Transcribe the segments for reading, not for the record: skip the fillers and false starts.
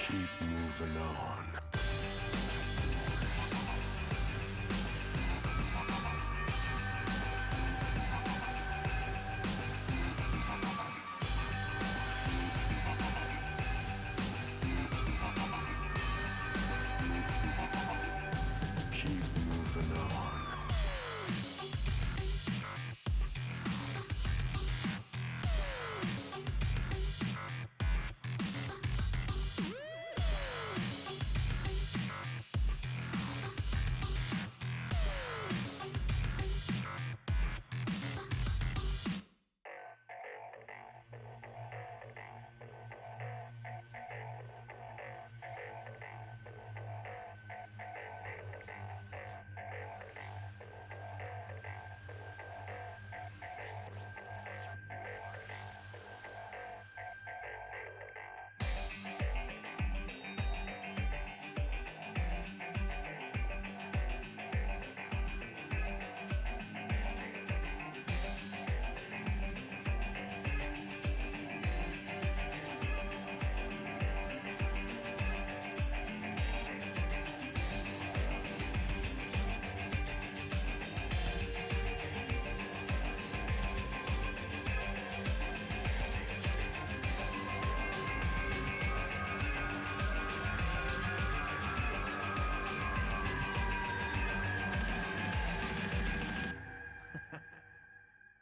Keep moving on. Keep moving on.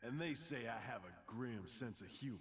And they say I have a grim sense of humor.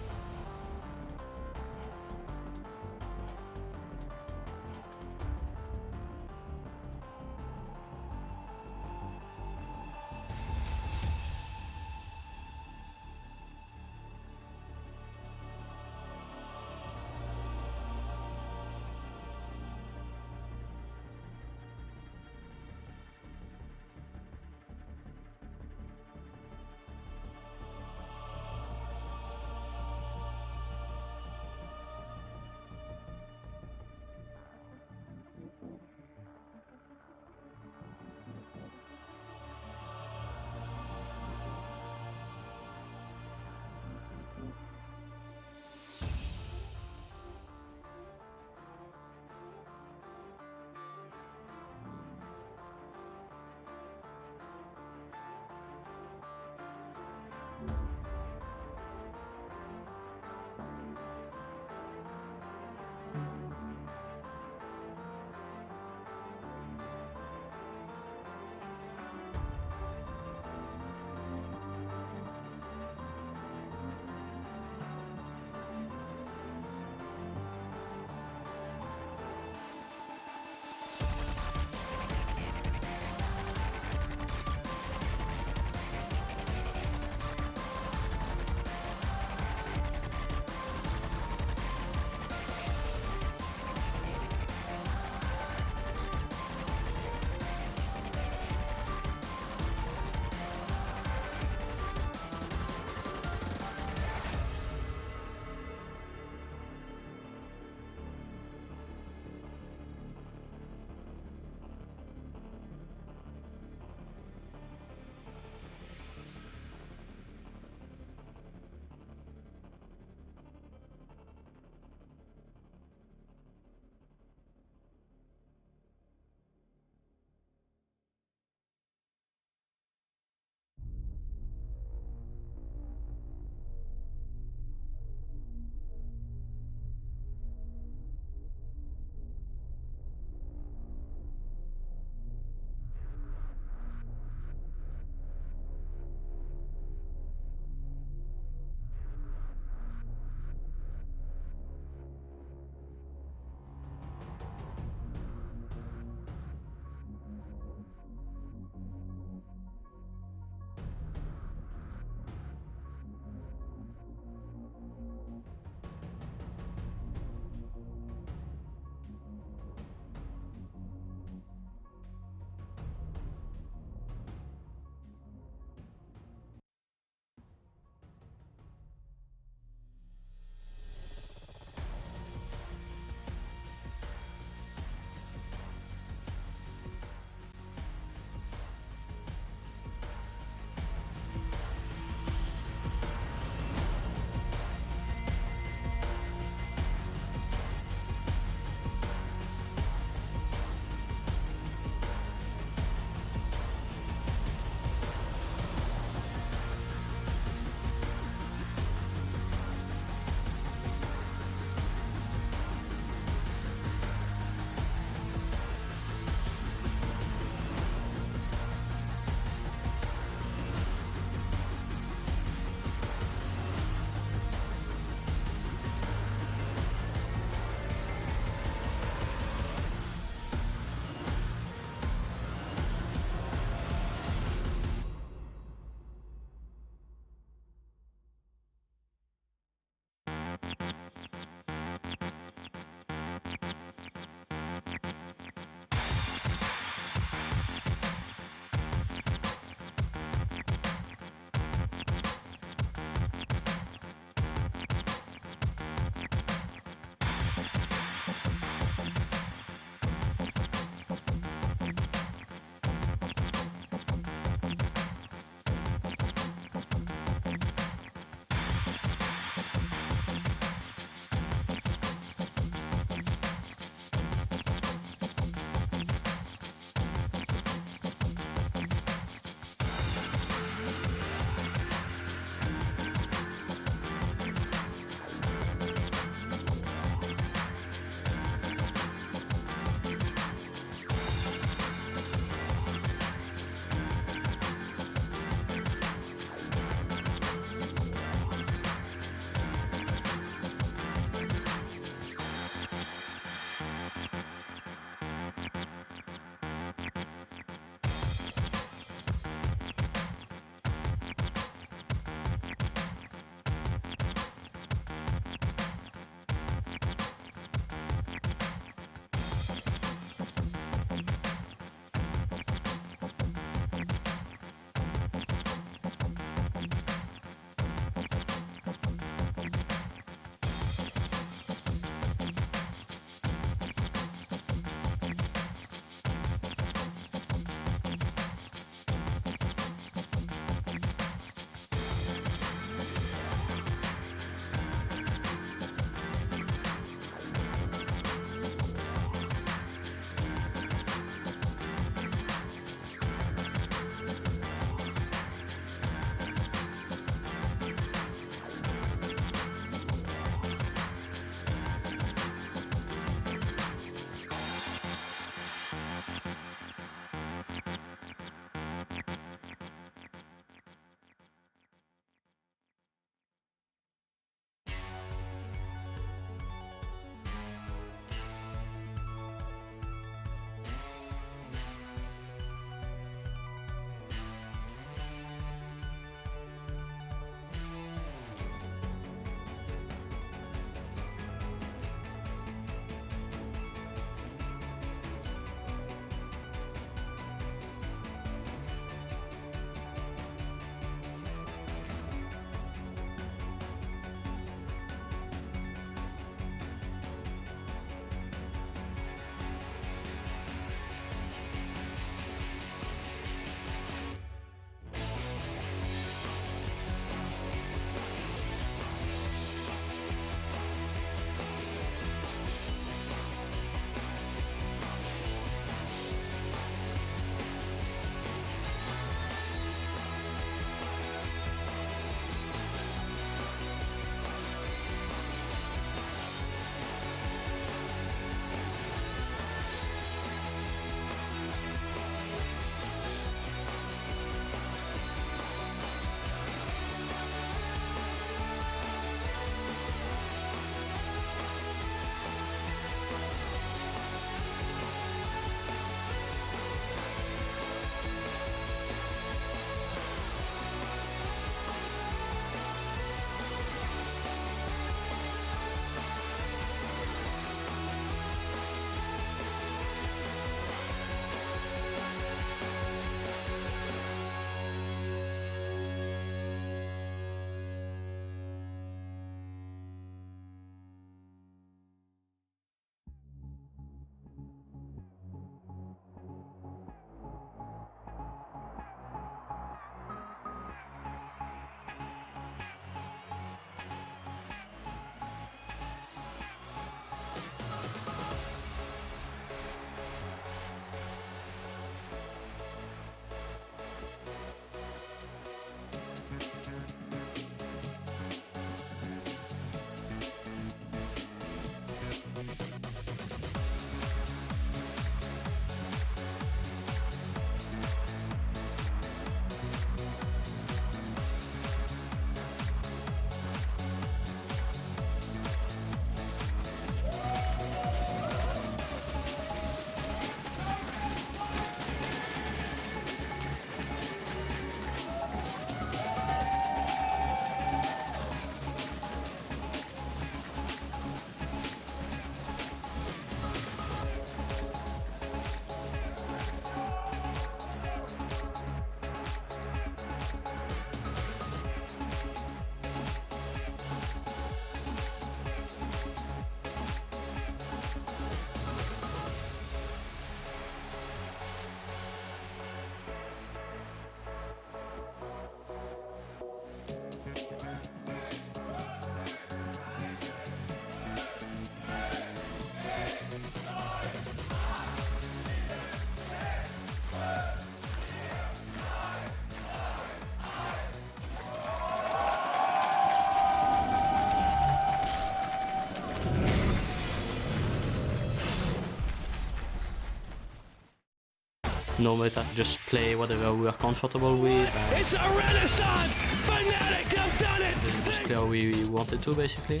no meta, just play whatever we are comfortable with. It's a renaissance! Fnatic have done it! Just play how we wanted to, basically.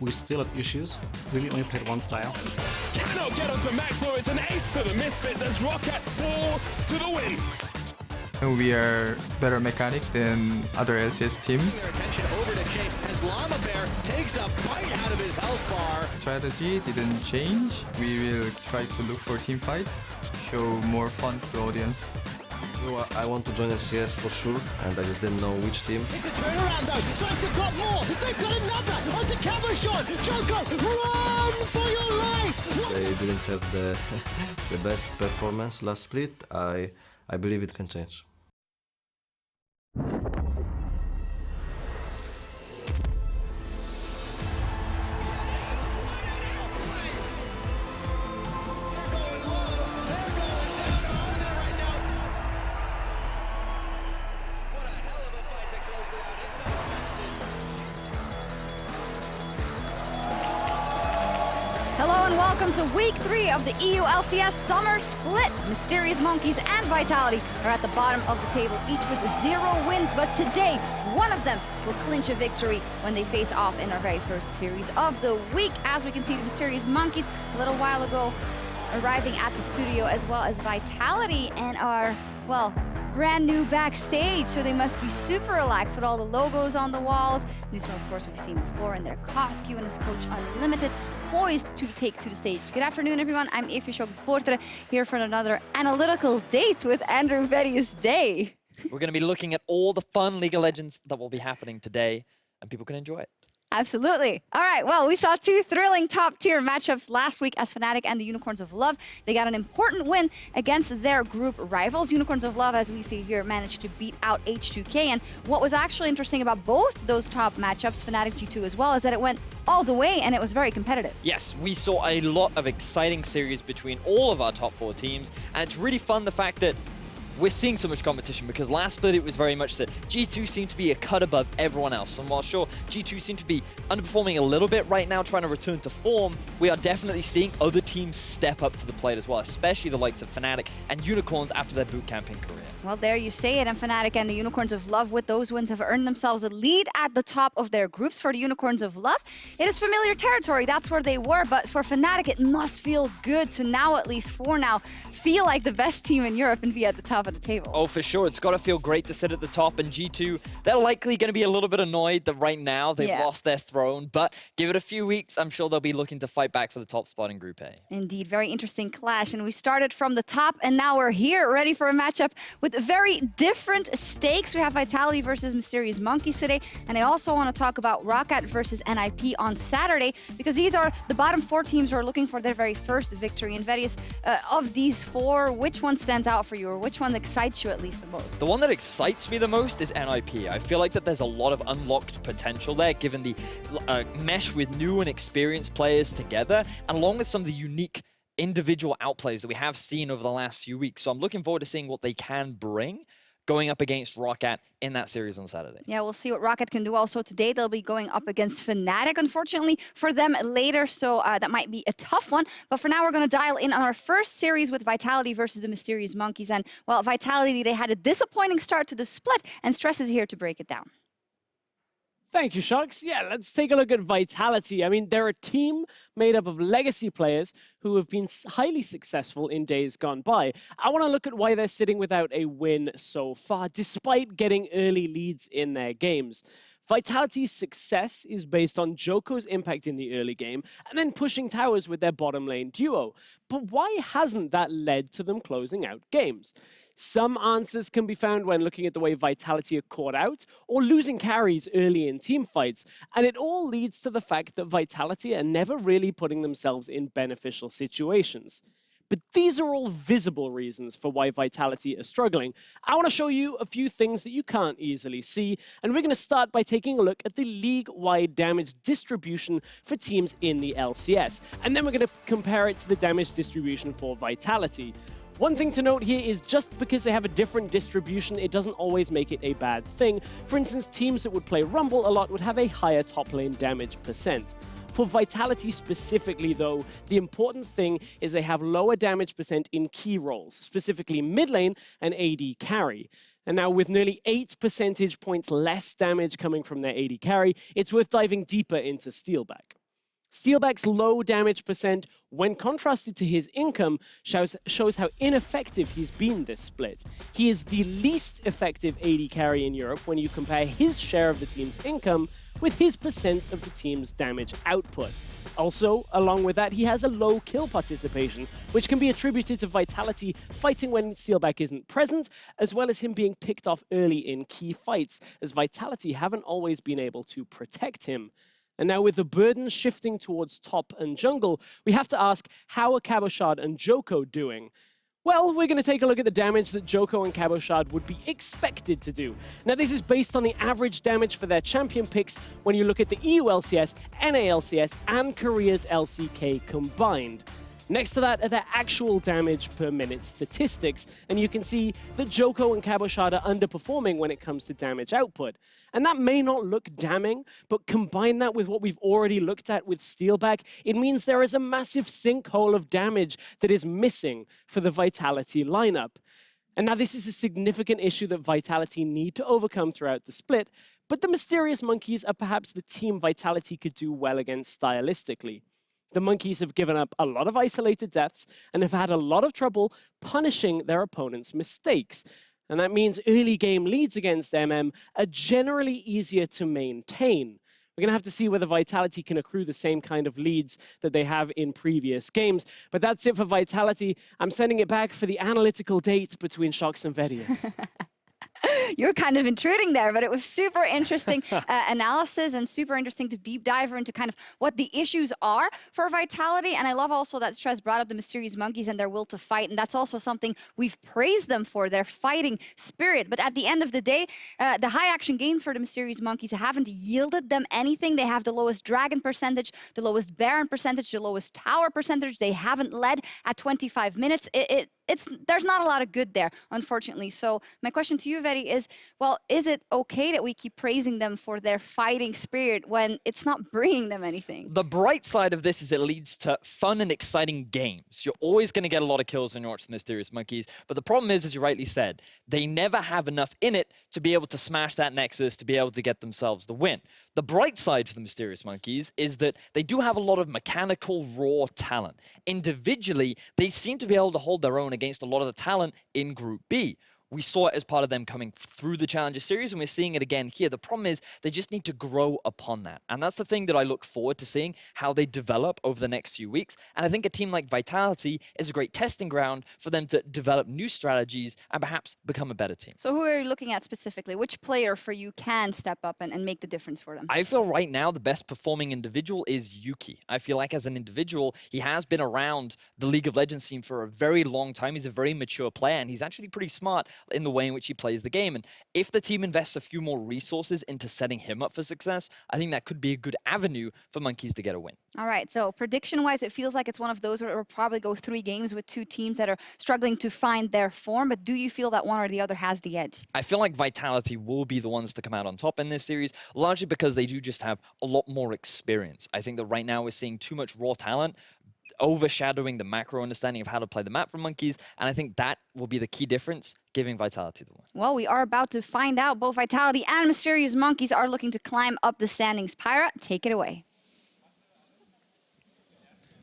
We still have issues. We only played one style. Cannot get onto Max, so it's an ace for the Misfits as ROCCAT fall to the winds. We are better mechanic than other LCS teams. Their attention over to Jay as Llama Bear takes a bite out of his health bar. Strategy didn't change. We will try to look for team fights, show more fun to the audience. I want to join LCS for sure, and I just didn't know which team. It's a turnaround though. Swipes have got more. They've got another. Onto Cavershot. Joko, run for your life. They didn't have the best performance last split. I believe it can change. Hello and welcome to week 3 of the EULCS Summer Split. Mysterious Monkeys and Vitality are at the bottom of the table, each with 0 wins, but today, one of them will clinch a victory when they face off in our very first series of the week. As we can see, the Mysterious Monkeys a little while ago arriving at the studio, as well as Vitality and our, well, brand new backstage, so they must be super relaxed with all the logos on the walls. These one, of course, we've seen before in their costume and as Coach Unlimited, poised to take to the stage. Good afternoon, everyone. I'm EULCS Sporter, here for another analytical date with Andrew Vedius Day. We're going to be looking at all the fun League of Legends that will be happening today, and people can enjoy it. Absolutely. All right, well, we saw 2 thrilling top-tier matchups last week as Fnatic and the Unicorns of Love. They got an important win against their group rivals. Unicorns of Love, as we see here, managed to beat out H2K. And what was actually interesting about both those top matchups, Fnatic G2 as well, is that it went all the way and it was very competitive. Yes, we saw a lot of exciting series between all of our top 4 teams, and it's really fun the fact that we're seeing so much competition, because last split it was very much that G2 seemed to be a cut above everyone else. And while sure, G2 seemed to be underperforming a little bit right now, trying to return to form, we are definitely seeing other teams step up to the plate as well, especially the likes of Fnatic and Unicorns after their bootcamping career. Well, there you say it, and Fnatic and the Unicorns of Love with those wins have earned themselves a lead at the top of their groups. For the Unicorns of Love, it is familiar territory, that's where they were, but for Fnatic it must feel good to now, at least for now, feel like the best team in Europe and be at the top of the table. Oh, for sure, it's got to feel great to sit at the top, and G2, they're likely going to be a little bit annoyed that right now they've lost their throne, but give it a few weeks, I'm sure they'll be looking to fight back for the top spot in Group A. Indeed, very interesting clash, and we started from the top, and now we're here, ready for a matchup with very different stakes. We have Vitality versus Mysterious Monkeys today, and I also want to talk about ROCCAT versus NIP on Saturday, because these are the bottom 4 teams who are looking for their very first victory. And Vedius, of these 4, which one stands out for you, or which one excites you at least the most? The one that excites me the most is NIP. I feel like that there's a lot of unlocked potential there, given the mesh with new and experienced players together, and along with some of the unique individual outplays that we have seen over the last few weeks. So I'm looking forward to seeing what they can bring going up against ROCCAT in that series on Saturday. Yeah, we'll see what ROCCAT can do. Also today, they'll be going up against Fnatic, unfortunately, for them later, so that might be a tough one. But for now, we're going to dial in on our first series with Vitality versus the Mysterious Monkeys. And, well, Vitality, they had a disappointing start to the split, and Stress is here to break it down. Thank you, Shucks. Yeah, let's take a look at Vitality. I mean, they're a team made up of legacy players who have been highly successful in days gone by. I want to look at why they're sitting without a win so far, despite getting early leads in their games. Vitality's success is based on Joko's impact in the early game and then pushing towers with their bottom lane duo. But why hasn't that led to them closing out games? Some answers can be found when looking at the way Vitality are caught out or losing carries early in teamfights, and it all leads to the fact that Vitality are never really putting themselves in beneficial situations. But these are all visible reasons for why Vitality are struggling. I want to show you a few things that you can't easily see, and we're going to start by taking a look at the league-wide damage distribution for teams in the LCS, and then we're going to compare it to the damage distribution for Vitality. One thing to note here is just because they have a different distribution, it doesn't always make it a bad thing. For instance, teams that would play Rumble a lot would have a higher top lane damage percent. For Vitality specifically, though, the important thing is they have lower damage percent in key roles, specifically mid lane and AD carry. And now with nearly 8 percentage points less damage coming from their AD carry, it's worth diving deeper into Steelback. Steelback's low damage percent, when contrasted to his income, shows how ineffective he's been this split. He is the least effective AD carry in Europe when you compare his share of the team's income with his percent of the team's damage output. Also, along with that, he has a low kill participation, which can be attributed to Vitality fighting when Steelback isn't present, as well as him being picked off early in key fights, as Vitality haven't always been able to protect him. And now with the burden shifting towards top and jungle, we have to ask, how are Cabochard and Joko doing? Well, we're going to take a look at the damage that Joko and Cabochard would be expected to do. Now, this is based on the average damage for their champion picks when you look at the EULCS, NALCS, and Korea's LCK combined. Next to that are their actual damage per minute statistics, and you can see that Joko and Cabochard are underperforming when it comes to damage output. And that may not look damning, but combine that with what we've already looked at with Steelback, it means there is a massive sinkhole of damage that is missing for the Vitality lineup. And now this is a significant issue that Vitality need to overcome throughout the split, but the Mysterious Monkeys are perhaps the team Vitality could do well against stylistically. The Monkeys have given up a lot of isolated deaths and have had a lot of trouble punishing their opponent's mistakes. And that means early game leads against MM are generally easier to maintain. We're going to have to see whether Vitality can accrue the same kind of leads that they have in previous games. But that's it for Vitality. I'm sending it back for the analytical date between Shox and Vedius. You're kind of intruding there, but it was super interesting analysis and super interesting to deep dive into kind of what the issues are for Vitality. And I love also that Stress brought up the Mysterious Monkeys and their will to fight. And that's also something we've praised them for, their fighting spirit. But at the end of the day, the high action gains for the Mysterious Monkeys haven't yielded them anything. They have the lowest Dragon percentage, the lowest Baron percentage, the lowest Tower percentage. They haven't led at 25 minutes. There's not a lot of good there, unfortunately. So my question to you, Vedi, is, well, is it okay that we keep praising them for their fighting spirit when it's not bringing them anything? The bright side of this is it leads to fun and exciting games. You're always going to get a lot of kills when you watch the Mysterious Monkeys, but the problem is, as you rightly said, they never have enough in it to be able to smash that Nexus, to be able to get themselves the win. The bright side for the Mysterious Monkeys is that they do have a lot of mechanical, raw talent. Individually, they seem to be able to hold their own against a lot of the talent in Group B. We saw it as part of them coming through the Challenger Series, and we're seeing it again here. The problem is they just need to grow upon that. And that's the thing that I look forward to seeing, how they develop over the next few weeks. And I think a team like Vitality is a great testing ground for them to develop new strategies and perhaps become a better team. So who are you looking at specifically? Which player for you can step up and make the difference for them? I feel right now the best performing individual is Yuki. I feel like as an individual, he has been around the League of Legends scene for a very long time. He's a very mature player, and he's actually pretty smart in the way in which he plays the game. And if the team invests a few more resources into setting him up for success, I think that could be a good avenue for Monkeys to get a win. All right, so prediction-wise, it feels like it's one of those where we'll probably go 3 games with 2 teams that are struggling to find their form, but do you feel that one or the other has the edge? I feel like Vitality will be the ones to come out on top in this series, largely because they do just have a lot more experience. I think that right now we're seeing too much raw talent overshadowing the macro understanding of how to play the map for Monkeys, and I think that will be the key difference, giving Vitality the win. Well, we are about to find out. Both Vitality and Mysterious Monkeys are looking to climb up the standings. Pyra, take it away.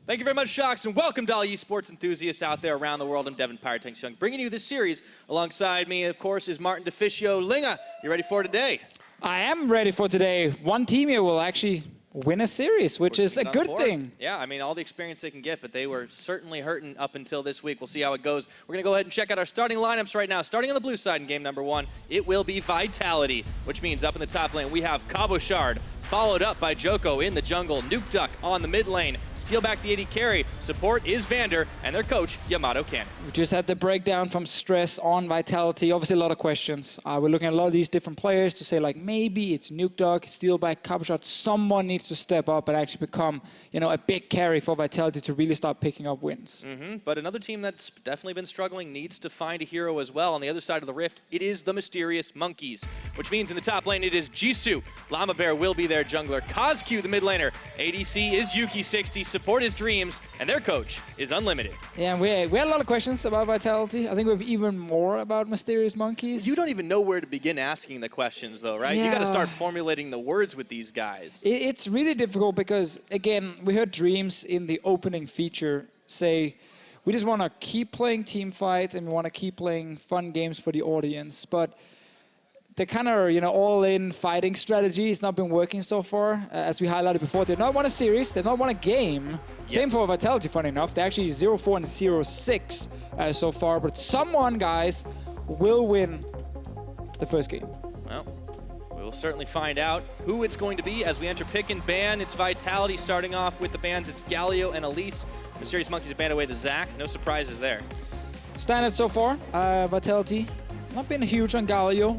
Thank you very much, Shox, and welcome to all esports enthusiasts out there around the world. I'm Devin Pyrotanks Young, bringing you this series. Alongside me, of course, is Martin DeFicio. Linga, you ready for today? I am ready for today. One team here will actually win a series, which is a good thing. Yeah, I mean, all the experience they can get, but they were certainly hurting up until this week. We'll see how it goes. We're going to go ahead and check out our starting lineups right now. Starting on the blue side in game number 1, it will be Vitality, which means up in the top lane, we have Cabochard, followed up by Joko in the jungle, Nuke Duck on the mid lane, Steelback the AD carry. Support is Vander and their coach, Yamato Cannon. We just had the breakdown from Stress on Vitality. Obviously, a lot of questions. We're looking at a lot of these different players to say, like, maybe it's Nuke Dog, Steelback, Coppershot. Someone needs to step up and actually become, a big carry for Vitality to really start picking up wins. But another team that's definitely been struggling needs to find a hero as well. On the other side of the rift, it is the Mysterious Monkeys, which means in the top lane, it is Jisoo. Llama Bear will be their jungler. KazQ, the mid laner. ADC is Yuki60. Support is Dreams, and their coach is Unlimited. Yeah, and we had a lot of questions about Vitality. I think we have even more about Mysterious Monkeys. You don't even know where to begin asking the questions, though, right? Yeah. You got to start formulating the words with these guys. It's really difficult because, again, we heard Dreams in the opening feature say, we just want to keep playing team fights and we want to keep playing fun games for the audience. But the kind of, all-in fighting strategy has not been working so far. As we highlighted before, they not won a series, they not won a game. Yep. Same for Vitality, funny enough. They're actually 0-4 and 0-6 so far. But someone, guys, will win the first game. Well, we'll certainly find out who it's going to be as we enter pick and ban. It's Vitality starting off with the bans. It's Galio and Elise. Mysterious Monkeys have banned away the Zac. No surprises there. Standard so far. Vitality not been huge on Galio.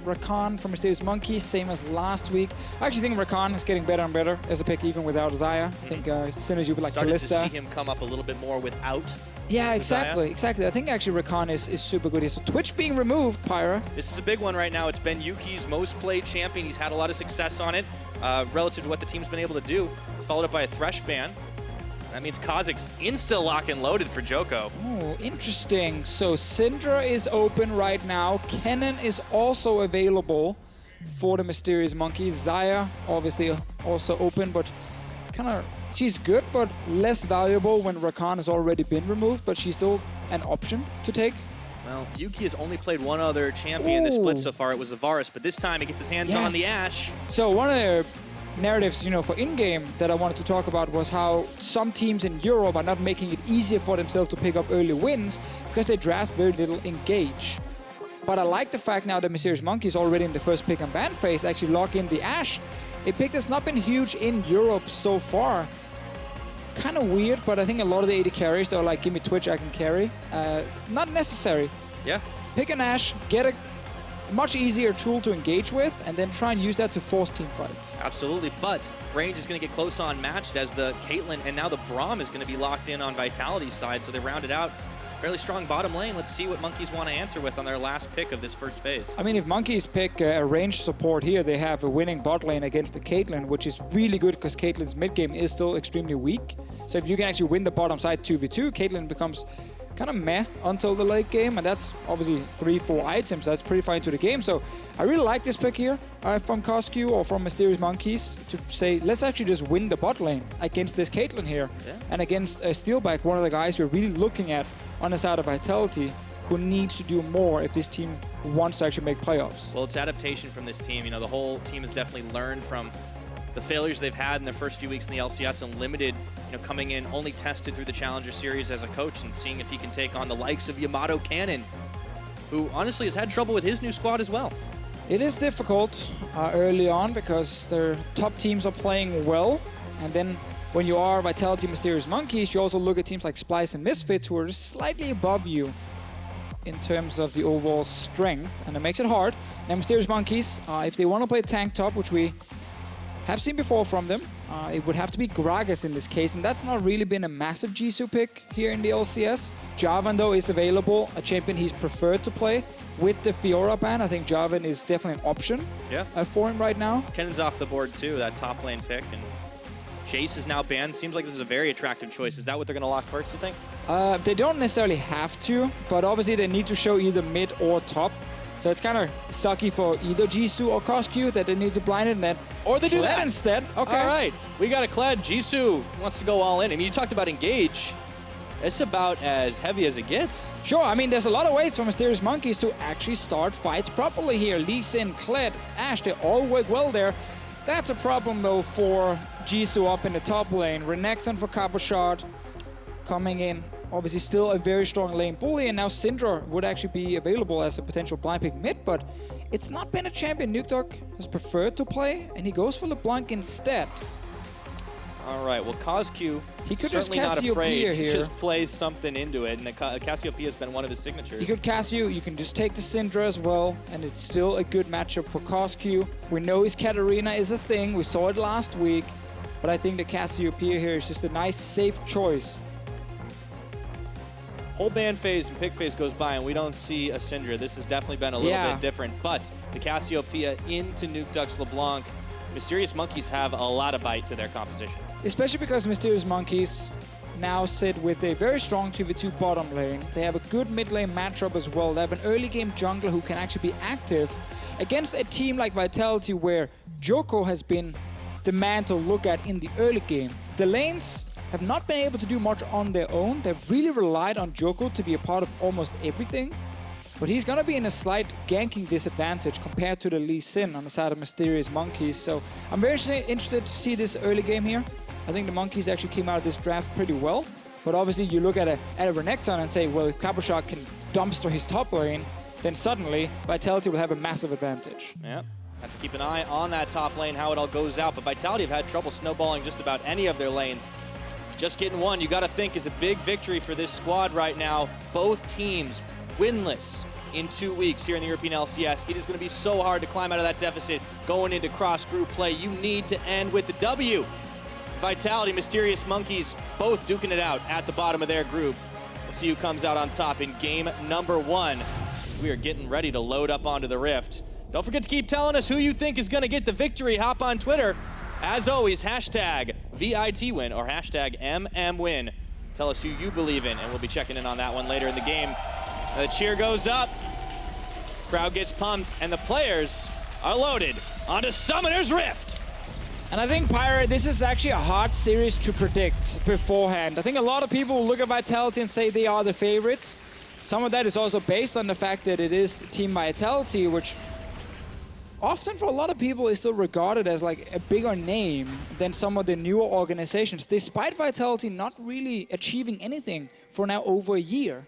Rakan from Mysterious Monkeys, same as last week. I actually think Rakan is getting better and better as a pick even without Xayah. I think synergy with like Started Kalista. to see him come up a little bit more without. Yeah, exactly. I think actually Rakan is super good here. So Twitch being removed, Pyra. This is a big one right now. It's been Yuki's most played champion. He's had a lot of success on it relative to what the team's been able to do. It's followed up by a Thresh ban. That means Kha'Zix's insta-lock and loaded for Joko. Oh, interesting. So Syndra is open right now. Kennen is also available for the Mysterious Monkeys. Xayah, obviously, also open, but she's good, but less valuable when Rakan has already been removed, but she's still an option to take. Well, Yuki has only played one other champion in this split so far. It was the Varus, but this time he gets his hands on the Ashe. So one of the narratives, for in-game that I wanted to talk about was how some teams in Europe are not making it easier for themselves to pick up early wins because they draft very little engage. But I like the fact now that Mysterious Monkeys already in the first pick and ban phase actually lock in the Ashe. A pick that's not been huge in Europe so far. Kind of weird, but I think a lot of the AD carries, they're like, give me Twitch, I can carry. Not necessary. Yeah. Pick an Ashe, get a much easier tool to engage with, and then try and use that to force team fights. Absolutely, but range is going to get close on matched as the Caitlyn and now the Braum is going to be locked in on Vitality's side, so they rounded out fairly strong bottom lane. Let's see what Monkeys want to answer with on their last pick of this first phase. I mean, if Monkeys pick a range support here, they have a winning bot lane against the Caitlyn, which is really good because Caitlyn's mid game is still extremely weak. So if you can actually win the bottom side 2v2, Caitlyn becomes kind of meh until the late game, and that's obviously 3-4 items. That's pretty far into the game. So I really like this pick here from KazQ or from Mysterious Monkeys to say, let's actually just win the bot lane against this Caitlyn here. Yeah. And against Steelback, one of the guys we're really looking at on the side of Vitality, who needs to do more if this team wants to actually make playoffs. Well, it's adaptation from this team. The whole team has definitely learned from the failures they've had in their first few weeks in the LCS, and Limited, coming in only tested through the Challenger Series as a coach and seeing if he can take on the likes of Yamato Cannon, who honestly has had trouble with his new squad as well. It is difficult early on because their top teams are playing well, and then when you are Vitality Mysterious Monkeys, you also look at teams like Splice and Misfits who are just slightly above you in terms of the overall strength, and it makes it hard. Now Mysterious Monkeys, if they want to play tank top, which we have seen before from them, it would have to be Gragas in this case, and that's not really been a massive Jisoo pick here in the LCS. Jarvan, though, is available, a champion he's preferred to play. With the Fiora ban, I think Jarvan is definitely an option for him right now. Kennen's off the board too, that top lane pick, and Jace is now banned. Seems like this is a very attractive choice. Is that what they're going to lock first, you think? They don't necessarily have to, but obviously they need to show either mid or top. So it's kind of sucky for either Jisoo or KazQ that they need to blind it and then or they do that instead. Okay. All right, we got a Kled. Jisoo wants to go all in. I mean, you talked about engage. It's about as heavy as it gets. Sure, I mean, there's a lot of ways for Mysterious Monkeys to actually start fights properly here. Lee Sin, Kled, Ashe, they all work well there. That's a problem, though, for Jisoo up in the top lane. Renekton for Coppershot coming in. Obviously still a very strong lane bully, and now Syndra would actually be available as a potential blind pick mid, but it's not been a champion Nuke Dog has preferred to play, and he goes for LeBlanc instead. All right, well, CosQ, He could just certainly not Cassiopeia afraid to here. just play something into it, and Cassiopeia has been one of his signatures. You could Cassio, you can just take the Syndra as well, and it's still a good matchup for CosQ. We know his Katarina is a thing, we saw it last week, but I think the Cassiopeia here is just a nice, safe choice. Whole ban phase and pick phase goes by, and we don't see a Syndra. This has definitely been a little bit different, but the Cassiopeia into Nuke Duck's LeBlanc. Mysterious Monkeys have a lot of bite to their composition. Especially because Mysterious Monkeys now sit with a very strong 2v2 bottom lane. They have a good mid lane matchup as well. They have an early game jungler who can actually be active against a team like Vitality where Joko has been the man to look at in the early game. The lanes have not been able to do much on their own. They've really relied on Joko to be a part of almost everything. But he's going to be in a slight ganking disadvantage compared to the Lee Sin on the side of Mysterious Monkeys. So I'm very interested to see this early game here. I think the Monkeys actually came out of this draft pretty well. But obviously you look at a Renekton and say, well, if Cabochard can dumpster his top lane, then suddenly Vitality will have a massive advantage. Yeah, have to keep an eye on that top lane, how it all goes out. But Vitality have had trouble snowballing just about any of their lanes. Just getting one, you got to think, is a big victory for this squad right now. Both teams winless in 2 weeks here in the European LCS. It is going to be so hard to climb out of that deficit going into cross-group play. You need to end with the W. Vitality, Mysterious Monkeys, both duking it out at the bottom of their group. We'll see who comes out on top in game number 1. We are getting ready to load up onto the Rift. Don't forget to keep telling us who you think is going to get the victory. Hop on Twitter. As always, hashtag VIT win or hashtag MMWin. Tell us who you believe in, and we'll be checking in on that one later in the game. The cheer goes up, crowd gets pumped, and the players are loaded onto Summoner's Rift. And I think, Pyre, this is actually a hard series to predict beforehand. I think a lot of people will look at Vitality and say they are the favorites. Some of that is also based on the fact that it is Team Vitality, which often for a lot of people is still regarded as like a bigger name than some of the newer organizations, despite Vitality not really achieving anything for now over a year.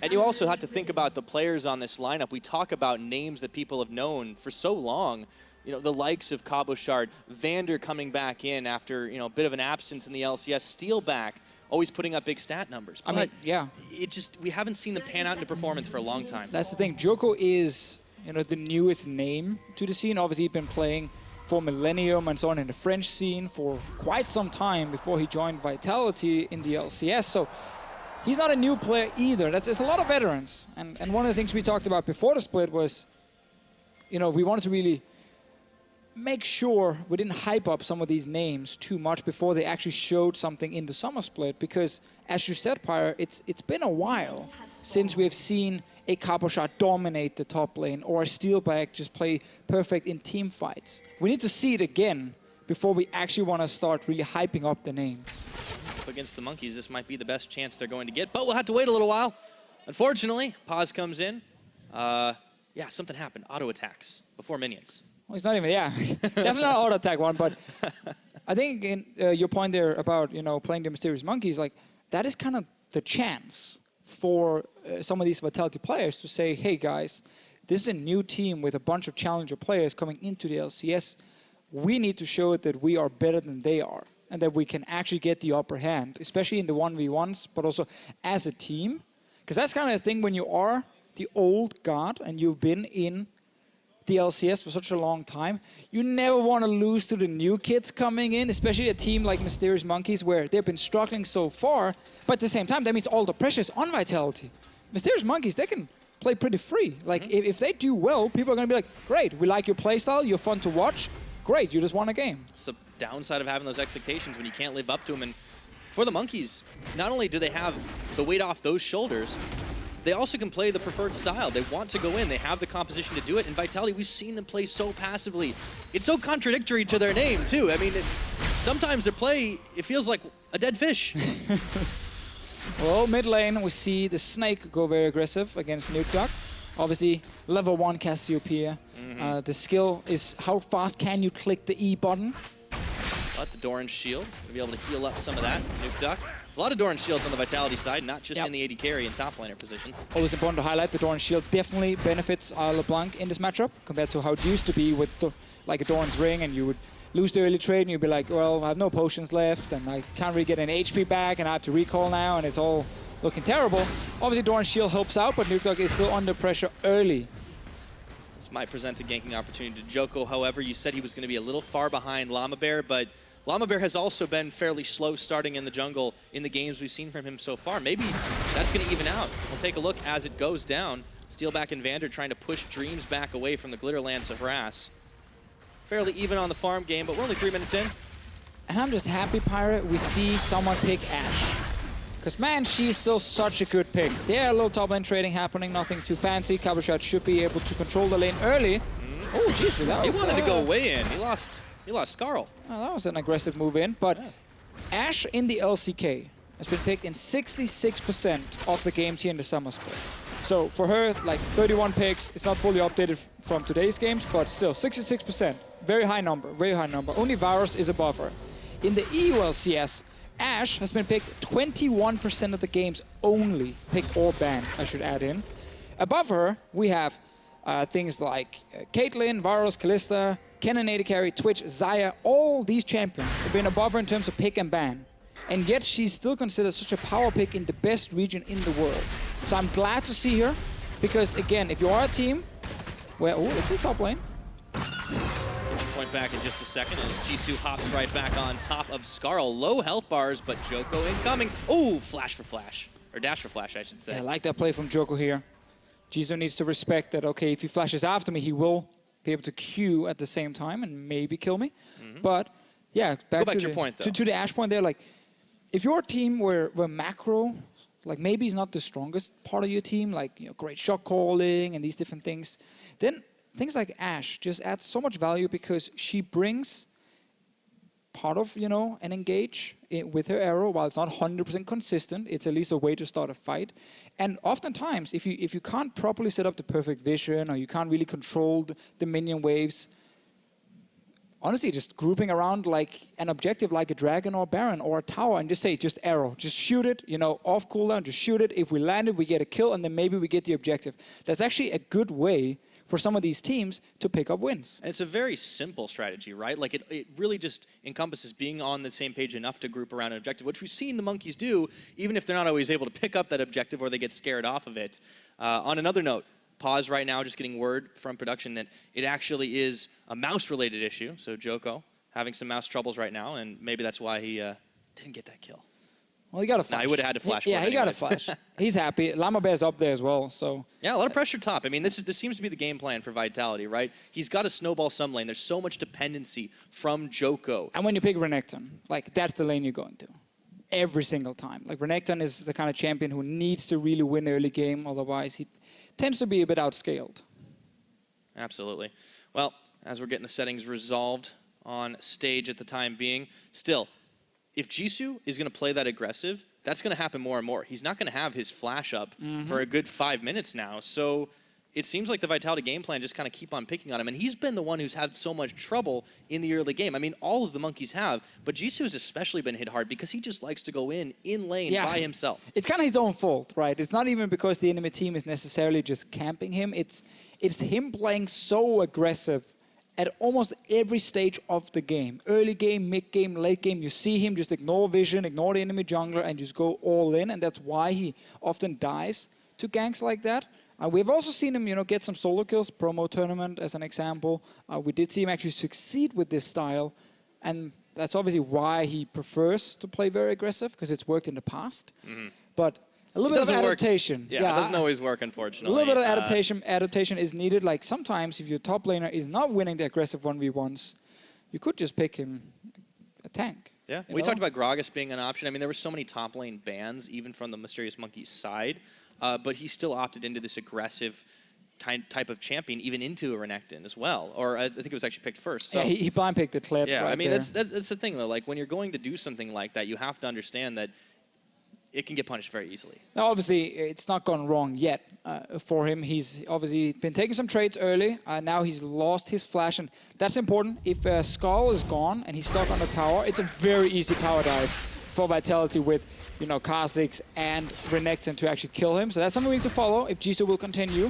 And you also have to think about the players on this lineup. We talk about names that people have known for so long. You know, the likes of Cabochard, Vander coming back in after, you know, a bit of an absence in the LCS, Steelback, always putting up big stat numbers. But I mean, yeah. It just, we haven't seen them pan out into performance for a long time. That's the thing. Joko is, you know, the newest name to the scene. Obviously, he's been playing for Millennium and so on in the French scene for quite some time before he joined Vitality in the LCS. So he's not a new player either. There's a lot of veterans. And one of the things we talked about before the split was, you know, we wanted to really make sure we didn't hype up some of these names too much before they actually showed something in the summer split. Because, as you said, Pyre, it's been a while since we have seen a Cabochard dominate the top lane or a Steelback just play perfect in team fights. We need to see it again before we actually want to start really hyping up the names. Against the Monkeys, this might be the best chance they're going to get, but we'll have to wait a little while. Unfortunately, pause comes in. Yeah, something happened. Auto attacks before minions. Well, it's not even, yeah, definitely not auto attack one, but I think in your point there about, you know, playing the Mysterious Monkeys, like that is kind of the chance for some of these Vitality players to say, hey guys, this is a new team with a bunch of challenger players coming into the LCS. We need to show it that we are better than they are and that we can actually get the upper hand, especially in the 1v1s, but also as a team. Because that's kind of the thing when you are the old god and you've been in the LCS for such a long time, you never want to lose to the new kids coming in, especially a team like Mysterious Monkeys where they've been struggling so far, but at the same time, that means all the pressure is on Vitality. Mysterious Monkeys, they can play pretty free. Like, if they do well, people are going to be like, great, we like your playstyle, you're fun to watch, great, you just won a game. It's the downside of having those expectations when you can't live up to them. And for the Monkeys, not only do they have the weight off those shoulders, they also can play the preferred style. They want to go in. They have the composition to do it. And Vitality, we've seen them play so passively. It's so contradictory to their name, too. I mean, sometimes their play, it feels like a dead fish. Well, mid lane, we see the Snake go very aggressive against Nuke Duck. Obviously, level 1 Cassiopeia. The skill is how fast can you click the E button. But the Doran's shield to be able to heal up some of that. Nuke Duck. A lot of Doran shields on the Vitality side, not just in the AD carry and top laner positions. Always important to highlight the Doran shield definitely benefits LeBlanc in this matchup compared to how it used to be with like a Doran's ring, and you would lose the early trade and you'll be like, well, I have no potions left and I can't really get any HP back and I have to recall now and it's all looking terrible. Obviously, Doran's shield helps out, but Nukedog is still under pressure early. This might present a ganking opportunity to Joko. However, you said he was going to be a little far behind Llama Bear, but Llama Bear has also been fairly slow starting in the jungle in the games we've seen from him so far. Maybe that's going to even out. We'll take a look as it goes down. Steelback and Vander trying to push Dreams back away from the Glitterlands of Harass. Fairly even on the farm game, but we're only 3 minutes in. And I'm just happy, Pirate, we see someone pick Ashe. Because, man, she's still such a good pick. Yeah, a little top lane trading happening, nothing too fancy. Cabochard should be able to control the lane early. Oh, jeez, that was... He wanted to go way in. He lost Skarl. Oh, that was an aggressive move in, but Ashe in the LCK has been picked in 66% of the games here in the summer split. So for her, like 31 picks, it's not fully updated from today's games, but still 66%. Very high number, very high number. Only Varus is above her. In the EULCS, Ashe has been picked 21% of the games only, picked or banned, I should add in. Above her, we have things like Caitlyn, Varus, Kalista, Kennen AD Carry, Twitch, Xayah. All these champions have been above her in terms of pick and ban. And yet she's still considered such a power pick in the best region in the world. So I'm glad to see her, because again, if you are a team where, oh, it's a top lane. Point back in just a second as Jisoo hops right back on top of Skarl. Low health bars, but Joko incoming. Oh, flash for flash. Or dash for flash, I should say. Yeah, I like that play from Joko here. Jisoo needs to respect that, okay, if he flashes after me, he will be able to Q at the same time and maybe kill me. But yeah, back to your point, though. To the Ashe point there, like, if your team were macro, like maybe it's not the strongest part of your team, like, you know, great shot calling and these different things, then things like Ashe just add so much value because she brings part of, you know, an engage with her arrow. While it's not 100% consistent, it's at least a way to start a fight. And oftentimes, if you can't properly set up the perfect vision or you can't really control the minion waves, honestly, just grouping around like an objective like a dragon or a baron or a tower and just say, just arrow, just shoot it, you know, off cooldown, just shoot it. If we land it, we get a kill and then maybe we get the objective. That's actually a good way for some of these teams to pick up wins. And it's a very simple strategy, right? Like it really just encompasses being on the same page enough to group around an objective, which we've seen the Monkeys do, even if they're not always able to pick up that objective or they get scared off of it. On another note, pause right now, just getting word from production that it actually is a mouse-related issue. So Joko having some mouse troubles right now, and maybe that's why he didn't get that kill. Well, he got a flash. Nah, he would have had to flash. Yeah, he got a flash. He's happy. Llama Bear's up there as well, so. Yeah, a lot of pressure top. I mean, this seems to be the game plan for Vitality, right? He's got to snowball some lane. There's so much dependency from Joko. And when you pick Renekton, like, that's the lane you're going to. Every single time. Like, Renekton is the kind of champion who needs to really win early game, otherwise he tends to be a bit outscaled. Absolutely. Well, as we're getting the settings resolved on stage at the time being, still, if Jisoo is going to play that aggressive, that's going to happen more and more. He's not going to have his flash up for a good 5 minutes now. So it seems like the Vitality game plan just kind of keep on picking on him. And he's been the one who's had so much trouble in the early game. I mean, all of the Monkeys have, but Jisoo has especially been hit hard because he just likes to go in lane by himself. It's kind of his own fault, right? It's not even because the enemy team is necessarily just camping him. It's him playing so aggressive at almost every stage of the game. Early game, mid game, late game, you see him just ignore vision, ignore the enemy jungler, and just go all in, and that's why he often dies to ganks like that. We've also seen him, you know, get some solo kills, promo tournament as an example. We did see him actually succeed with this style, and that's obviously why he prefers to play very aggressive, because it's worked in the past. But a little bit of adaptation. Yeah, it doesn't always work, unfortunately. A little bit of adaptation is needed. Like, sometimes if your top laner is not winning the aggressive 1v1s, you could just pick him a tank. Yeah, we talked about Gragas being an option. I mean, there were so many top lane bans, even from the Mysterious Monkeys side, but he still opted into this aggressive type of champion, even into a Renekton as well. Or I think it was actually picked first. So. Yeah, he blind picked the Kled. Yeah, right I mean, there. that's the thing, though. Like, when you're going to do something like that, you have to understand that it can get punished very easily. Now, obviously, it's not gone wrong yet for him. He's obviously been taking some trades early. Now he's lost his flash, and that's important. If Skull is gone and he's stuck on the tower, it's a very easy tower dive for Vitality with, you know, Kha'Zix and Renekton to actually kill him. So that's something we need to follow if Jisoo will continue,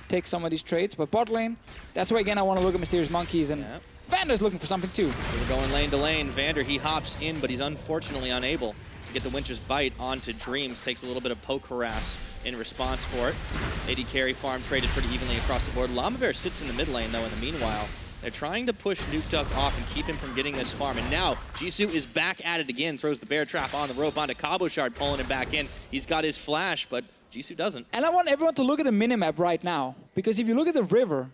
take some of these trades. But bot lane, that's where, again, I want to look at Mysterious Monkeys. And Vander's looking for something too. We're going lane to lane. Vander, he hops in, but he's unfortunately unable to get the Winter's Bite onto Dreams. Takes a little bit of poke harass in response for it. AD carry farm traded pretty evenly across the board. Llama sits in the mid lane, though, in the meanwhile. They're trying to push Nuke Duck off and keep him from getting this farm. And now, Jisoo is back at it again. Throws the bear trap on the rope onto Cabochard, pulling him back in. He's got his flash, but Jisoo doesn't. And I want everyone to look at the minimap right now. Because if you look at the river,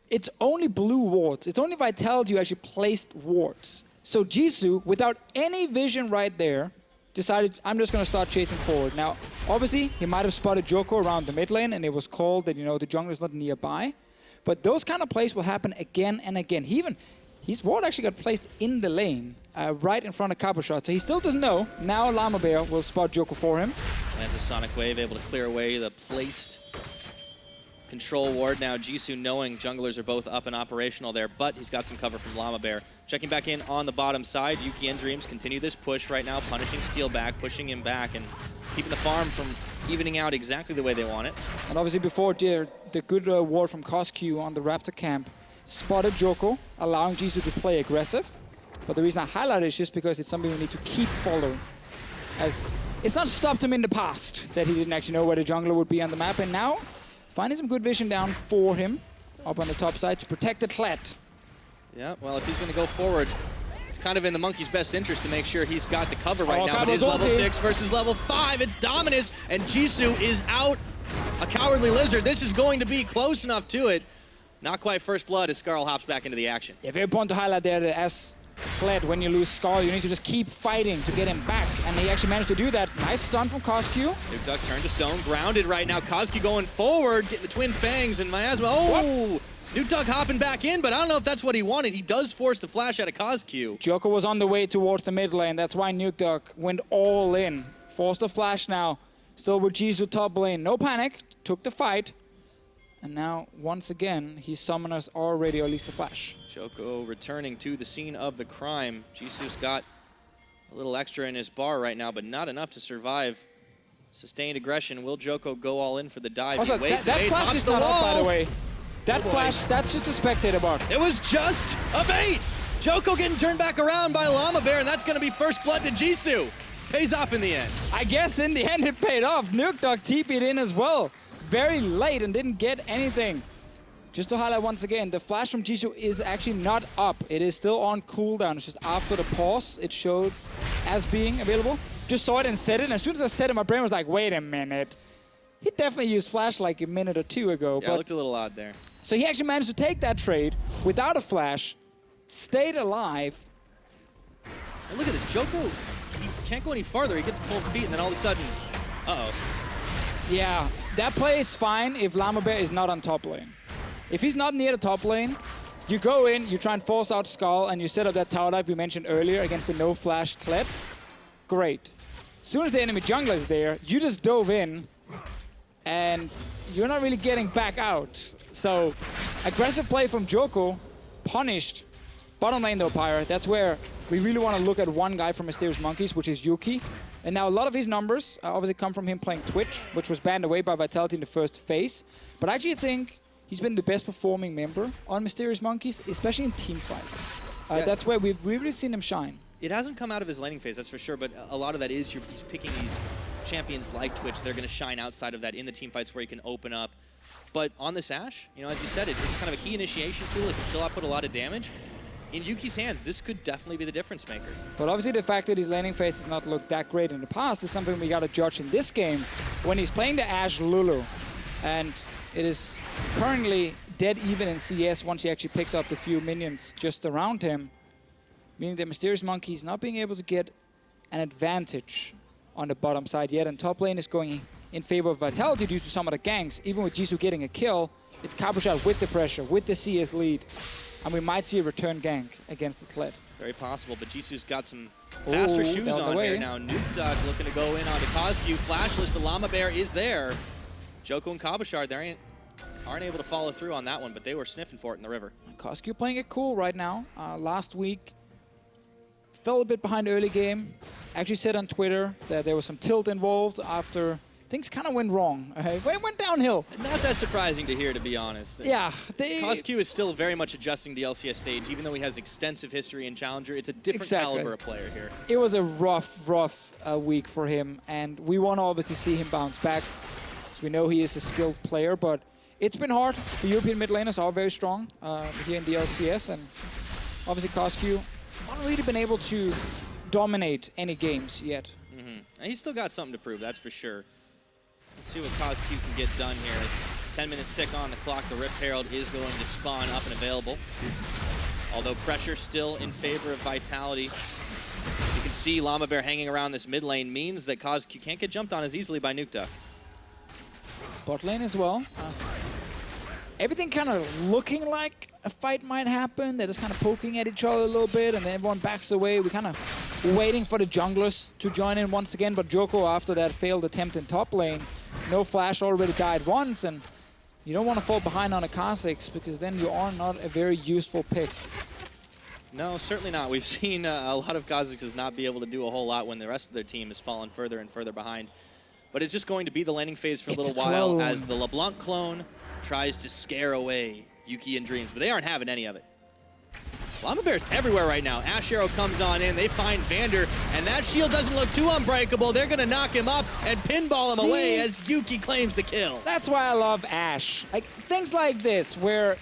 it's only blue wards. It's only Vitality who actually placed wards. So Jisoo, without any vision right there, decided, I'm just going to start chasing forward. Now, obviously, he might have spotted Joko around the mid lane, and it was called that, you know, the jungler's not nearby. But those kind of plays will happen again and again. His ward actually got placed in the lane, right in front of Cabochard. So he still doesn't know. Now Llama Bear will spot Joko for him. Lands a Sonic Wave, able to clear away the placed control ward. Now Jisoo knowing junglers are both up and operational there, but he's got some cover from Llama Bear. Checking back in on the bottom side, Yuki and Dreams continue this push right now, punishing Steelback, pushing him back, and keeping the farm from evening out exactly the way they want it. And obviously before the good ward from CosQ on the Raptor camp spotted Joko, allowing Jisoo to play aggressive. But the reason I highlight it is just because it's something we need to keep following. As it's not stopped him in the past that he didn't actually know where the jungler would be on the map, and now finding some good vision down for him up on the top side to protect the Kled. Yeah, well, if he's going to go forward, it's kind of in the Monkey's best interest to make sure he's got the cover right now. It is level 6 versus level 5. It's Dominus, and Jisoo is out. A Cowardly Lizard. This is going to be close enough to it. Not quite first blood as Skarl hops back into the action. Yeah, very important to highlight there that as Kled, when you lose Skarl, you need to just keep fighting to get him back. And he actually managed to do that. Nice stun from CosQ. Nuke Duck turned to stone, grounded right now. CosQ going forward, getting the Twin Fangs, and Miasma. Oh! Nuke Duck hopping back in, but I don't know if that's what he wanted. He does force the flash out of CosQ. Joko was on the way towards the mid lane. That's why Nuke Duck went all in. Forced the flash now. Still with Jisoo top lane. No panic. Took the fight. And now, once again, his summoners are ready, or at least the flash. Joko returning to the scene of the crime. Jisoo's got a little extra in his bar right now, but not enough to survive. Sustained aggression. Will Joko go all in for the dive? Also, that flash is not up, by the way. That flash, that's just a spectator bar. It was just a bait! Joko getting turned back around by Llama Bear, and that's going to be first blood to Jisoo. Pays off in the end. I guess in the end it paid off. Nuke Duck TP'd in as well. Very late and didn't get anything. Just to highlight once again, the flash from Jisoo is actually not up. It is still on cooldown. It's just after the pause, it showed as being available. Just saw it and said it, and as soon as I said it, my brain was like, wait a minute. He definitely used flash like a minute or two ago. Yeah, it looked a little odd there. So he actually managed to take that trade without a flash, stayed alive. And look at this, Joko, he can't go any farther. He gets cold feet, and then all of a sudden, uh-oh. Yeah, that play is fine if Llama Bear is not on top lane. If he's not near the top lane, you go in, you try and force out Skull, and you set up that tower dive we mentioned earlier against the no-flash Kled. Great. As soon as the enemy jungler is there, you just dove in, and you're not really getting back out. So, aggressive play from Joko, punished. Bottom lane though, Pyre, that's where we really want to look at one guy from Mysterious Monkeys, which is Yuki. And now a lot of his numbers obviously come from him playing Twitch, which was banned away by Vitality in the first phase. But I actually think he's been the best performing member on Mysterious Monkeys, especially in team fights. That's where we've really seen him shine. It hasn't come out of his laning phase, that's for sure, but a lot of that is he's picking these champions like Twitch. They're going to shine outside of that in the team fights where he can open up. But on this Ashe, you know, as you said, it's kind of a key initiation tool. It can still output a lot of damage. In Yuki's hands, this could definitely be the difference maker. But obviously the fact that his laning phase has not looked that great in the past is something we got to judge in this game when he's playing the Ashe Lulu. And it is currently dead even in CS once he actually picks up the few minions just around him, meaning that Mysterious Monkey is not being able to get an advantage on the bottom side yet. And top lane is going in favor of Vitality due to some of the ganks. Even with Jisoo getting a kill, it's Cabochard with the pressure, with the CS lead. And we might see a return gank against the Kled. Very possible, but Jisoo's got some faster shoes on here now. Nuke Duck looking to go in onto CosQ. Flashless, but Llama Bear is there. Joko and Cabochard, they aren't able to follow through on that one, but they were sniffing for it in the river. CosQ playing it cool right now. Last week, fell a bit behind early game. Actually said on Twitter that there was some tilt involved after things kind of went wrong. It went downhill. Not that surprising to hear, to be honest. Yeah. CosQ is still very much adjusting the LCS stage, even though he has extensive history in Challenger. It's a different caliber of player here. It was a rough week for him, and we want to obviously see him bounce back. We know he is a skilled player, but it's been hard. The European mid laners are very strong here in the LCS, and obviously CosQ not really been able to dominate any games yet. And he's still got something to prove, that's for sure. Let's see what CosQ can get done here. As 10 minutes tick on the clock, the Rift Herald is going to spawn up and available. Although pressure still in favor of Vitality. You can see Llamabear hanging around this mid lane means that CosQ can't get jumped on as easily by NukeDuck. Bot lane as well. Everything kind of looking like a fight might happen. They're just kind of poking at each other a little bit, and then everyone backs away. We're kind of waiting for the junglers to join in once again, but Joko, after that failed attempt in top lane, no flash, already died once, and you don't want to fall behind on a Kha'Zix because then you are not a very useful pick. No, certainly not. We've seen a lot of Kha'Zixes not be able to do a whole lot when the rest of their team has fallen further and further behind. But it's just going to be the laning phase for a little while as the LeBlanc clone tries to scare away Yuki and Dreams, but they aren't having any of it. Llamabear's everywhere right now. Ash Arrow comes on in, they find Vander, and that shield doesn't look too unbreakable. They're gonna knock him up and pinball him away as Yuki claims the kill. That's why I love Ash. Like, things like this, where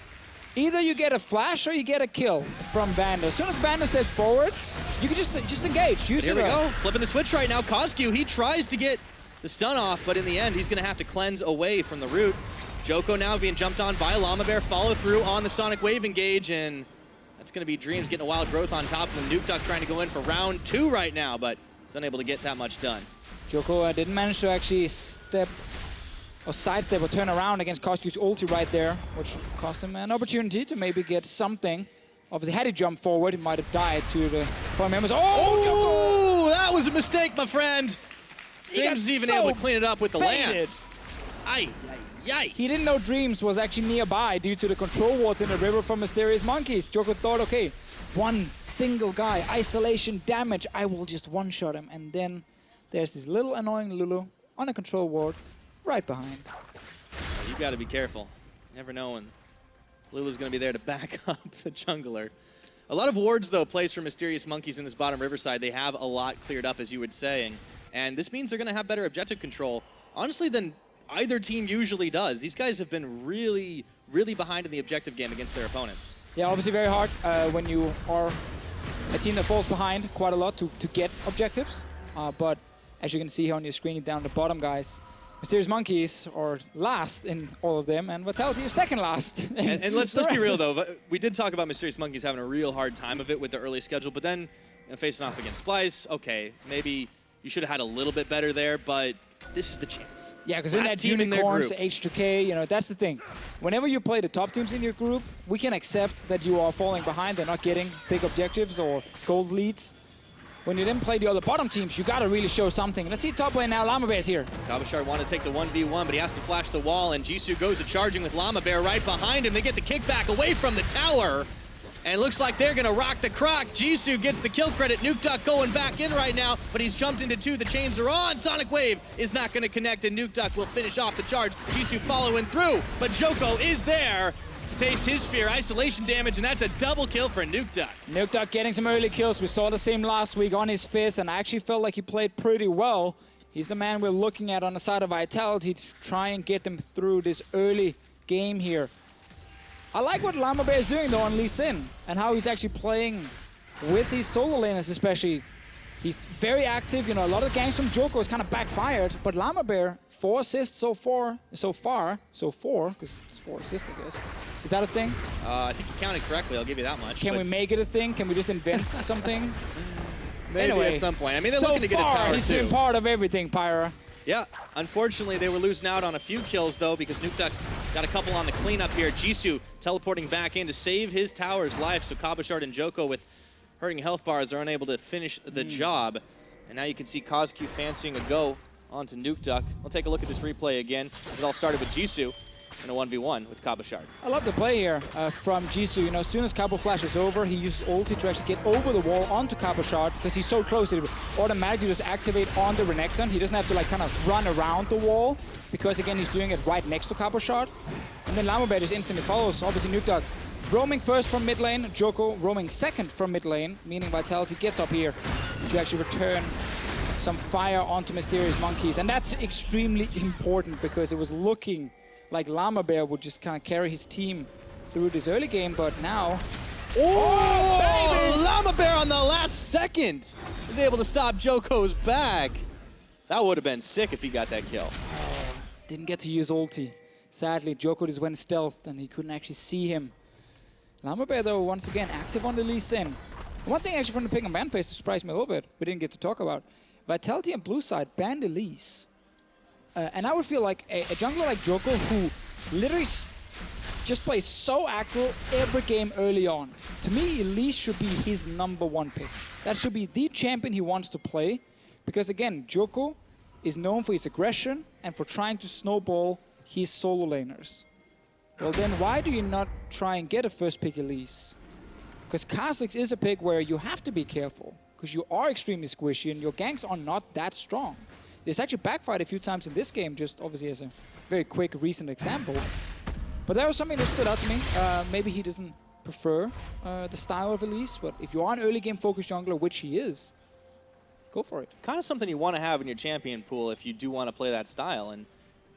either you get a flash or you get a kill from Vander. As soon as Vander steps forward, you can just engage. Here we go, flipping the switch right now. CosQ, he tries to get the stun off, but in the end, he's gonna have to cleanse away from the root. Joko now being jumped on by Llamabear, follow through on the Sonic Wave engage, and that's going to be Dreams getting a wild growth on top of him. NukeDuck trying to go in for round 2 right now, but he's unable to get that much done. Joko didn't manage to actually step or sidestep or turn around against CosQ's ulti right there, which cost him an opportunity to maybe get something. Obviously, had he jumped forward, he might have died to the four members. Oh, that was a mistake, my friend. Dreams is even able to clean it up with the lance. He didn't know Dreams was actually nearby due to the control wards in the river from Mysterious Monkeys. Joko thought, okay, one single guy, isolation damage, I will just one-shot him. And then there's this little annoying Lulu on a control ward right behind. Well, you got to be careful. You never know when Lulu's going to be there to back up the jungler. A lot of wards, though, placed for Mysterious Monkeys in this bottom riverside. They have a lot cleared up, as you were saying. And this means they're going to have better objective control, honestly, than either team usually does. These guys have been really, really behind in the objective game against their opponents. Yeah, obviously very hard when you are a team that falls behind quite a lot to get objectives. But as you can see here on your screen down the bottom, guys, Mysterious Monkeys are last in all of them, and Vitality is second last. And let's be real, though. We did talk about Mysterious Monkeys having a real hard time of it with the early schedule, but then facing off against Splice, okay, maybe you should have had a little bit better there, but this is the chance. Yeah, because in that Unicorns, H2K, you know, that's the thing. Whenever you play the top teams in your group, we can accept that you are falling behind and not getting big objectives or gold leads. When you then play the other bottom teams, you gotta really show something. Let's see top lane now, Llamabear's here. Kabashar wanted to take the 1v1, but he has to flash the wall, and Jisoo goes to charging with Llamabear right behind him. They get the kickback away from the tower. And looks like they're gonna rock the croc. Jisoo gets the kill credit. NukeDuck going back in right now, but he's jumped into 2. The chains are on. Sonic Wave is not gonna connect, and NukeDuck will finish off the charge. Jisoo following through, but Joko is there to taste his fear. Isolation damage, and that's a double kill for NukeDuck. NukeDuck getting some early kills. We saw the same last week on his Fizz, and I actually felt like he played pretty well. He's the man we're looking at on the side of Vitality to try and get them through this early game here. I like what Llamabear is doing, though, on Lee Sin, and how he's actually playing with these solo laners, especially. He's very active. You know, a lot of the ganks from Joko is kind of backfired, but Llamabear, 4 assists so far, because it's 4 assists, I guess. Is that a thing? I think you counted correctly. I'll give you that much. Can we make it a thing? Can we just invent something? Maybe anyway, at some point. I mean, they're so looking to get a tower, he's too. been part of everything, Pyra. Yeah, unfortunately, they were losing out on a few kills, though, because NukeDuck got a couple on the cleanup here. Jisoo teleporting back in to save his tower's life, so Kabashard and Joko with hurting health bars are unable to finish the job. And now you can see CosQ fancying a go onto NukeDuck. We'll take a look at this replay again. It all started with Jisoo. in a 1v1 with Cabochard. I love the play here from Jisoo. You know, as soon as Cabo Flash is over, he uses ulti to actually get over the wall onto Cabochard because he's so close. It automatically just activate on the Renekton. He doesn't have to like kind of run around the wall because again he's doing it right next to Cabochard. And then Llama Bear just instantly follows. Obviously Nukeduck roaming first from mid lane, Joko roaming second from mid lane, meaning Vitality gets up here to actually return some fire onto Mysterious Monkeys. And that's extremely important because it was looking like Llama Bear would just kind of carry his team through this early game, but now... Oh, baby! Llama Bear on the last second is able to stop Joko's back. That would have been sick if he got that kill. Didn't get to use ulti. Sadly, Joko just went stealth and he couldn't actually see him. Llama Bear, though, once again, active on the Lee Sin. One thing actually from the pick and ban phase surprised me a little bit, we didn't get to talk about. Vitality and blue side banned Elise. And I would feel like a jungler like Joko, who literally just plays so aggro every game early on. To me, Elise should be his #1 pick. That should be the champion he wants to play. Because again, Joko is known for his aggression and for trying to snowball his solo laners. Well then, why do you not try and get a first pick Elise? Because Kha'Zix is a pick where you have to be careful. Because you are extremely squishy and your ganks are not that strong. It's actually backfired a few times in this game, just obviously as a very quick, recent example. But that was something that stood out to me. Maybe he doesn't prefer the style of Elise, but if you are an early game focused jungler, which he is, go for it. Kind of something you want to have in your champion pool if you do want to play that style. And,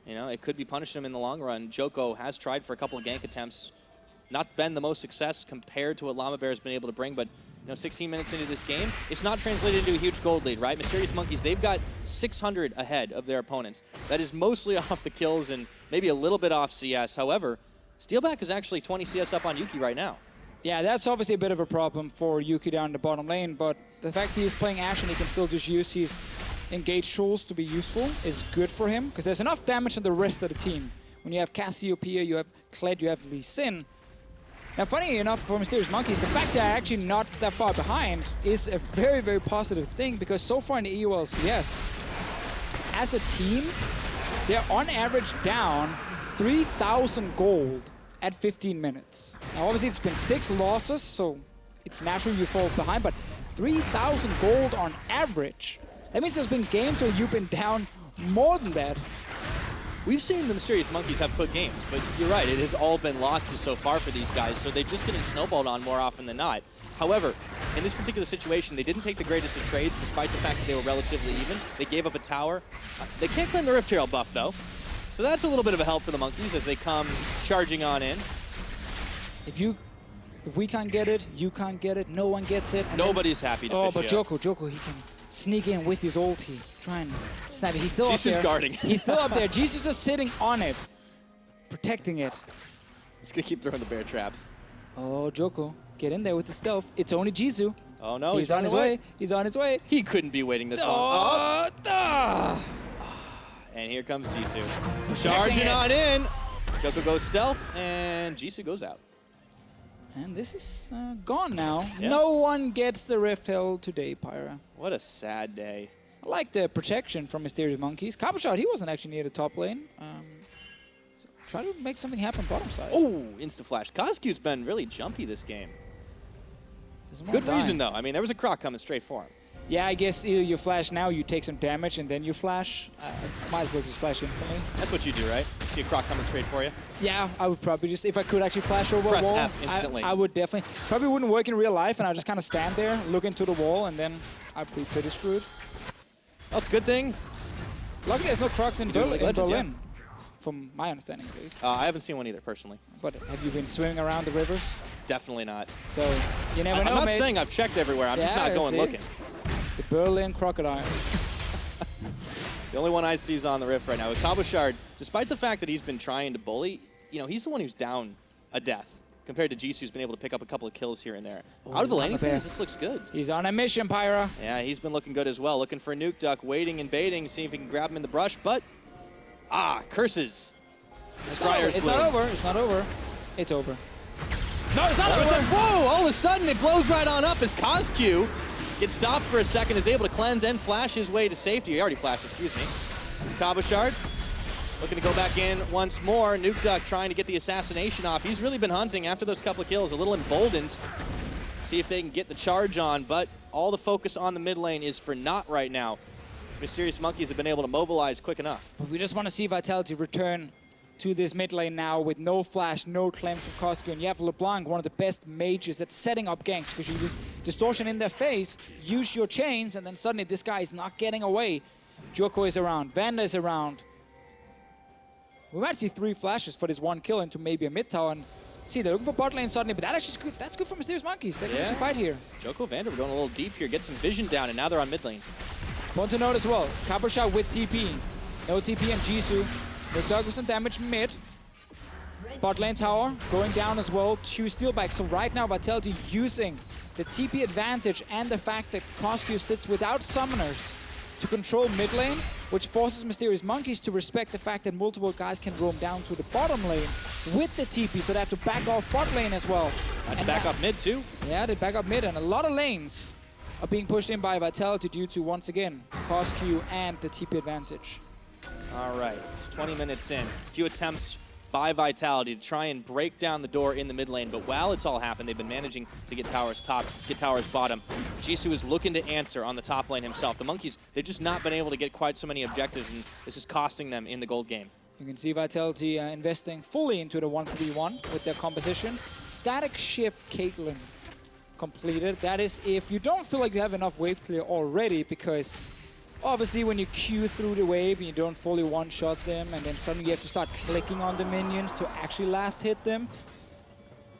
you know, it could be punishing him in the long run. Joko has tried for a couple of gank attempts. Not been the most success compared to what Llama Bear has been able to bring, but you know, 16 minutes into this game, it's not translated into a huge gold lead, right? Mysterious Monkeys, they've got 600 ahead of their opponents. That is mostly off the kills and maybe a little bit off CS. However, Steelback is actually 20 CS up on Yuki right now. Yeah, that's obviously a bit of a problem for Yuki down the bottom lane, but the fact he is playing Ashe and he can still just use his engage tools to be useful is good for him, because there's enough damage on the rest of the team. When you have Cassiopeia, you have Kled, you have Lee Sin. Now, funny enough, for Mysterious Monkeys, the fact that they're actually not that far behind is a very, very positive thing, because so far in the EULCS, as a team, they're on average down 3,000 gold at 15 minutes. Now, obviously, it's been 6 losses, so it's natural you fall behind, but 3,000 gold on average. That means there's been games where you've been down more than that. We've seen the Mysterious Monkeys have quick games, but you're right, it has all been losses so far for these guys, so they're just getting snowballed on more often than not. However, in this particular situation, they didn't take the greatest of trades, despite the fact that they were relatively even. They gave up a tower. They can't claim the Rift Herald buff, though. So that's a little bit of a help for the Monkeys as they come charging on in. If we can't get it, you can't get it, no one gets it. Nobody's happy to fish but Joko, he can sneak in with his ulti. Try and snap it. He's still up there. Jisoo's guarding. He's still up there. Jisoo's just sitting on it, protecting it. He's going to keep throwing the bear traps. Oh, Joko, get in there with the stealth. It's only Jisoo. Oh, no, he's on his way. He's on his way. He couldn't be waiting this long. Oh. And here comes Jisoo. Charging on in. Joko goes stealth, and Jisoo goes out. And this is gone now. Yeah. No one gets the Rift Herald today, Pyra. What a sad day. I like the protection from Mysterious Monkeys. Cabochard, he wasn't actually near the top lane. Try to make something happen bottom side. Oh, insta-flash. Coscue's been really jumpy this game. Good reason, though. I mean, there was a croc coming straight for him. Yeah, I guess either you flash now, you take some damage, and then you flash. Might as well just flash instantly. That's what you do, right? See a croc coming straight for you? Yeah, I would probably just, if I could actually flash over Press a wall, F instantly. I would definitely. Probably wouldn't work in real life, and I'd just kind of stand there, look into the wall, and then I'd be pretty screwed. That's a good thing. Luckily, there's no crocs in Berlin, Yeah. from my understanding at least. I haven't seen one either, personally. But have you been swimming around the rivers? Definitely not. So, you never know, I'm not mate. saying I've checked everywhere. I'm just not going looking. The Berlin crocodile. The only one I see is on the Rift right now. With Cabochard, despite the fact that he's been trying to bully, you know, he's the one who's down a death compared to Jisoo, who's been able to pick up a couple of kills here and there. Out of the laning phase, this looks good. He's on a mission, Pyra. Yeah, he's been looking good as well. Looking for a Nukeduck, waiting and baiting, seeing if he can grab him in the brush, but curses. It's not over. It's not over. It's not over. It's over. No, it's not over. It's like, whoa! All of a sudden, it blows right on up as Coscue gets stopped for a second, is able to cleanse and flash his way to safety. He already flashed, excuse me. Cabochard Looking to go back in once more. Nuke Duck trying to get the assassination off. He's really been hunting after those couple of kills, a little emboldened. See if they can get the charge on, but all the focus on the mid lane is for naught right now. Mysterious Monkeys have been able to mobilize quick enough. But we just want to see Vitality return to this mid lane now with no flash, no cleanse from Koski, and you have LeBlanc, one of the best mages at setting up ganks, because you use distortion in their face, use your chains, and then suddenly this guy is not getting away. Joko is around, Vanda is around. We might see 3 flashes for this 1 kill into maybe a mid tower, and see, they're looking for bot lane suddenly, but that actually is good. That's good for Mysterious Monkeys. They can actually fight here. Joko, Vanda, we're going a little deep here, get some vision down, and now they're on mid lane. Want to note as well, Copper Shot with TP. No TP and Jisoo. They're dug with some damage mid. Bot lane tower going down as well. 2 steal back. So right now Vitality using the TP advantage and the fact that Koski sits without summoners to control mid lane, which forces Mysterious Monkeys to respect the fact that multiple guys can roam down to the bottom lane with the TP, so they have to back off bot lane as well. And back up mid too. Yeah, they back up mid, and a lot of lanes are being pushed in by Vitality due to, once again, cost queue and the TP advantage. All right, 20 minutes in. A few attempts by Vitality to try and break down the door in the mid lane, but while it's all happened, they've been managing to get towers top, get towers bottom. Jisoo is looking to answer on the top lane himself. The Monkeys, they've just not been able to get quite so many objectives, and this is costing them in the gold game. You can see Vitality investing fully into the 1v1 with their composition. Static Shift Caitlyn completed. That is if you don't feel like you have enough wave clear already, because obviously when you queue through the wave and you don't fully one-shot them, and then suddenly you have to start clicking on the minions to actually last hit them.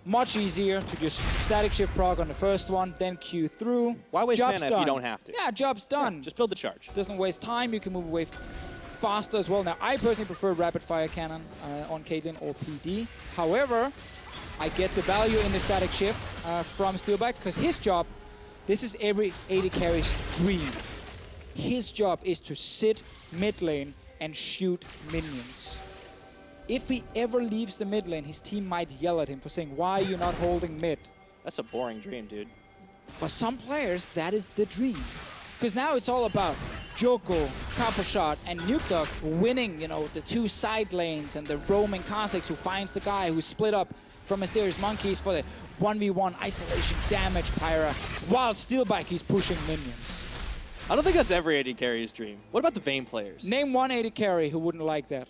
Much easier to just static shift proc on the first one, then queue through. Why waste Job's mana done. if you don't have to? Yeah, job's done. Yeah, just build the charge. Doesn't waste time, you can move away faster as well. Now, I personally prefer rapid fire cannon on Caitlyn or PD. However, I get the value in the static shift from Steelback, because his job, this is every AD carry's dream. His job is to sit mid lane and shoot minions. If he ever leaves the mid lane, his team might yell at him for saying, why are you not holding mid? That's a boring dream, dude. For some players, that is the dream. Because now it's all about Joko, Copper Shot, and Nuke Duck winning, you know, the 2 side lanes and the roaming Kha'Zix who finds the guy who's split up from Mysterious Monkeys for the 1v1 isolation damage Pyra, while Steelback is pushing minions. I don't think that's every AD carry's dream. What about the Vayne players? Name one AD carry who wouldn't like that.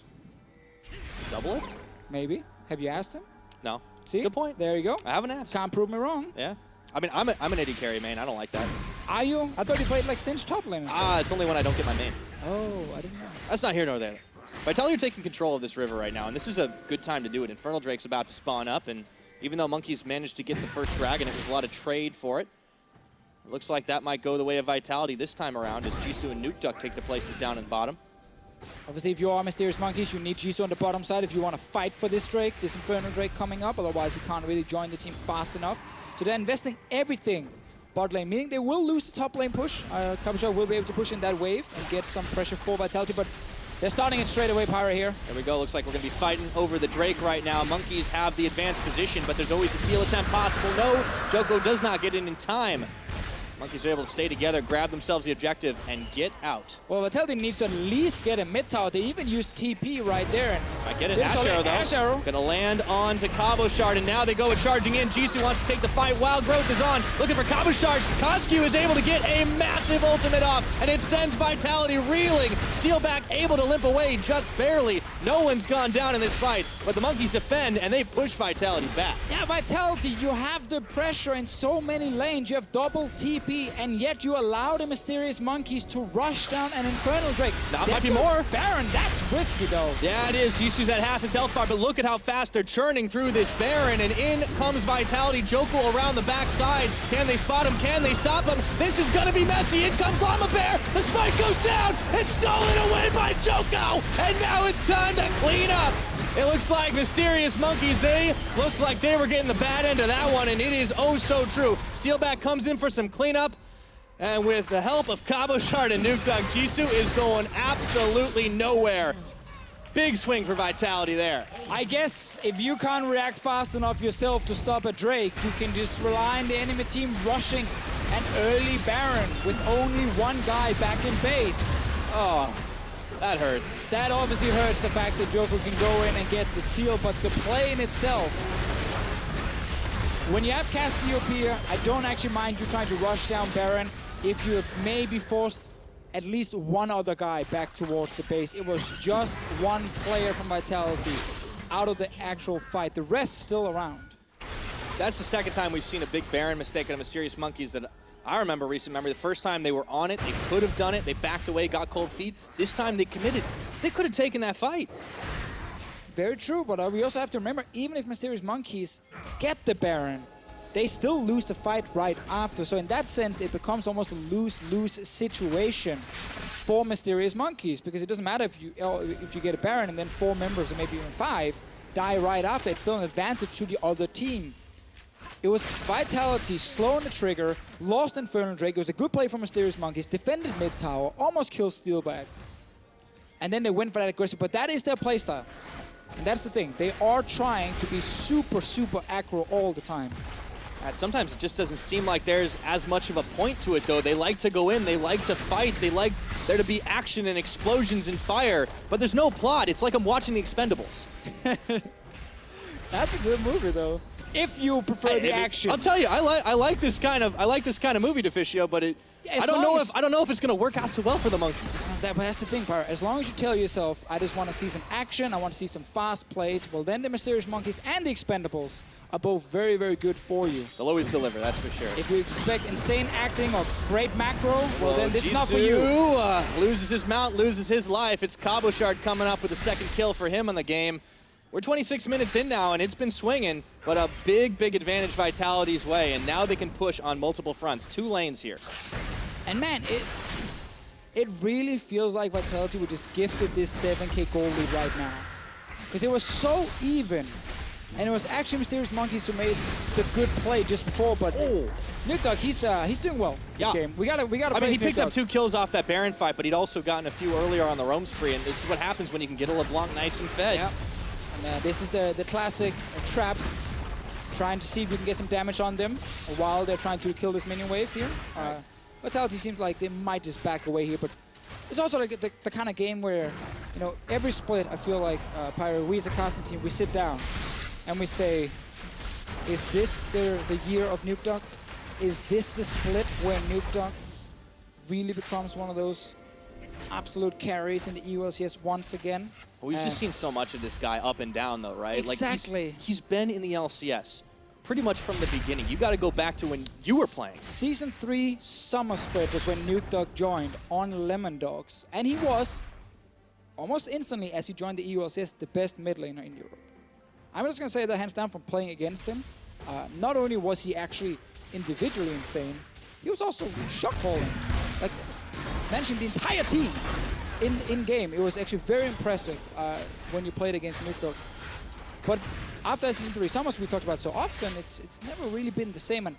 Double it? Maybe. Have you asked him? No. See? Good point. There you go. I haven't asked. Can't prove me wrong. Yeah. I mean, I'm an AD carry main. I don't like that. Are you? I thought you played like Singe top lane. It's only when I don't get my main. Oh, I didn't know. That's not here nor there. Vitality are taking control of this river right now, and this is a good time to do it. Infernal Drake's about to spawn up, and even though Monkeys managed to get the first dragon, it was a lot of trade for it. It looks like that might go the way of Vitality this time around as Jisoo and Nuke Duck take the places down in bottom. Obviously, if you are Mysterious Monkeys, you need Jisoo on the bottom side if you want to fight for this Drake, this Infernal Drake coming up. Otherwise, he can't really join the team fast enough. So they're investing everything bot lane, meaning they will lose the top lane push. Copper will be able to push in that wave and get some pressure for Vitality, but they're starting it straight away, Pyra here. There we go. Looks like we're going to be fighting over the Drake right now. Monkeys have the advanced position, but there's always a steal attempt possible. No, Joko does not get in time. Monkeys are able to stay together, grab themselves the objective, and get out. Well, Vitality needs to at least get a mid tower. They even used TP right there. Might get an Ash Arrow, though. Ash Arrow. Gonna land on to Cabo Shard, and now they go with charging in. Jisoo wants to take the fight. Wild Growth is on, looking for Cabo Shard. Koski is able to get a massive ultimate off, and it sends Vitality reeling. Steelback able to limp away just barely. No one's gone down in this fight, but the Monkeys defend, and they push Vitality back. Yeah, Vitality, you have the pressure in so many lanes. You have double TP, and yet you allow the Mysterious Monkeys to rush down an Infernal Drake. That might be more. Baron, that's risky, though. Yeah, it is. Jisoo's at half his health bar, but look at how fast they're churning through this Baron, and in comes Vitality. Joko around the backside. Can they spot him? Can they stop him? This is gonna be messy. In comes Llama Bear. The spike goes down. It's stolen away by Joko, and now it's time to clean up. It looks like Mysterious Monkeys, they looked like they were getting the bad end of that one, and it is oh so true. Steelback comes in for some cleanup, and with the help of Cabo Shard and Nuke Duck, Jisoo is going absolutely nowhere. Big swing for Vitality there. I guess if you can't react fast enough yourself to stop a Drake, you can just rely on the enemy team rushing an early Baron with only one guy back in base. Oh, That hurts. That obviously hurts, the fact that Joker can go in and get the steal, but the play in itself, when you have Cassiopeia, I don't actually mind you trying to rush down Baron if you have maybe forced at least one other guy back towards the base. It was just one player from Vitality out of the actual fight. The rest still around. That's the second time we've seen a big Baron mistake on Mysterious Monkeys that I remember recent memory. The first time they were on it, they could have done it. They backed away, got cold feet. This time they committed. They could have taken that fight. Very true, but we also have to remember, even if Mysterious Monkeys get the Baron, they still lose the fight right after. So in that sense, it becomes almost a lose-lose situation for Mysterious Monkeys, because it doesn't matter if you get a Baron and then 4 members, or maybe even 5, die right after. It's still an advantage to the other team. It was Vitality slow on the trigger, lost Infernal Drake. It was a good play from Mysterious Monkeys, defended mid tower, almost killed Steelback. And then they went for that aggressive, but that is their playstyle. And that's the thing. They are trying to be super, super aggro all the time. Sometimes it just doesn't seem like there's as much of a point to it, though. They like to go in, they like to fight, they like there to be action and explosions and fire, but there's no plot. It's like I'm watching The Expendables. That's a good movie, though. If you prefer the action. I'll tell you, I like this kind of movie, Deficio, but I don't know if it's going to work out so well for the Monkeys. But that's the thing, Pyro. As long as you tell yourself, I just want to see some action, I want to see some fast plays, well, then the Mysterious Monkeys and the Expendables are both very, very good for you. They'll always deliver, that's for sure. If you expect insane acting or great macro, well, then this is not for you. Loses his mount, loses his life. It's Cabochard coming up with a second kill for him in the game. We're 26 minutes in now, and it's been swinging, but a big, big advantage Vitality's way, and now they can push on multiple fronts. 2 lanes here. And man, it really feels like Vitality were just gifted this 7K gold lead right now. Because it was so even. And it was actually Mysterious Monkeys who made the good play just before, but Nukedog, he's doing well this game. We gotta I mean, he picked up 2 kills off that Baron fight, but he'd also gotten a few earlier on the roam spree, and this is what happens when you can get a LeBlanc nice and fed. Yep. And this is the classic trap, trying to see if we can get some damage on them while they're trying to kill this minion wave here. Vitality seems like they might just back away here, but it's also like the kind of game where, you know, every split, I feel like, Pyro, we as a casting team, we sit down and we say, is this the year of Nukedog? Is this the split where Nukedog really becomes one of those absolute carries in the EULCS once again? We've just seen so much of this guy up and down, though, right? Exactly. Like he's been in the LCS pretty much from the beginning. You got to go back to when you were playing. Season 3 Summer Split was when Nukedog joined on Lemon Dogs, and he was almost instantly, as he joined the EULCS, the best mid laner in Europe. I'm just gonna say that hands down from playing against him. Not only was he actually individually insane, he was also shot calling. Like, mentioned the entire team in game. It was actually very impressive when you played against Nukedog. But after Season 3 Summers we talked about so often, it's never really been the same. And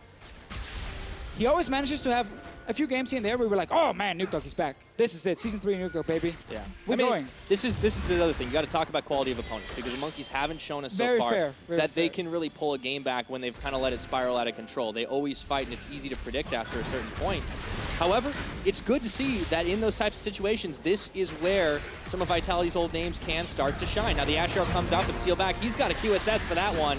he always manages to have a few games here and there where we're like, oh man, Nukedog is back. This is it, Season 3 Nukedog, baby. Yeah. We're going. This is the other thing. You got to talk about quality of opponents, because the Monkeys haven't shown us so far that they can really pull a game back when they've kind of let it spiral out of control. They always fight, and it's easy to predict after a certain point. However, it's good to see that in those types of situations, this is where some of Vitality's old names can start to shine. Now the Asher comes out with Steelback. He's got a QSS for that one.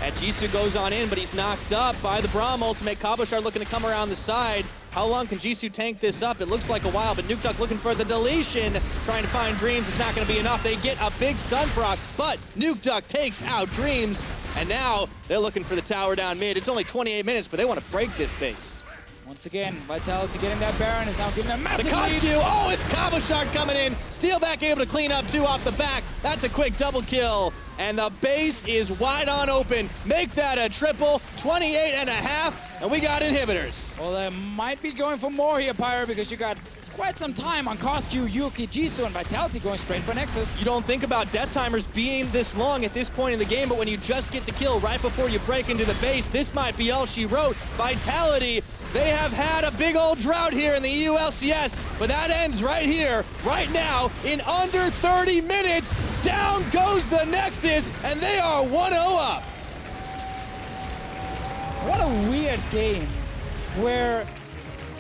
And Jisoo goes on in, but he's knocked up by the Braum ultimate. Cabochard looking to come around the side. How long can Jisoo tank this up? It looks like a while, but Nukedog looking for the deletion. Trying to find Dreams. It's not going to be enough. They get a big stun proc, but Nukedog takes out Dreams. And now they're looking for the tower down mid. It's only 28 minutes, but they want to break this base. Once again, Vitality getting that Baron is now giving them massive lead. Oh, it's Cabochard coming in. Steelback able to clean up 2 off the back. That's a quick double kill. And the base is wide on open. Make that a triple, 28.5, and we got inhibitors. Well, they might be going for more here, Pyro, because you got quite some time on Koskyu, Yuki, Jisoo, and Vitality going straight for Nexus. You don't think about death timers being this long at this point in the game, but when you just get the kill right before you break into the base, this might be all she wrote. Vitality, they have had a big old drought here in the EULCS, but that ends right here, right now, in under 30 minutes. Down goes the Nexus, and they are 1-0 up. What a weird game where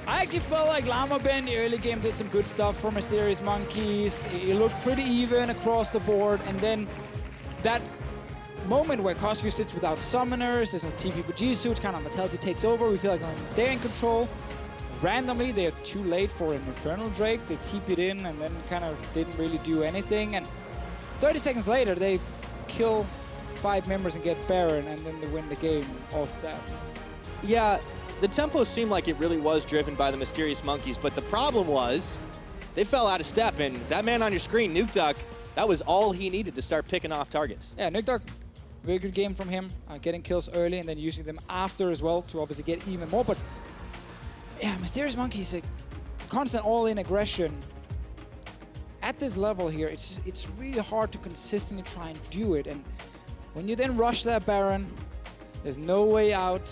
I actually felt like Llama Bear in the early game did some good stuff for Mysterious Monkeys. It looked pretty even across the board, and then that moment where Coscu sits without summoners, there's no TP for Jisoo, it's kind of Vitality takes over, we feel like they're in control. Randomly, they're too late for an Infernal Drake, they TP'd in and then kind of didn't really do anything, and 30 seconds later, they kill 5 members and get Baron, and then they win the game off that. Yeah, the tempo seemed like it really was driven by the Mysterious Monkeys, but the problem was they fell out of step, and that man on your screen, Nukeduck, that was all he needed to start picking off targets. Yeah, Nukeduck, very good game from him, getting kills early and then using them after as well to obviously get even more, but yeah, Mysterious Monkeys, a constant all-in aggression. At this level here, it's really hard to consistently try and do it, and when you then rush that Baron, there's no way out.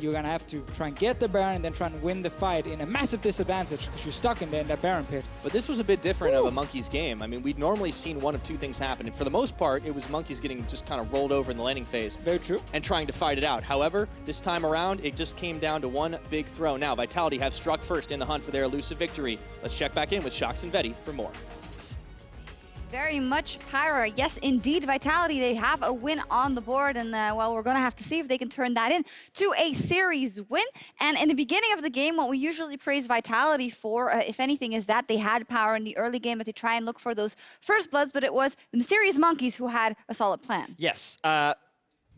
You're gonna have to try and get the Baron and then try and win the fight in a massive disadvantage because you're stuck in there in that Baron pit. But this was a bit different of a Monkeys game. I mean, we'd normally seen one of two things happen, and for the most part, it was Monkeys getting just kind of rolled over in the laning phase. Very true. And trying to fight it out. However, this time around, it just came down to one big throw. Now, Vitality have struck first in the hunt for their elusive victory. Let's check back in with Shox and VIT for more. Very much Pyra. Yes, indeed, Vitality, they have a win on the board, and well, we're going to have to see if they can turn that in to a series win. And in the beginning of the game, what we usually praise Vitality for, if anything, is that they had power in the early game, that they try and look for those first bloods, but it was the Mysterious Monkeys who had a solid plan. Yes.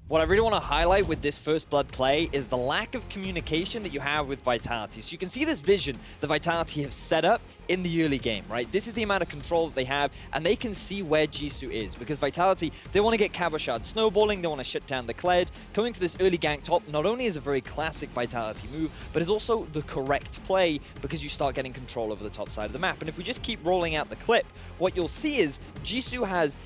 What I really want to highlight with this first blood play is the lack of communication that you have with Vitality. So you can see this vision that Vitality have set up in the early game, right? This is the amount of control that they have, and they can see where Jisoo is, because Vitality, they want to get Cabochard snowballing, they want to shut down the Kled. Coming to this early gank top not only is a very classic Vitality move, but is also the correct play, because you start getting control over the top side of the map. And if we just keep rolling out the clip, what you'll see is Jisoo has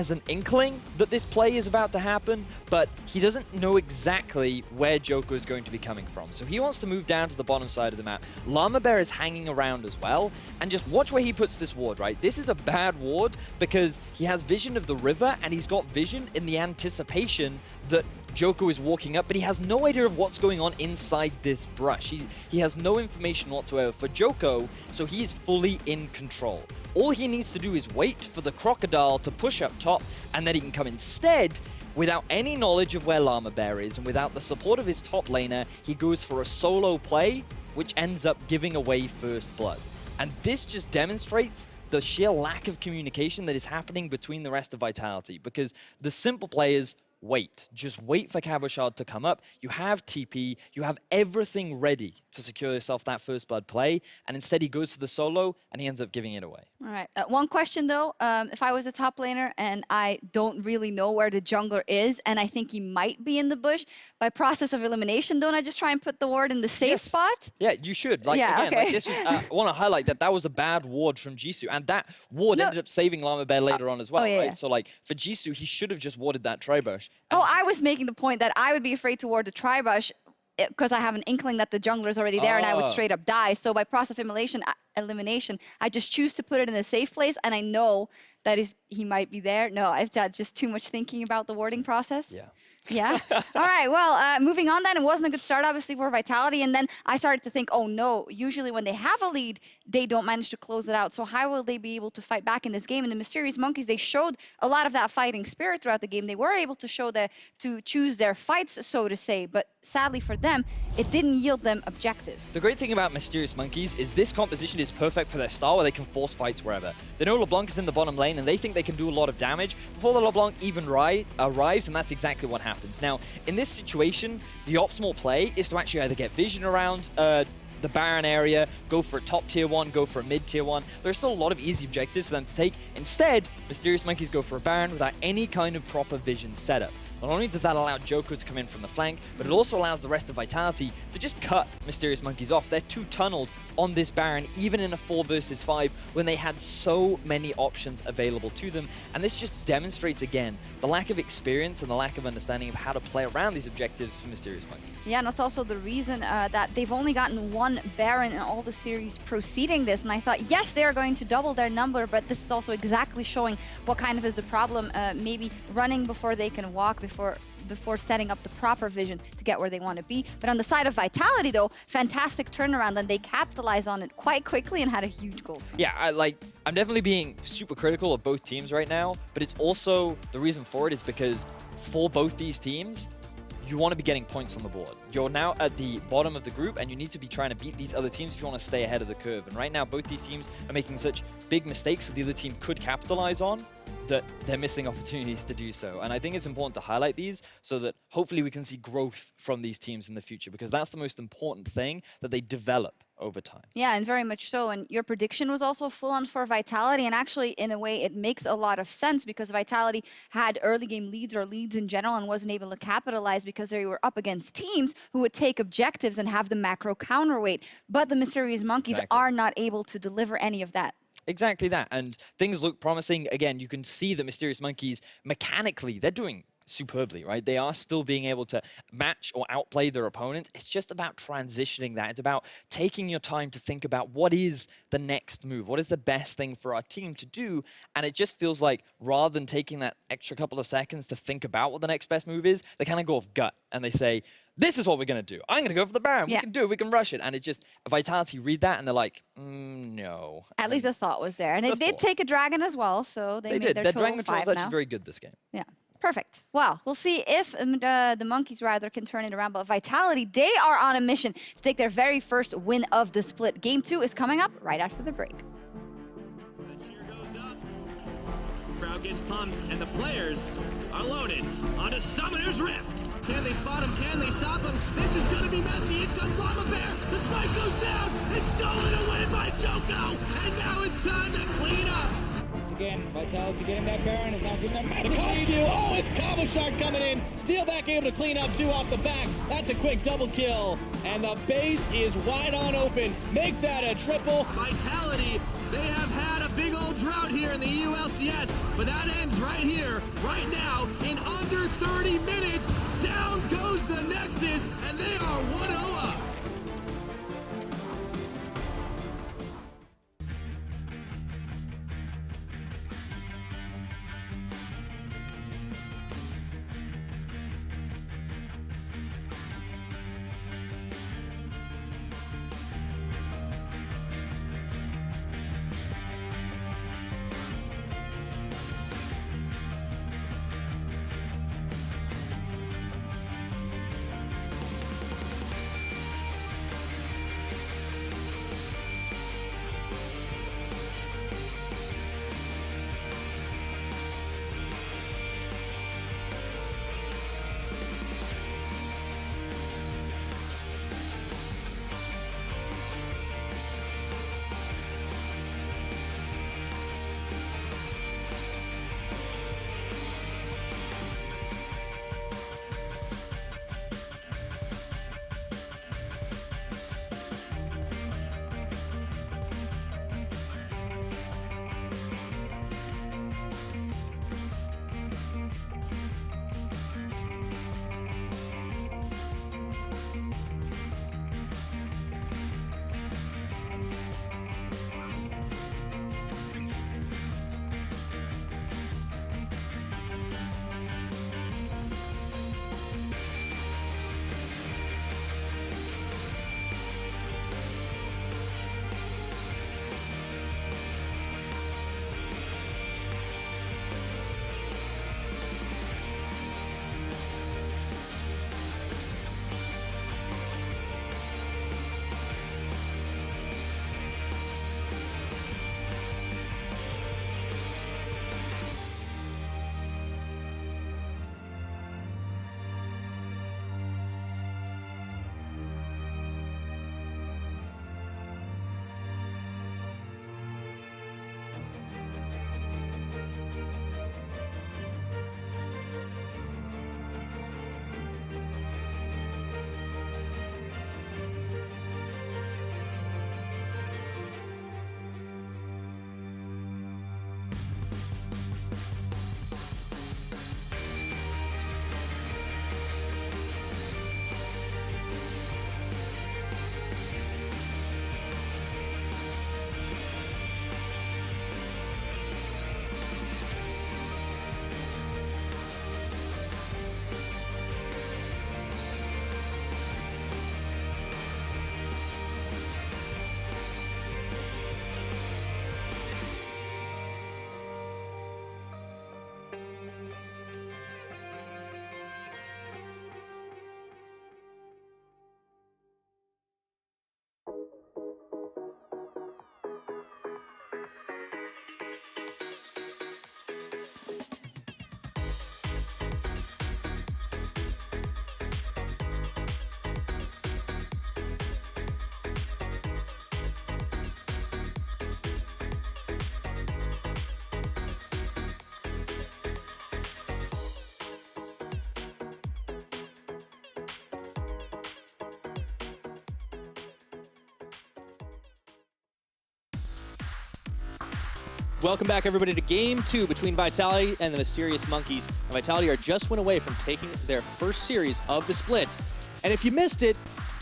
an inkling that this play is about to happen, but he doesn't know exactly where Joker is going to be coming from. So he wants to move down to the bottom side of the map. Llama Bear is hanging around as well, and just watch where he puts this ward, right? This is a bad ward because he has vision of the river, and he's got vision in the anticipation that Joko is walking up, but he has no idea of what's going on inside this brush. He has no information whatsoever for Joko, so he is fully in control. All he needs to do is wait for the Crocodile to push up top, and then he can come instead. Without any knowledge of where Llama Bear is, and without the support of his top laner, he goes for a solo play, which ends up giving away first blood. And this just demonstrates the sheer lack of communication that is happening between the rest of Vitality, because the simple play is wait. Just wait for Cabochard to come up. You have TP, you have everything ready to secure yourself that first blood play, and instead he goes to the solo and he ends up giving it away. All right. One question though, if I was a top laner and I don't really know where the jungler is, and I think he might be in the bush, by process of elimination, don't I just try and put the ward in the safe spot? Yeah, you should. Like, yeah, again, okay. like this was, I want to highlight that was a bad ward from Jisoo, and that ward ended up saving Llama Bear later on as well, right? Yeah. So like for Jisoo, he should have just warded that Tribush. Oh, I was making the point that I would be afraid to ward the Tribush because I have an inkling that the jungler is already there and I would straight up die. So by process of elimination, I just choose to put it in a safe place, and I know that he might be there. No, it's just too much thinking about the warding process. Yeah. Yeah. All right. Well, moving on then, it wasn't a good start, obviously, for Vitality. And then I started to think, oh, no, usually when they have a lead, they don't manage to close it out. So how will they be able to fight back in this game? And the Mysterious Monkeys, they showed a lot of that fighting spirit throughout the game. They were able to show to choose their fights, so to say. But sadly for them, it didn't yield them objectives. The great thing about Mysterious Monkeys is this composition is perfect for their style, where they can force fights wherever. They know LeBlanc is in the bottom lane, and they think they can do a lot of damage before the LeBlanc even arrives, and that's exactly what happens. Now, in this situation, the optimal play is to actually either get vision around the Baron area, go for a top tier 1, go for a mid tier 1. There's still a lot of easy objectives for them to take. Instead, Mysterious Monkeys go for a Baron without any kind of proper vision setup. Not only does that allow Joko to come in from the flank, but it also allows the rest of Vitality to just cut Mysterious Monkeys off. They're too tunneled on this Baron, even in a 4 versus 5, when they had so many options available to them. And this just demonstrates, again, the lack of experience and the lack of understanding of how to play around these objectives for Mysterious Monkeys. Yeah, and that's also the reason that they've only gotten 1 one Baron in all the series preceding this, and I thought, yes, they are going to double their number, but this is also exactly showing what kind of is the problem. Maybe running before they can walk, before setting up the proper vision to get where they want to be. But on the side of Vitality, though, fantastic turnaround, and they capitalized on it quite quickly and had a huge goal too. Yeah, I'm definitely being super critical of both teams right now, but it's also, the reason for it is because for both these teams, you want to be getting points on the board. You're now at the bottom of the group, and you need to be trying to beat these other teams if you want to stay ahead of the curve. And right now, both these teams are making such big mistakes that the other team could capitalize on, that they're missing opportunities to do so. And I think it's important to highlight these so that hopefully we can see growth from these teams in the future, because that's the most important thing, that they develop over time. Yeah, and very much so. And your prediction was also full on for Vitality. And actually, in a way, it makes a lot of sense because Vitality had early game leads or leads in general and wasn't able to capitalize because they were up against teams who would take objectives and have the macro counterweight. But the Mysterious Monkeys are not able to deliver any of that. Exactly that. And things look promising. Again, you can see the Mysterious Monkeys mechanically, they're doing superbly, right? They are still being able to match or outplay their opponents. It's just about transitioning that. It's about taking your time to think about what is the next move, what is the best thing for our team to do. And it just feels like rather than taking that extra couple of seconds to think about what the next best move is, they kind of go off gut and they say, this is what we're going to do. I'm going to go for the Baron. We can do it. We can rush it. And it just, Vitality read that and they're like, no. At least the thought was there. And they did take a dragon as well, so they made did. their Their total dragon control is 5 actually now. very good this game. Yeah. Perfect. Wow. We'll see if the Monkeys rather can turn it around. But Vitality, they are on a mission to take their very first win of the split. Game 2 is coming up right after the break. The cheer goes up. Crowd gets pumped, and the players are loaded onto Summoner's Rift. Can they spot him? Can they stop him? This is going to be messy. It comes Llama Bear. The spike goes down. It's stolen away by Joko. And now it's time to clean up. Once again, Vitality getting that Baron is now giving them massive The cost lead. steal. Oh, it's Combo Shark coming in. Steel back able to clean up 2 off the back. That's a quick double kill. And the base is wide on open. Make that a triple. Vitality, they have had a big old drought here in the EULCS, but that ends right here, right now, in under 30 minutes. Down goes the Nexus, and they are 1-0 up. Welcome back, everybody, to Game 2 between Vitality and the Mysterious Monkeys. And Vitality are just one away from taking their first series of the split. And if you missed it,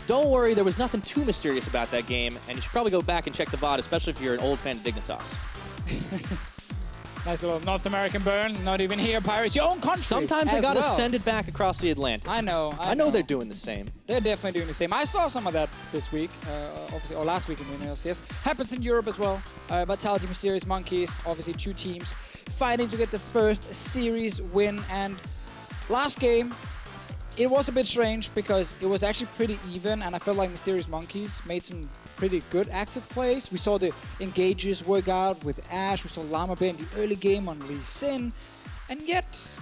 don't worry, there was nothing too mysterious about that game, and you should probably go back and check the VOD, especially if you're an old fan of Dignitas. Nice little North American burn. Not even here, Pirates. Your own country. Sometimes I gotta send it back across the Atlantic. I know. I know they're doing the same. They're definitely doing the same. I saw some of that this week, obviously, or last week in the LCS. Happens in Europe as well. Vitality, Mysterious Monkeys, obviously 2 teams fighting to get the first series win. And last game, it was a bit strange because it was actually pretty even, and I felt like Mysterious Monkeys made some pretty good active plays. We saw the engages work out with Ashe, we saw Llama in the early game on Lee Sin, and yet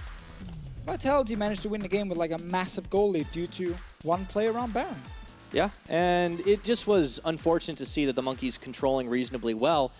Vitality managed to win the game with like a massive goal lead due to one play around Baron. Yeah, and it just was unfortunate to see that the Monkeys controlling reasonably well,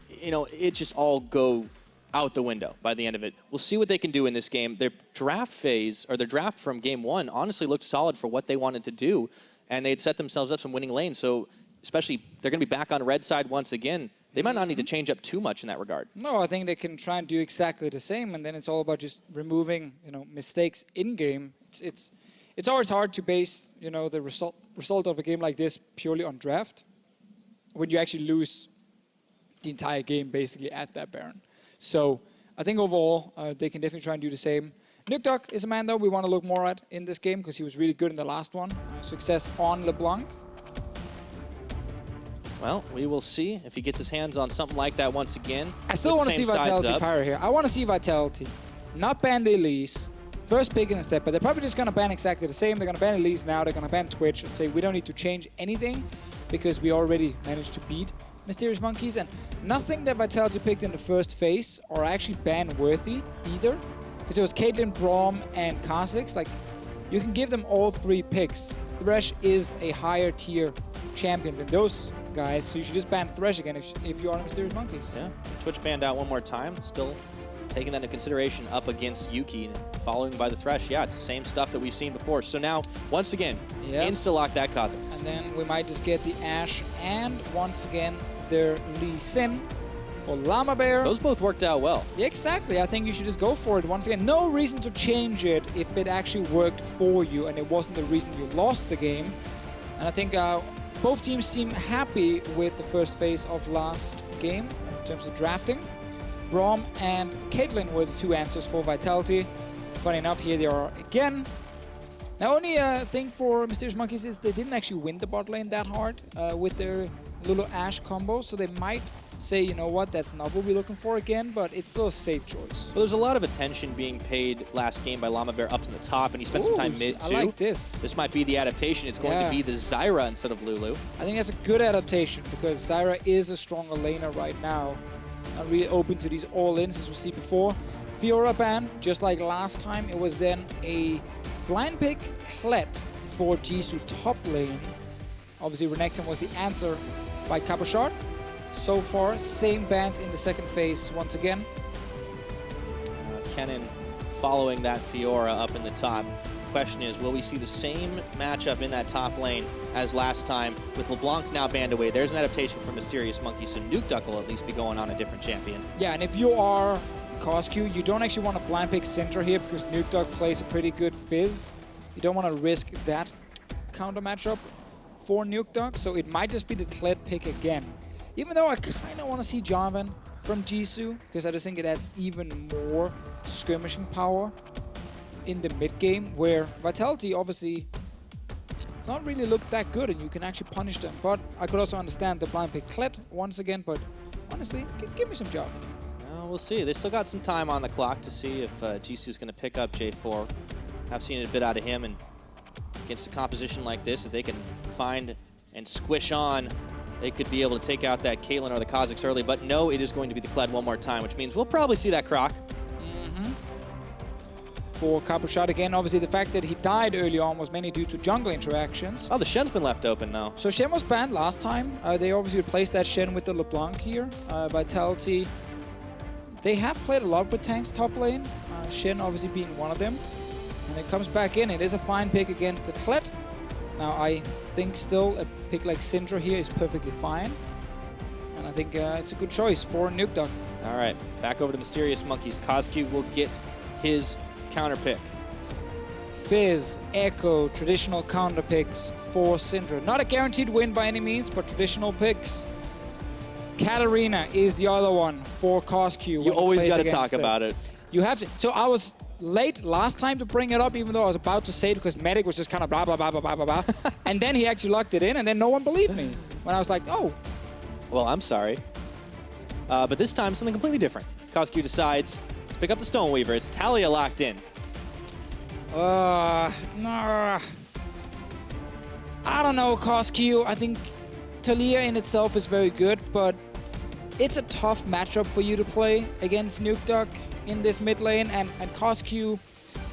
you know, it just all go out the window by the end of it. We'll see what they can do in this game. Their draft phase, or their draft from game 1, honestly looked solid for what they wanted to do, and they had set themselves up some winning lanes, so especially they're going to be back on red side once again. They might not need to change up too much in that regard. No, I think they can try and do exactly the same, and then it's all about just removing, you know, mistakes in game. It's always hard to base, you know, the result of a game like this purely on draft when you actually lose the entire game basically at that Baron. So I think overall they can definitely try and do the same. Nukdog is a man though we want to look more at in this game because he was really good in the last one. Success on LeBlanc. Well, we will see if he gets his hands on something like that once again. I still want to see Vitality Pyro here. I want to see Vitality not ban the Elise. First pick in a step, but they're probably just going to ban exactly the same. They're going to ban Elise now. They're going to ban Twitch and say we don't need to change anything because we already managed to beat Mysterious Monkeys. And nothing that Vitality picked in the first phase are actually ban-worthy either. Because it was Caitlyn, Braum, and Kha'Zix. Like, you can give them all 3 picks. Thresh is a higher tier champion than those guys, so you should just ban Thresh again if you are Mysterious Monkeys. Yeah, Twitch banned out one more time, still taking that into consideration up against Yuki, following by the Thresh. Yeah, it's the same stuff that we've seen before. So now, once again, insta-lock that Kha'Zix. And then we might just get the Ashe and, once again, their Lee Sin for Llama Bear. Those both worked out well. Yeah, exactly. I think you should just go for it. Once again, no reason to change it if it actually worked for you and it wasn't the reason you lost the game. And I think both teams seem happy with the first phase of last game in terms of drafting. Braum and Caitlyn were the 2 answers for Vitality. Funny enough, here they are again. Now, only thing for Mysterious Monkeys is they didn't actually win the bot lane that hard with their Lulu Ashe combo, so they might say, you know what, that's not what we're looking for again, but it's still a safe choice. Well, there's a lot of attention being paid last game by Llama Bear up to the top, and he spent some time mid too. I like this. This might be the adaptation. It's going to be the Zyra instead of Lulu. I think that's a good adaptation because Zyra is a stronger laner right now. Not really open to these all-ins as we see before. Fiora ban, just like last time, it was then a blind pick Kled for Jisoo top lane. Obviously, Renekton was the answer by Cabochard. So far, same bans in the second phase once again. Kennen following that Fiora up in the top. Question is, will we see the same matchup in that top lane as last time with LeBlanc now banned away? There's an adaptation for Mysterious Monkeys, so Nukdog will at least be going on a different champion. Yeah, and if you are Cosq, you don't actually want to blind pick Syndra here because Nukdog plays a pretty good Fizz. You don't want to risk that counter matchup for Nukdog, so it might just be the Kled pick again. Even though I kind of want to see Jarvan from Jisoo, because I just think it adds even more skirmishing power in the mid game, where Vitality obviously not really looked that good and you can actually punish them. But I could also understand the blind pick Kled once again, but honestly, give me some Jarvan. We'll see. They still got some time on the clock to see if Jisoo's going to pick up J4. I've seen it a bit out of him, and against a composition like this, if they can find and squish on, they could be able to take out that Caitlyn or the Kha'Zix early. But no, it is going to be the Kled one more time, which means we'll probably see that Croc. For Cabochard again, obviously the fact that he died early on was mainly due to jungle interactions. Oh, the Shen's been left open though. So Shen was banned last time. They obviously replaced that Shen with the LeBlanc here. Vitality, they have played a lot with tanks top lane. Shen obviously being one of them. And it comes back in. It is a fine pick against the Kled. Now I think still a pick like Syndra here is perfectly fine. And I think it's a good choice for Nukdog. All right, back over to Mysterious Monkeys. KazQ will get his counter pick. Fizz, Echo, traditional counter picks for Syndra. Not a guaranteed win by any means, but traditional picks. Katarina is the other one for KazQ. You always got to talk about it. You have to. So I was late last time to bring it up, even though I was about to say it because Medic was just kind of blah, blah, blah, blah, blah, blah, blah. And then he actually locked it in, and then no one believed me. When I was like, oh. Well, I'm sorry. But this time, something completely different. KazQ decides to pick up the Stoneweaver. It's Talia locked in. Nah. I don't know, KazQ. I think Talia in itself is very good, but it's a tough matchup for you to play against Nukeduck in this mid lane, and KazQ,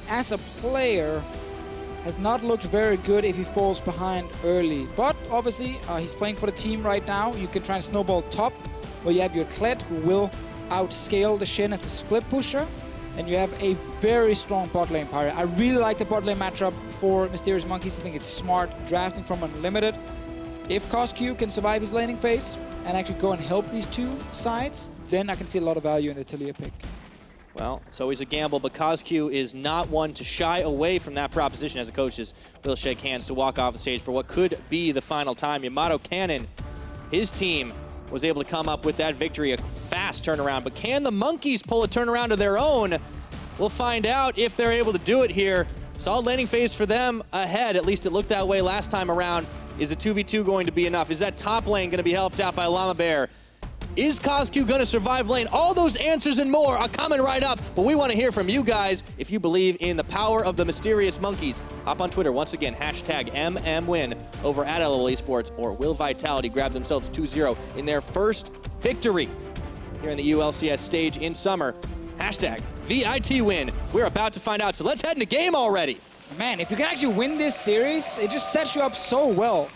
as a player, has not looked very good if he falls behind early. But obviously, he's playing for the team right now. You can try and snowball top, where you have your Kled, who will outscale the Shen as a split pusher. And you have a very strong bot lane pirate. I really like the bot lane matchup for Mysterious Monkeys. I think it's smart drafting from Unlimited. If KazQ can survive his laning phase and actually go and help these two sides, then I can see a lot of value in the Talia pick. Well, it's always a gamble, but KazQ is not one to shy away from that proposition as the coaches will shake hands to walk off the stage for what could be the final time. Yamato Cannon, his team was able to come up with that victory, a fast turnaround, but can the Monkeys pull a turnaround of their own? We'll find out if they're able to do it here. Solid laning phase for them ahead, at least it looked that way last time around. Is a 2v2 going to be enough? Is that top lane going to be helped out by Llama Bear? Is KazQ going to survive lane? All those answers and more are coming right up, but we want to hear from you guys if you believe in the power of the Mysterious Monkeys. Hop on Twitter once again, hashtag MMWin over at LOL Esports, or will Vitality grab themselves 2-0 in their first victory here in the EULCS stage in summer? Hashtag VIT win. We're about to find out, so let's head into game already. Man, if you can actually win this series, it just sets you up so well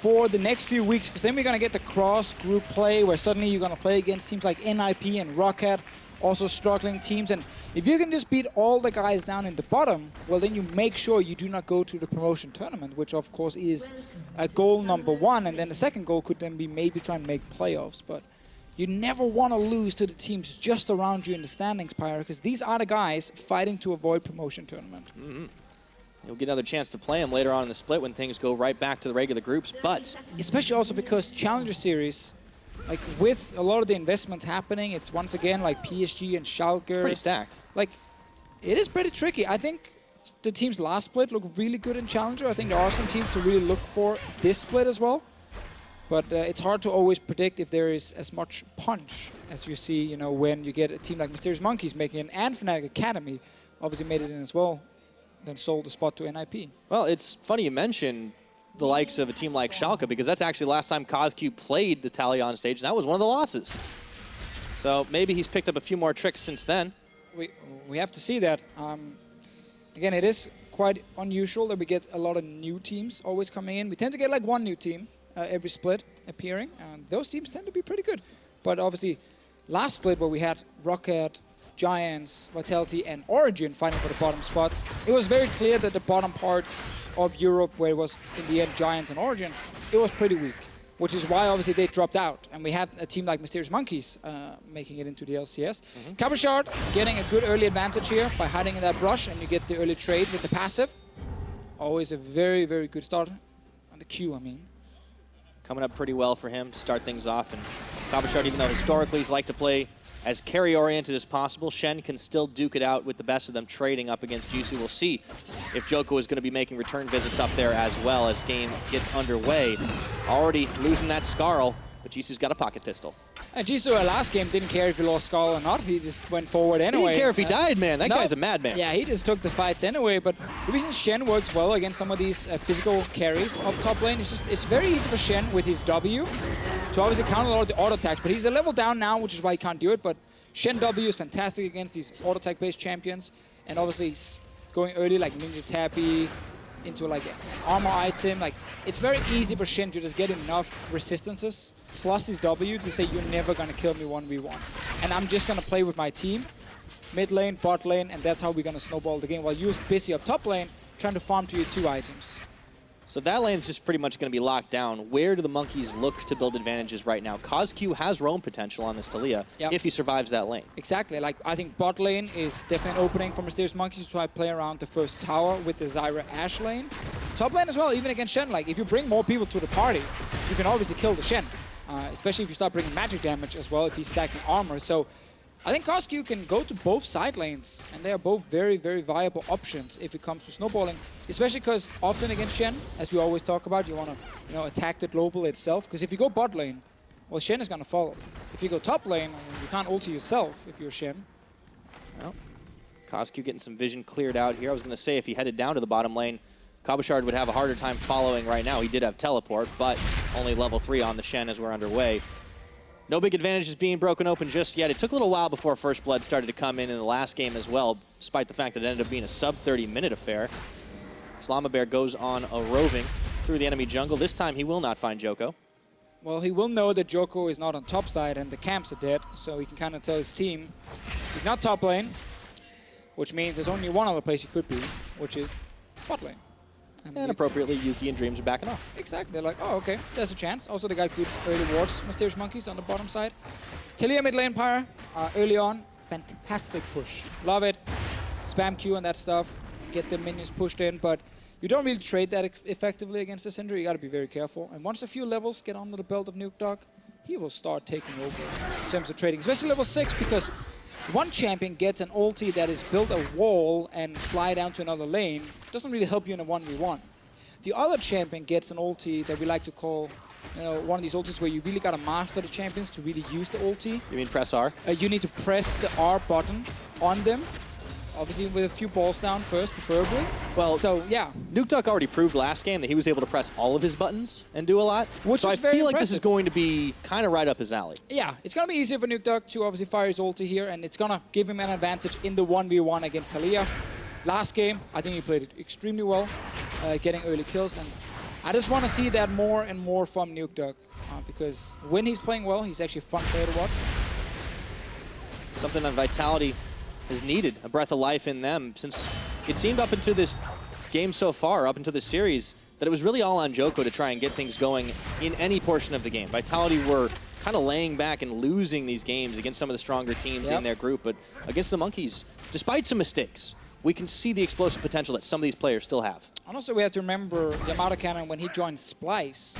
for the next few weeks, because then we're going to get the cross-group play where suddenly you're going to play against teams like NIP and ROCCAT, also struggling teams. And if you can just beat all the guys down in the bottom, well, then you make sure you do not go to the promotion tournament, which of course is a goal number one. And then the second goal could then be maybe try and make playoffs. But you never want to lose to the teams just around you in the standings, Pyre, because these are the guys fighting to avoid promotion tournament. Mm-hmm. You'll get another chance to play them later on in the split when things go right back to the regular groups, but... Especially also because Challenger Series, like with a lot of the investments happening, it's once again like PSG and Schalke. It's pretty stacked. Like, it is pretty tricky. I think the teams last split look really good in Challenger. I think there are some teams to really look for this split as well. But it's hard to always predict if there is as much punch as you see, you know, when you get a team like Mysterious Monkeys making it, and Fnatic Academy obviously made it in as well, then sold the spot to NIP. Well, it's funny you mention the likes of a team like Schalke, because that's actually last time KazQ played the Talia on stage, and that was one of the losses. So maybe he's picked up a few more tricks since then. We have to see that. Again, it is quite unusual that we get a lot of new teams always coming in. We tend to get like one new team every split appearing, and those teams tend to be pretty good. But obviously, last split where we had ROCCAT, Giants, Vitality, and Origin fighting for the bottom spots, it was very clear that the bottom parts of Europe, where it was in the end Giants and Origin, it was pretty weak, which is why obviously they dropped out. And we had a team like Mysterious Monkeys making it into the LCS. Cabochard getting a good early advantage here by hiding in that brush, and you get the early trade with the passive. Always a very, very good start on the Q, I mean. Coming up pretty well for him to start things off. And Cabochard, even though historically he's liked to play as carry-oriented as possible, Shen can still duke it out with the best of them trading up against Jisoo. We'll see if Joko is going to be making return visits up there as well as game gets underway. Already losing that Skarl, but Jisoo's got a pocket pistol. Jisoo last game didn't care if he lost Skarl or not. He just went forward anyway. He didn't care if he died, man. That guy's a madman. Yeah, he just took the fights anyway. But the reason Shen works well against some of these physical carries of top lane is just it's very easy for Shen with his W to obviously counter a lot of the auto attacks. But he's a level down now, which is why he can't do it. But Shen W is fantastic against these auto attack based champions. And obviously going early like Ninja Tappy into like an armor item. Like it's very easy for Shen to just get enough resistances plus his W to say you're never going to kill me 1v1. And I'm just going to play with my team, mid lane, bot lane, and that's how we're going to snowball the game while you're busy up top lane trying to farm to your 2 items. So that lane is just pretty much going to be locked down. Where do the Monkeys look to build advantages right now? CosQ has roam potential on this Taliyah if he survives that lane. Exactly. Like, I think bot lane is definitely an opening for Mysterious Monkeys to try to play around the first tower with the Zyra Ashe lane. Top lane as well, even against Shen. Like, if you bring more people to the party, you can obviously kill the Shen. Especially if you start bringing magic damage as well, if he's stacking armor. So I think CosQ can go to both side lanes, and they are both very, very viable options if it comes to snowballing. Especially because often against Shen, as we always talk about, you want to attack the global itself. Because if you go bot lane, well, Shen is going to follow. If you go top lane, you can't ulti yourself if you're Shen. Well, CosQ getting some vision cleared out here. I was going to say if he headed down to the bottom lane, Cabochard would have a harder time following right now. He did have teleport, but only level 3 on the Shen as we're underway. No big advantages being broken open just yet. It took a little while before First Blood started to come in the last game as well, despite the fact that it ended up being a sub-30-minute affair. Slamabear goes on a roving through the enemy jungle. This time he will not find Joko. Well, he will know that Joko is not on top side and the camps are dead, so he can kind of tell his team he's not top lane, which means there's only one other place he could be, which is bot lane. And appropriately, Yuki and Dreams are backing off. Exactly. They're like, oh, okay, there's a chance. Also, they got good early wards, Mysterious Monkeys on the bottom side. Taliyah mid lane Pyre, early on, fantastic push. Love it. Spam Q and that stuff. Get the minions pushed in, but you don't really trade that effectively against the Syndra. You got to be very careful. And once a few levels get under the belt of Nuke, he will start taking over in terms of trading, especially level 6, because one champion gets an ulti that is build a wall and fly down to another lane. Doesn't really help you in a 1v1. The other champion gets an ulti that we like to call, one of these ultis where you really got to master the champions to really use the ulti. You mean press R? You need to press the R button on them. Obviously with a few balls down first, preferably. Well, so yeah. Nuke already proved last game that he was able to press all of his buttons and do a lot. Which so is I very feel like this impressive. is going to be kind of right up his alley. Yeah, it's going to be easier for Nuke to obviously fire his ulti here, and it's going to give him an advantage in the 1v1 against Taliyah. Last game, I think he played it extremely well, getting early kills, and I just want to see that more and more from Nuke because when he's playing well, he's actually a fun player to watch. Something that Vitality has needed, a breath of life in them, since it seemed up into this game so far, up into the series, that it was really all on Joko to try and get things going in any portion of the game. Vitality were kind of laying back and losing these games against some of the stronger teams in their group, but against the Monkeys, despite some mistakes, we can see the explosive potential that some of these players still have. And also we have to remember Yamato Cannon when he joined Splice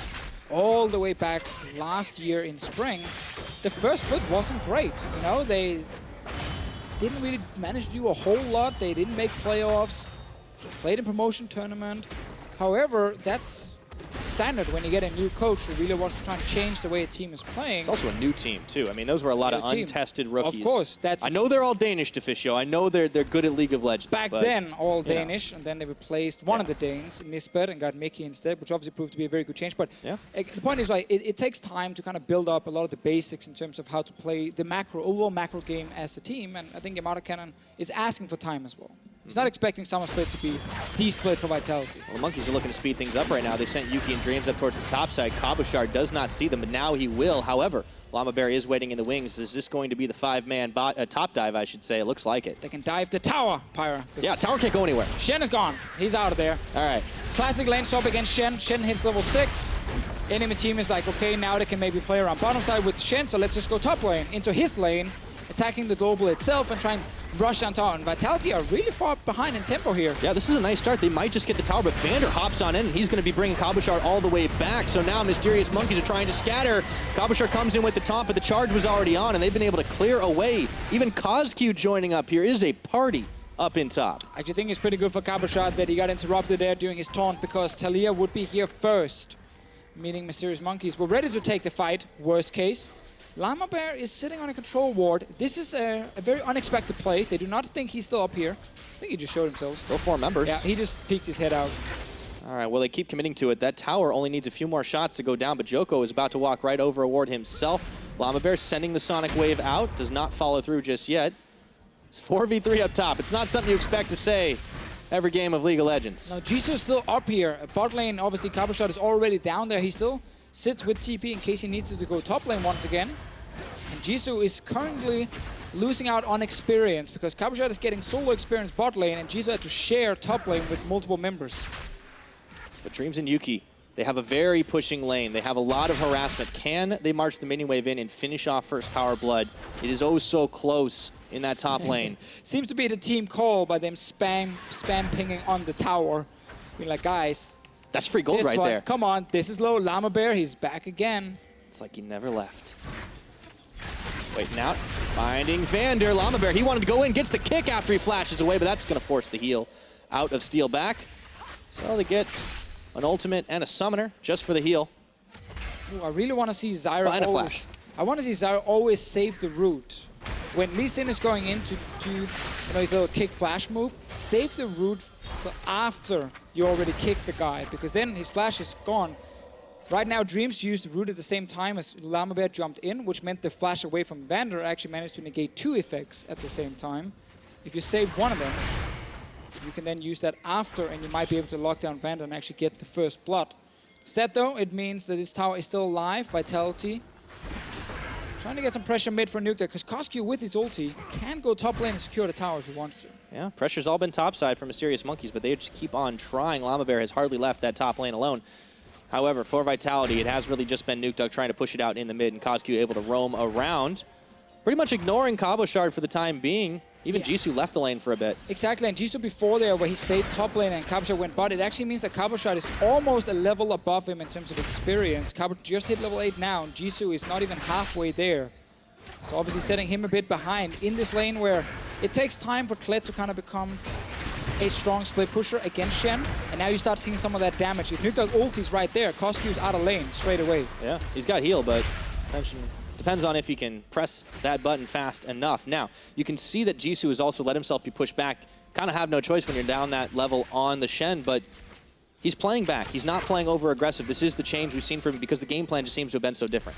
all the way back last year in spring. The first split wasn't great, they didn't really manage to do a whole lot. They didn't make playoffs, played in promotion tournament. However, that's standard when you get a new coach who really wants to try and change the way a team is playing. It's also a new team, too. I mean, those were a lot of untested rookies. Of course. I know they're all Danish, Deficio. I know they're good at League of Legends. Back then, all Danish, and then they replaced one of the Danes, Nisbet, and got Mickey instead, which obviously proved to be a very good change. But the point is, like, it takes time to kind of build up a lot of the basics in terms of how to play the overall macro game as a team, and I think Yamato Cannon is asking for time as well. He's not expecting Summer Split to be the split for Vitality. Well, the Monkeys are looking to speed things up right now. They sent Yuki and Dreams up towards the top side. Cabochard does not see them, but now he will. However, Llamaberry is waiting in the wings. Is this going to be the 5-man top dive, I should say? It looks like it. They can dive the tower, Pyra. Yeah, tower can't go anywhere. Shen is gone. He's out of there. All right. Classic lane swap against Shen. Shen hits level 6. Enemy team is like, okay, now they can maybe play around bottom side with Shen, so let's just go top lane into his lane, attacking the global itself and trying rush on tower, and Vitality are really far behind in tempo here. Yeah, this is a nice start. They might just get the tower, but Vander hops on in, and he's going to be bringing Cabochard all the way back. So now Mysterious Monkeys are trying to scatter. Cabochard comes in with the taunt, but the charge was already on, and they've been able to clear away. Even CosQ joining up here is a party up in top. I actually think it's pretty good for Cabochard that he got interrupted there during his taunt, because Taliyah would be here first, meaning Mysterious Monkeys were ready to take the fight, worst case. Llamabear is sitting on a control ward. This is a very unexpected play. They do not think he's still up here. I think he just showed himself. Still 4 members. Yeah, he just peeked his head out. All right, well, they keep committing to it. That tower only needs a few more shots to go down, but Joko is about to walk right over a ward himself. Llamabear sending the Sonic Wave out. Does not follow through just yet. It's 4v3 up top. It's not something you expect to say every game of League of Legends. Now, Jisoo is still up here. Bot lane, obviously, Cabochard is already down there. He still sits with TP in case he needs to go top lane once again. And Jisoo is currently losing out on experience because Cabochard is getting solo experience bot lane and Jisoo had to share top lane with multiple members. But Dreams and Yuki, they have a very pushing lane. They have a lot of harassment. Can they march the minion wave in and finish off first Power Blood? It is oh so close in that top lane. Seems to be the team call by them spam pinging on the tower. Being like, guys. That's free gold right there. Come on, this is low. Llama Bear, he's back again. It's like he never left. Waiting out, finding Vander. Llama Bear, he wanted to go in, gets the kick after he flashes away, but that's going to force the heal out of Steel back. So they get an ultimate and a summoner just for the heal. Ooh, I really want to see Zyra I want to see Zyra always save the root. When Lee Sin is going in to do his little kick flash move, save the root till after you already kicked the guy, because then his flash is gone. Right now, Dreams used the root at the same time as Llama Bear jumped in, which meant the flash away from Vander actually managed to negate 2 effects at the same time. If you save one of them, you can then use that after, and you might be able to lock down Vander and actually get the first blood. Instead, though, it means that this tower is still alive. Vitality trying to get some pressure mid for Nuke there, because Koskyu with his ulti can go top lane and secure the tower if he wants to. Yeah, pressure's all been topside for Mysterious Monkeys, but they just keep on trying. Llama Bear has hardly left that top lane alone. However, for Vitality, it has really just been Nuke trying to push it out in the mid, and Koskyu able to roam around, pretty much ignoring Cabochard for the time being. Even Jisoo left the lane for a bit. Exactly, and Jisoo before there, where he stayed top lane and Cabochard went bot, it actually means that Cabochard is almost a level above him in terms of experience. Cabochard just hit level 8 now, and Jisoo is not even halfway there. So obviously setting him a bit behind in this lane where it takes time for Kled to kind of become a strong split pusher against Shen, and now you start seeing some of that damage. If Nuke ulti's right there, Koskyu's out of lane straight away. Yeah, he's got heal, but depends on if he can press that button fast enough. Now, you can see that Jisoo has also let himself be pushed back. Kind of have no choice when you're down that level on the Shen, but he's playing back. He's not playing over-aggressive. This is the change we've seen from him because the game plan just seems to have been so different.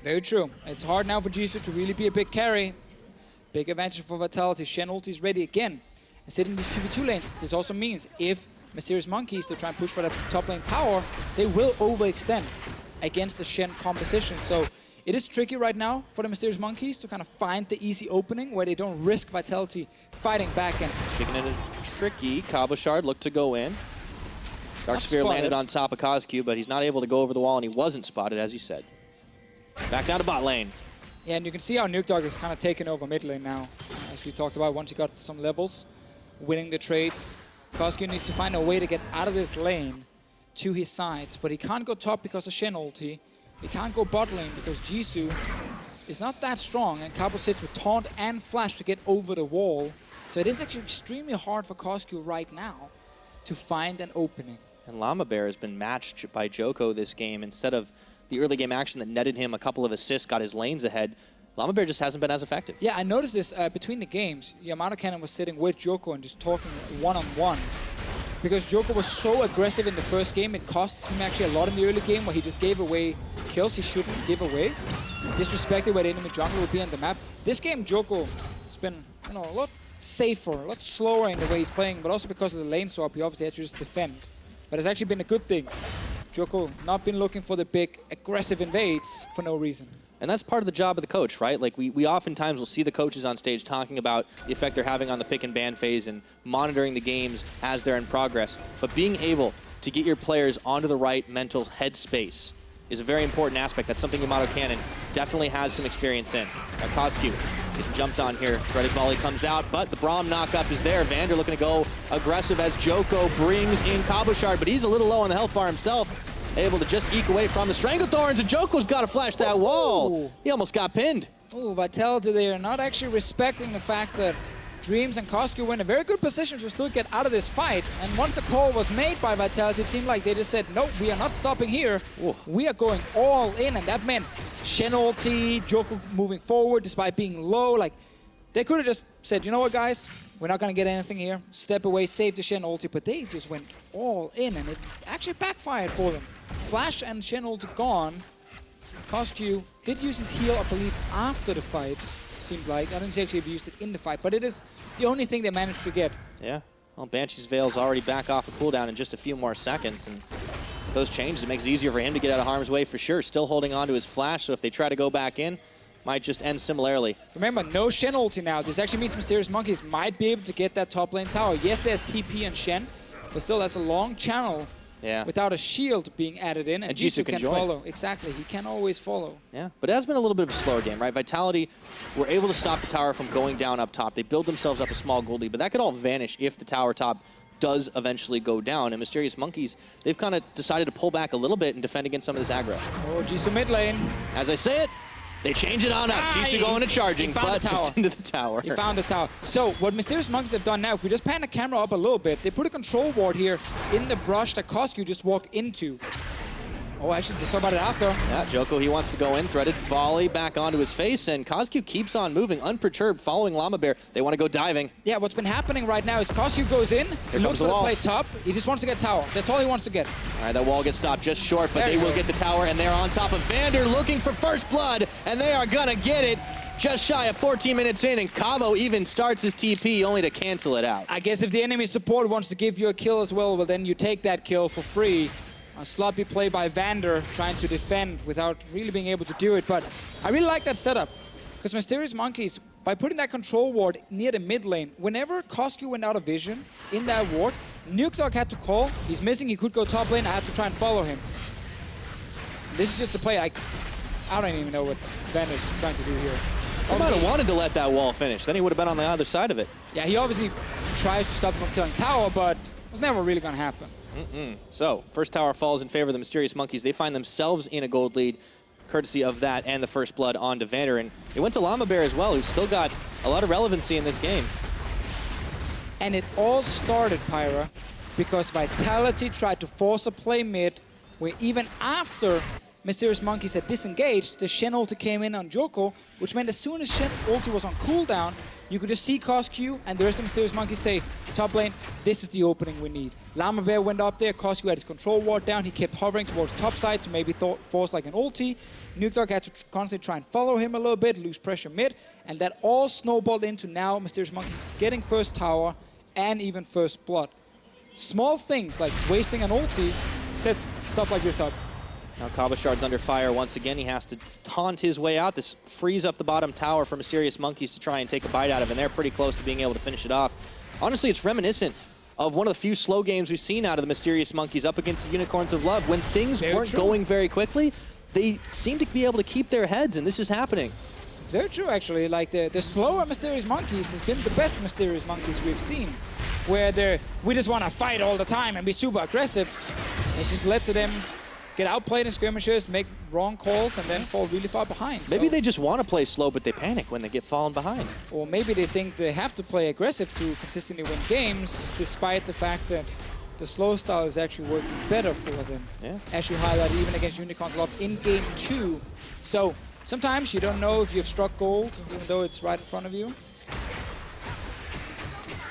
Very true. It's hard now for Jisoo to really be a big carry. Big advantage for Vitality. Shen ulti's ready again. And sitting in these 2v2 lanes, this also means if Mysterious Monkeys, they try and push for that top lane tower, they will overextend against the Shen composition. So it is tricky right now for the Mysterious Monkeys to kind of find the easy opening where they don't risk Vitality fighting back. And making it tricky. Cabochard looked to go in. Dark Sphere landed on top of Koskyu, but he's not able to go over the wall, and he wasn't spotted, as you said. Back down to bot lane. Yeah, and you can see how Nuke Dog is kind of taking over mid lane now, as we talked about, once he got to some levels, winning the trades. Koskyu needs to find a way to get out of this lane to his sides, but he can't go top because of Shen ulti. He can't go bot lane because Jisoo is not that strong, and Cabo sits with taunt and flash to get over the wall. So it is actually extremely hard for Koskyu right now to find an opening. And Llama Bear has been matched by Joko this game. Instead of the early game action that netted him a couple of assists, got his lanes ahead, Llama Bear just hasn't been as effective. Yeah, I noticed this between the games. Yamato Cannon was sitting with Joko and just talking one-on-one. Because Joko was so aggressive in the first game, it cost him actually a lot in the early game where he just gave away kills he shouldn't give away. Disrespected where the enemy jungle would be on the map. This game, Joko has been, a lot safer, a lot slower in the way he's playing, but also because of the lane swap, he obviously had to just defend. But it's actually been a good thing. Joko not been looking for the big aggressive invades for no reason. And that's part of the job of the coach, right? Like we oftentimes will see the coaches on stage talking about the effect they're having on the pick and ban phase and monitoring the games as they're in progress. But being able to get your players onto the right mental headspace is a very important aspect. That's something Yamato Cannon definitely has some experience in. Koskyu getting jumped on here. Freddy's volley comes out, but the Braum knockup is there. Vander looking to go aggressive as Joko brings in Cabochard, but he's a little low on the health bar himself. Able to just eke away from the Stranglethorns, and Joko's got to flash that wall. He almost got pinned. Oh, Vitality, they are not actually respecting the fact that Dreams and Koskyu were in a very good position to still get out of this fight. And once the call was made by Vitality, it seemed like they just said, nope, we are not stopping here. Ooh. We are going all in, and that meant Shen ulti, Joko moving forward despite being low. Like, they could have just said, you know what, guys? We're not going to get anything here. Step away, save the Shen ulti, but they just went all in, and it actually backfired for them. Flash and Shen ulti gone. Koskyu did use his heal, I believe, after the fight, seemed like. I didn't see actually if he used it in the fight, but it is the only thing they managed to get. Yeah, well, Banshee's Veil's already back off a cooldown in just a few more seconds, and those changes, it makes it easier for him to get out of harm's way for sure. Still holding on to his flash, so if they try to go back in, might just end similarly. Remember, no Shen ulti now. This actually means Mysterious Monkeys might be able to get that top lane tower. Yes, there's TP and Shen, but still, that's a long channel Yeah. Without a shield being added in, and Jisoo can follow. Exactly, he can always follow. Yeah, but it has been a little bit of a slower game, right? Vitality were able to stop the tower from going down up top. They build themselves up a small gold lead, but that could all vanish if the tower top does eventually go down. And Mysterious Monkeys, they've kind of decided to pull back a little bit and defend against some of this aggro. Oh, Jisoo mid lane. As I say it, they change it on up. Jisoo going to charging, but just into the tower. He found the tower. So what Mysterious Monkeys have done now, if we just pan the camera up a little bit, they put a control ward here in the brush that Coscu just walked into. Oh, actually, let's talk about it after. Yeah, Joko, he wants to go in, threaded volley back onto his face, and Coscu keeps on moving, unperturbed, following Llama Bear. They want to go diving. Yeah, what's been happening right now is Coscu goes in, he looks for the play top, he just wants to get tower. That's all he wants to get. All right, that wall gets stopped just short, but they will get the tower, and they're on top of Vander looking for first blood, and they are gonna get it. Just shy of 14 minutes in, and Cavo even starts his TP only to cancel it out. I guess if the enemy support wants to give you a kill as well, then you take that kill for free. A sloppy play by Vander trying to defend without really being able to do it. But I really like that setup because Mysterious Monkeys, by putting that control ward near the mid lane, whenever Coscu went out of vision in that ward, Nukdog had to call. He's missing. He could go top lane. I have to try and follow him. This is just a play. I don't even know what Vander's trying to do here. He might have wanted to let that wall finish. Then he would have been on the other side of it. Yeah, he obviously tries to stop him from killing tower, but it was never really going to happen. So, first tower falls in favor of the Mysterious Monkeys. They find themselves in a gold lead, courtesy of that and the first blood onto Vander. And it went to Llama Bear as well, who's still got a lot of relevancy in this game. And it all started, Pyra, because Vitality tried to force a play mid, where even after Mysterious Monkeys had disengaged, the Shen ulti came in on Joko, which meant as soon as Shen ulti was on cooldown, you could just see Coscu and the rest of Mysterious Monkeys say, top lane, this is the opening we need. Llama Bear went up there, Coscu had his control ward down, he kept hovering towards top side to maybe force like an ulti. Nukdog had to constantly try and follow him a little bit, lose pressure mid, and that all snowballed into now Mysterious Monkeys getting first tower and even first blood. Small things like wasting an ulti sets stuff like this up. Now Cabochard's under fire once again. He has to taunt his way out. This frees up the bottom tower for Mysterious Monkeys to try and take a bite out of, and they're pretty close to being able to finish it off. Honestly, it's reminiscent of one of the few slow games we've seen out of the Mysterious Monkeys up against the Unicorns of Love. When things weren't going very quickly, they seem to be able to keep their heads, and this is happening. It's very true, actually. Like, the slower Mysterious Monkeys has been the best Mysterious Monkeys we've seen, where we just want to fight all the time and be super aggressive. It's just led to them get outplayed in skirmishes, make wrong calls, and then fall really far behind. Maybe they just want to play slow, but they panic when they get fallen behind. Or maybe they think they have to play aggressive to consistently win games, despite the fact that the slow style is actually working better for them. Yeah. As you highlight, even against Unicorns Love in Game 2. So sometimes you don't know if you've struck gold, even though it's right in front of you.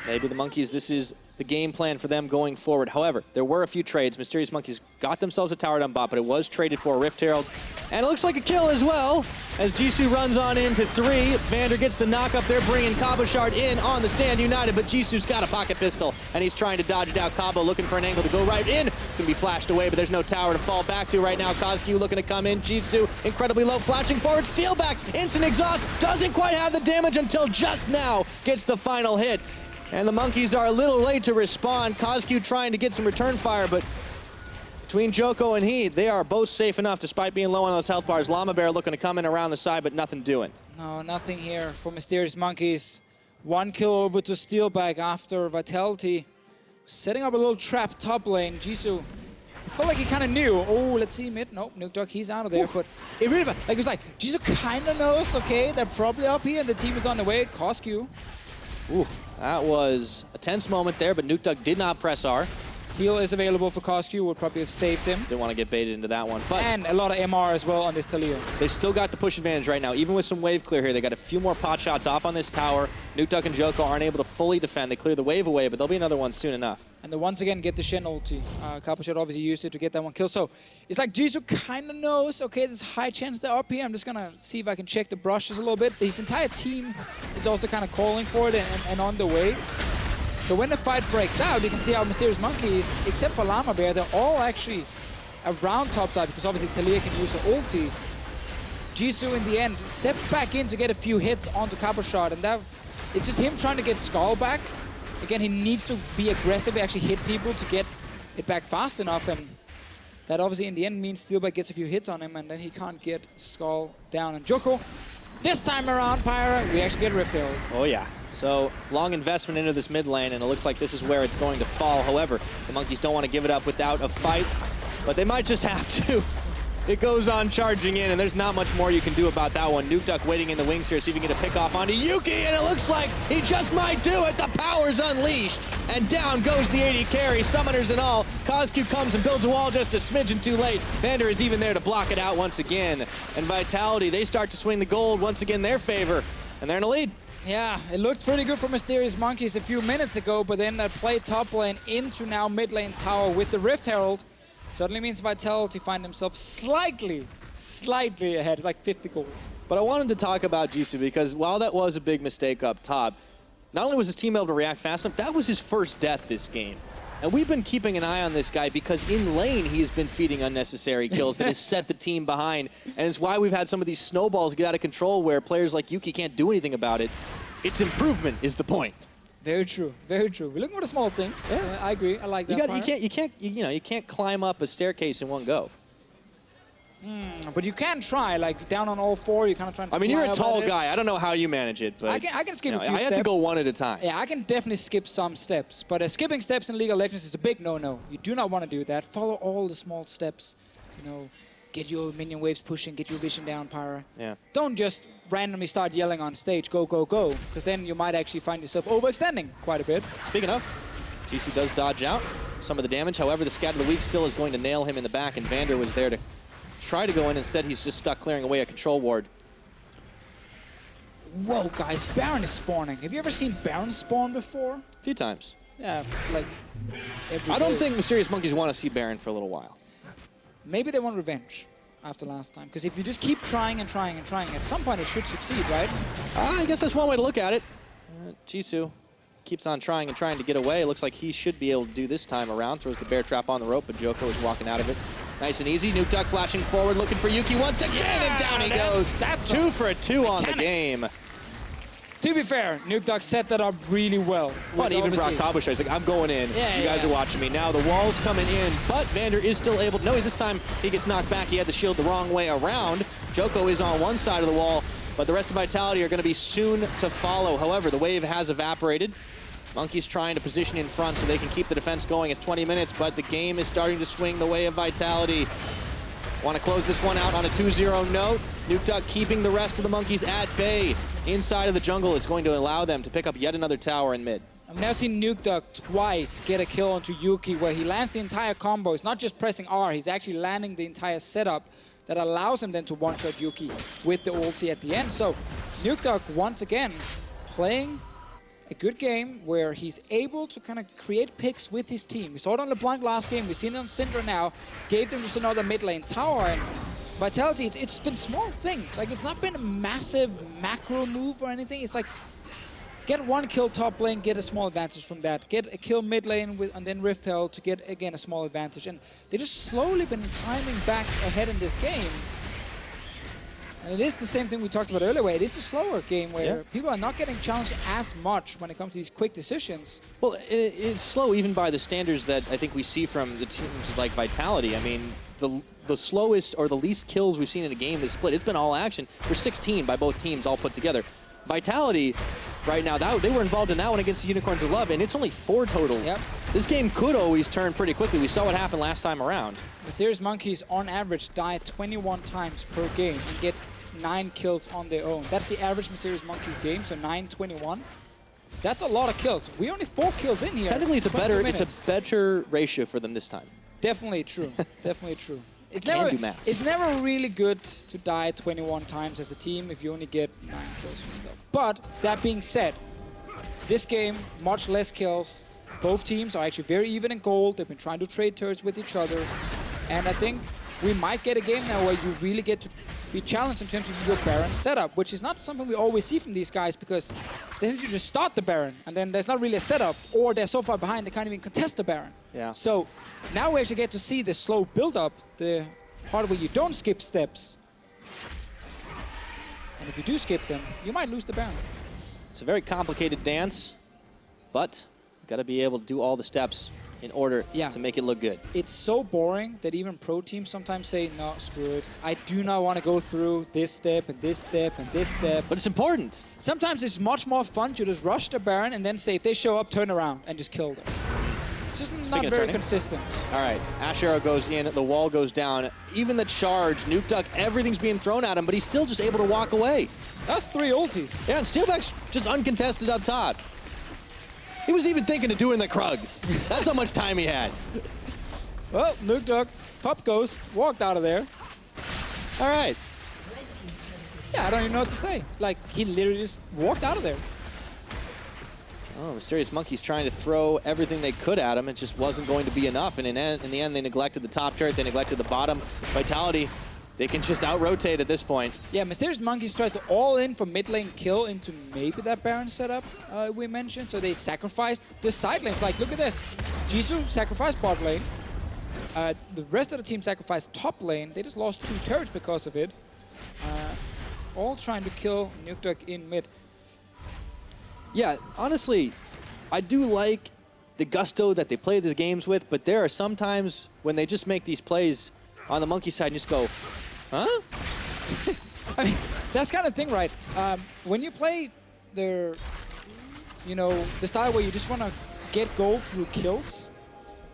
Maybe the Monkeys, this is the game plan for them going forward. However, there were a few trades. Mysterious Monkeys got themselves a tower down bot, but it was traded for a Rift Herald. And it looks like a kill as well, as Jisoo runs on into 3. Vander gets the knock up. They're bringing Cabochard in on the stand united, but Jisoo's got a pocket pistol, and he's trying to dodge it out. Cabo looking for an angle to go right in. It's going to be flashed away, but there's no tower to fall back to right now. Coscu looking to come in. Jisoo incredibly low, flashing forward, steal back, instant exhaust. Doesn't quite have the damage until just now gets the final hit. And the Monkeys are a little late to respond. Coscu trying to get some return fire, but between Joko and he, they are both safe enough despite being low on those health bars. Llama Bear looking to come in around the side, but nothing doing. No, nothing here for Mysterious Monkeys. 1 kill over to Steelback after Vitality. Setting up a little trap top lane. Jisoo, I felt like he kind of knew. Oh, let's see mid. Nope, Nukdog, he's out of there. Oof. But it really, like, it was like, Jisoo kind of knows, okay, they're probably up here and the team is on the way. Coscu. Ooh. That was a tense moment there, but Nukdog did not press R. Heal is available for Coscu, would probably have saved him. Didn't want to get baited into that one. But and a lot of MR as well on this Taliyah. They still got the push advantage right now, even with some wave clear here. They got a few more pot shots off on this tower. Nukdog and Joko aren't able to fully defend. They clear the wave away, but there'll be another one soon enough. And they once again get the Shen ulti. Cabochard obviously used it to get that one kill. So it's like Jisoo kind of knows, okay, there's a high chance they're up here. I'm just going to see if I can check the brushes a little bit. His entire team is also kind of calling for it and on the way. So when the fight breaks out, you can see how Mysterious Monkeys, except for Llama Bear, they're all actually around topside because obviously Taliyah can use her ulti. Jisoo in the end steps back in to get a few hits onto Cabochard, and that it's just him trying to get Skull back. Again, he needs to be aggressive, actually hit people to get it back fast enough, and that obviously in the end means Steelback gets a few hits on him, and then he can't get Skull down. And Joko, this time around, Pyra, we actually get Rift Herald. Oh yeah. So long investment into this mid lane, and it looks like this is where it's going to fall. However, the Monkeys don't want to give it up without a fight, but they might just have to. It goes on charging in, and there's not much more you can do about that one. Nukeduck waiting in the wings here, see if he can get a pick off onto Yuki, and it looks like he just might do it. The power's unleashed, and down goes the AD carry, summoners and all. CosQ comes and builds a wall just a smidgen too late. Vander is even there to block it out once again. And Vitality, they start to swing the gold once again their favor, and they're in a lead. Yeah, it looked pretty good for Mysterious Monkeys a few minutes ago, but then that play top lane into now mid lane tower with the Rift Herald suddenly means Vitality find themselves slightly ahead. It's like 50 gold. But I wanted to talk about Jisoo because while that was a big mistake up top, not only was his team able to react fast enough, that was his first death this game. And we've been keeping an eye on this guy because in lane he has been feeding unnecessary kills that has set the team behind. And it's why we've had some of these snowballs get out of control where players like Yuki can't do anything about it. It's improvement is the point. Very true, very true. We're looking for the small things. Yeah. I agree. I like that. You can't climb up a staircase in one go. But you can try, like down on all four. You kind of try. I mean, you're a tall guy. I don't know how you manage it, but I can skip a few steps. I have to go one at a time. Yeah, I can definitely skip some steps, but skipping steps in League of Legends is a big no-no. You do not want to do that. Follow all the small steps. You know, get your minion waves pushing, get your vision down, Pyra. Yeah. Don't just randomly start yelling on stage, go, go, go, because then you might actually find yourself overextending quite a bit. Speaking of, Jisoo does dodge out some of the damage. However, the Scat of the Week still is going to nail him in the back, and Vander was there to try to go in. Instead, he's just stuck clearing away a control ward. Whoa, guys, Baron is spawning. Have you ever seen Baron spawn before? A few times. Yeah, like every I don't day. think Mysterious Monkeys want to see Baron for a little while. Maybe they want revenge after last time. Because if you just keep trying and trying and trying, at some point it should succeed, right? I guess that's one way to look at it. Jisoo keeps on trying and trying to get away. Looks like he should be able to do this time around. Throws the bear trap on the rope, but Joko is walking out of it. Nice and easy. Nukeduck flashing forward, looking for Yuki once again, and down he goes. That's 2 for 2 on the game. To be fair, Nukeduck set that up really well. But even Brock Kabusha is like, I'm going in. You guys are watching me. Now the wall's coming in, but Vander is still able to. No, this time he gets knocked back. He had the shield the wrong way around. Joko is on one side of the wall, but the rest of Vitality are going to be soon to follow. However, the wave has evaporated. Monkeys trying to position in front so they can keep the defense going. It's 20 minutes, but the game is starting to swing the way of Vitality. Want to close this one out on a 2-0 note. Nukeduck keeping the rest of the Monkeys at bay. Inside of the jungle, it's going to allow them to pick up yet another tower in mid. I've now seen Nukeduck twice get a kill onto Yuki where he lands the entire combo. He's not just pressing R, he's actually landing the entire setup that allows him then to one-shot Yuki with the ulti at the end. So Nukeduck, once again, playing a good game where he's able to kind of create picks with his team. We saw it on LeBlanc last game, we've seen it on Syndra now, gave them just another mid lane tower, and Vitality, it's been small things. Like, it's not been a massive macro move or anything. It's like, get one kill top lane, get a small advantage from that. Get a kill mid lane, and then Rift Herald to get, again, a small advantage. And they just slowly been climbing back ahead in this game. And it is the same thing we talked about earlier, where it is a slower game where people are not getting challenged as much when it comes to these quick decisions. Well, it's slow even by the standards that I think we see from the teams like Vitality. I mean, the slowest or the least kills we've seen in a game this split, it's been all action. There's 16 by both teams all put together. Vitality, right now, they were involved in that one against the Unicorns of Love, and it's only 4 total. Yep. This game could always turn pretty quickly. We saw what happened last time around. Mysterious Monkeys, on average, die 21 times per game and get 9 kills on their own. That's the average Mysterious Monkeys game, so 9-21. That's a lot of kills. We only 4 kills in here. Technically, it's a better ratio for them this time. Definitely true. Definitely true. It's never really good to die 21 times as a team if you only get 9 kills yourself. But that being said, this game, much less kills. Both teams are actually very even in gold. They've been trying to trade turrets with each other. And I think we might get a game now where you really get to be challenged in terms of your Baron setup, which is not something we always see from these guys because they tend to just start the Baron and then there's not really a setup, or they're so far behind they can't even contest the Baron. Yeah. So now we actually get to see the slow build-up, the part where you don't skip steps. And if you do skip them, you might lose the Baron. It's a very complicated dance, but you've got to be able to do all the steps in order Yeah. to make it look good. It's so boring that even pro teams sometimes say, no, screw it. I do not want to go through this step and this step and this step. But it's important. Sometimes it's much more fun to just rush the Baron and then say, if they show up, turn around and just kill them. It's just not very consistent. All right, Ash Arrow goes in, the wall goes down. Even the charge, Nuke Duck, everything's being thrown at him, but he's still just able to walk away. That's 3 ultis. Yeah, and Steelback's just uncontested up top. He was even thinking of doing the Krugs. That's how much time he had. Well, Nuke Duck, Pop Ghost, walked out of there. All right. Yeah, I don't even know what to say. Like, he literally just walked out of there. Oh, Mysterious Monkey's trying to throw everything they could at him. It just wasn't going to be enough. And in the end, they neglected the top turret. They neglected the bottom. Vitality, they can just out-rotate at this point. Yeah, Mysterious Monkeys tried to all in for mid lane kill into maybe that Baron setup we mentioned. So they sacrificed the side lanes. Like, look at this. Jisoo sacrificed bot lane. The rest of the team sacrificed top lane. They just lost 2 turrets because of it. All trying to kill Nuke Duck in mid. Yeah, honestly, I do like the gusto that they play these games with, but there are some times when they just make these plays on the Monkey side and just go, huh? I mean, that's kind of thing, right? When you play the style where you just want to get gold through kills,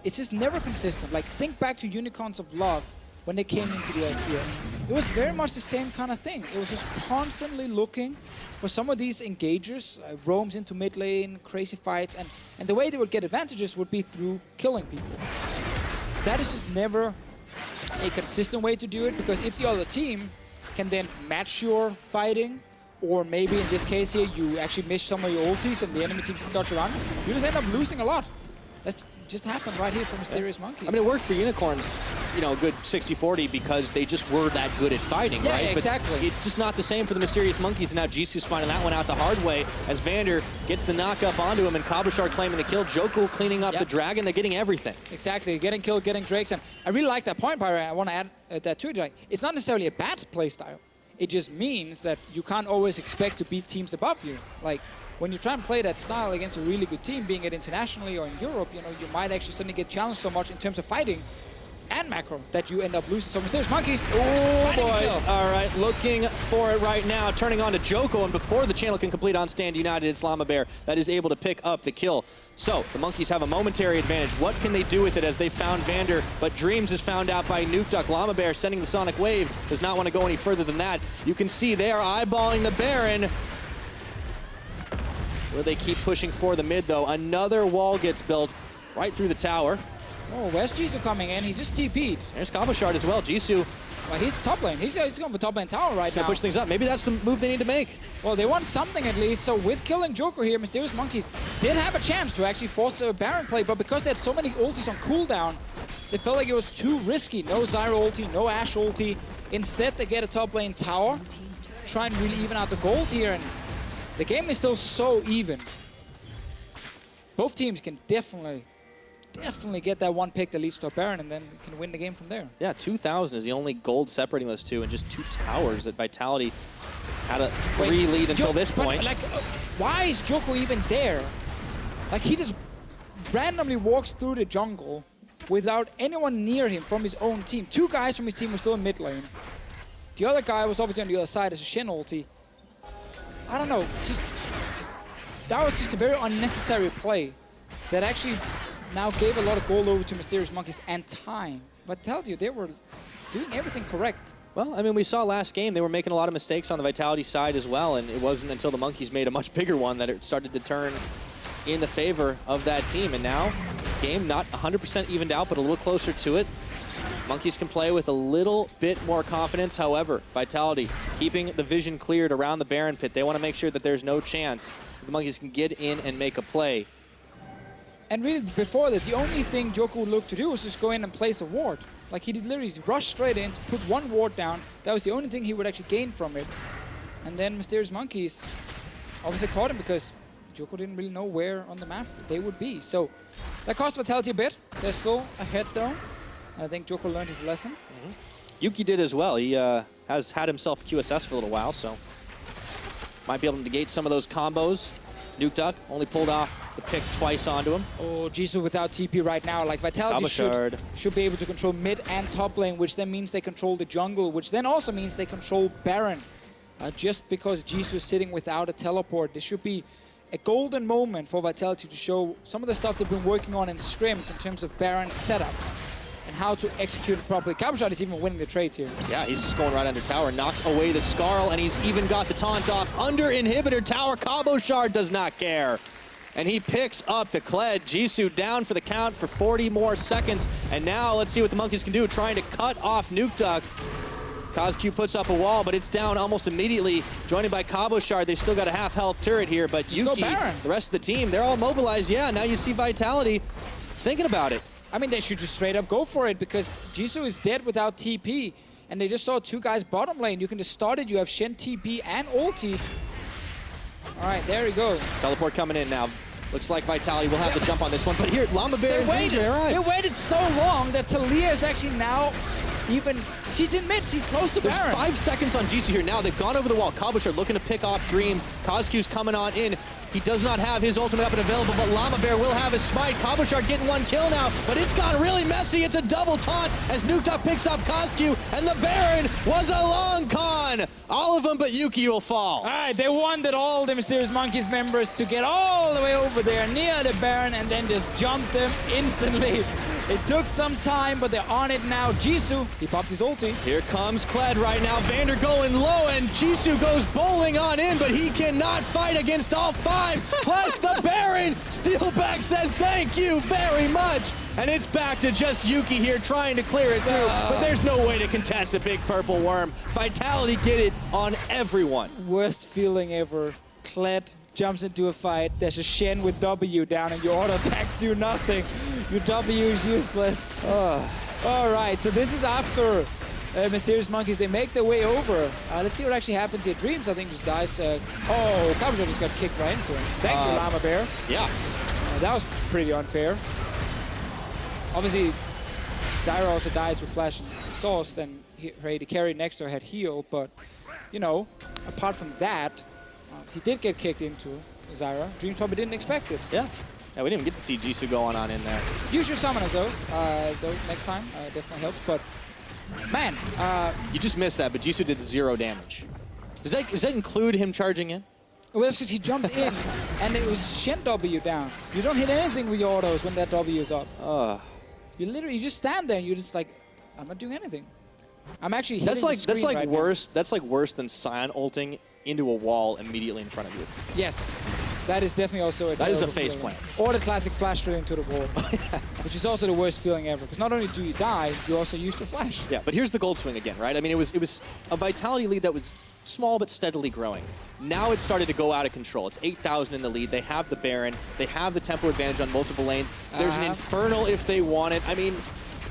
it's just never consistent. Like, think back to Unicorns of Love when they came into the LCS. It was very much the same kind of thing. It was just constantly looking for some of these engagers, roams into mid lane, crazy fights, and the way they would get advantages would be through killing people. That is just never a consistent way to do it, because if the other team can then match your fighting, or maybe in this case here, you actually miss some of your ultis and the enemy team can dodge around, you just end up losing a lot. That's just happened right here for Mysterious Monkey. I mean, it worked for Unicorns, a good 60-40 because they just were that good at fighting, yeah, right? Yeah, exactly. But it's just not the same for the Mysterious Monkeys, and now Jisoo's finding that one out the hard way as Vander gets the knock-up onto him, and Cabochard claiming the kill. Joko cleaning up the Dragon. They're getting everything. Exactly, getting killed, getting Drakes, and I really like that point, Pyra. I want to add that to it. Like, it's not necessarily a bad playstyle. It just means that you can't always expect to beat teams above you. Like, when you try and play that style against a really good team, being it internationally or in Europe, you might actually suddenly get challenged so much in terms of fighting and macro that you end up losing. So Mysterious Monkeys, oh boy. All right, looking for it right now, turning on to Joko, and before the channel can complete on Stand United, it's Llama that is able to pick up the kill. So the Monkeys have a momentary advantage. What can they do with it as they found Vander, but Dreams is found out by Nuke Duck. Llama sending the Sonic Wave, does not want to go any further than that. You can see they are eyeballing the Baron. Will they keep pushing for the mid, though? Another wall gets built right through the tower. Oh, where's Jisoo coming in? He just TP'd. There's Cabochard as well. Jisoo. Well, he's top lane. He's going for top lane tower right now. Push things up. Maybe that's the move they need to make. Well, they want something at least. So with killing Joker here, Mysterious Monkeys did have a chance to actually force a Baron play, but because they had so many ultis on cooldown, they felt like it was too risky. No Zyra ulti, no Ashe ulti. Instead, they get a top lane tower, try and really even out the gold here, and the game is still so even. Both teams can definitely get that one pick that leads to a Baron, and then can win the game from there. Yeah, 2,000 is the only gold separating those two, and just 2 towers that Vitality had a 3 lead until this point. Like, why is Joko even there? Like, he just randomly walks through the jungle without anyone near him from his own team. 2 guys from his team were still in mid lane. The other guy was obviously on the other side as a Shen ulti. I don't know, that was just a very unnecessary play that actually now gave a lot of gold over to Mysterious Monkeys and time. But tell you, they were doing everything correct. Well, I mean, we saw last game, they were making a lot of mistakes on the Vitality side as well, and it wasn't until the Monkeys made a much bigger one that it started to turn in the favor of that team. And now, game not 100% evened out, but a little closer to it. Monkeys can play with a little bit more confidence. However, Vitality keeping the vision cleared around the Baron pit. They want to make sure that there's no chance the Monkeys can get in and make a play. And really, before that, the only thing Joko would look to do was just go in and place a ward. Like, he did literally rush straight in, put 1 ward down. That was the only thing he would actually gain from it. And then Mysterious Monkeys obviously caught him because Joko didn't really know where on the map they would be. So that cost Vitality a bit. They're still ahead, though. I think Joko learned his lesson. Yuki did as well. He has had himself QSS for a little while, so might be able to negate some of those combos Nuke Duck only pulled off the pick twice onto him. Oh, Jisoo without TP right now. Like, Vitality should be able to control mid and top lane, which then means they control the jungle, which then also means they control Baron. Just because Jisoo is sitting without a teleport, this should be a golden moment for Vitality to show some of the stuff they've been working on in scrims in terms of Baron setup and how to execute it properly. Cabochard is even winning the trades here. Yeah, he's just going right under tower, knocks away the Scarl, and he's even got the taunt off under inhibitor tower. Cabochard does not care. And he picks up the Kled. Jisoo down for the count for 40 more seconds. And now let's see what the Monkeys can do, trying to cut off Nuke Duck. CosQ puts up a wall, but it's down almost immediately. Joined by Cabochard, they've still got a half-health turret here, but Yuki, the rest of the team, they're all mobilized. Yeah, now you see Vitality thinking about it. I mean, they should just straight up go for it because Jisoo is dead without TP, and they just saw two guys bottom lane. You can just start it. You have Shen TP and ulti. All right, there we go. Teleport coming in now. Looks like Vitality will have the jump on this one, but here, Llama Bear and they waited so long that Talia is actually now she's in mid, she's close to Baron. There's 5 seconds on Jisoo here now. They've gone over the wall. Cabochard looking to pick off Dreams. CosQ's coming on in. He does not have his ultimate up and available, but Llama Bear will have his smite. Cabochard getting 1 kill now, but it's gone really messy. It's a double taunt as Nuke Duck picks up CosQ, and the Baron was a long con. All of them but Yuki will fall. All right, they wanted all the Mysterious Monkeys members to get all the way over there near the Baron and then just jump them instantly. It took some time, but they're on it now. Jisoo, he popped his ulti. Here comes Kled right now. Vander going low, and Jisoo goes bowling on in, but he cannot fight against all 5. Plus the Baron. Steelback says thank you very much. And it's back to just Yuki here trying to clear it through, but there's no way to contest a big purple worm. Vitality get it on everyone. Worst feeling ever. Kled jumps into a fight. There's a Shen with W down, and your auto attacks do nothing. Your W is useless. All right, so this is after Mysterious Monkeys. They make their way over. Let's see what actually happens here. Dreams, I think, just dies. Oh, Cabochard just got kicked right into him. Thank you, Llama Bear. Yeah. That was pretty unfair. Obviously, Zyra also dies with Flash and Sauce, then the carry next to her had heal, but, you know, apart from that, he did get kicked into Zyra. Dreams probably didn't expect it. Yeah. Yeah, we didn't even get to see Jisoo going on in there. Use your summoners, those next time. Definitely helps, but man. You just missed that, but Jisoo did 0 damage. Does that include him charging in? Well, that's because he jumped in, and it was Shen W down. You don't hit anything with your autos when that W is up. You just stand there and you're just like, I'm not doing anything. I'm actually hitting the screen right worse. That's like worse than Sion ulting into a wall immediately in front of you. Yes, that is definitely also a. That is a face plant. Or the classic flash straight into the wall, which is also the worst feeling ever. Because not only do you die, you also use the flash. Yeah, but here's the gold swing again, right? I mean, it was a Vitality lead that was small but steadily growing. Now it's started to go out of control. It's 8,000 in the lead. They have the Baron. They have the tempo advantage on multiple lanes. There's an Infernal if they want it. I mean,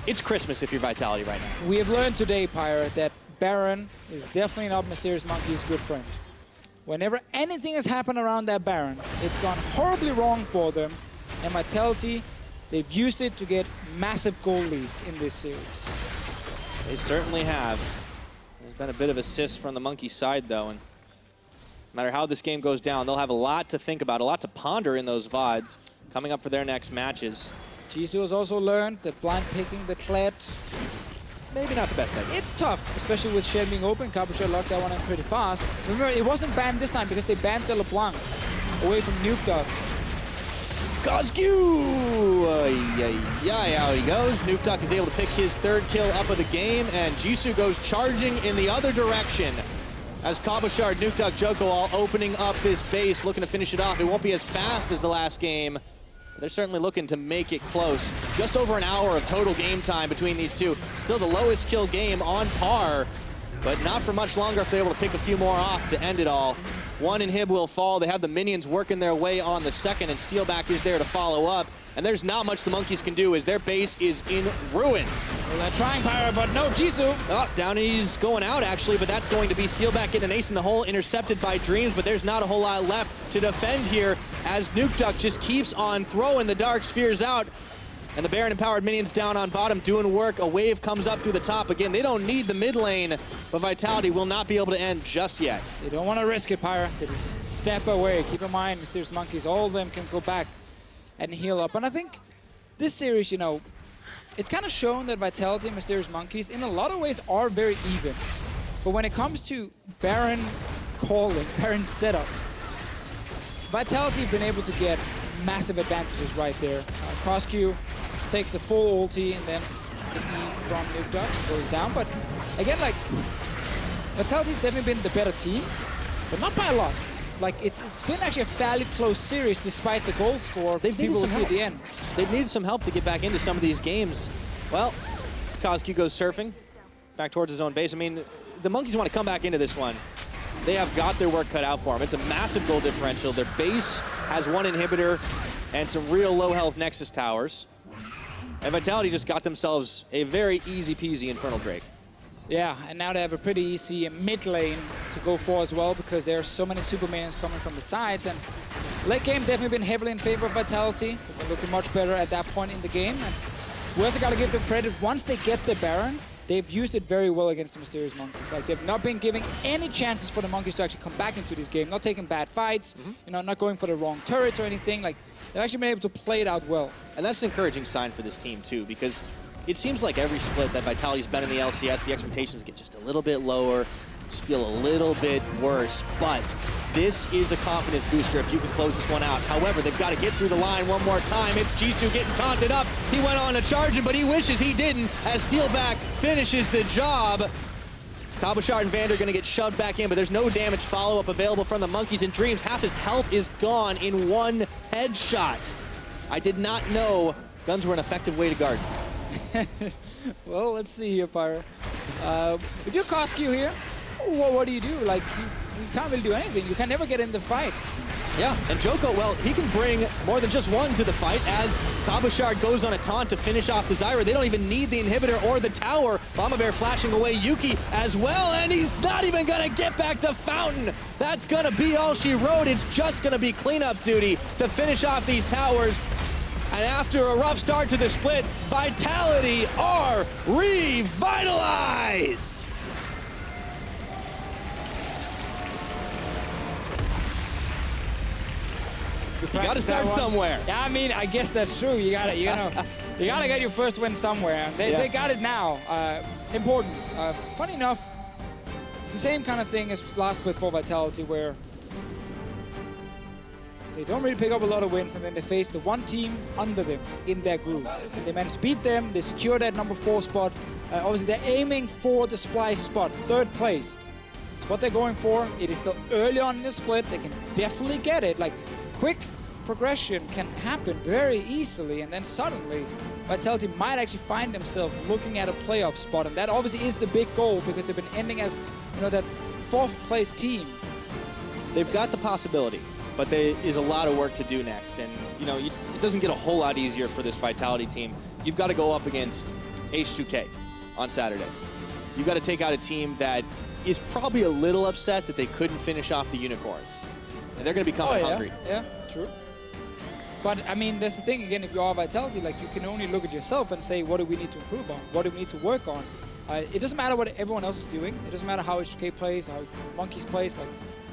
it's Christmas if you're Vitality right now. We have learned today, Pirate, that Baron is definitely not Mysterious Monkey's good friend. Whenever anything has happened around that Baron, it's gone horribly wrong for them. And Vitality, they've used it to get massive goal leads in this series. They certainly have. There's been a bit of assist from the Monkey side, though, and no matter how this game goes down, they'll have a lot to think about, a lot to ponder in those VODs coming up for their next matches. Jisoo has also learned that blind picking the Kled, maybe not the best idea. It's tough, especially with Shen being open. Cabochard locked that one in pretty fast. Remember, it wasn't banned this time because they banned the LeBlanc away from Nuke Duck. CosQ! Yeah, out he goes. Nuke Duck is able to pick his 3rd kill up of the game, and Jisoo goes charging in the other direction. As Cabochard, Nuke Duck, Joko all opening up his base, looking to finish it off. It won't be as fast as the last game. They're certainly looking to make it close. Just over an hour of total game time between these two. Still the lowest kill game on par, but not for much longer if they're able to pick a few more off to end it all. 1 inhib will fall. They have the minions working their way on the 2nd, and Steelback is there to follow up. And there's not much the Monkeys can do as their base is in ruins. Well, they're trying, Pyro, but no Jisoo. Oh, Downey's going out, actually, but that's going to be Steelback getting an ace in the hole, intercepted by Dreams, but there's not a whole lot left to defend here as Nuke Duck just keeps on throwing the Dark Spheres out. And the Baron-empowered minions down on bottom doing work. A wave comes up through the top. Again, they don't need the mid lane, but Vitality will not be able to end just yet. They don't want to risk it, Pyra. They just step away. Keep in mind, Mysterious Monkeys, all of them can go back and heal up. And I think this series, you know, it's kind of shown that Vitality and Mysterious Monkeys, in a lot of ways, are very even. But when it comes to Baron calling, Baron setups, Vitality have been able to get massive advantages right there. Cosq takes the full ulti and then the E from Nukeduck goes down. But again, like, Vitality's definitely been the better team, but not by a lot. Like, it's been actually a fairly close series despite the goal score. People will see at the end. They've needed some help to get back into some of these games. Well, as Cosq goes surfing back towards his own base. I mean, the Monkeys want to come back into this one. They have got their work cut out for them. It's a massive goal differential. Their base has one inhibitor and some real low health Nexus towers. And Vitality just got themselves a very easy peasy Infernal Drake. Yeah, and now they have a pretty easy mid lane to go for as well because there are so many super minions coming from the sides. And late game definitely been heavily in favor of Vitality. They're looking much better at that point in the game. And we also got to give them credit. Once they get the Baron, they've used it very well against the Mysterious Monkeys. Like, they've not been giving any chances for the Monkeys to actually come back into this game. Not taking bad fights, you know, not going for the wrong turrets or anything. Like, they've actually been able to play it out well. And that's an encouraging sign for this team, too, because it seems like every split that Vitality's been in the LCS, the expectations get just a little bit lower, just feel a little bit worse. But this is a confidence booster if you can close this one out. However, they've got to get through the line one more time. It's Jisoo getting taunted up. He went on to charge him, but he wishes he didn't as Steelback finishes the job. Cabochard and Vander going to get shoved back in, but there's no damage follow-up available from the Monkeys and Dreams. Half his health is gone in one headshot. I did not know guns were an effective way to guard. Well, let's see here, Pyra. If you're Cosq here, what do you do? Like, you can't really do anything. You can never get in the fight. Yeah, and Joko, well, he can bring more than just one to the fight as Cabochard goes on a taunt to finish off the Zyra. They don't even need the inhibitor or the tower. Llama Bear flashing away Yuki as well, and he's not even gonna get back to Fountain. That's gonna be all she wrote. It's just gonna be cleanup duty to finish off these towers. And after a rough start to the split, Vitality are revitalized! You gotta start somewhere. Yeah, I mean, I guess that's true. You gotta get your first win somewhere. They got it now. Important. Funny enough, it's the same kind of thing as last split for Vitality, where they don't really pick up a lot of wins, and then they face the one team under them in their group. And they managed to beat them. They secure that number 4 spot. Obviously, they're aiming for the Splice spot, 3rd place. It's what they're going for. It is still early on in the split. They can definitely get it. Like, quick progression can happen very easily, and then suddenly Vitality might actually find themselves looking at a playoff spot, and that obviously is the big goal because they've been ending as, you know, that 4th place team. They've got the possibility, but there is a lot of work to do next, and you know, it doesn't get a whole lot easier for this Vitality team. You've got to go up against H2K on Saturday. You've got to take out a team that is probably a little upset that they couldn't finish off the Unicorns. And they're going to be coming hungry. Yeah, true. But, I mean, that's the thing, again, if you are Vitality, like, you can only look at yourself and say, what do we need to improve on? What do we need to work on? It doesn't matter what everyone else is doing. It doesn't matter how HK plays, how Monkeys plays. Like,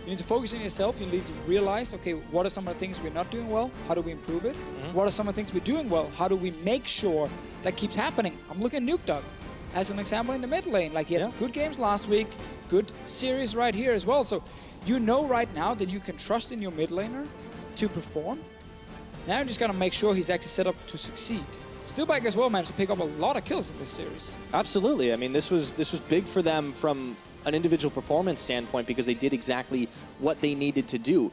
you need to focus on yourself. You need to realize, okay, what are some of the things we're not doing well? How do we improve it? What are some of the things we're doing well? How do we make sure that keeps happening? I'm looking at Nukeduck as an example in the mid lane. Like, he had some good games last week, good series right here as well. So you know right now that you can trust in your mid laner to perform. Now you just gotta make sure he's actually set up to succeed. Steelback as well managed to pick up a lot of kills in this series. Absolutely. I mean, this was big for them from an individual performance standpoint because they did exactly what they needed to do.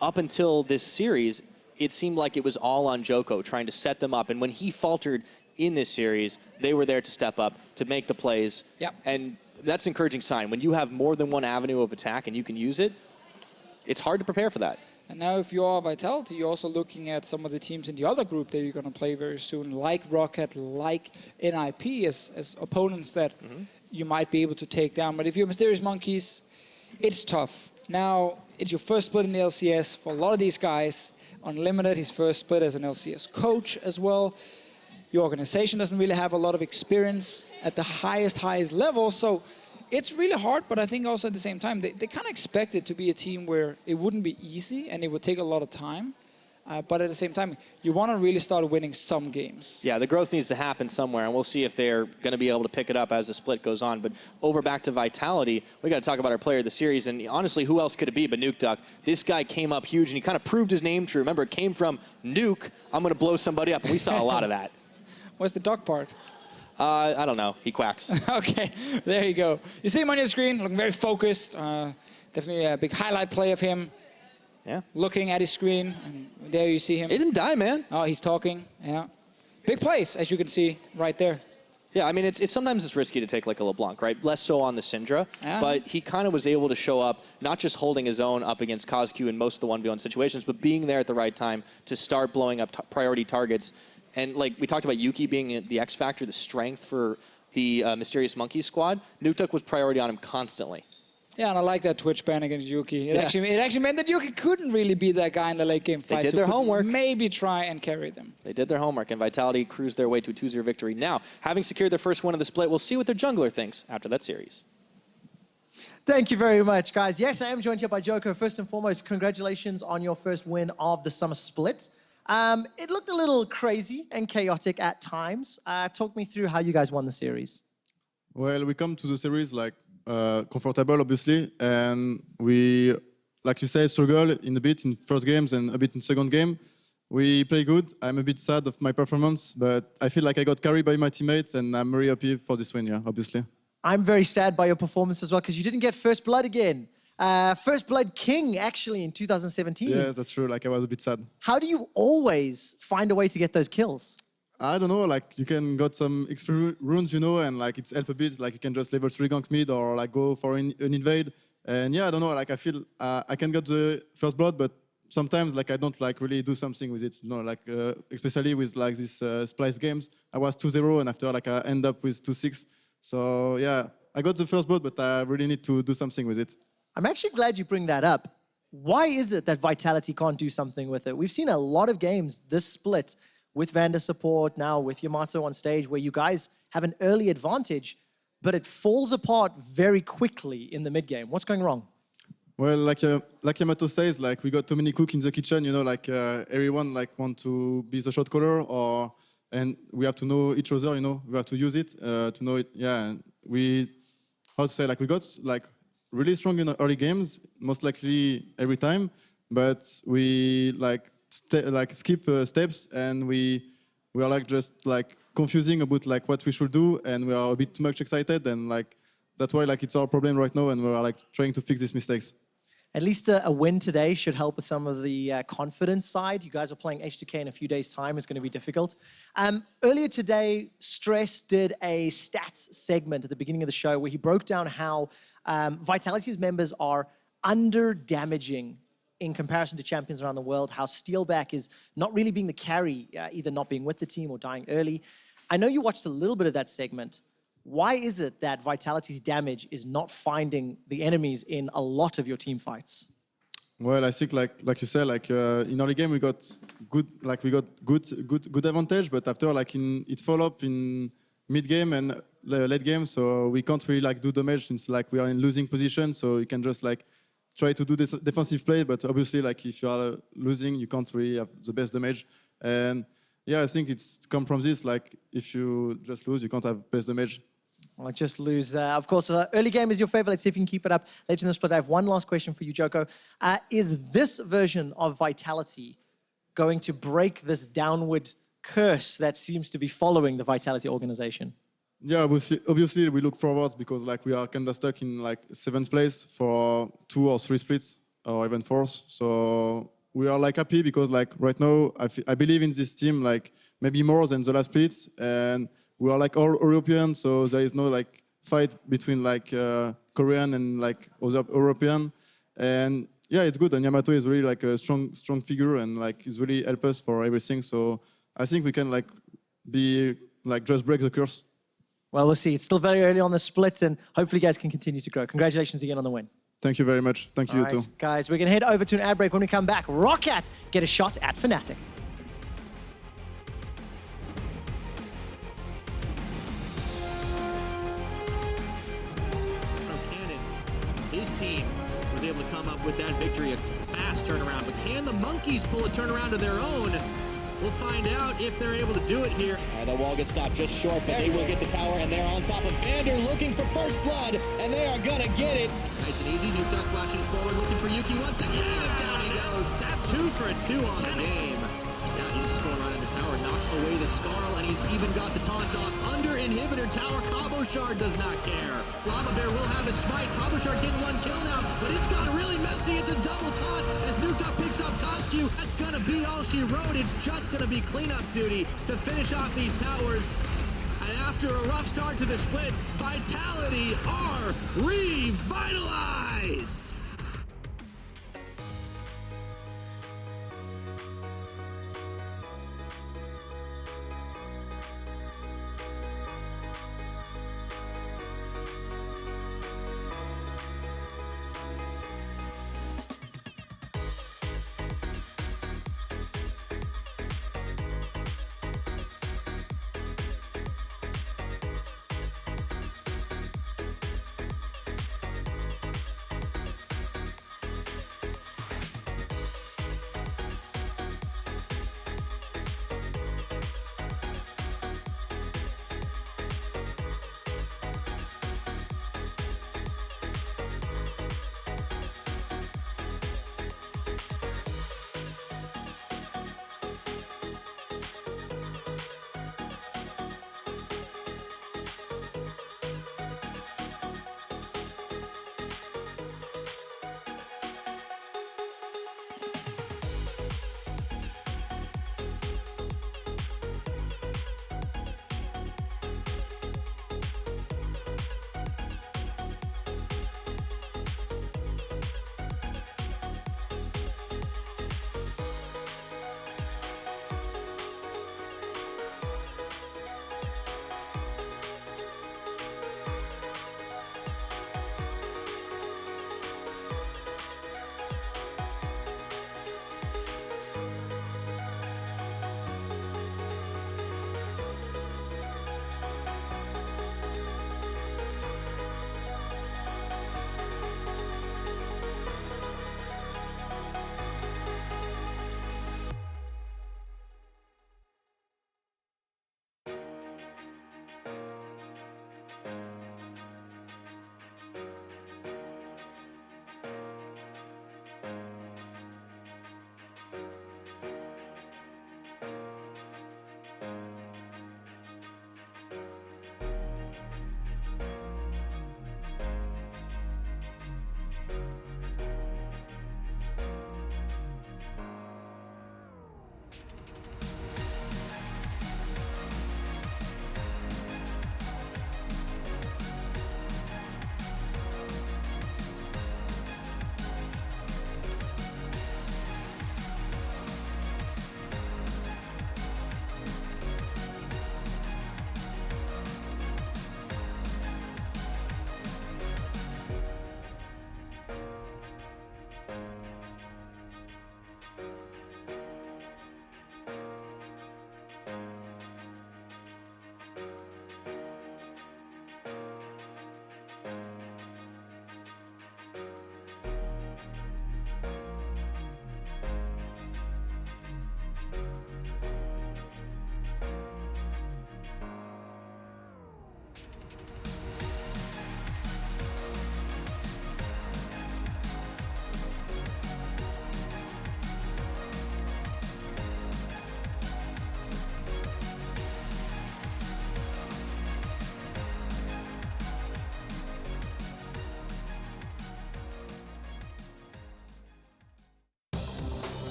Up until this series, it seemed like it was all on Joko trying to set them up, and when he faltered in this series, they were there to step up, to make the plays. Yep. And that's an encouraging sign. When you have more than one avenue of attack and you can use it, it's hard to prepare for that. And now if you are Vitality, you're also looking at some of the teams in the other group that you're going to play very soon, like ROCCAT, like NIP, as opponents that you might be able to take down. But if you're Mysterious Monkeys, it's tough. Now, it's your first split in the LCS for a lot of these guys. Unlimited, his first split as an LCS coach as well. Your organization doesn't really have a lot of experience at the highest level. So it's really hard, but I think also at the same time, they kind of expect it to be a team where it wouldn't be easy and it would take a lot of time. But at the same time, you want to really start winning some games. Yeah, the growth needs to happen somewhere, and we'll see if they're going to be able to pick it up as the split goes on. But over back to Vitality, we got to talk about our player of the series, and honestly, who else could it be but Nuke Duck? This guy came up huge, and he kind of proved his name true. Remember, it came from Nuke, I'm going to blow somebody up, and we saw a lot of that. What's the duck part? I don't know. He quacks. Okay, there you go. You see him on your screen, looking very focused. Definitely a big highlight play of him. Yeah. Looking at his screen, and there you see him. He didn't die, man. Oh, he's talking, yeah. Big plays, as you can see right there. Yeah, I mean, it's sometimes it's risky to take like a LeBlanc, right? Less so on the Syndra, but he kind of was able to show up, not just holding his own up against CosQ in most of the 1v1 situations, but being there at the right time to start blowing up priority targets. And like we talked about Yuki being the X factor, the strength for the Mysterious Monkey squad, Nuke Duck was priority on him constantly. Yeah, and I like that Twitch ban against Yuki. It actually meant that Yuki couldn't really be that guy in the late game fight. They did their homework. Maybe try and carry them. They did their homework, and Vitality cruised their way to a 2-0 victory. Now, having secured their first win of the split, we'll see what their jungler thinks after that series. Thank you very much, guys. Yes, I am joined here by Joko. First and foremost, congratulations on your first win of the summer split. It looked a little crazy and chaotic at times. Talk me through how you guys won the series. Well, we come to the series like comfortable, obviously, and we, like you say, struggle in a bit in first games and a bit in second game. We play good. I'm a bit sad of my performance, but I feel like I got carried by my teammates, and I'm very happy for this win, yeah, obviously. I'm very sad by your performance as well, because you didn't get First Blood again. First Blood King, actually, in 2017. Yeah, that's true. Like, I was a bit sad. How do you always find a way to get those kills? I don't know, like, you can got some XP runes, you know, and, like, it's help a bit. Like, you can just level 3 gank mid or, like, go for an invade. And, yeah, I don't know, like, I feel I can get the First Blood, but sometimes, like, I don't, like, really do something with it. You know, like, especially with, like, these Splice games. I was 2-0, and after, like, I end up with 2-6. So, yeah, I got the First Blood, but I really need to do something with it. I'm actually glad you bring that up. Why is it that Vitality can't do something with it? We've seen a lot of games this split with Vander support, now with Yamato on stage, where you guys have an early advantage, but it falls apart very quickly in the mid game. What's going wrong? Well, like Yamato says, like we got too many cooks in the kitchen, you know, like everyone like want to be the shot caller, and we have to know each other, you know, we have to use it to know it. Yeah, and we, how to say, like we got like really strong in the early games, most likely every time, but we like skip steps, and we are like just like confusing about like what we should do, and we are a bit too much excited, and like that's why like it's our problem right now, and we are like trying to fix these mistakes. At least a win today should help with some of the confidence side. You guys are playing H2K in a few days' time. It's going to be difficult. Earlier today, Stress did a stats segment at the beginning of the show where he broke down how Vitality's members are under-damaging in comparison to champions around the world, how Steelback is not really being the carry, either not being with the team or dying early. I know you watched a little bit of that segment. Why is it that Vitality's damage is not finding the enemies in a lot of your team fights? Well, I think like you said, like in early game we got good advantage, but after like it fall up in mid game and late game, so we can't really like do damage since like we are in losing position. So you can just like try to do this defensive play, but obviously like if you are losing, you can't really have the best damage. And yeah, I think it's come from this. Like if you just lose, you can't have best damage. Well, just lose. Of course, early game is your favorite. Let's see if you can keep it up later in the split. I have one last question for you, Joko. Is this version of Vitality going to break this downward curse that seems to be following the Vitality organization? Yeah, obviously we look forward because like we are kind of stuck in like 7th place for 2 or 3 splits or even 4th. So we are like happy because like right now I believe in this team like maybe more than the last split, and we are like all European, so there is no like fight between like Korean and like other European, and yeah, it's good. And Yamato is really like a strong figure, and like he's really help us for everything. So I think we can like be like just break the curse. Well, we'll see. It's still very early on the split, and hopefully you guys can continue to grow. Congratulations again on the win. Thank you very much. Thank you, too. Guys, we're going to head over to an ad break. When we come back, ROCCAT get a shot at Fnatic. his team was able to come up with that victory, a fast turnaround. But can the Monkeys pull a turnaround of their own? We'll find out if they're able to do it here. The wall gets stopped just short, but they will get the tower, and they're on top of Vander looking for first blood, and they are gonna get it. Nice and easy. Nuke Duck flashing forward, looking for Yuki once again, and down he goes. That's 2 for 2 on the game. Now he's just going right into tower, knocks away the Scarl, and he's even got the taunt off. Under inhibitor tower, Cabo Shard does not care. Llama Bear will have a smite. Cabo Shard getting 1 kill now, but it's gotten really messy. It's a double taunt as Nuke Duck picks up Coscu. That's gonna be all she wrote. It's just gonna be cleanup duty to finish off these towers. And after a rough start to the split, Vitality are revitalized.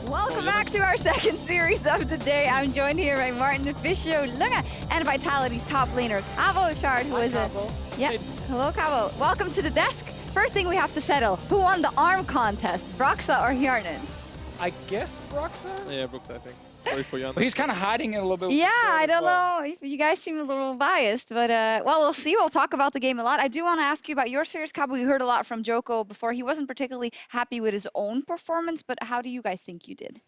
Welcome back to our second series of the day. I'm joined here by Martin Fiscio Lunga and Vitality's top laner, Cabo Shard, who is a... Yeah, hello Cabo. Welcome to the desk. First thing we have to settle, who won the ARM contest, Broxa or Hjarnan? I guess Broxa? Yeah, Broxa, I think. Sorry for Jan. But he's kind of hiding it a little bit. Yeah, I don't know. You guys seem a little biased, but well, we'll see. We'll talk about the game a lot. I do want to ask you about your series, Cabo. We heard a lot from Joko before. He wasn't particularly happy with his own performance, but how do you guys think you did?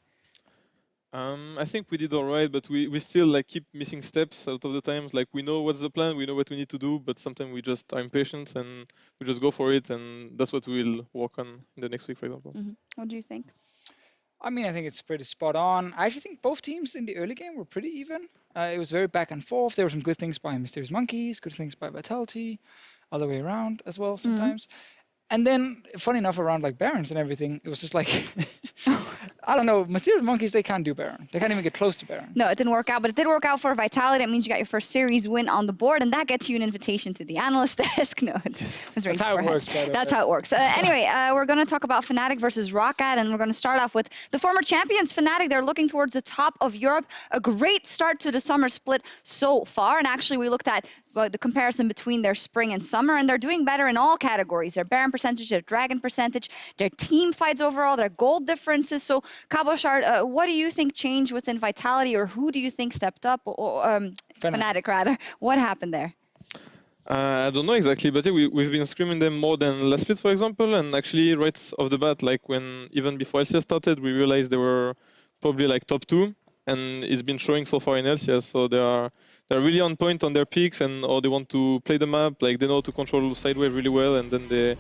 I think we did alright, but we still like keep missing steps a lot of the times. Like we know what's the plan, we know what we need to do, but sometimes we just are impatient and we just go for it, and that's what we'll work on in the next week, for example. What do you think? I mean, I think it's pretty spot on. I actually think both teams in the early game were pretty even. It was very back and forth. There were some good things by Mysterious Monkeys, good things by Vitality, other way around as well sometimes. And then, funny enough, around like Barons and everything, it was just like, I don't know, Mysterious Monkeys, they can't do Baron. They can't even get close to Baron. No, it didn't work out, but it did work out for Vitality. That means you got your first series win on the board, and that gets you an invitation to the analyst desk. No, that's how it works. That's how it works. Anyway, we're going to talk about Fnatic versus ROCCAT, and we're going to start off with the former champions, Fnatic. They're looking towards the top of Europe. A great start to the summer split so far, and actually we looked at the comparison between their spring and summer, and they're doing better in all categories. Their Baron percentage, their Dragon percentage, their team fights overall, their gold differences. So, Cabochard, what do you think changed within Vitality, or who do you think stepped up? Or Fnatic, rather. What happened there? I don't know exactly, but yeah, we've been screaming them more than last split, for example, and actually right off the bat, like when even before LCS started, we realized they were probably like top 2, and it's been showing so far in LCS, so they're really on point on their picks, and or they want to play the map, like they know to control sidewave really well, and then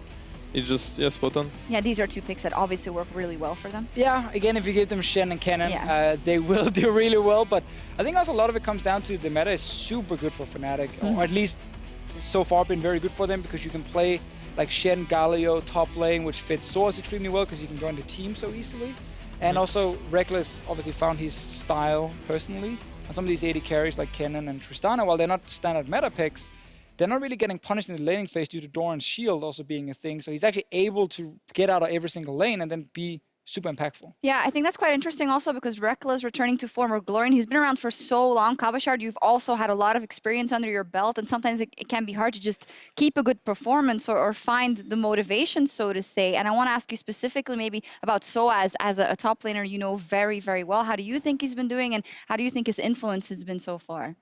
it's just spot on. Yeah, these are two picks that obviously work really well for them. Yeah, again, if you give them Shen and Cannon, they will do really well, but I think also a lot of it comes down to the meta is super good for Fnatic, or at least so far been very good for them, because you can play like Shen, Galio, top lane, which fits Source extremely well because you can join the team so easily. And also, Reckless obviously found his style personally. And some of these AD carries like Kennen and Tristana, while they're not standard meta picks, they're not really getting punished in the laning phase due to Doran's shield also being a thing. So he's actually able to get out of every single lane and then be super impactful. Yeah, I think that's quite interesting also because Reckless returning to former glory, and he's been around for so long. Cabochard, you've also had a lot of experience under your belt, and sometimes it can be hard to just keep a good performance or find the motivation, so to say. And I want to ask you specifically maybe about Soaz as a top laner you know very, very well. How do you think he's been doing, and how do you think his influence has been so far?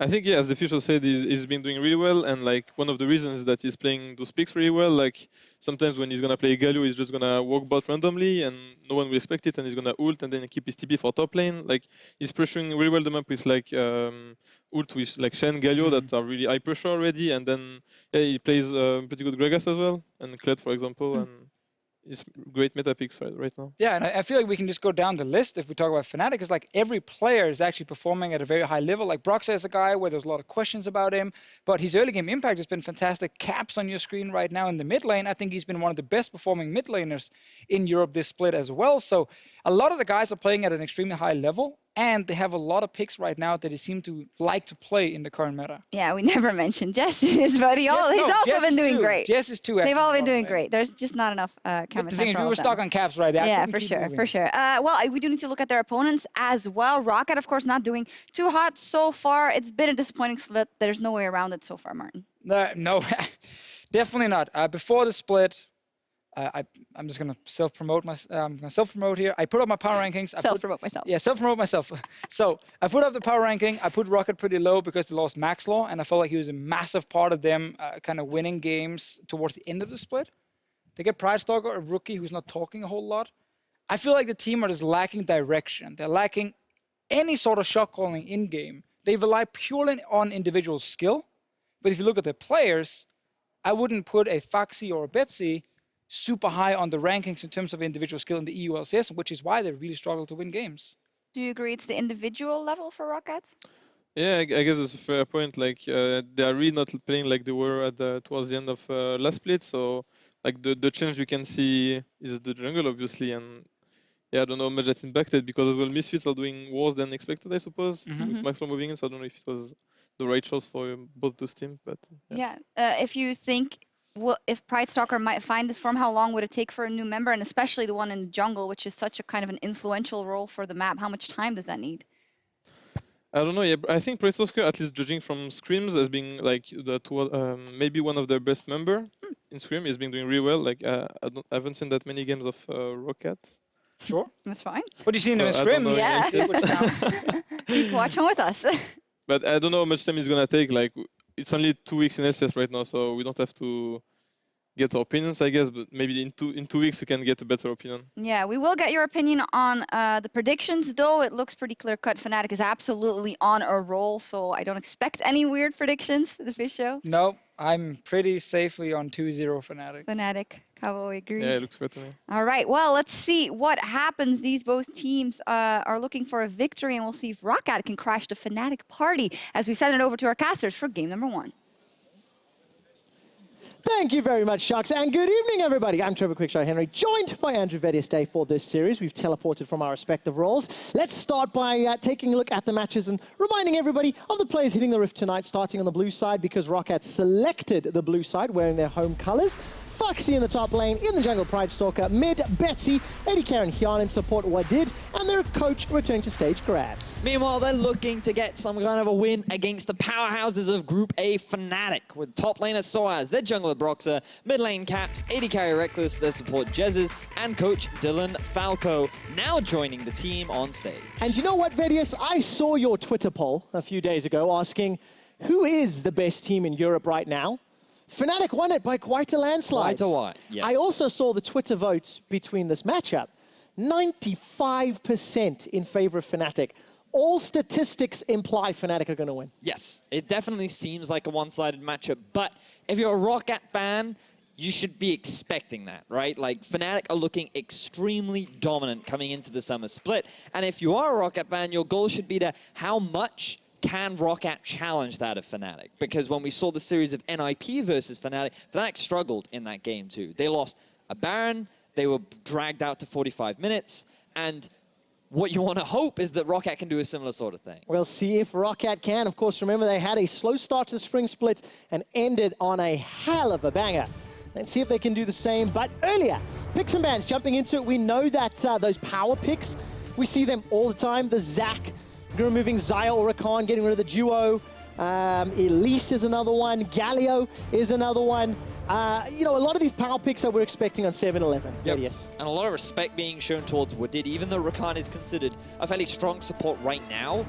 I think, yeah, as the official said, he's been doing really well, and like one of the reasons is that he's playing those picks really well. Like sometimes when he's gonna play Galio, he's just gonna walk bot randomly, and no one will expect it, and he's gonna ult and then keep his TP for top lane. Like he's pressuring really well the map with like ult with like Shen, Galio that are really high pressure already, and then he plays pretty good Gragas as well, and Kled, for example, and it's great meta picks right now. Yeah, and I feel like we can just go down the list if we talk about Fnatic. It's like every player is actually performing at a very high level. Like Broxah is a guy where there's a lot of questions about him, but his early game impact has been fantastic. Caps on your screen right now in the mid lane. I think he's been one of the best performing mid laners in Europe this split as well. So a lot of the guys are playing at an extremely high level, and they have a lot of picks right now that they seem to like to play in the current meta. Yeah, we never mentioned Jess in his, but he's also been doing great. Jess is too. They've all been doing great. There's just not enough camera. The thing is, we were stuck on Caps right there. Yeah, for sure, for sure. Well, we do need to look at their opponents as well. ROCCAT, of course, not doing too hot so far. It's been a disappointing split. There's no way around it so far, Martin. No, definitely not. Before the split, I'm just gonna self-promote here. I put up my power rankings. Self-promote myself. Yeah, self-promote myself. So I put up the power ranking. I put ROCCAT pretty low because they lost Max Law, and I felt like he was a massive part of them kind of winning games towards the end of the split. They get Pride Stalker, a rookie who's not talking a whole lot. I feel like the team are just lacking direction. They're lacking any sort of shot calling in game. They rely purely on individual skill. But if you look at the players, I wouldn't put a Foxy or a Betsy super high on the rankings in terms of individual skill in the EULCS, which is why they really struggle to win games. Do you agree it's the individual level for ROCCAT? Yeah, I guess it's a fair point. Like they are really not playing like they were at towards the end of last split. So like the change you can see is the jungle, obviously, and yeah, I don't know how much that's impacted because as well Misfits are doing worse than expected, I suppose, with Maxwell moving in. So I don't know if it was the right choice for both those teams, but yeah. If you think. Well, if Pride Stalker might find this form, how long would it take for a new member, and especially the one in the jungle, which is such a kind of an influential role for the map? How much time does that need? I don't know. Yeah, I think Pride Stalker, at least judging from scrims, as being like maybe one of their best member in scrim, is been doing really well. Like I haven't seen that many games of ROCCAT. Sure, that's fine. What do you see in the scrim? Yeah, keep watching with us. But I don't know how much time it's gonna take. Like. It's only 2 weeks in LCS right now, so we don't have to get our opinions, I guess. But maybe in two weeks we can get a better opinion. Yeah, we will get your opinion on the predictions, though. It looks pretty clear-cut. Fnatic is absolutely on a roll, so I don't expect any weird predictions, the Fish Show. Nope, I'm pretty safely on 2-0 Fnatic. Fnatic, Cowboy agreed. Yeah, it looks fair to me. All right, well, let's see what happens. These both teams are looking for a victory, and we'll see if ROCCAT can crash the Fnatic party as we send it over to our casters for game number 1. Thank you very much, Sharks, and good evening, everybody. I'm Trevor Quickshot Henry, joined by Andrew Vedieste for this series. We've teleported from our respective roles. Let's start by taking a look at the matches and reminding everybody of the players hitting the Rift tonight, starting on the blue side because ROCCAT selected the blue side, wearing their home colors. Foxy in the top lane, in the jungle Pride Stalker, mid Betsy, Eddie Karen Hyun in support Wadid, and their coach returning to stage Grabs. Meanwhile, they're looking to get some kind of a win against the powerhouses of Group A Fnatic, with top laner Soaz, their jungler Broxer, mid lane Caps, AD carry Reckless, their support Jezzes, and coach Dylan Falco, now joining the team on stage. And you know what, Vedius? I saw your Twitter poll a few days ago asking, who is the best team in Europe right now? Fnatic won it by quite a landslide. Quite a lot, yes. I also saw the Twitter votes between this matchup. 95% in favor of Fnatic. All statistics imply Fnatic are going to win. Yes, it definitely seems like a one-sided matchup, but if you're a ROCCAT fan, you should be expecting that, right? Like, Fnatic are looking extremely dominant coming into the summer split, and if you are a ROCCAT fan, your goal should be to how much can ROCCAT challenge that of Fnatic? Because when we saw the series of NIP versus Fnatic, Fnatic struggled in that game too. They lost a Baron, they were dragged out to 45 minutes, and what you want to hope is that ROCCAT can do a similar sort of thing. We'll see if ROCCAT can. Of course, remember they had a slow start to the spring split and ended on a hell of a banger. Let's see if they can do the same. But earlier, picks and bans, jumping into it, we know that those power picks, we see them all the time. The Zac, removing Xayah or Rakan, getting rid of the duo. Elise is another one. Galio is another one. You know, a lot of these power picks that we're expecting on 7-11. Yep. Yes. And a lot of respect being shown towards Wadid, even though Rakan is considered a fairly strong support right now.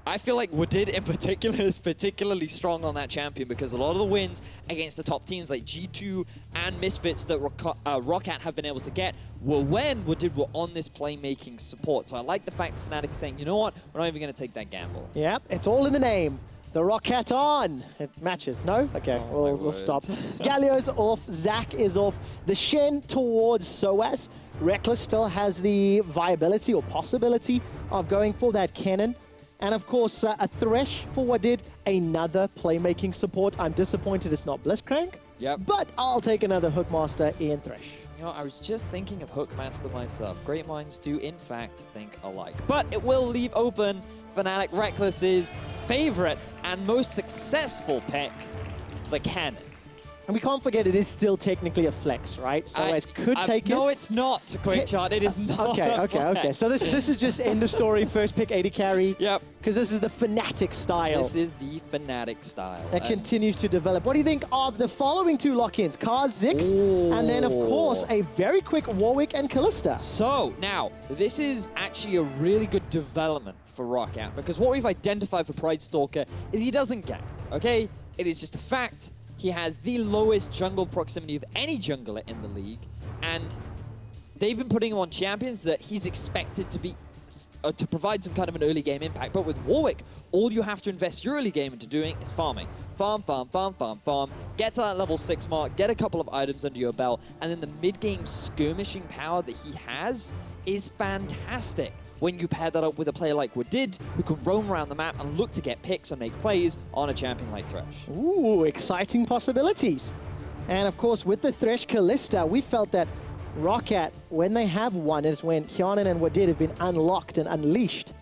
I feel like Wadid in particular is particularly strong on that champion because a lot of the wins against the top teams like G2 and Misfits that ROCCAT have been able to get were when Wadid were on this playmaking support. So I like the fact that Fnatic is saying, you know what, we're not even going to take that gamble. Yep, it's all in the name. The ROCCAT on. It matches, no? Okay, we'll stop. Galio's off, Zac is off. The Shen towards Soaz. Reckless still has the viability or possibility of going for that cannon. And of course, a Thresh for Wadid, another playmaking support. I'm disappointed it's not Blitzcrank. Yep. But I'll take another Hookmaster in Thresh. You know, I was just thinking of Hookmaster myself. Great minds do, in fact, think alike. But it will leave open Fnatic Reckless's favorite and most successful pick, the cannon. And we can't forget it is still technically a flex, right? So as could take it. No, it's not, Quickshot. It is not. Okay. So this is just end of story. First pick, AD carry. Yep. Because this is the Fnatic style. This is the Fnatic style. That continues to develop. What do you think of the following two lock-ins? Kaz, Ziggs, and then, of course, a very quick Warwick and Kalista. So, now, this is actually a really good development for ROCCAT, because what we've identified for Pride Stalker is he doesn't gank, okay? It is just a fact. He has the lowest jungle proximity of any jungler in the league, and they've been putting him on champions that he's expected to be to provide some kind of an early game impact. But with Warwick, all you have to invest your early game into doing is farming. Farm, get to that level 6 mark, get a couple of items under your belt, and then the mid-game skirmishing power that he has is fantastic. When you pair that up with a player like Wadid, who can roam around the map and look to get picks and make plays on a champion like Thresh. Ooh, exciting possibilities. And of course, with the Thresh Kalista, we felt that ROCCAT, when they have one, is when Hyanin and Wadid have been unlocked and unleashed.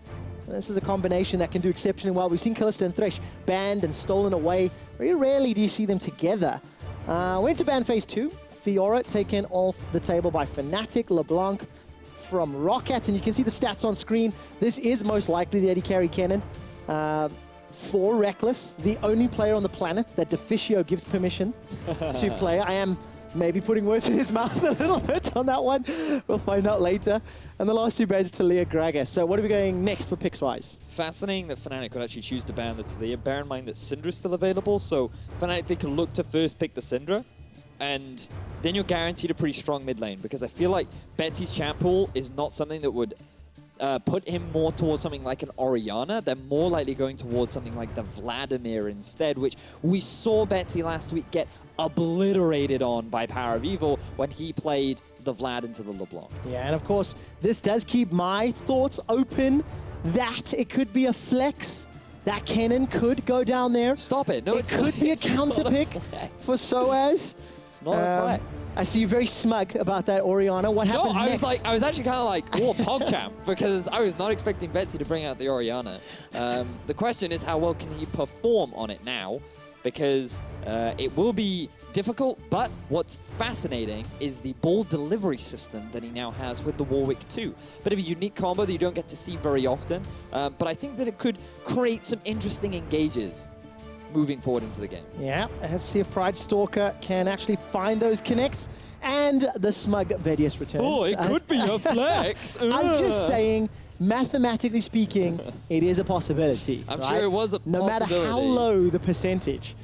And this is a combination that can do exceptionally well. We've seen Kalista and Thresh banned and stolen away. Very rarely do you see them together. We're into ban phase 2. Fiora taken off the table by Fnatic, LeBlanc from ROCCAT, and you can see the stats on screen. This is most likely the AD carry cannon for Reckless, the only player on the planet that Deficio gives permission to play. I am maybe putting words in his mouth a little bit on that one. We'll find out later. And the last two bans to Leah Gragas. So what are we going next for picks-wise? Fascinating that Fnatic could actually choose to ban the Talia. Bear in mind that Syndra's still available, so Fnatic, they can look to first pick the Syndra. and then you're guaranteed a pretty strong mid lane, because I feel like Betsy's champ pool is not something that would put him more towards something like an Orianna. They're more likely going towards something like the Vladimir instead, which we saw Betsy last week get obliterated on by Power of Evil when he played the Vlad into the LeBlanc. Yeah, and of course, this does keep my thoughts open that it could be a flex. That Kennen could go down there. Stop it. No, it could be a counter pick for Soaz. It's not a flex. I see you very smug about that, Orianna. What happens next? I was actually kind of like, oh, PogChamp, because I was not expecting Betsy to bring out the Orianna. The question is, how well can he perform on it now? Because it will be difficult, but what's fascinating is the ball delivery system that he now has with the Warwick 2. Bit of a unique combo that you don't get to see very often, but I think that it could create some interesting engages moving forward into the game. Yeah, let's see if Pride Stalker can actually find those connects. And the smug Vedius returns. Oh, it could be a flex. I'm just saying, mathematically speaking, it is a possibility. I'm right? sure it was a no possibility. matter how low the percentage.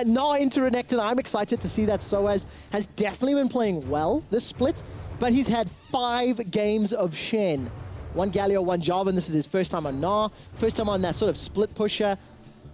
Now into Renekton, I'm excited to see that Soaz has definitely been playing well this split, but he's had 5 games of Shen. 1 Galio, 1 Jarvan. This is his first time on Gnar, first time on that sort of split pusher.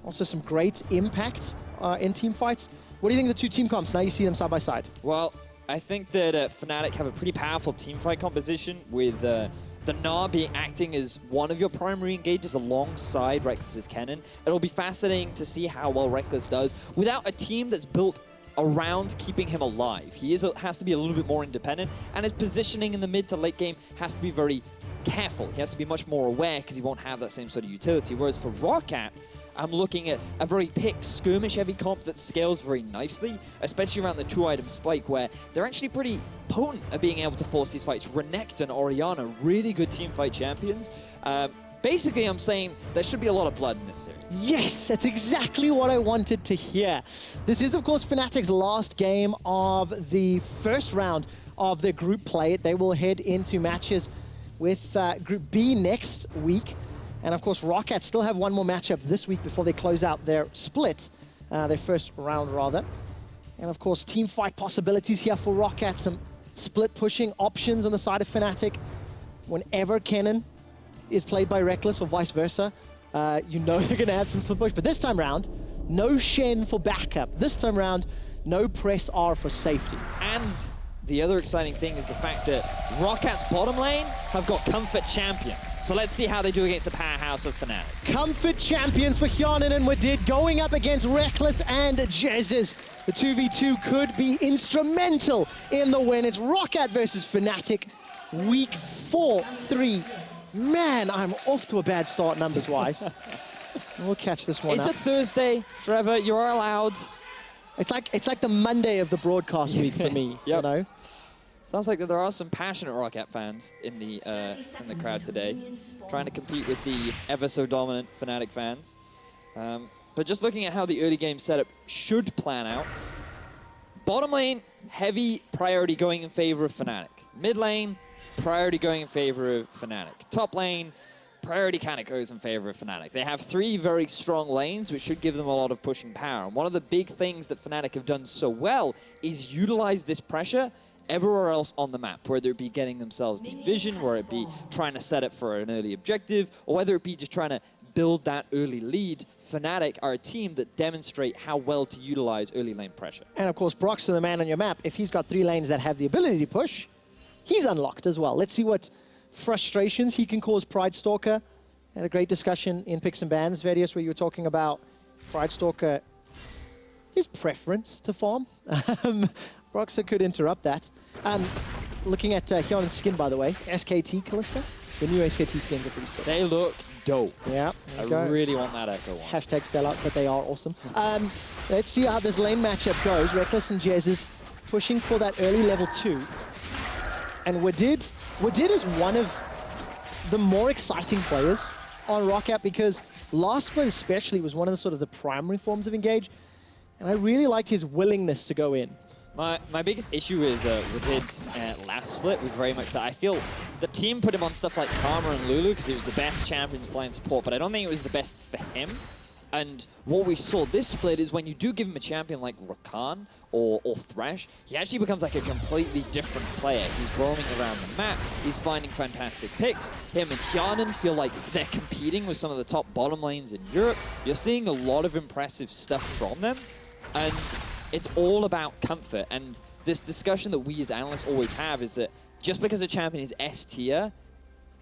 Also some great impact in team fights. What do you think of the 2 team comps? Now you see them side by side. Well, I think that Fnatic have a pretty powerful team fight composition with the Gnar acting as one of your primary engages alongside Reckless's Kennen. It'll be fascinating to see how well Reckless does without a team that's built around keeping him alive. He has to be a little bit more independent, and his positioning in the mid to late game has to be very careful. He has to be much more aware because he won't have that same sort of utility. Whereas for ROCCAT, I'm looking at a very pick skirmish-heavy comp that scales very nicely, especially around the 2-item spike, where they're actually pretty potent at being able to force these fights. Renekton, Orianna, really good teamfight champions. Basically, I'm saying there should be a lot of blood in this series. Yes, that's exactly what I wanted to hear. This is, of course, Fnatic's last game of the first round of their group play. They will head into matches with Group B next week. And of course, ROCCAT still have one more matchup this week before they close out their split, their first round rather. And of course, team fight possibilities here for ROCCAT, some split pushing options on the side of Fnatic. Whenever Kennen is played by Reckless or vice versa, you know they're gonna have some split push. But this time round, no Shen for backup. This time round, no press R for safety. And the other exciting thing is the fact that ROCCAT's bottom lane have got comfort champions. So let's see how they do against the powerhouse of Fnatic. Comfort champions for Hyonin and Wadid going up against Reckless and Jezus. The 2v2 could be instrumental in the win. It's ROCCAT versus Fnatic, week 4-3. Man, I'm off to a bad start numbers-wise. We'll catch this one It's up. a Thursday, Trevor. You're allowed. It's like the Monday of the broadcast week for me, you know? Sounds like there are some passionate ROCCAT fans in the crowd today, trying to compete with the ever so dominant Fnatic fans. But just looking at how the early game setup should plan out, bottom lane, heavy priority going in favor of Fnatic. Mid lane, priority going in favor of Fnatic. Top lane, priority kind of goes in favor of Fnatic. They have 3 very strong lanes, which should give them a lot of pushing power. And one of the big things that Fnatic have done so well is utilize this pressure everywhere else on the map, whether it be getting themselves deep vision, whether it be trying to set up for an early objective, or whether it be just trying to build that early lead. Fnatic are a team that demonstrate how well to utilize early lane pressure. And of course, Brock's the man on your map. If he's got 3 lanes that have the ability to push, he's unlocked as well. Let's see what frustrations he can cause Pride Stalker. Had a great discussion in Picks and Bans, Vedius, where you were talking about Pride Stalker, his preference to farm. Broxa could interrupt that. Looking at Hyonin's skin, by the way, SKT Callista. The new SKT skins are pretty sick. They look dope. Yeah, I really want that Echo one. Hashtag sellout, but they are awesome. Let's see how this lane matchup goes. Reckless and Jezus pushing for that early level 2. And Wadid is one of the more exciting players on ROCCAT because last split especially was one of the sort of the primary forms of engage. And I really liked his willingness to go in. My biggest issue with Wadid last split was very much that I feel the team put him on stuff like Karma and Lulu because he was the best champions playing support, but I don't think it was the best for him. And what we saw this split is when you do give him a champion like Rakan or Thresh, he actually becomes like a completely different player. He's roaming around the map, he's finding fantastic picks. Him and Hjanen feel like they're competing with some of the top bottom lanes in Europe. You're seeing a lot of impressive stuff from them, and it's all about comfort. And this discussion that we as analysts always have is that just because a champion is S tier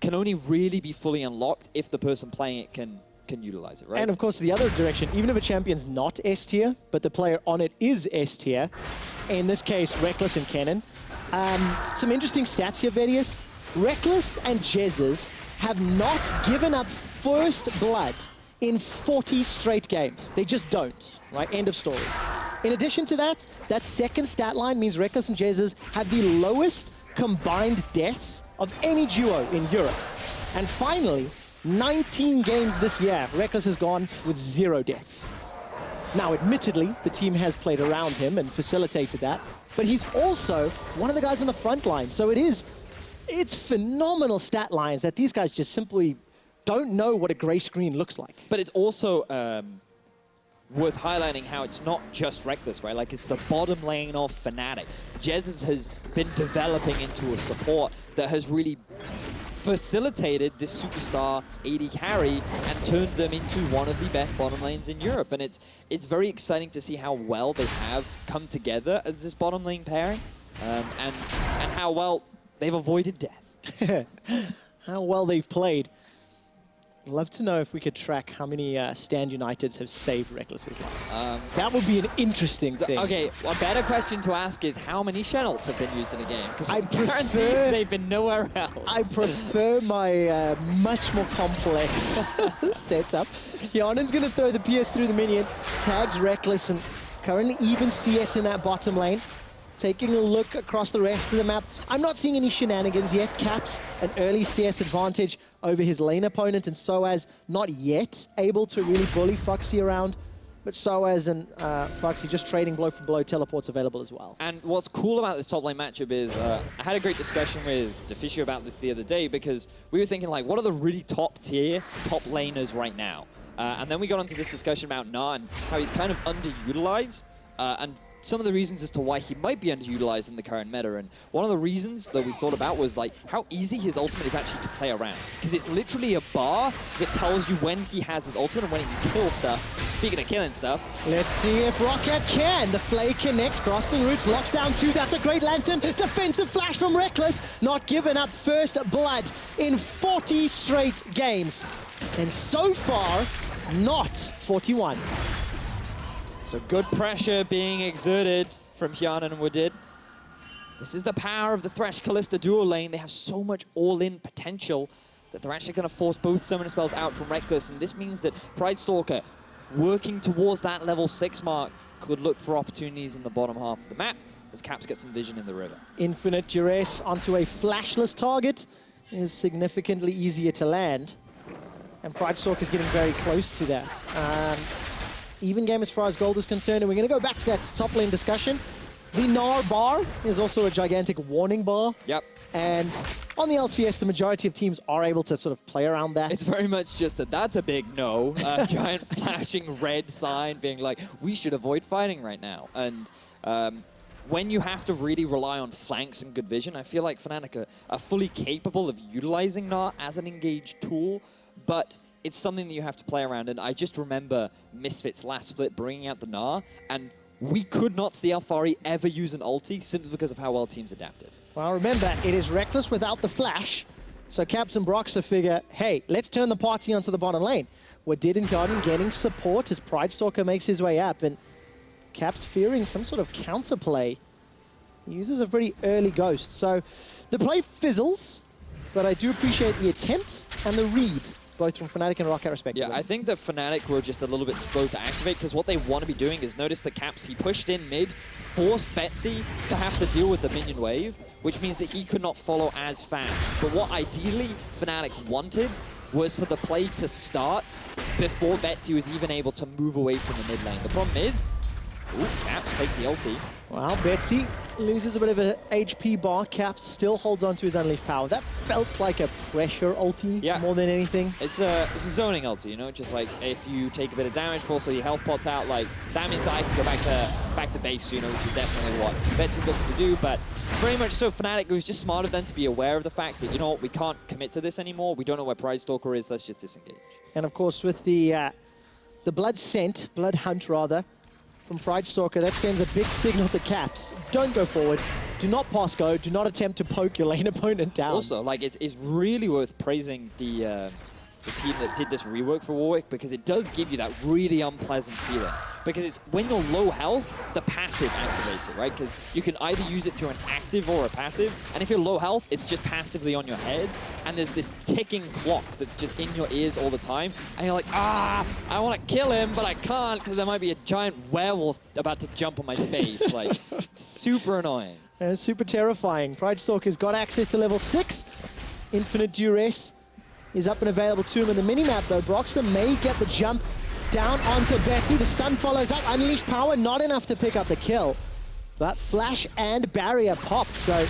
can only really be fully unlocked if the person playing it can utilize it, right? And of course, the other direction, even if a champion's not S tier, but the player on it is S tier, in this case, Reckless and Kennen. Some interesting stats here, Vedius. Reckless and Jezzes have not given up first blood in 40 straight games. They just don't, right? End of story. In addition to that, that second stat line means Reckless and Jezzes have the lowest combined deaths of any duo in Europe. And finally, 19 games this year, Reckless has gone with 0 deaths. Now, admittedly, the team has played around him and facilitated that, but he's also one of the guys on the front line. So it's phenomenal stat lines that these guys just simply don't know what a gray screen looks like. But it's also worth highlighting how it's not just Reckless, right? Like, it's the bottom lane of Fnatic. Jez has been developing into a support that has really facilitated this superstar AD carry and turned them into one of the best bottom lanes in Europe. And it's very exciting to see how well they have come together as this bottom lane pairing, and how well they've avoided death. How well they've played. I'd love to know if we could track how many Stand Uniteds have saved Reckless's life. That would be an interesting thing. Okay, a better question to ask is how many Shenalts have been used in a game? Because I guarantee they've been nowhere else. I prefer my much more complex setup. Hjanen's going to throw the PS through the minion, tags Reckless, and currently even CS in that bottom lane. Taking a look across the rest of the map, I'm not seeing any shenanigans yet. Caps an early CS advantage over his lane opponent, and Soaz not yet able to really bully Foxy around, but Soaz and Foxy just trading blow for blow, teleports available as well. And what's cool about this top lane matchup is, I had a great discussion with Deficio about this the other day, because we were thinking, like, what are the really top tier, top laners right now? And then we got into this discussion about Na and how he's kind of underutilized, and some of the reasons as to why he might be underutilized in the current meta. And one of the reasons that we thought about was like how easy his ultimate is actually to play around. Because it's literally a bar that tells you when he has his ultimate and when he can kill stuff. Speaking of killing stuff. Let's see if ROCCAT can. The Flay connects, grasping roots, locks down 2. That's a great lantern. Defensive flash from Reckless. Not giving up first blood in 40 straight games. And so far, not 41. So good pressure being exerted from Hjanen and Wadid. This is the power of the Thresh Kalista duo lane. They have so much all-in potential that they're actually going to force both summoner spells out from Reckless. And this means that Pridestalker, working towards that level 6 mark, could look for opportunities in the bottom half of the map as Caps get some vision in the river. Infinite duress onto a flashless target is significantly easier to land. And Pridestalker is getting very close to that. Even game as far as gold is concerned, and we're going to go back to that top lane discussion. The Gnar bar is also a gigantic warning bar. Yep. And on the LCS, the majority of teams are able to sort of play around that. It's very much just that's a big no. Giant flashing red sign being like, we should avoid fighting right now. And when you have to really rely on flanks and good vision, I feel like Fnatic are fully capable of utilizing Gnar as an engaged tool, but it's something that you have to play around. And I just remember Misfits last split bringing out the Gnar, and we could not see Alfari ever use an ulti simply because of how well teams adapted. Well, remember, it is Reckless without the flash. So Caps and Broxer figure, hey, let's turn the party onto the bottom lane. Wadid and Garden getting support as Pridestalker makes his way up, and Caps fearing some sort of counterplay. He uses a pretty early ghost. So the play fizzles, but I do appreciate the attempt and the read, both from Fnatic and ROCCAT respectively. Yeah, I think that Fnatic were just a little bit slow to activate, because what they want to be doing is notice the Caps, he pushed in mid, forced Betsy to have to deal with the minion wave, which means that he could not follow as fast. But what ideally Fnatic wanted was for the play to start before Betsy was even able to move away from the mid lane. The problem is, Ooh, Caps takes the ulti. Well, Betsy loses a bit of a HP bar. Caps still holds on to his unleashed power. That felt like a pressure ulti more than anything. It's a zoning ulti, you know, just like if you take a bit of damage, but also your health pots out, like that means I can go back to base, you know, which is definitely what Betsy's looking to do. But very much so, Fnatic was just smarter than to be aware of the fact that, you know what, we can't commit to this anymore. We don't know where Pride Stalker is. Let's just disengage. And of course, with the blood hunt rather, from Pride Stalker, that sends a big signal to Caps. Don't go forward. Do not pass go. Do not attempt to poke your lane opponent down. Also, like, it's really worth praising the team that did this rework for Warwick, because it does give you that really unpleasant feeling. Because it's when you're low health, the passive activates it, right? Because you can either use it through an active or a passive, and if you're low health, it's just passively on your head, and there's this ticking clock that's just in your ears all the time, and you're like, I want to kill him, but I can't because there might be a giant werewolf about to jump on my face. Like, super annoying. And it's super terrifying. Pride Stalker's got access to level 6. Infinite Duress is up and available to him in the mini-map, though. Broxer may get the jump down onto Betsy. The stun follows up. Unleashed power, not enough to pick up the kill. But flash and barrier popped, so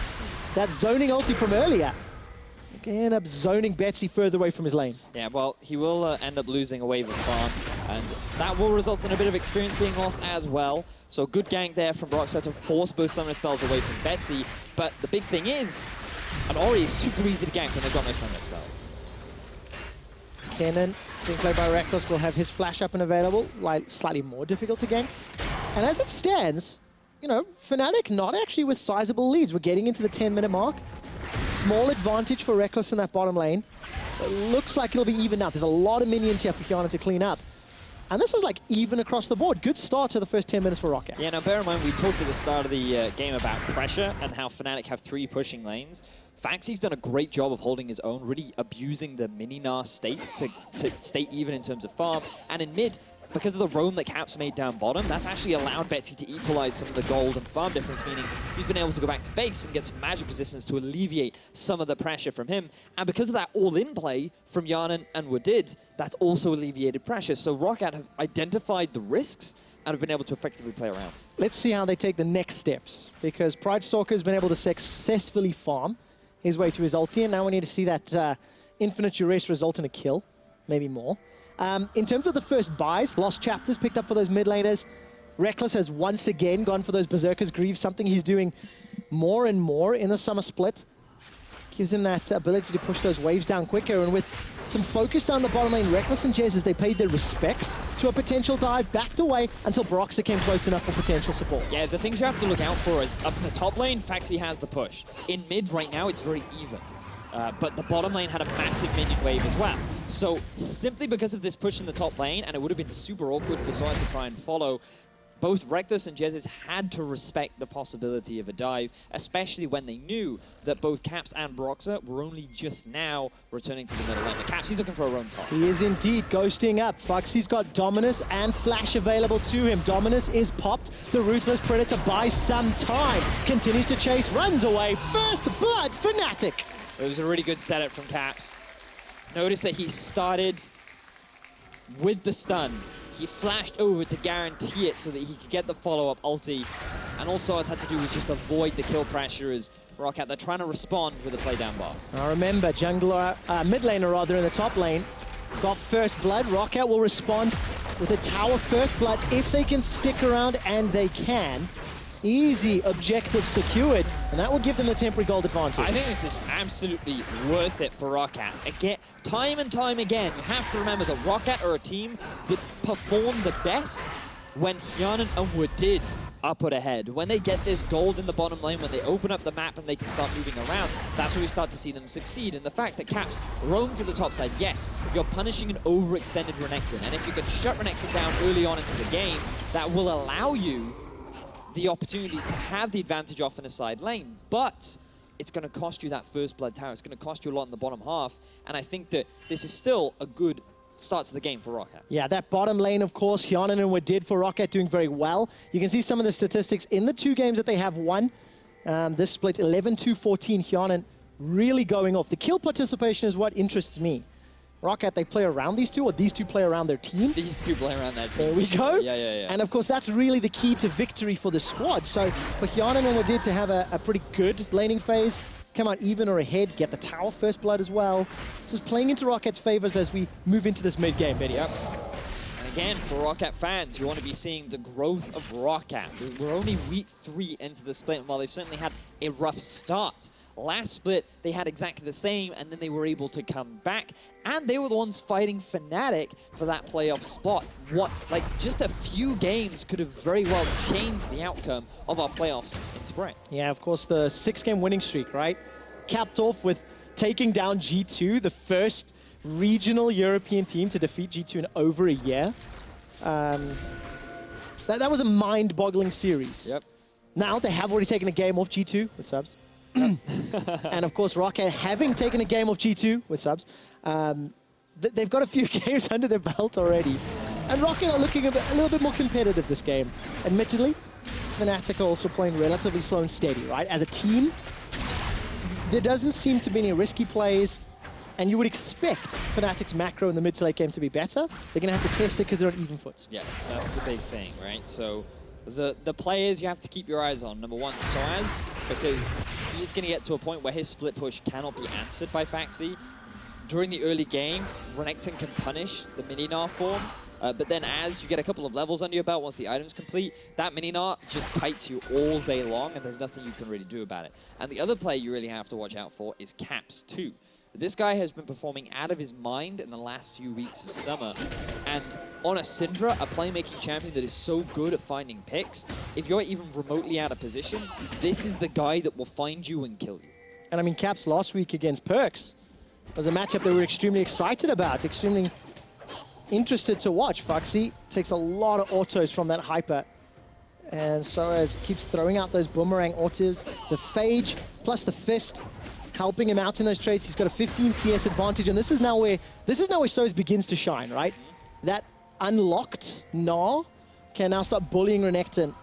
that zoning ulti from earlier end up zoning Betsy further away from his lane. Yeah, well, he will end up losing a wave of farm, and that will result in a bit of experience being lost as well. So good gank there from Rockstar to force both summoner spells away from Betsy. But the big thing is, an Ori is super easy to gank when they've got no summoner spells. Kennen, being played by Reckless, will have his flash up and available, like slightly more difficult to gank. And as it stands, you know, Fnatic not actually with sizable leads. We're getting into the 10-minute mark. Small advantage for Reckless in that bottom lane. It looks like it'll be even up. There's a lot of minions here for Kiana to clean up. And this is like even across the board. Good start to the first 10 minutes for ROCCAT. Yeah, now bear in mind, we talked at the start of the game about pressure and how Fnatic have 3 pushing lanes. Faxi's done a great job of holding his own, really abusing the mini-Nar state to stay even in terms of farm. And in mid, because of the roam that Caps made down bottom, that's actually allowed Betsy to equalize some of the gold and farm difference, meaning he's been able to go back to base and get some magic resistance to alleviate some of the pressure from him. And because of that all-in play from Yarnan and Wadid, that's also alleviated pressure. So ROCCAT have identified the risks and have been able to effectively play around. Let's see how they take the next steps, because Pride Stalker has been able to successfully farm his way to his ulti, and now we need to see that Infinite Duress result in a kill, maybe more. In terms of the first buys, Lost Chapters picked up for those mid laners. Reckless has once again gone for those Berserker's Greaves, something he's doing more and more in the summer split. Gives him that ability to push those waves down quicker, and with some focus down the bottom lane, Reckless and Jez, as they paid their respects to a potential dive, backed away until Broxer came close enough for potential support. Yeah, the things you have to look out for is up in the top lane, Faxi has the push. In mid right now, it's very even. But the bottom lane had a massive minion wave as well. So simply because of this push in the top lane, and it would have been super awkward for Soaz to try and follow, both Reckless and Jez's had to respect the possibility of a dive, especially when they knew that both Caps and Broxer were only just now returning to the middle lane. But Caps, he's looking for a roam top. He is indeed ghosting up. Foxy's got Dominus and Flash available to him. Dominus is popped. The Ruthless Predator buys some time. Continues to chase, runs away. First blood, Fnatic. It was a really good setup from Caps. Notice that he started with the stun. He flashed over to guarantee it so that he could get the follow-up ulti. And all Soaz had to do was just avoid the kill pressure as ROCCAT, they're trying to respond with a play down bar. Now remember, jungler, mid laner rather, in the top lane, got first blood. ROCCAT will respond with a tower first blood if they can stick around, and they can. Easy objective secured, and that will give them the temporary gold advantage. I think this is absolutely worth it for ROCCAT. Again, time and time again, you have to remember that ROCCAT are a team that perform the best when Hyanan and Wadid are put ahead. When they get this gold in the bottom lane, when they open up the map and they can start moving around, that's where we start to see them succeed. And the fact that Caps roam to the top side, yes, you're punishing an overextended Renekton. And if you can shut Renekton down early on into the game, that will allow you the opportunity to have the advantage off in a side lane, but it's going to cost you that first blood tower. It's going to cost you a lot in the bottom half, and I think that this is still a good start to the game for ROCCAT. Yeah, that bottom lane, of course, Hyanan and Wadid for ROCCAT doing very well. You can see some of the statistics in the 2 games that they have won. This split 11-2-14, Hyanan really going off. The kill participation is what interests me. ROCCAT, they play around these two, or these two play around their team? These two play around that team. There we go. Yeah. And of course, that's really the key to victory for the squad. So for Hyanan and Wadid to have a pretty good laning phase, come out even or ahead, get the tower first blood as well. This is playing into ROCCAT's favors as we move into this mid-game videos. And again, for ROCCAT fans, you want to be seeing the growth of ROCCAT. We're only week 3 into the split, and while they've certainly had a rough start, last split, they had exactly the same, and then they were able to come back, and they were the ones fighting Fnatic for that playoff spot. Just a few games could have very well changed the outcome of our playoffs in spring. Yeah, of course, the 6-game winning streak, right? Capped off with taking down G2, the first regional European team to defeat G2 in over a year. That was a mind-boggling series. Yep. Now, they have already taken a game off G2 with subs. And of course, ROCCAT having taken a game of G2 with subs, they've got a few games under their belt already. And ROCCAT are looking a little bit more competitive this game. Admittedly, Fnatic are also playing relatively slow and steady, right? As a team, there doesn't seem to be any risky plays, and you would expect Fnatic's macro in the mid to late game to be better. They're going to have to test it because they're on even foot. Yes, that's the big thing, right? So the players you have to keep your eyes on. Number 1, Soaz, because he's going to get to a point where his split push cannot be answered by Faxi. During the early game, Renekton can punish the mini-Gnar form, but then as you get a couple of levels under your belt, once the item's complete, that mini-Gnar just kites you all day long, and there's nothing you can really do about it. And the other player you really have to watch out for is Caps 2. This guy has been performing out of his mind in the last few weeks of summer. And on a Syndra, a playmaking champion that is so good at finding picks, if you're even remotely out of position, this is the guy that will find you and kill you. And I mean, Caps last week against Perks was a matchup that we were extremely excited about, extremely interested to watch. Foxy takes a lot of autos from that Hyper. And Soaz keeps throwing out those boomerang autos. The Phage plus the Fist helping him out in those trades. He's got a 15 CS advantage, and this is now where Soaz begins to shine, right? That unlocked Gnar can now start bullying Renekton.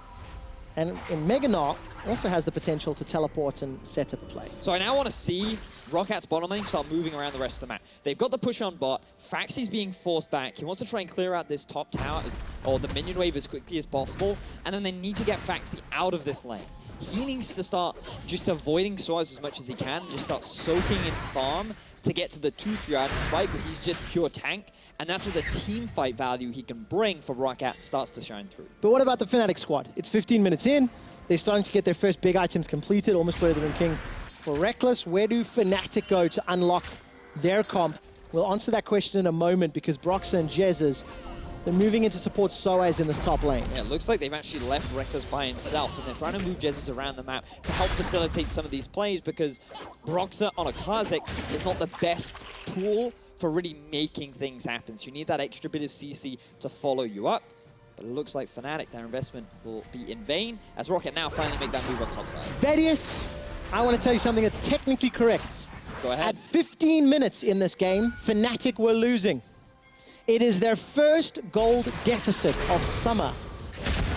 And in Mega Gnar, also has the potential to teleport and set up a play. So I now want to see ROCCAT's bottom lane start moving around the rest of the map. They've got the push on bot. Faxi's being forced back. He wants to try and clear out this top tower or the minion wave as quickly as possible. And then they need to get Faxi out of this lane. He needs to start just avoiding Soaz as much as he can, just start soaking in farm to get to the 2-3 item spike, but he's just pure tank. And that's where the team fight value he can bring for ROCCAT starts to shine through. But what about the Fnatic squad? It's 15 minutes in. They're starting to get their first big items completed, almost better than King. For Reckless, where do Fnatic go to unlock their comp? We'll answer that question in a moment because Broxa and Jezzes, they're moving in to support Soaz in this top lane. Yeah, it looks like they've actually left Reckless by himself, and they're trying to move Jezzes around the map to help facilitate some of these plays because Broxa on a Kha'Zix is not the best tool for really making things happen. So you need that extra bit of CC to follow you up. But it looks like Fnatic, their investment will be in vain, as ROCCAT now finally make that move on top side. Vedius, I want to tell you something that's technically correct. Go ahead. At 15 minutes in this game, Fnatic were losing. It is their first gold deficit of summer.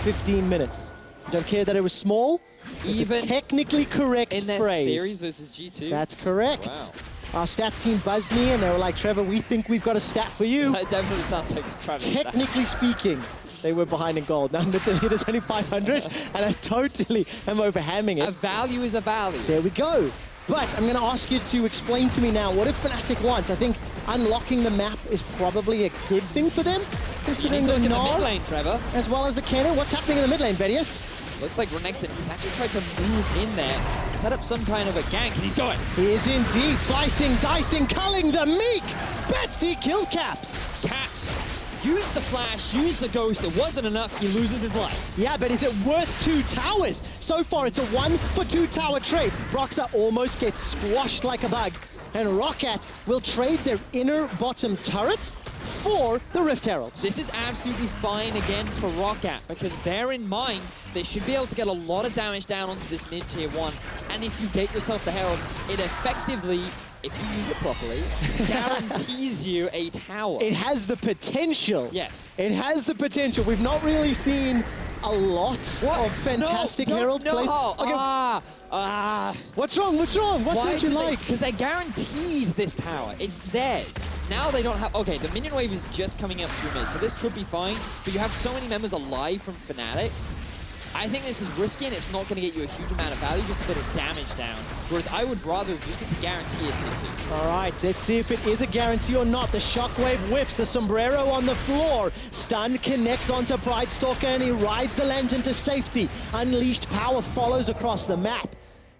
15 minutes. You don't care that it was small? Even it's a technically correct in their phrase. series versus G2? That's correct. Wow. Our stats team buzzed me and they were like, Trevor, we think we've got a stat for you. That definitely sounds like you're trying to Technically speaking, they were behind in gold. Now, admittedly, there's only 500, and I totally am overhamming it. A value is a value. There we go. But I'm going to ask you to explain to me now, what if Fnatic wants? I think unlocking the map is probably a good thing for them, considering the Gnar, mid lane, Trevor, as well as the cannon. What's happening in the mid lane, Vedius? Looks like Renekton, he's actually tried to move in there to set up some kind of a gank, and he's going. He is indeed slicing, dicing, culling the meek. Betsy kills Caps. Caps, use the flash, use the ghost. It wasn't enough, he loses his life. Yeah, but is it worth 2 towers? So far, it's a 1-for-2 tower trade. Broxa almost gets squashed like a bug, and ROCCAT will trade their inner bottom turret for the Rift Herald. This is absolutely fine again for ROCCAT, because bear in mind, they should be able to get a lot of damage down onto this mid-tier 1, and if you get yourself the Herald, it effectively, if you use it properly, guarantees you a tower. It has the potential. Yes. It has the potential. We've not really seen a lot of fantastic Herald plays. Okay. What's wrong? What's wrong? What don't you like? Because they're guaranteed this tower. It's theirs. now they don't have... Okay, the minion wave is just coming up through mid, so this could be fine, but you have so many members alive from Fnatic. I think this is risky, and it's not going to get you a huge amount of value, just a bit of damage down. Whereas I would rather use it to guarantee a tier 2. All right, let's see if it is a guarantee or not. The shockwave whiffs, the sombrero on the floor. Stun connects onto Pridestalker, and he rides the lantern to safety. Unleashed power follows across the map,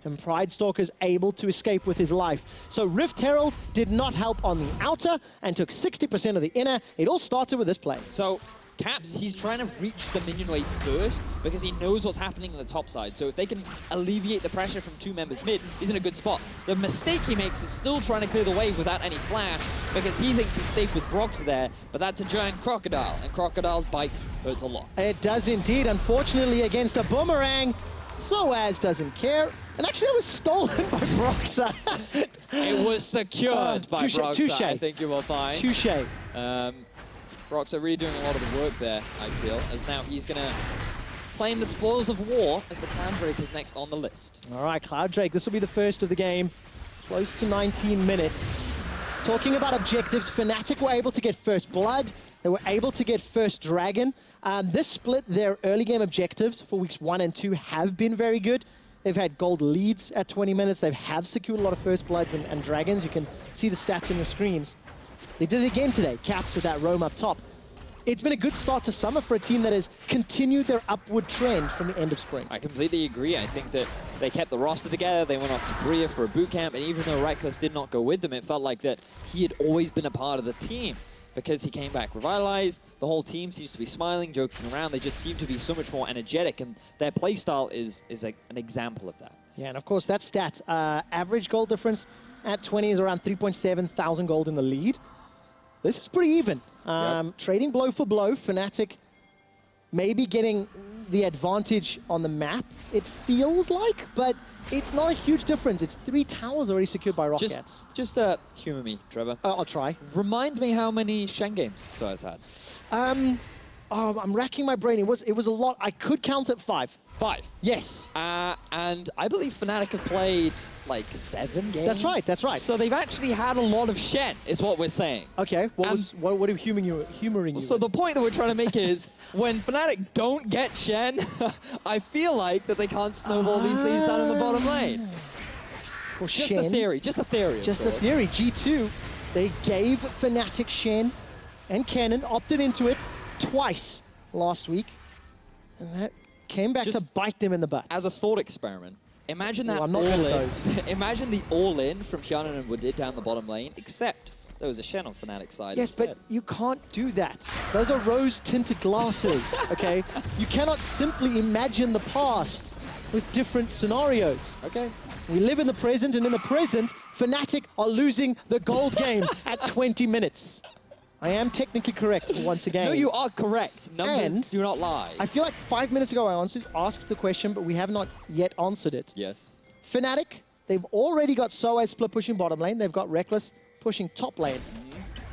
and Pridestalker's able to escape with his life. So Rift Herald did not help on the outer and took 60% of the inner. It all started with this play. So Caps, he's trying to reach the minion wave first because he knows what's happening on the top side. So if they can alleviate the pressure from 2 members mid, he's in a good spot. The mistake he makes is still trying to clear the wave without any flash because he thinks he's safe with Brox there, but that's a giant crocodile, and Crocodile's bite hurts a lot. It does indeed. Unfortunately, against a boomerang, Soaz doesn't care. And actually, that was stolen by Broxa. It was secured by Broxa, touche. I think you will find. Touche. Broxa really doing a lot of the work there, I feel, as now he's going to claim the spoils of war as the Cloud Drake is next on the list. All right, Cloud Drake, this will be the first of the game. Close to 19 minutes. Talking about objectives, Fnatic were able to get first blood. They were able to get first dragon. This split, their early game objectives for weeks 1 and 2 have been very good. They've had gold leads at 20 minutes. They have secured a lot of first bloods and dragons. You can see the stats on your screens. They did it again today, Caps with that roam up top. It's been a good start to summer for a team that has continued their upward trend from the end of spring. I completely agree. I think that they kept the roster together. They went off to Korea for a boot camp, and even though Reckless did not go with them, it felt like that he had always been a part of the team because he came back revitalized. The whole team seems to be smiling, joking around. They just seem to be so much more energetic, and their playstyle is an example of that. Yeah, and of course that stat, average gold difference at 20 is around 3.7 thousand gold in the lead. This is pretty even. Trading blow for blow, Fnatic maybe getting the advantage on the map, it feels like, but it's not a huge difference. It's 3 towers already secured by ROCCAT. Just humor me, Trevor. I'll try. Remind me how many Shen games Soaz had. I'm racking my brain. It was a lot. I could count at 5. 5? Yes. And I believe Fnatic have played like 7 games. That's right, that's right. So they've actually had a lot of Shen, is what we're saying. Okay, what are humoring you? So the point that we're trying to make is, when Fnatic don't get Shen, I feel like that they can't snowball these leads down in the bottom lane. Well, just Shen, a theory, just a theory. Just a theory. G2, they gave Fnatic Shen and Cannon, opted into it twice last week, and that came back to bite them in the butt. As a thought experiment, imagine that I'm not good at those. Imagine the all-in from Hyanon and Wadid down the bottom lane, except there was a Shen on Fnatic's side Yes, instead. but you can't do that. Those are rose-tinted glasses, okay? You cannot simply imagine the past with different scenarios. Okay. We live in the present, and in the present, Fnatic are losing the gold game at 20 minutes. I am technically correct once again. No, you are correct. Numbers And do not lie. I feel like 5 minutes ago I asked the question, but we have not yet answered it. Yes. Fnatic, they've already got Soaz split pushing bottom lane. They've got Reckless pushing top lane.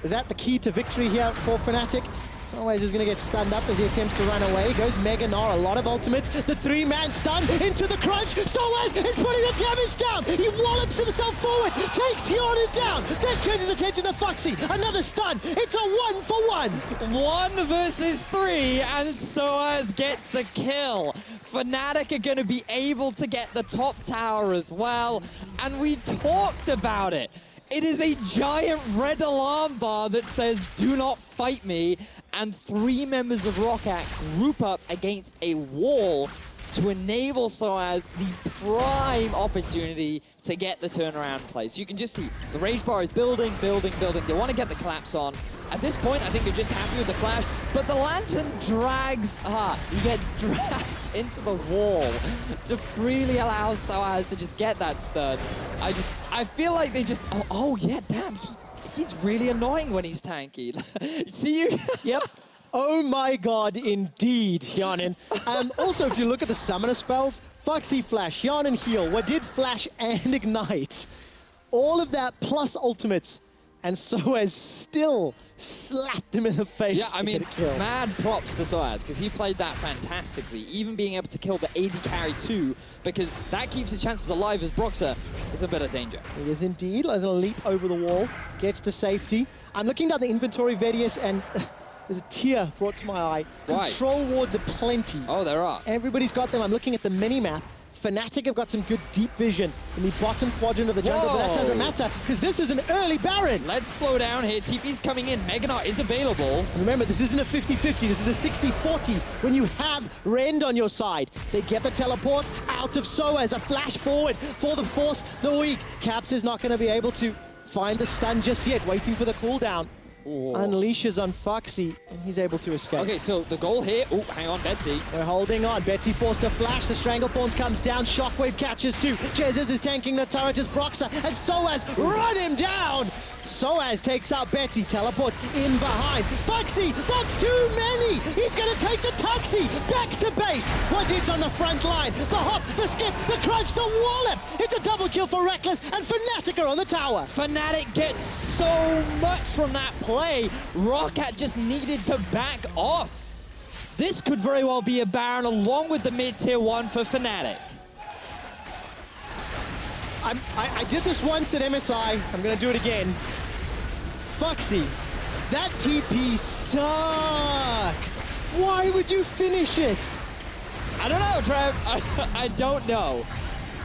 Is that the key to victory here for Fnatic? Soaz is going to get stunned up as he attempts to run away. Goes Mega Gnar, a lot of ultimates. The 3-man stun into the crunch. Soaz is putting the damage down. He wallops himself forward, takes Hyanon down. Then turns his attention to Foxy. Another stun. It's a 1-for-1. 1 versus 3, and Soaz gets a kill. Fnatic are going to be able to get the top tower as well, and we talked about it. It is a giant red alarm bar that says, "Do not fight me," and 3 members of ROCCAT group up against a wall to enable Soaz the prime opportunity to get the turnaround play. So you can just see the rage bar is building. They want to get the collapse on. At this point, I think they're just happy with the flash, but the lantern drags he gets dragged into the wall to freely allow Soaz to just get that stun. I feel like they just, oh yeah, damn, he's really annoying when he's tanky. See you? Yep. Oh my god, indeed, Hyanon. Also, if you look at the summoner spells, Foxy Flash, Hyanon Heal, Wadid Flash and Ignite. All of that plus ultimates, and Soaz still slapped him in the face. Yeah, I mean, mad props to Soaz, because he played that fantastically, even being able to kill the AD carry too, because that keeps his chances alive as Broxa is a bit of danger. He is indeed, as a leap over the wall, gets to safety. I'm looking down the inventory, Vedius, and there's a tear brought to my eye. Why? Control wards are plenty. Oh, there are. Everybody's got them. I'm looking at the mini-map. Fnatic have got some good deep vision in the bottom quadrant of the jungle, but that doesn't matter because this is an early Baron. Let's slow down here. TP's coming in. Meganart is available. Remember, this isn't a 50-50. This is a 60-40 when you have Rend on your side. They get the teleport out of Soaz. A flash forward for the Force the Weak. Caps is not going to be able to find the stun just yet, waiting for the cooldown. Ooh. Unleashes on Foxy, and he's able to escape. Okay, so the goal here... Oh, hang on, Betsy. They're holding on. Betsy forced to flash. The Stranglethorns comes down. Shockwave catches too. Jesus is tanking the turret as Broxer, and Soaz run him down. Soaz takes out Betsy, teleports in behind. Foxy, that's too many. He's going to take the Tuxie back to base. Wadid's on the front line. The hop, the skip, the crunch, the wallop. It's a double kill for Reckless, and Fnatic are on the tower. Fnatic gets so much from that play. ROCCAT just needed to back off. This could very well be a Baron along with the mid-tier 1 for Fnatic. I did this once at MSI. I'm going to do it again. Foxy, that TP sucked. Why would you finish it? I don't know, Trev. I don't know.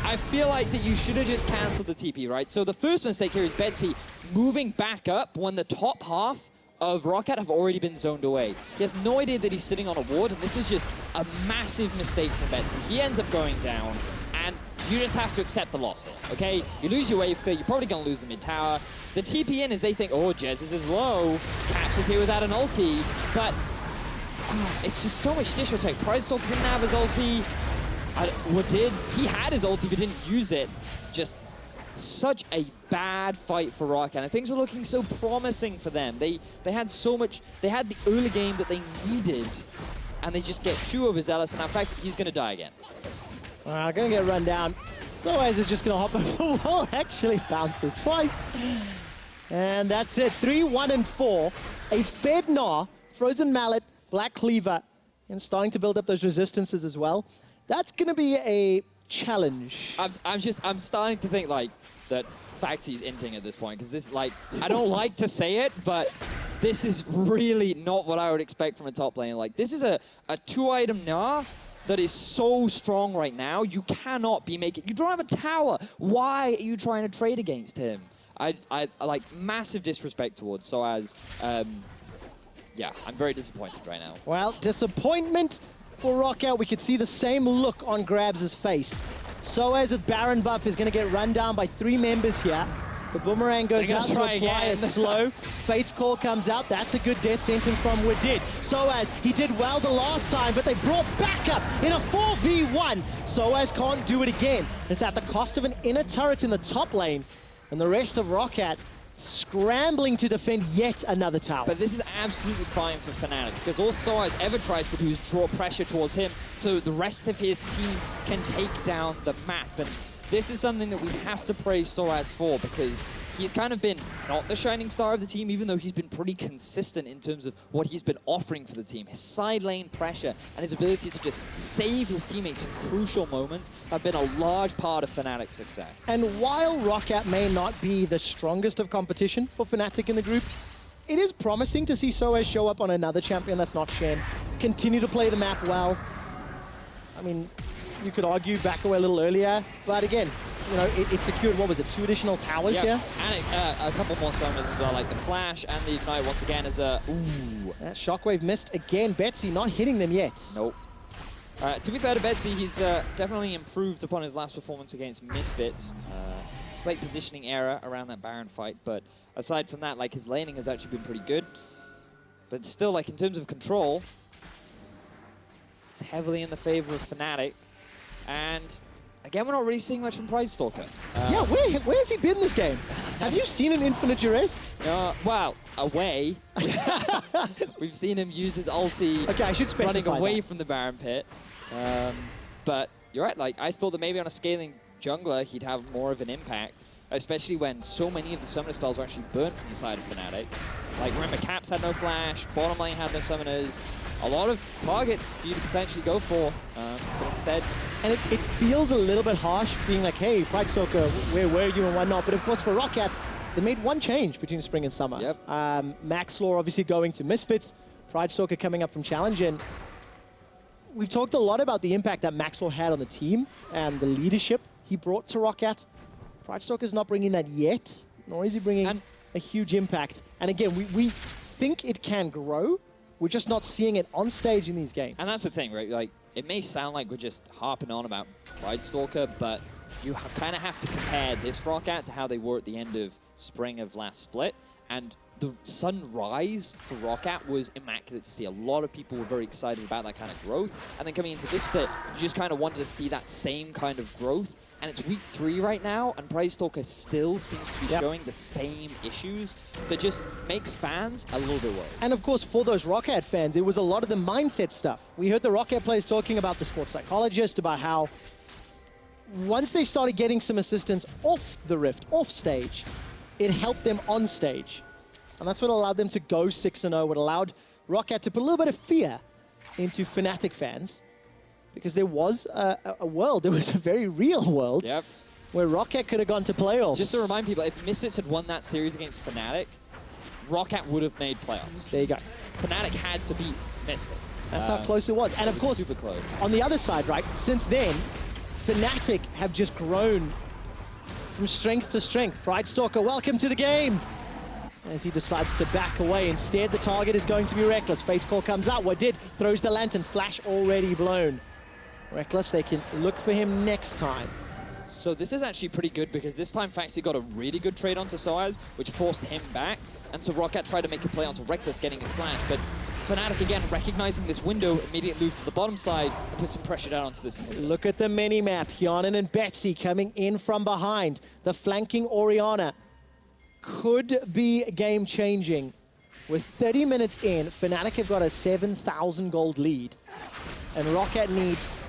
I feel like that you should have just canceled the TP, right? So the first mistake here is Betsy moving back up when the top half of ROCCAT have already been zoned away. He has no idea that he's sitting on a ward, and this is just a massive mistake from Betsy. He ends up going down, and you just have to accept the loss here, okay? You lose your wave clear, you're probably going to lose the mid tower. The TP in is they think, oh, Jesus is low, Caps is here without an ulti, but it's just so much disrespect. Pridestalk didn't have his ulti. He had his ulti but didn't use it. Just such a bad fight for ROCCAT, and things are looking so promising for them. They had so much, they had the early game that they needed, and they just get too overzealous, and in fact, he's going to die again. Gonna get run down. Soaz is just gonna hop over the wall, actually bounces twice. And that's it, 3, 1, and 4. A Fednar, Frozen Mallet, Black Cleaver, and starting to build up those resistances as well. That's gonna be a challenge. I'm starting to think like that Faxy's inting at this point, because this, like, I don't like to say it, but this is really not what I would expect from a top lane. Like, this is a 2-item Gnar that is so strong right now. You cannot be making... You don't have a tower. Why are you trying to trade against him? I like massive disrespect towards Soaz. Yeah, I'm very disappointed right now. Well, disappointment for ROCCAT. We could see the same look on Grabs' face. Soaz with Baron buff is going to get run down by 3 members here. The boomerang goes out to apply a slow. Fate's Call comes out. That's a good death sentence from Wadid. Soaz, he did well the last time, but they brought back up in a 4v1. Soaz can't do it again. It's at the cost of an inner turret in the top lane. And the rest of ROCCAT scrambling to defend yet another tower. But this is absolutely fine for Fnatic, because all Soaz ever tries to do is draw pressure towards him so the rest of his team can take down the map. And this is something that we have to praise Soaz for, because he's kind of been not the shining star of the team, even though he's been pretty consistent in terms of what he's been offering for the team. His side lane pressure and his ability to just save his teammates in crucial moments have been a large part of Fnatic's success. And while ROCCAT may not be the strongest of competition for Fnatic in the group, it is promising to see Soaz show up on another champion that's not Shen, continue to play the map well. I mean, you could argue back away a little earlier, but again, you know, it secured, what was it, 2 additional towers here? And a couple more summons as well, like the Flash and the Ignite once again as a... Ooh. That Shockwave missed again. Betsy not hitting them yet. Nope. To be fair to Betsy, he's definitely improved upon his last performance against Misfits. Slight positioning error around that Baron fight, but aside from that, like, his laning has actually been pretty good. But still, like, in terms of control, it's heavily in the favor of Fnatic. And again, we're not really seeing much from Pridestalker. Yeah, where's he been this game? Have you seen an Infinite Duress? Well, away. We've seen him use his ulti, okay, I should specify running away that. from the Baron pit. But you're right, like, I thought that maybe on a scaling jungler, he'd have more of an impact, especially when so many of the summoner spells were actually burnt from the side of Fnatic. Like, remember, Caps had no flash, bottom lane had no summoners. A lot of targets for you to potentially go for, but instead... And it feels a little bit harsh being like, hey, Pridestalker, where were you and whatnot? But of course, for ROCCAT, they made one change between spring and summer. Yep. Max Law obviously going to Misfits, Pride Stalker coming up from Challenge, and we've talked a lot about the impact that Max Law had on the team and the leadership he brought to ROCCAT. Pride Stalker's not bringing that yet, nor is he bringing a huge impact. And again, we think it can grow. We're just not seeing it on stage in these games. And that's the thing, right? Like, it may sound like we're just harping on about Pride Stalker, but you kind of have to compare this ROCCAT to how they were at the end of spring of last split. And the sunrise for ROCCAT was immaculate to see. A lot of people were very excited about that kind of growth. And then coming into this split, you just kind of wanted to see that same kind of growth. And it's week 3 right now, and Pride Stalker still seems to be showing the same issues that just makes fans a little bit worried. And of course, for those ROCCAT fans, it was a lot of the mindset stuff. We heard the ROCCAT players talking about the sports psychologist, about how once they started getting some assistance off the Rift, off stage, it helped them on stage. And that's what allowed them to go 6-0, what allowed ROCCAT to put a little bit of fear into Fnatic fans. Because there was a world, there was a very real world where ROCCAT could have gone to playoffs. Just to remind people, if Misfits had won that series against Fnatic, ROCCAT would have made playoffs. There you go. Fnatic had to beat Misfits. That's how close it was. And of course, super close. On the other side, right, since then, Fnatic have just grown from strength to strength. Pride Stalker, welcome to the game. As he decides to back away. Instead, the target is going to be Reckless. Fate's Call comes out. What did? Throws the lantern. Flash already blown. Reckless, they can look for him next time. So this is actually pretty good because this time Faxi got a really good trade onto Soaz, which forced him back. And so ROCCAT tried to make a play onto Reckless, getting his flash. But Fnatic, again, recognizing this window, immediately moved to the bottom side and put some pressure down onto this inhibitor. Look at the mini-map. Hyanan and Betsy coming in from behind. The flanking Orianna could be game-changing. With 30 minutes in, Fnatic have got a 7,000 gold lead. And ROCCAT needs...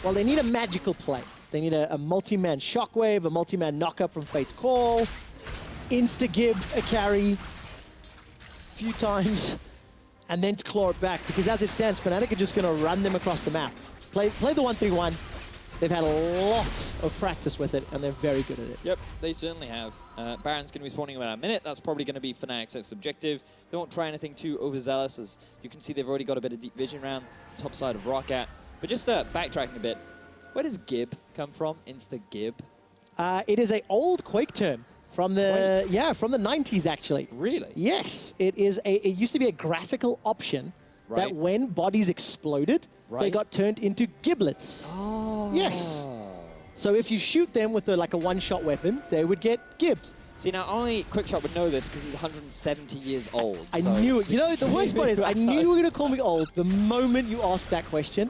Well, they need a magical play. They need a multi-man shockwave, a multi-man knockup from Fate's Call, insta-gib a carry a few times, and then to claw it back. Because as it stands, Fnatic are just going to run them across the map. Play the 1-3-1. They've had a lot of practice with it, and they're very good at it. Yep, they certainly have. Baron's going to be spawning in about a minute. That's probably going to be Fnatic's next objective. They won't try anything too overzealous, as you can see they've already got a bit of deep vision around the top side of ROCCAT. But just backtracking a bit, where does Gib come from? Insta-Gib? It is an old Quake term from the from the 90s actually. Really? Yes, it used to be a graphical option that when bodies exploded, they got turned into giblets. Oh. Yes. So if you shoot them with like a one-shot weapon, they would get gibbed. See, now only Quickshot would know this because he's 170 years old. I knew it. You know, the worst part is I knew you were going to call me old the moment you asked that question.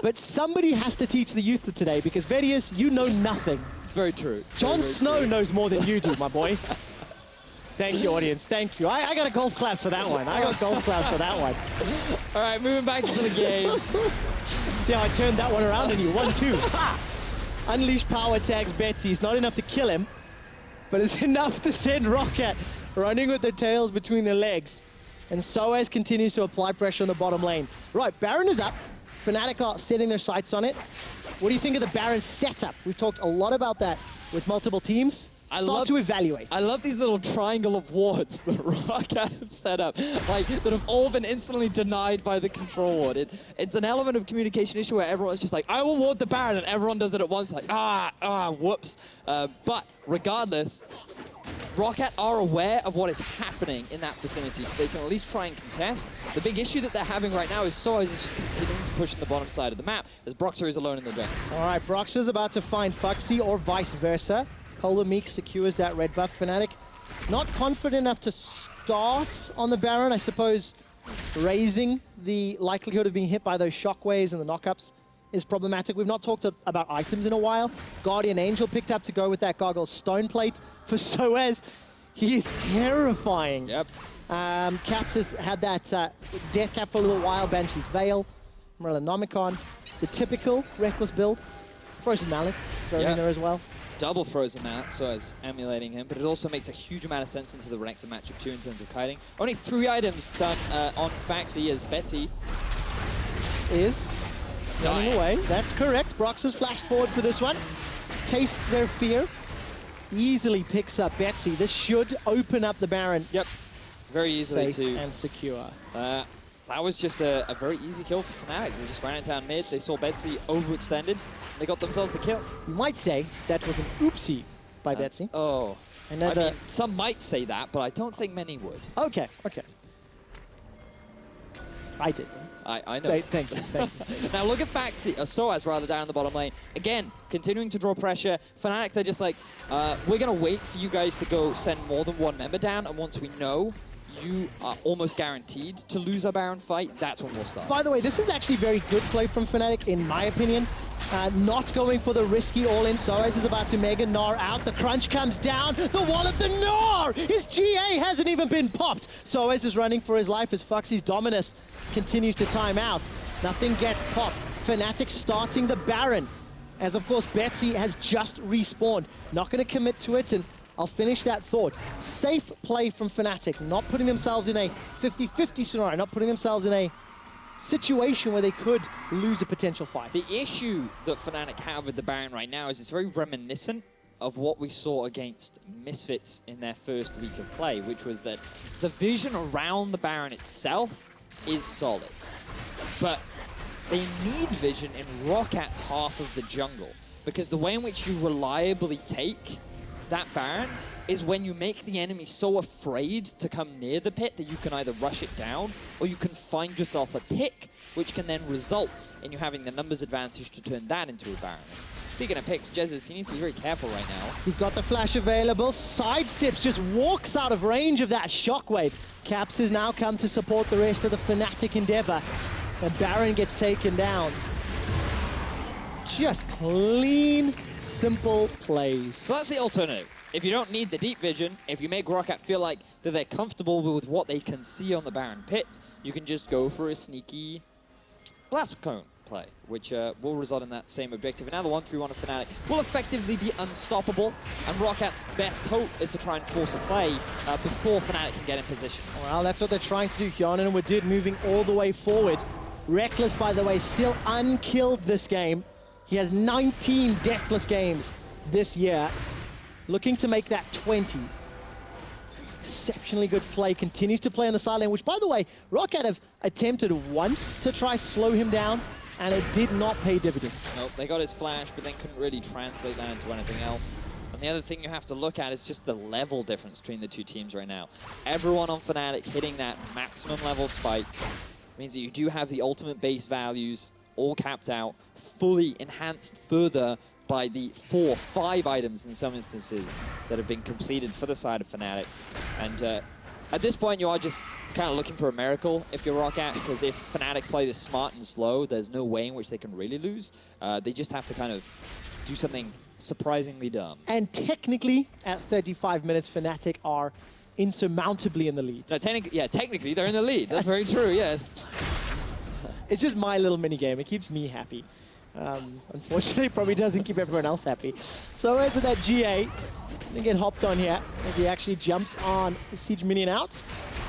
But somebody has to teach the youth today because, Vedius, you know nothing. It's very true. Jon Snow knows more than you do, my boy. Thank you, audience. Thank you. I got a golf clap for that one. I got golf claps for that one. All right, moving back to the game. See how I turned that one around on you? 1-2. Ha! Unleash power tags Betsy. It's not enough to kill him, but it's enough to send ROCCAT running with their tails between their legs. And Soaz continues to apply pressure on the bottom lane. Right, Baron is up. Fnatic are setting their sights on it. What do you think of the Baron setup? We've talked a lot about that with multiple teams. Start to evaluate. I love these little triangle of wards that ROCCAT have set up, like that have all been instantly denied by the control ward. It's an element of communication issue where everyone's just like, I will ward the Baron, and everyone does it at once, like, whoops. But regardless, ROCCAT are aware of what is happening in that vicinity, so they can at least try and contest. The big issue that they're having right now is Soaz is just continuing to push in the bottom side of the map, as Broxer is alone in the jungle. All right, Broxer's about to find Fuxi or vice versa. Cola Meek secures that red buff. Fnatic not confident enough to start on the Baron. I suppose raising the likelihood of being hit by those shockwaves and the knockups is problematic. We've not talked about items in a while. Guardian Angel picked up to go with that Gargoyle Stone Plate for Soaz. He is terrifying. Yep. Caps has had that Death Cap for a little while. Banshee's Veil, Morellonomicon, the typical Reckless build. Frozen Mallet thrown in there as well. Double Frozen Mallet, so it's emulating him, but it also makes a huge amount of sense into the Renekton matchup too in terms of kiting. Only 3 items done on Faxi as Betsy is running away. That's correct. Brox has flashed forward for this one. Tastes their fear. easily picks up Betsy. This should open up the Baron. Yep, very easily Safe too. and secure. That was just a very easy kill for Fnatic. They just ran it down mid. They saw Betsy overextended. They got themselves the kill. You might say that was an oopsie by Betsy. Oh. Another... I mean, some might say that, but I don't think many would. Okay. I did. I know. Thank you. Now look at back to Soaz rather down in the bottom lane. Again, continuing to draw pressure. Fnatic, they're just like, we're going to wait for you guys to go send more than one member down, and once we know you are almost guaranteed to lose a Baron fight, that's when we'll start. By the way, this is actually very good play from Fnatic, in my opinion. Not going for the risky all-in. Soaz is about to mega Gnar out. The crunch comes down. The wall of the Gnar! His GA hasn't even been popped. Soaz is running for his life as Foxy's Dominus continues to time out. Nothing gets popped. Fnatic starting the Baron. As of course, Betsy has just respawned. Not going to commit to it, and I'll finish that thought. Safe play from Fnatic, not putting themselves in a 50-50 scenario, not putting themselves in a situation where they could lose a potential fight. The issue that Fnatic have with the Baron right now is it's very reminiscent of what we saw against Misfits in their first week of play, which was that the vision around the Baron itself is solid. But they need vision in ROCCAT's half of the jungle, because the way in which you reliably take that Baron is when you make the enemy so afraid to come near the pit that you can either rush it down or you can find yourself a pick, which can then result in you having the numbers advantage to turn that into a Baron. Speaking of picks, Jesus, he needs to be very careful right now. He's got the flash available, sidesteps, just walks out of range of that shockwave. Caps has now come to support the rest of the Fnatic endeavor. And Baron gets taken down. Just clean, simple plays. So that's the alternative. If you don't need the deep vision, if you make ROCCAT feel like that they're comfortable with what they can see on the Baron pit, you can just go for a sneaky blast cone play, which will result in that same objective. And now the 1-3-1 of Fnatic will effectively be unstoppable, and ROCCAT's best hope is to try and force a play before Fnatic can get in position. Well, that's what they're trying to do. Hyanin and Wadid moving all the way forward. Reckless, by the way, still unkilled this game. He has 19 deathless games this year. Looking to make that 20. Exceptionally good play. Continues to play on the side lane, which, by the way, ROCCAT have attempted once to try slow him down, and it did not pay dividends. Nope, they got his flash, but then couldn't really translate that into anything else. And the other thing you have to look at is just the level difference between the two teams right now. Everyone on Fnatic hitting that maximum level spike means that you do have the ultimate base values all capped out, fully enhanced further by the 4 or 5 items in some instances that have been completed for the side of Fnatic. And at this point, you are just kind of looking for a miracle if you're ROCCAT, because if Fnatic play this smart and slow, there's no way in which they can really lose. They just have to kind of do something surprisingly dumb. And technically, at 35 minutes, Fnatic are insurmountably in the lead. No, technically, they're in the lead. That's very true, yes. It's just my little mini game. It keeps me happy. Unfortunately, probably doesn't keep everyone else happy. So as of that GA, they get hopped on here as he actually jumps on the Siege minion out.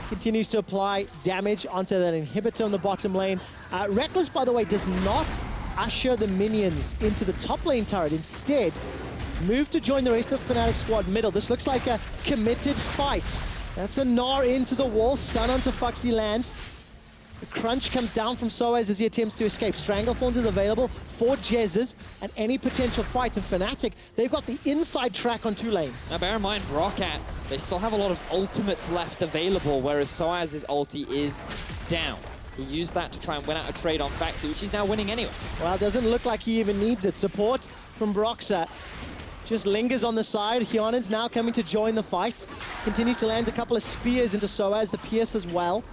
Continues to apply damage onto that inhibitor on the bottom lane. Reckless, by the way, does not usher the minions into the top lane turret. Instead, move to join the rest of the Fnatic squad middle. This looks like a committed fight. That's a Gnar into the wall, stun onto Foxy lands. The crunch comes down from Soaz as he attempts to escape. Stranglethorns is available for Jezzes, and any potential fight in Fnatic, they've got the inside track on 2 lanes. Now bear in mind, ROCCAT, they still have a lot of ultimates left available, whereas Soaz's ulti is down. He used that to try and win out a trade on Faxi, which he's now winning anyway. Well, it doesn't look like he even needs it. Support from Broxah just lingers on the side. Hyanin's now coming to join the fight. Continues to land a couple of spears into Soaz, the Pierce as well.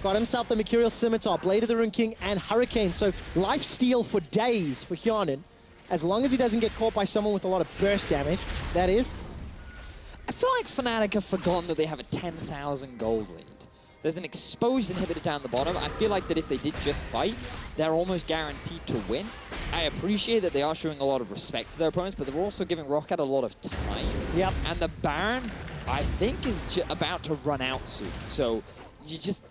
Got himself the Mercurial Scimitar, Blade of the Rune King, and Hurricane. So life steal for days for Hyanin, as long as he doesn't get caught by someone with a lot of burst damage, that is. I feel like Fnatic have forgotten that they have a 10,000 gold lead. There's an exposed inhibitor down the bottom. I feel like that if they did just fight, they're almost guaranteed to win. I appreciate that they are showing a lot of respect to their opponents, but they're also giving ROCCAT a lot of time. Yep. And the Baron, I think, is about to run out soon. So you just...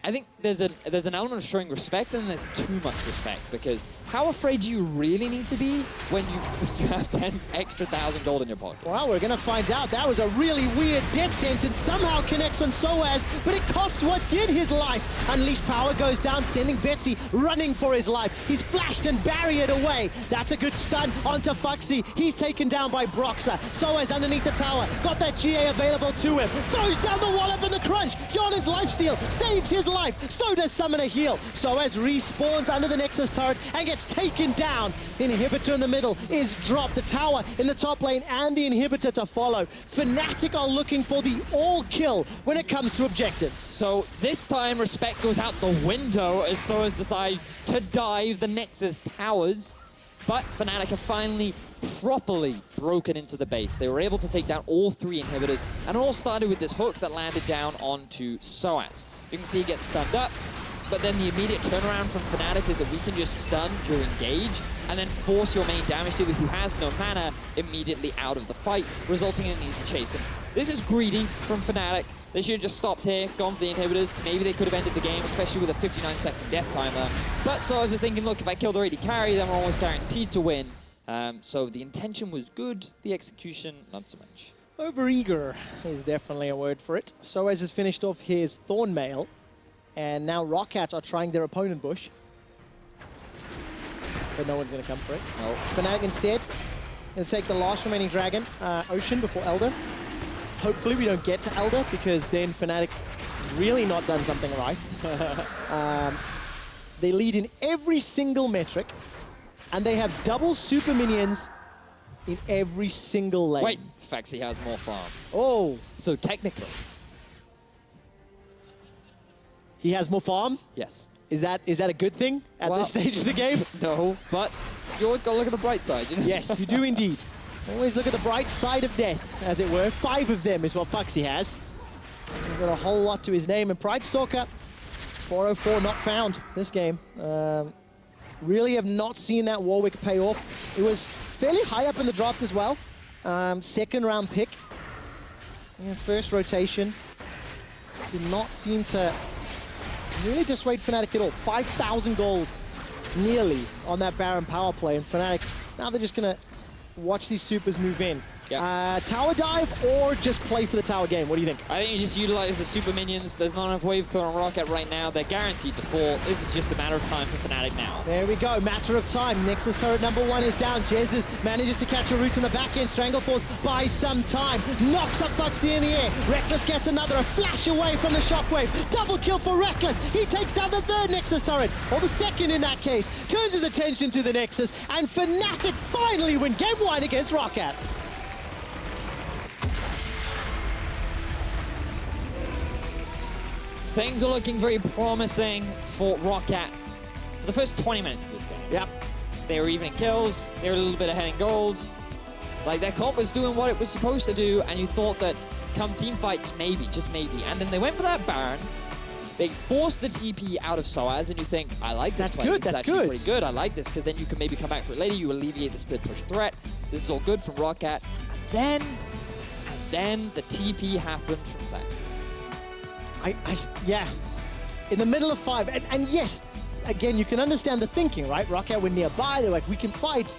I think there's an element of showing respect and there's too much respect, because how afraid do you really need to be when you have 10 extra thousand gold in your pocket? Well, we're going to find out. That was a really weird death sentence. Somehow connects on Soaz, but it cost what did his life. Unleashed power goes down, sending Betsy running for his life. He's flashed and barriered away. That's a good stun onto Fuxi. He's taken down by Broxer. Soaz underneath the tower. Got that GA available to him. Throws down the wall up in the crunch. Yonen's lifesteal saves his life. So does Summoner heal. Soaz respawns under the Nexus turret and gets taken down. The inhibitor in the middle is dropped. The tower in the top lane and the inhibitor to follow. Fnatic are looking for the all kill when it comes to objectives. So this time respect goes out the window as Soaz decides to dive the Nexus towers. But Fnatic have finally properly broken into the base. They were able to take down all 3 inhibitors, and it all started with this hook that landed down onto Soaz. You can see he gets stunned up, but then the immediate turnaround from Fnatic is that we can just stun your engage and then force your main damage dealer, who has no mana, immediately out of the fight, resulting in an easy chase. And this is greedy from Fnatic. They should have just stopped here, gone for the inhibitors. Maybe they could have ended the game, especially with a 59-second death timer. But so I was just thinking, look, if I kill the AD carry, then we're almost guaranteed to win. So the intention was good, the execution, not so much. Overeager is definitely a word for it. Soaz has finished off his Thornmail, and now ROCCAT are trying their opponent bush. But no one's going to come for it. No. Fnatic instead going to take the last remaining dragon, Ocean, before Elder. Hopefully we don't get to Elder, because then Fnatic really not done something right. They lead in every single metric, and they have double super minions in every single lane. Wait, Faxi has more farm. Oh. So technically. He has more farm? Yes. Is that a good thing at this stage of the game? No, but you always got to look at the bright side. You know? Yes, you do indeed. Always look at the bright side of death, as it were. 5 of them is what Fuxi has. He's got a whole lot to his name. And Pride Stalker, 404 not found this game. Really have not seen that Warwick pay off. It was fairly high up in the draft as well. 2nd round pick. Yeah, 1st rotation. Did not seem to really dissuade Fnatic at all. 5,000 gold nearly on that Baron power play. And Fnatic, now they're just going to watch these supers move in. Yep. Tower dive or just play for the tower game? What do you think? I think you just utilize the super minions. There's not enough wave clear on ROCCAT right now. They're guaranteed to fall. This is just a matter of time for Fnatic now. There we go. Matter of time. Nexus turret number 1 is down. Jesus manages to catch a root in the back end. Stranglethorns by some time. Knocks up Fuxi in the air. Reckless gets another. A flash away from the shockwave. Double kill for Reckless. He takes down the 3rd Nexus turret. Or the 2nd in that case. Turns his attention to the Nexus. And Fnatic finally win game 1 against ROCCAT. Things are looking very promising for ROCCAT for the first 20 minutes of this game. Yep. They were even in kills, they were a little bit ahead in gold. Like, their comp was doing what it was supposed to do, and you thought that come team fights, maybe, just maybe. And then they went for that Baron. They forced the TP out of Soaz, and you think, I like this play. Good, this is that's actually good. pretty good. I like this, because then you can maybe come back for it later. You alleviate the split push threat. This is all good from ROCCAT. And then the TP happened from Faxi. Yeah, in the middle of 5, and yes, again, you can understand the thinking, right? ROCCAT were nearby, they're like, we can fight,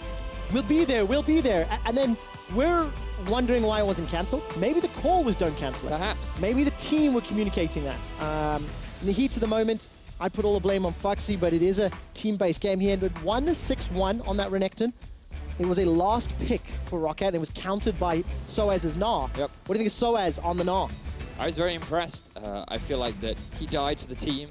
we'll be there, and then we're wondering why it wasn't cancelled. Maybe the call was don't cancel it. Perhaps. Maybe the team were communicating that. In the heat of the moment, I put all the blame on Fuxi, but it is a team-based game. He ended 1-6-1 on that Renekton. It was a last pick for ROCCAT, and it was countered by Soaz's Gnar. Yep. What do you think of Soaz on the Gnar? I was very impressed. I feel like that he died for the team.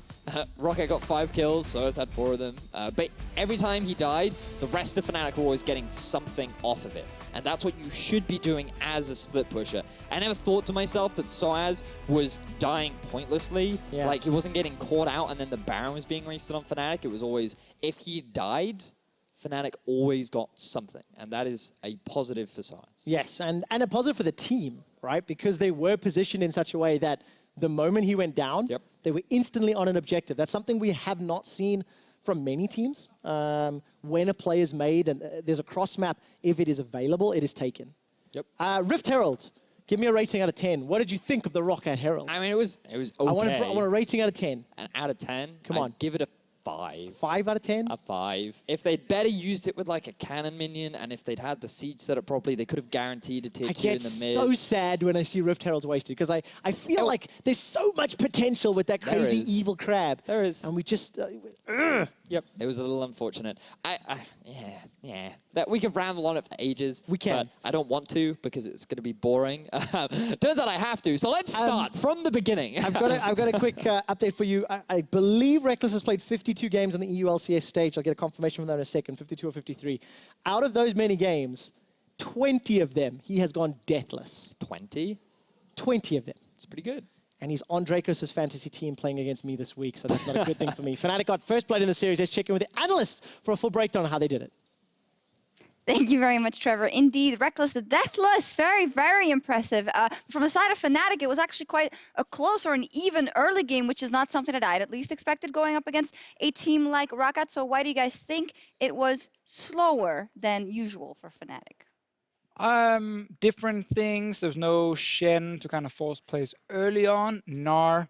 ROCCAT got 5 kills, Soaz had 4 of them. But every time he died, the rest of Fnatic were always getting something off of it. And that's what you should be doing as a split pusher. I never thought to myself that Soaz was dying pointlessly. Yeah. Like, he wasn't getting caught out and then the Baron was being wasted on Fnatic. It was always, if he died, Fnatic always got something. And that is a positive for Soaz. Yes, and a positive for the team, right? Because they were positioned in such a way that the moment he went down, they were instantly on an objective. That's something we have not seen from many teams. When a play is made and there's a cross map, if it is available, it is taken. Yep. Rift Herald Give me a rating out of 10. What did you think of the ROCCAT Herald? I mean, it was okay. I want a rating out of 10. And out of 10, Come on. I'd give it a 5. 5 out of 10? A 5. If they'd better used it with like a cannon minion, and if they'd had the siege set up properly, they could have guaranteed a tier 2 in the mid. I get so sad when I see Rift Heralds wasted, because I feel like there's so much potential with that crazy evil crab. There is. And we just... Yep, it was a little unfortunate. Yeah. That we could ramble on it for ages. We can. But I don't want to because it's going to be boring. Turns out I have to. So let's start from the beginning. I've got a quick update for you. I believe Reckless has played 52 games on the EULCS stage. I'll get a confirmation from that in a second, 52 or 53. Out of those many games, 20 of them, he has gone deathless. 20? 20 of them. It's pretty good. And he's on Dracos' fantasy team playing against me this week, so that's not a good thing for me. Fnatic got first blood in the series. Let's check in with the analysts for a full breakdown on how they did it. Thank you very much, Trevor. Indeed, Reckless the Deathless. Very, very impressive. From the side of Fnatic, it was actually quite a close or an even early game, which is not something that I'd at least expected going up against a team like ROCCAT. So why do you guys think it was slower than usual for Fnatic? Different things. There's no Shen to kind of force plays early on. Gnar,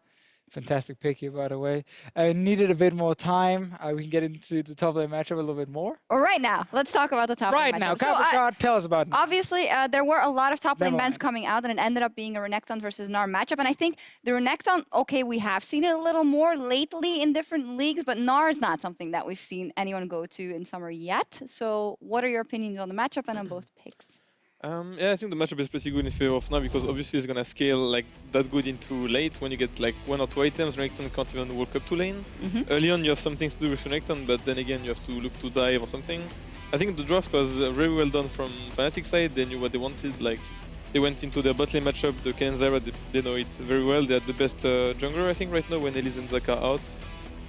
fantastic pick here, by the way. Needed a bit more time. We can get into the top lane matchup a little bit more. All right, now, let's talk about the top lane matchup. Right now, Cabochard, tell us about it. Obviously, there were a lot of top lane bans coming out, and it ended up being a Renekton versus Gnar matchup. And I think the Renekton, okay, we have seen it a little more lately in different leagues, but Gnar is not something that we've seen anyone go to in summer yet. So what are your opinions on the matchup and on both picks? Yeah, I think the matchup is pretty good in favor of Gnar because obviously it's gonna scale like that good into late when you get like 1 or 2 items. Renekton can't even walk up to lane. Early on you have some things to do with Renekton, but then again you have to look to dive or something. I think the draft was very well done from Fnatic side. They knew what they wanted. Like they went into their bot lane matchup, the Kenzara, they know it very well. They had the best jungler I think right now when Elise and Zaka are out.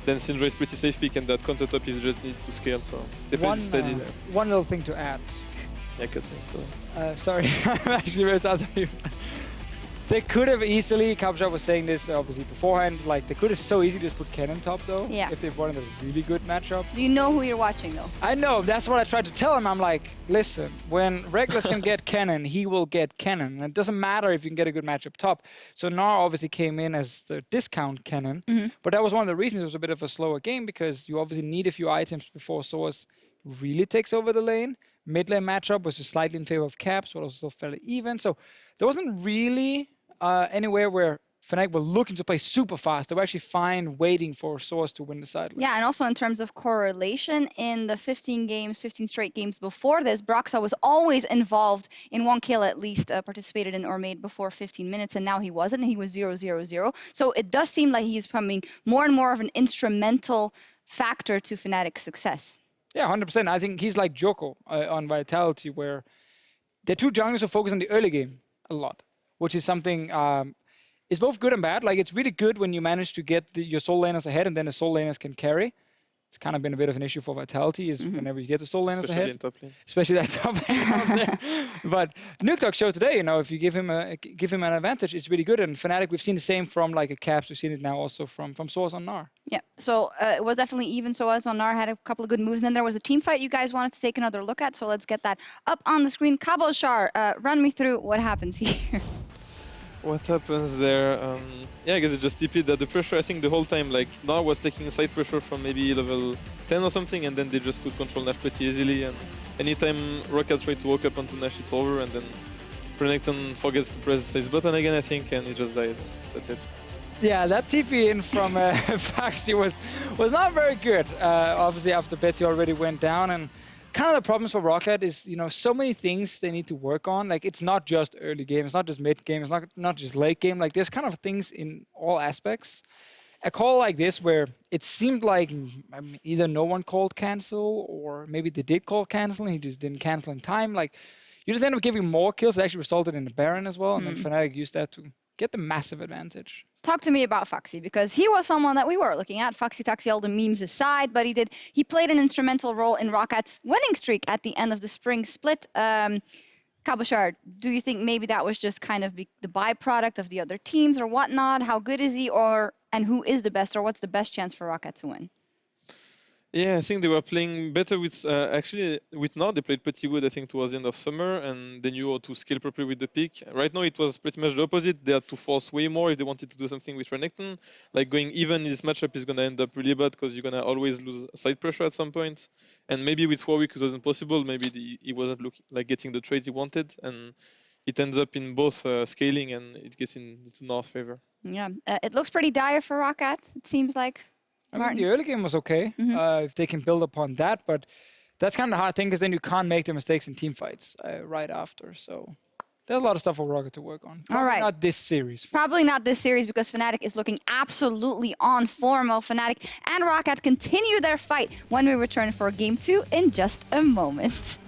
Then Syndra is pretty safe pick and that counter top is just need to scale, so they played steady there. One little thing to add. Yeah, cut me. So. Sorry, I'm actually very sad. They could have easily, Cabochard was saying this obviously beforehand, like they could have so easily just put Kennen top though. Yeah. If they wanted a really good matchup. Do you know who you're watching though? I know, that's what I tried to tell him. I'm like, listen, when Reckless can get Kennen, he will get Kennen. And it doesn't matter if you can get a good matchup top. So Gnar obviously came in as the discount Kennen. But that was one of the reasons it was a bit of a slower game because you obviously need a few items before Source really takes over the lane. Mid lane matchup was just slightly in favor of Caps, but also still fairly even. So there wasn't really anywhere where Fnatic were looking to play super fast. They were actually fine waiting for Source to win the side lane. Yeah, and also in terms of correlation, in the 15 straight games before this, Broxa was always involved in 1 kill at least, participated in or made before 15 minutes, and now he wasn't, and he was 0-0-0. So it does seem like he's becoming more and more of an instrumental factor to Fnatic's success. Yeah, 100%. I think he's like Joko on Vitality, where the two junglers are focused on the early game a lot, which is something is both good and bad. Like, it's really good when you manage to get your soul laners ahead and then the soul laners can carry. It's kind of been a bit of an issue for Vitality is whenever you get the soul laners ahead. In top lane. Especially that top lane. But Nuktok showed today, you know, if you give him an advantage, it's really good. And Fnatic, we've seen the same from like a Caps. We've seen it now also from Source on Gnar. Yeah, so it was definitely even. So as on Gnar had a couple of good moves. And then there was a team fight you guys wanted to take another look at. So let's get that up on the screen. Cabochard, run me through what happens here. What happens there? Yeah, I guess it just TP'd that the pressure, I think the whole time, like, Gnar was taking side pressure from maybe level 10 or something, and then they just could control Nash pretty easily, and anytime ROCCAT tried to walk up onto Nash, it's over, and then Renekton forgets to press his button again, I think, and he just dies. That's it. Yeah, that TP in from Faxi was not very good. Obviously, after Betsy already went down, and kind of the problems for ROCCAT is, you know, so many things they need to work on. Like, it's not just early game, it's not just mid game, it's not just late game. Like, there's kind of things in all aspects. A call like this where it seemed like either no one called cancel or maybe they did call cancel and he just didn't cancel in time. Like, you just end up giving more kills. It actually resulted in a Baron as well, and then Fnatic used that to get the massive advantage. Talk to me about Foxy, because he was someone that we were looking at. Foxy Toxy, all the memes aside, but he played an instrumental role in ROCCAT's winning streak at the end of the spring split. Cabochard, do you think maybe that was just kind of the byproduct of the other teams or whatnot? How good is he, and who is the best, or what's the best chance for ROCCAT to win? Yeah, I think they were playing better with, actually, with now they played pretty good, I think, towards the end of summer, and they knew how to scale properly with the pick. Right now, it was pretty much the opposite. They had to force way more if they wanted to do something with Renekton. Like, going even in this matchup is going to end up really bad, because you're going to always lose side pressure at some point. And maybe with Warwick, it wasn't possible. Maybe he wasn't getting the trades he wanted, and it ends up in both scaling, and it gets into North favor. Yeah, it looks pretty dire for ROCCAT, it seems like. I mean, the early game was okay, if they can build upon that, but that's kind of the hard thing, because then you can't make the mistakes in team fights right after. So there's a lot of stuff for ROCCAT to work on. Probably All right. not this series. Probably not this series, because Fnatic is looking absolutely on form. While Fnatic and ROCCAT continue their fight when we return for Game 2 in just a moment.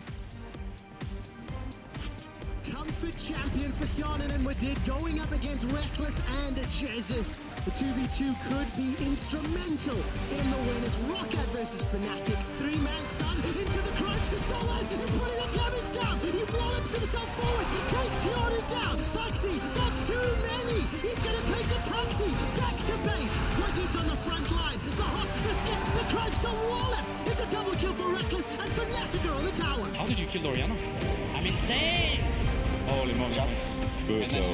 Comfort champions for Hjarnan and Wadid going up against Reckless and Jesus. The 2v2 could be instrumental in the win. It's ROCCAT versus Fnatic. 3-man stun into the crunch. Solaz is putting the damage down. He wallops himself forward, takes Hjarnan down. Taxi, that's too many. He's going to take the Taxi back to base. Wadid's on the front line. The hop, the skip, the crunch, the wallop. It's a double kill for Reckless, and Fnatic are on the tower. How did you kill Doriana? I'm insane! Holy moly. Good job.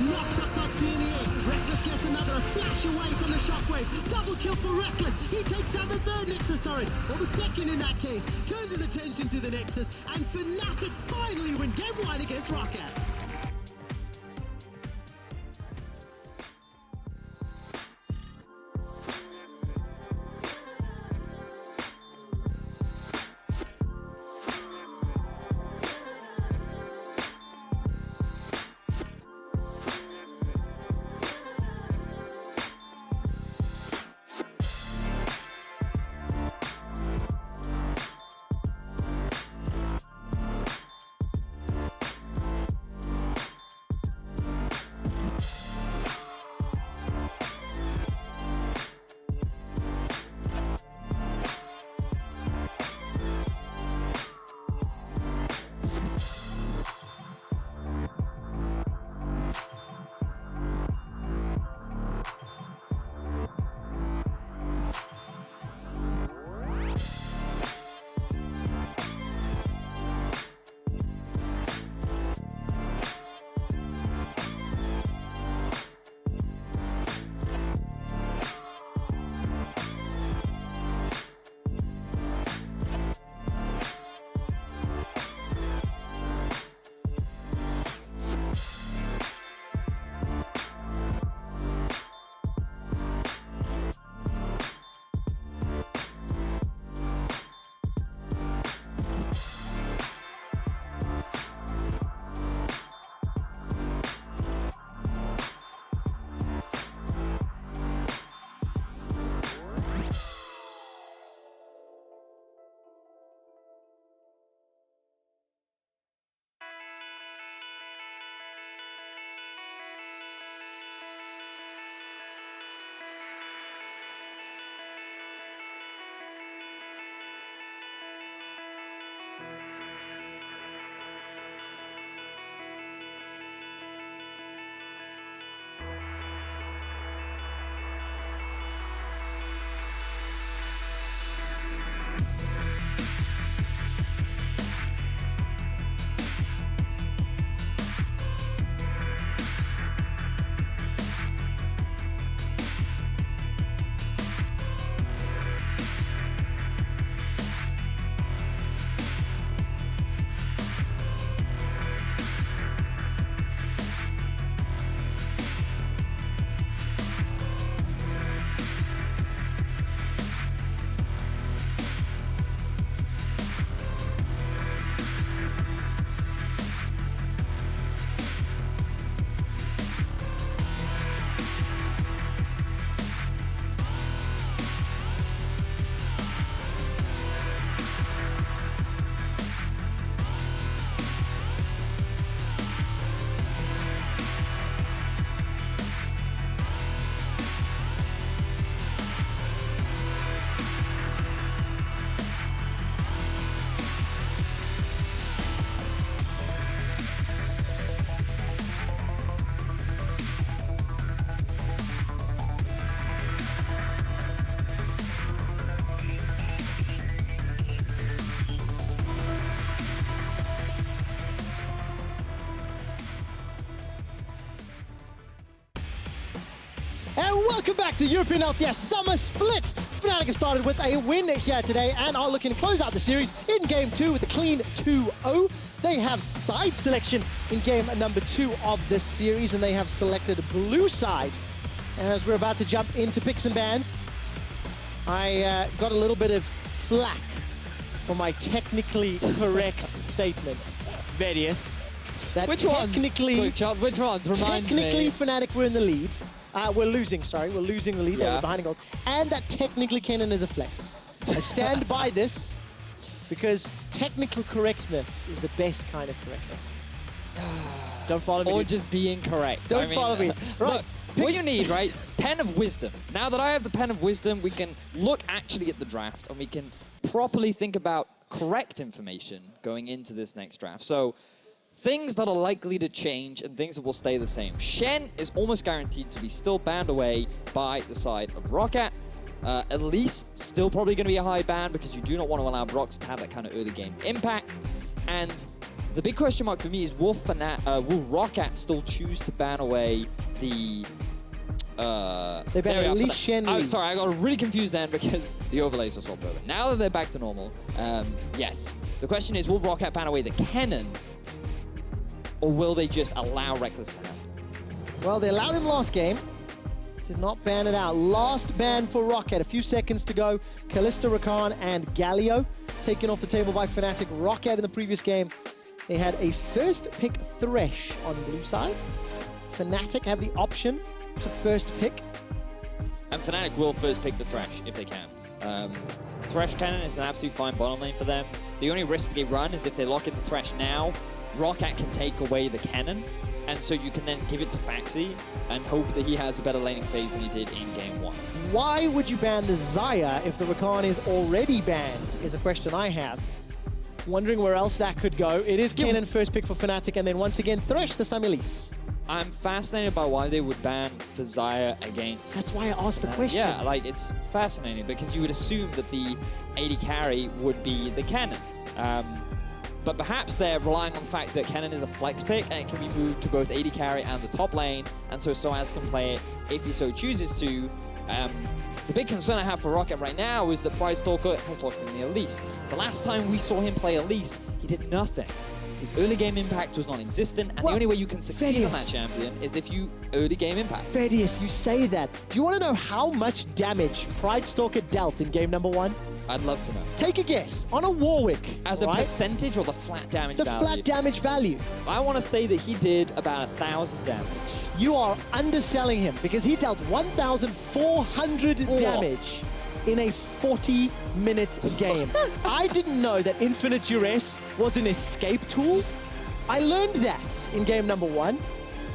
Knocks up Foxy in the air. Reckless gets another, a flash away from the shockwave. Double kill for Reckless. He takes down the third Nexus turret, or the second in that case. Turns his attention to the Nexus, and Fnatic finally win Game 1 against ROCCAT. Welcome back to European LCS Summer Split. Fnatic have started with a win here today and are looking to close out the series in Game 2 with a clean 2-0. They have side selection in Game number 2 of this series, and they have selected blue side. As we're about to jump into picks and bans, I got a little bit of flack for my technically correct statements. Various. That Which ones? technically, Which ones? Remind technically me. Fnatic were in the lead. We're losing, sorry. We're losing the lead. They were behind a goal. And that technically Kennen is a flex. I stand by this because technical correctness is the best kind of correctness. Don't follow me. Or dude. just being correct. Don't follow me. Right. Look, what you need, right? Pen of wisdom. Now that I have the pen of wisdom, we can look actually at the draft and we can properly think about correct information going into this next draft. So, things that are likely to change and things that will stay the same. Shen is almost guaranteed to be still banned away by the side of ROCCAT. Elise, still probably going to be a high ban because you do not want to allow ROCs to have that kind of early game impact. And the big question mark for me is, will ROCCAT still choose to ban away the... They ban Elise, Shen, Oh, Lee. sorry, I got really confused then because the overlays were swapped over. Now that they're back to normal, yes. The question is, will ROCCAT ban away the Kennen, or will they just allow Reckless to have? Well, they allowed him last game. Did not ban it out. Last ban for ROCCAT. A few seconds to go. Kalista, Rakan, and Galio taken off the table by Fnatic. ROCCAT in the previous game, they had a first pick Thresh on blue side. Fnatic have the option to first pick. And Fnatic will first pick the Thresh if they can. Thresh Cannon is an absolute fine bottom lane for them. The only risk they run is if they lock in the Thresh now, ROCCAT can take away the cannon, and so you can then give it to Faxi and hope that he has a better laning phase than he did in Game 1. Why would you ban the Xayah if the Rakan is already banned, is a question I have. Wondering where else that could go. It is Kennen first pick for Fnatic, and then once again Thresh, this time Elise. I'm fascinated by why they would ban the Xayah against... That's why I asked the question. Yeah, like, it's fascinating because you would assume that the AD carry would be the cannon. But perhaps they're relying on the fact that Kennen is a flex pick and it can be moved to both AD carry and the top lane, and so Soaz can play it if he so chooses to. The big concern I have for ROCCAT right now is that Pridestalker has locked in the Elise. The last time we saw him play Elise, he did nothing. His early game impact was non-existent, and the only way you can succeed on that champion is if you early game impact. Fedius, you say that. Do you want to know how much damage Pridestalker dealt in game number 1? I'd love to know. Take a guess. On a Warwick. As a percentage or the flat damage value? The flat damage value. I want to say that he did about 1,000 damage. You are underselling him because he dealt 1,400 damage in a 40-minute game. I didn't know that Infinite Duress was an escape tool. I learned that in game number 1.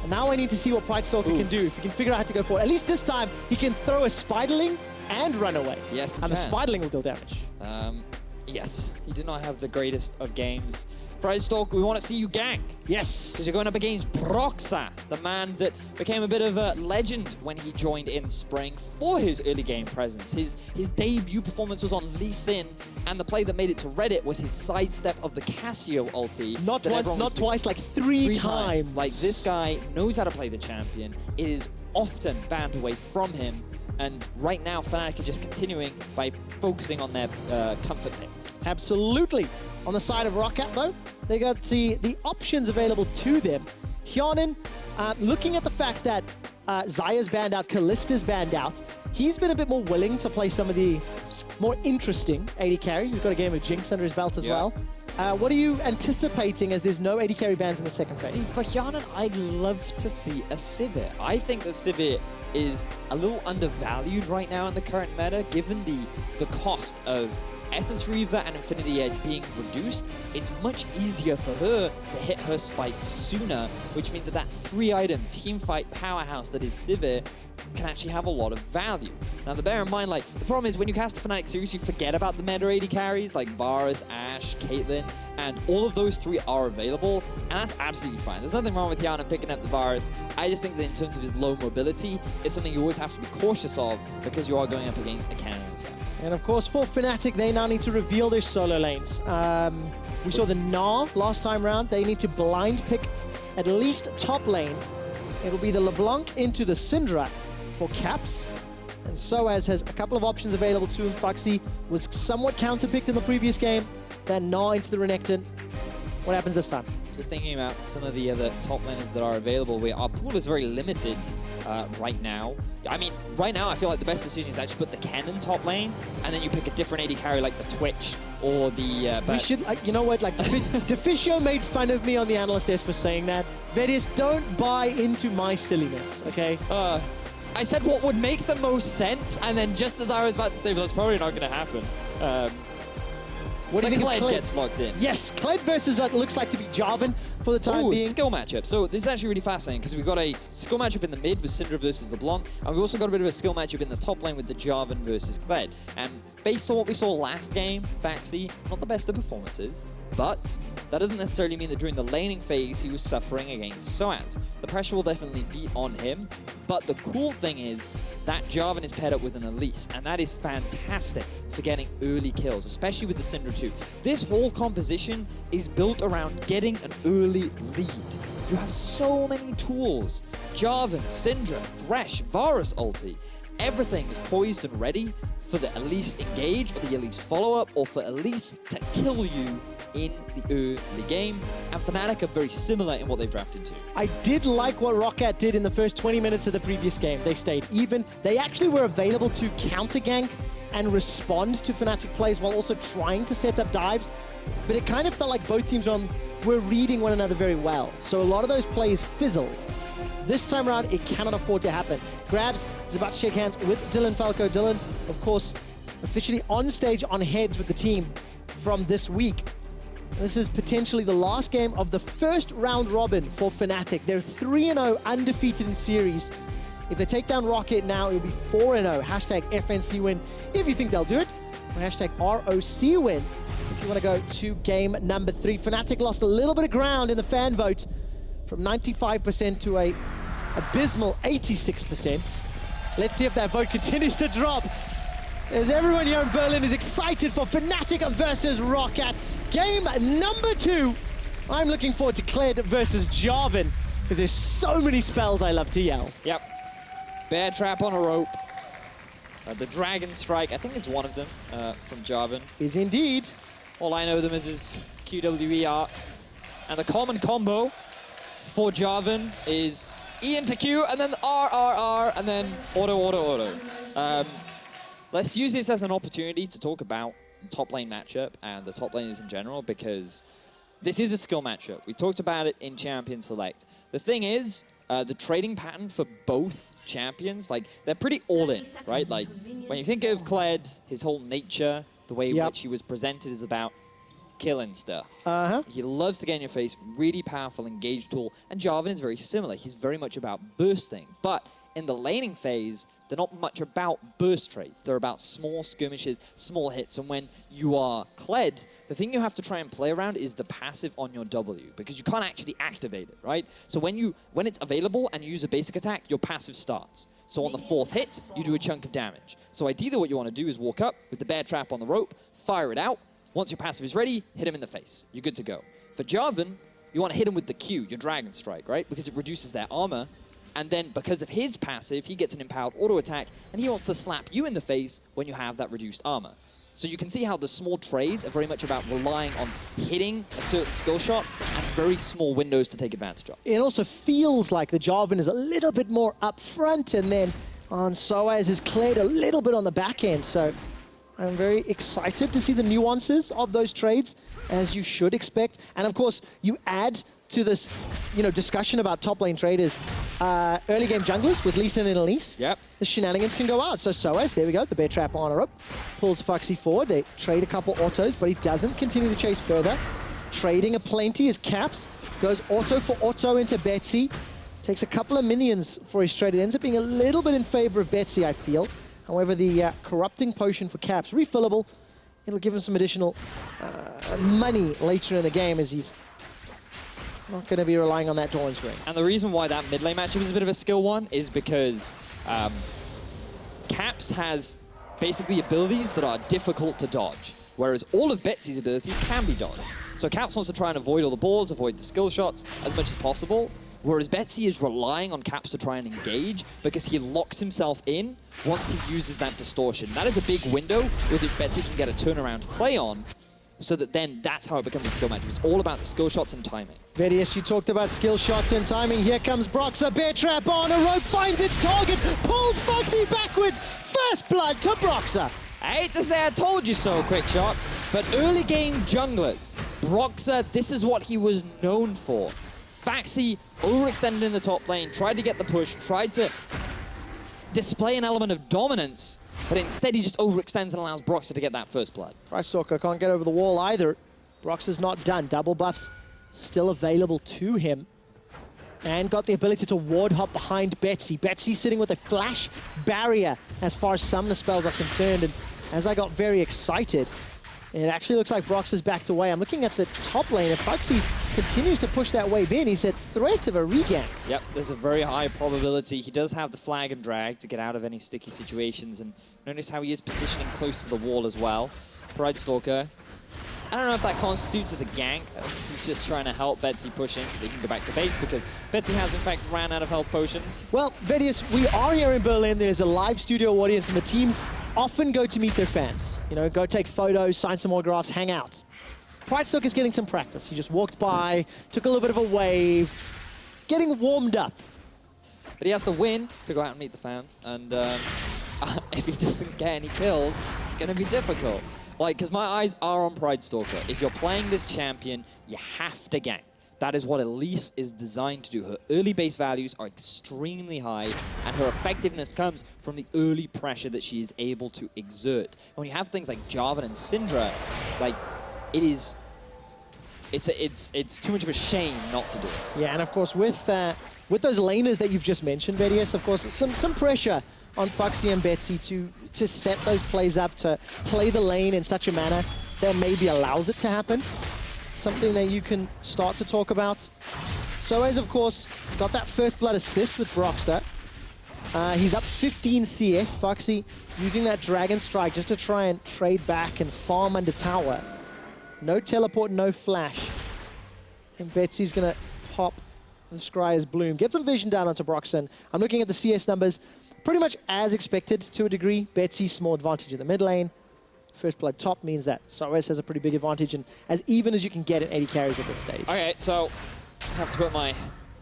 And now I need to see what Pridestalker can do. If he can figure out how to go forward. At least this time, he can throw a Spiderling and run away. Yes, he and the can. Spiderling will deal damage. Yes, he did not have the greatest of games. Pridestalker, we want to see you gank. Yes. Because you're going up against Broxa, the man that became a bit of a legend when he joined in spring for his early game presence. His debut performance was on Lee Sin, and the play that made it to Reddit was his sidestep of the Cassio ulti. Not once, not twice, like three times. Like, this guy knows how to play the champion. It is often banned away from him. And right now, Fnatic are just continuing by focusing on their comfort picks. Absolutely. On the side of ROCCAT, though, they got the options available to them. Hyonin, looking at the fact that Xayah's banned out, Kalista's banned out, he's been a bit more willing to play some of the more interesting AD carries. He's got a game of Jinx under his belt as well. What are you anticipating as there's no AD carry bans in the second phase? See, for Hyonin, I'd love to see a Sivir. I think that Sivir is a little undervalued right now in the current meta, given the cost of Essence Reaver and Infinity Edge being reduced. It's much easier for her to hit her spikes sooner, which means that that 3-item teamfight powerhouse that is Sivir can actually have a lot of value. Now, bear in mind, like, the problem is when you cast a Fnatic series, you forget about the meta AD carries like Varus, Ashe, Caitlyn, and all of those 3 are available, and that's absolutely fine. There's nothing wrong with Yana picking up the Varus. I just think that in terms of his low mobility, it's something you always have to be cautious of because you are going up against a cannon itself. And of course, for Fnatic, they now need to reveal their solo lanes. We saw the Gnar last time round. They need to blind pick at least top lane. It'll be the LeBlanc into the Syndra for Caps. And Soaz has a couple of options available to him. Foxy was somewhat counterpicked in the previous game, then Gnaw into the Renekton. What happens this time? Just thinking about some of the other top laners that are available, our pool is very limited right now. I mean, right now I feel like the best decision is actually put the Kennen top lane, and then you pick a different AD carry like the Twitch or the... we should, you know what, like, Deficio made fun of me on the Analyst Desk for saying that. Vedis, don't buy into my silliness, okay? I said what would make the most sense, and then just as I was about to say, well, that's probably not going to happen. What do you think Kled gets locked in. Yes, Kled versus what looks like to be Jarvan for the time being. Skill matchup. So this is actually really fascinating because we've got a skill matchup in the mid with Syndra versus LeBlanc, and we've also got a bit of a skill matchup in the top lane with the Jarvan versus Kled. And based on what we saw last game, Faxi, not the best of performances, but that doesn't necessarily mean that during the laning phase he was suffering against Soaz. The pressure will definitely be on him, but the cool thing is that Jarvan is paired up with an Elise, and that is fantastic for getting early kills, especially with the Syndra 2. This whole composition is built around getting an early lead. You have so many tools. Jarvan, Syndra, Thresh, Varus ulti. Everything is poised and ready for the Elise engage or the Elise follow-up, or for Elise to kill you in the early game. And Fnatic are very similar in what they've drafted to. I did like what ROCCAT did in the first 20 minutes of the previous game. They stayed even. They actually were available to counter-gank and respond to Fnatic plays while also trying to set up dives. But it kind of felt like both teams were reading one another very well. So a lot of those plays fizzled. This time around, it cannot afford to happen. Grabs is about to shake hands with Dylan Falco. Dylan, of course, officially on stage on heads with the team from this week. This is potentially the last game of the first round robin for Fnatic. They're 3-0 undefeated in series. If they take down ROCCAT now, it'll be 4-0. Hashtag FNC win if you think they'll do it. Or hashtag ROC win if you want to go to game number 3. Fnatic lost a little bit of ground in the fan vote from 95% to a abysmal 86%. Let's see if that vote continues to drop, as everyone here in Berlin is excited for Fnatic versus ROCCAT. Game number 2. I'm looking forward to Kled versus Jarvan, because there's so many spells I love to yell. Yep. Bear Trap on a rope. The Dragon Strike, I think it's one of them from Jarvan. Is indeed. All I know them as is QWE art. And the common combo for Jarvan is E into Q, and then R, and then auto. Let's use this as an opportunity to talk about top lane matchup and the top laners in general, because this is a skill matchup. We talked about it in Champion Select. The thing is, the trading pattern for both champions, like, they're pretty all-in, right? Like, when you think of Kled, his whole nature, the way in which he was presented is about killing stuff. He loves to get in your face, really powerful engage tool, and Jarvan is very similar. He's very much about bursting, but in the laning phase, they're not much about burst trades. They're about small skirmishes, small hits, and when you are Kled, the thing you have to try and play around is the passive on your W, because you can't actually activate it, right? So when it's available and you use a basic attack, your passive starts. So on the 4th hit, you do a chunk of damage. So ideally what you want to do is walk up with the bear trap on the rope, fire it out. Once your passive is ready, hit him in the face. You're good to go. For Jarvan, you want to hit him with the Q, your Dragon Strike, right? Because it reduces their armor. And then because of his passive, he gets an empowered auto attack, and he wants to slap you in the face when you have that reduced armor. So you can see how the small trades are very much about relying on hitting a certain skill shot and very small windows to take advantage of. It also feels like the Jarvan is a little bit more up front, and then on Soaz is Kled a little bit on the back end. So I'm very excited to see the nuances of those trades, as you should expect. And of course, you add to this, discussion about top lane traders, early game junglers with Lee Sin and Elise. Yep. The shenanigans can go out. So Soaz, there we go, the bear trap on a rope, pulls Foxy forward. They trade a couple autos, but he doesn't continue to chase further. Trading a plenty is Caps, goes auto for auto into Betsy. Takes a couple of minions for his trade. It ends up being a little bit in favor of Betsy, I feel. However, the corrupting potion for Caps, refillable. It'll give him some additional money later in the game, as he's not going to be relying on that Dawn's Ring. And the reason why that mid lane matchup is a bit of a skill one is because Caps has basically abilities that are difficult to dodge, whereas all of Betsy's abilities can be dodged. So Caps wants to try and avoid all the balls, avoid the skill shots as much as possible. Whereas Betsy is relying on Caps to try and engage because he locks himself in once he uses that distortion. That is a big window with which Betsy can get a turnaround play on, so that then that's how it becomes a skill match. It's all about the skill shots and timing. Vedius, you talked about skill shots and timing. Here comes Broxah, bear trap on, a rope finds its target, pulls Foxy backwards. First blood to Broxah. I hate to say I told you so, quick shot, but early game junglers, Broxah, this is what he was known for. Faxi overextended in the top lane, tried to get the push, tried to display an element of dominance, but instead he just overextends and allows Broxah to get that first blood. Pricestalker can't get over the wall either. Broxah's not done. Double buffs still available to him. And got the ability to ward hop behind Betsy. Betsy sitting with a flash barrier as far as summoner spells are concerned. And as I got very excited, it actually looks like Broxah's backed away. I'm looking at the top lane, and Foxy continues to push that wave in. He's at threat of a regank. Yep, there's a very high probability. He does have the flag and drag to get out of any sticky situations, and notice how he is positioning close to the wall as well. Pride-Stalker, I don't know if that constitutes as a gank. He's just trying to help Betsy push in so they can go back to base, because Betsy has in fact ran out of health potions. Well, Vedius, we are here in Berlin. There's a live studio audience, and the teams often go to meet their fans. You know, go take photos, sign some autographs, hang out. Pride-Stalker is getting some practice. He just walked by, took a little bit of a wave, getting warmed up. But he has to win to go out and meet the fans, and if he doesn't get any kills, it's going to be difficult. Like, because my eyes are on Pride-Stalker. If you're playing this champion, you have to gank. That is what Elise is designed to do. Her early base values are extremely high, and her effectiveness comes from the early pressure that she is able to exert. And when you have things like Jarvan and Syndra, like, it's too much of a shame not to do it. Yeah, and of course with those laners that you've just mentioned, Vedius, of course, some pressure on Foxy and Betsy to set those plays up, to play the lane in such a manner that maybe allows it to happen. Something that you can start to talk about. Soaz, of course, got that first blood assist with Broxah. He's up 15 CS. Foxy using that Dragon Strike just to try and trade back and farm under tower. No teleport, no flash. And Betsy's gonna pop the Scryer's Bloom. Get some vision down onto Broxah. I'm looking at the CS numbers. Pretty much as expected to a degree. Betsy's small advantage in the mid lane. First blood top means that Soaz has a pretty big advantage, and as even as you can get at 80 carries at this stage. Okay, so I have to put my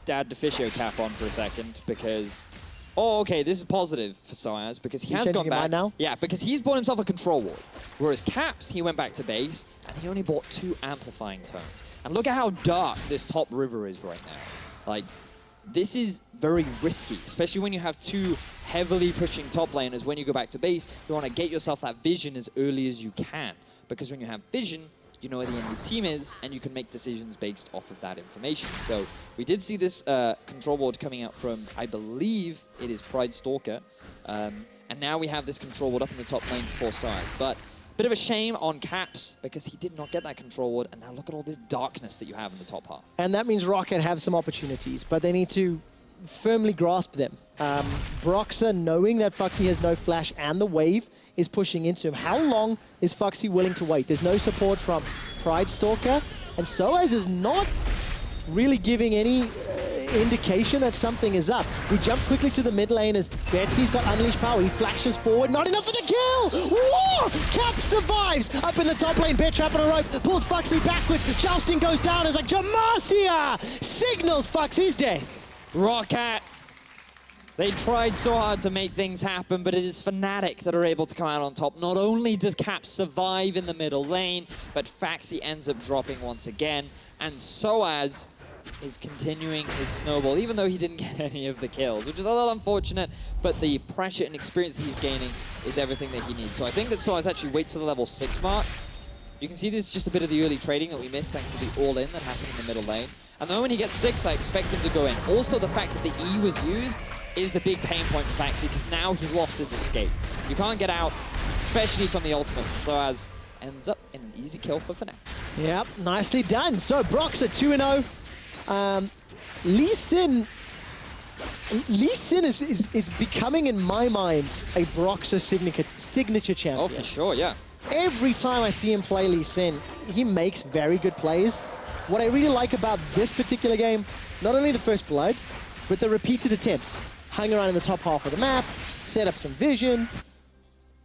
Dad Deficio cap on for a second, because... Oh, okay, this is positive for Soaz, because he has gone back. Now? Yeah, because he's bought himself a control ward. Whereas Caps, he went back to base, and he only bought 2 amplifying tones. And look at how dark this top river is right now. Like, this is very risky, especially when you have 2 heavily pushing top laners. When you go back to base, you want to get yourself that vision as early as you can. Because when you have vision, you know where the enemy team is, and you can make decisions based off of that information. So we did see this control ward coming out from, I believe it is Pride-Stalker. And now we have this control ward up in the top lane for Soaz. But bit of a shame on Caps, because he did not get that control ward, and now look at all this darkness that you have in the top half. And that means ROCCAT have some opportunities, but they need to firmly grasp them. Broxah, knowing that Foxy has no flash and the wave, is pushing into him. How long is Foxy willing to wait? There's no support from Pride-Stalker, and Soaz is not really giving any indication that something is up. We jump quickly to the mid lane as Betsy's got unleashed power. He flashes forward, not enough for the kill! Whoa! Cap survives up in the top lane. Bear trap on a rope, pulls Foxy backwards. Jousting goes down as like Jamarcia signals Foxy's death. ROCCAT, they tried so hard to make things happen, but it is Fnatic that are able to come out on top. Not only does Cap survive in the middle lane, but Faxi ends up dropping once again, and Soaz is continuing his snowball, even though he didn't get any of the kills, which is a little unfortunate, but the pressure and experience that he's gaining is everything that he needs. So I think that Soaz actually waits for the level 6 mark. You can see this is just a bit of the early trading that we missed thanks to the all-in that happened in the middle lane. And then when he gets 6, I expect him to go in. Also, the fact that the E was used is the big pain point for Faxi, because now he's lost his escape. You can't get out, especially from the ultimate from Soaz. Ends up in an easy kill for Fnatic. Yep, nicely done. So Broxah 2-0. Lee Sin is becoming, in my mind, a Broxah signature champion. Oh, for sure, yeah. Every time I see him play Lee Sin, he makes very good plays. What I really like about this particular game, not only the first blood, but the repeated attempts. Hang around in the top half of the map, set up some vision,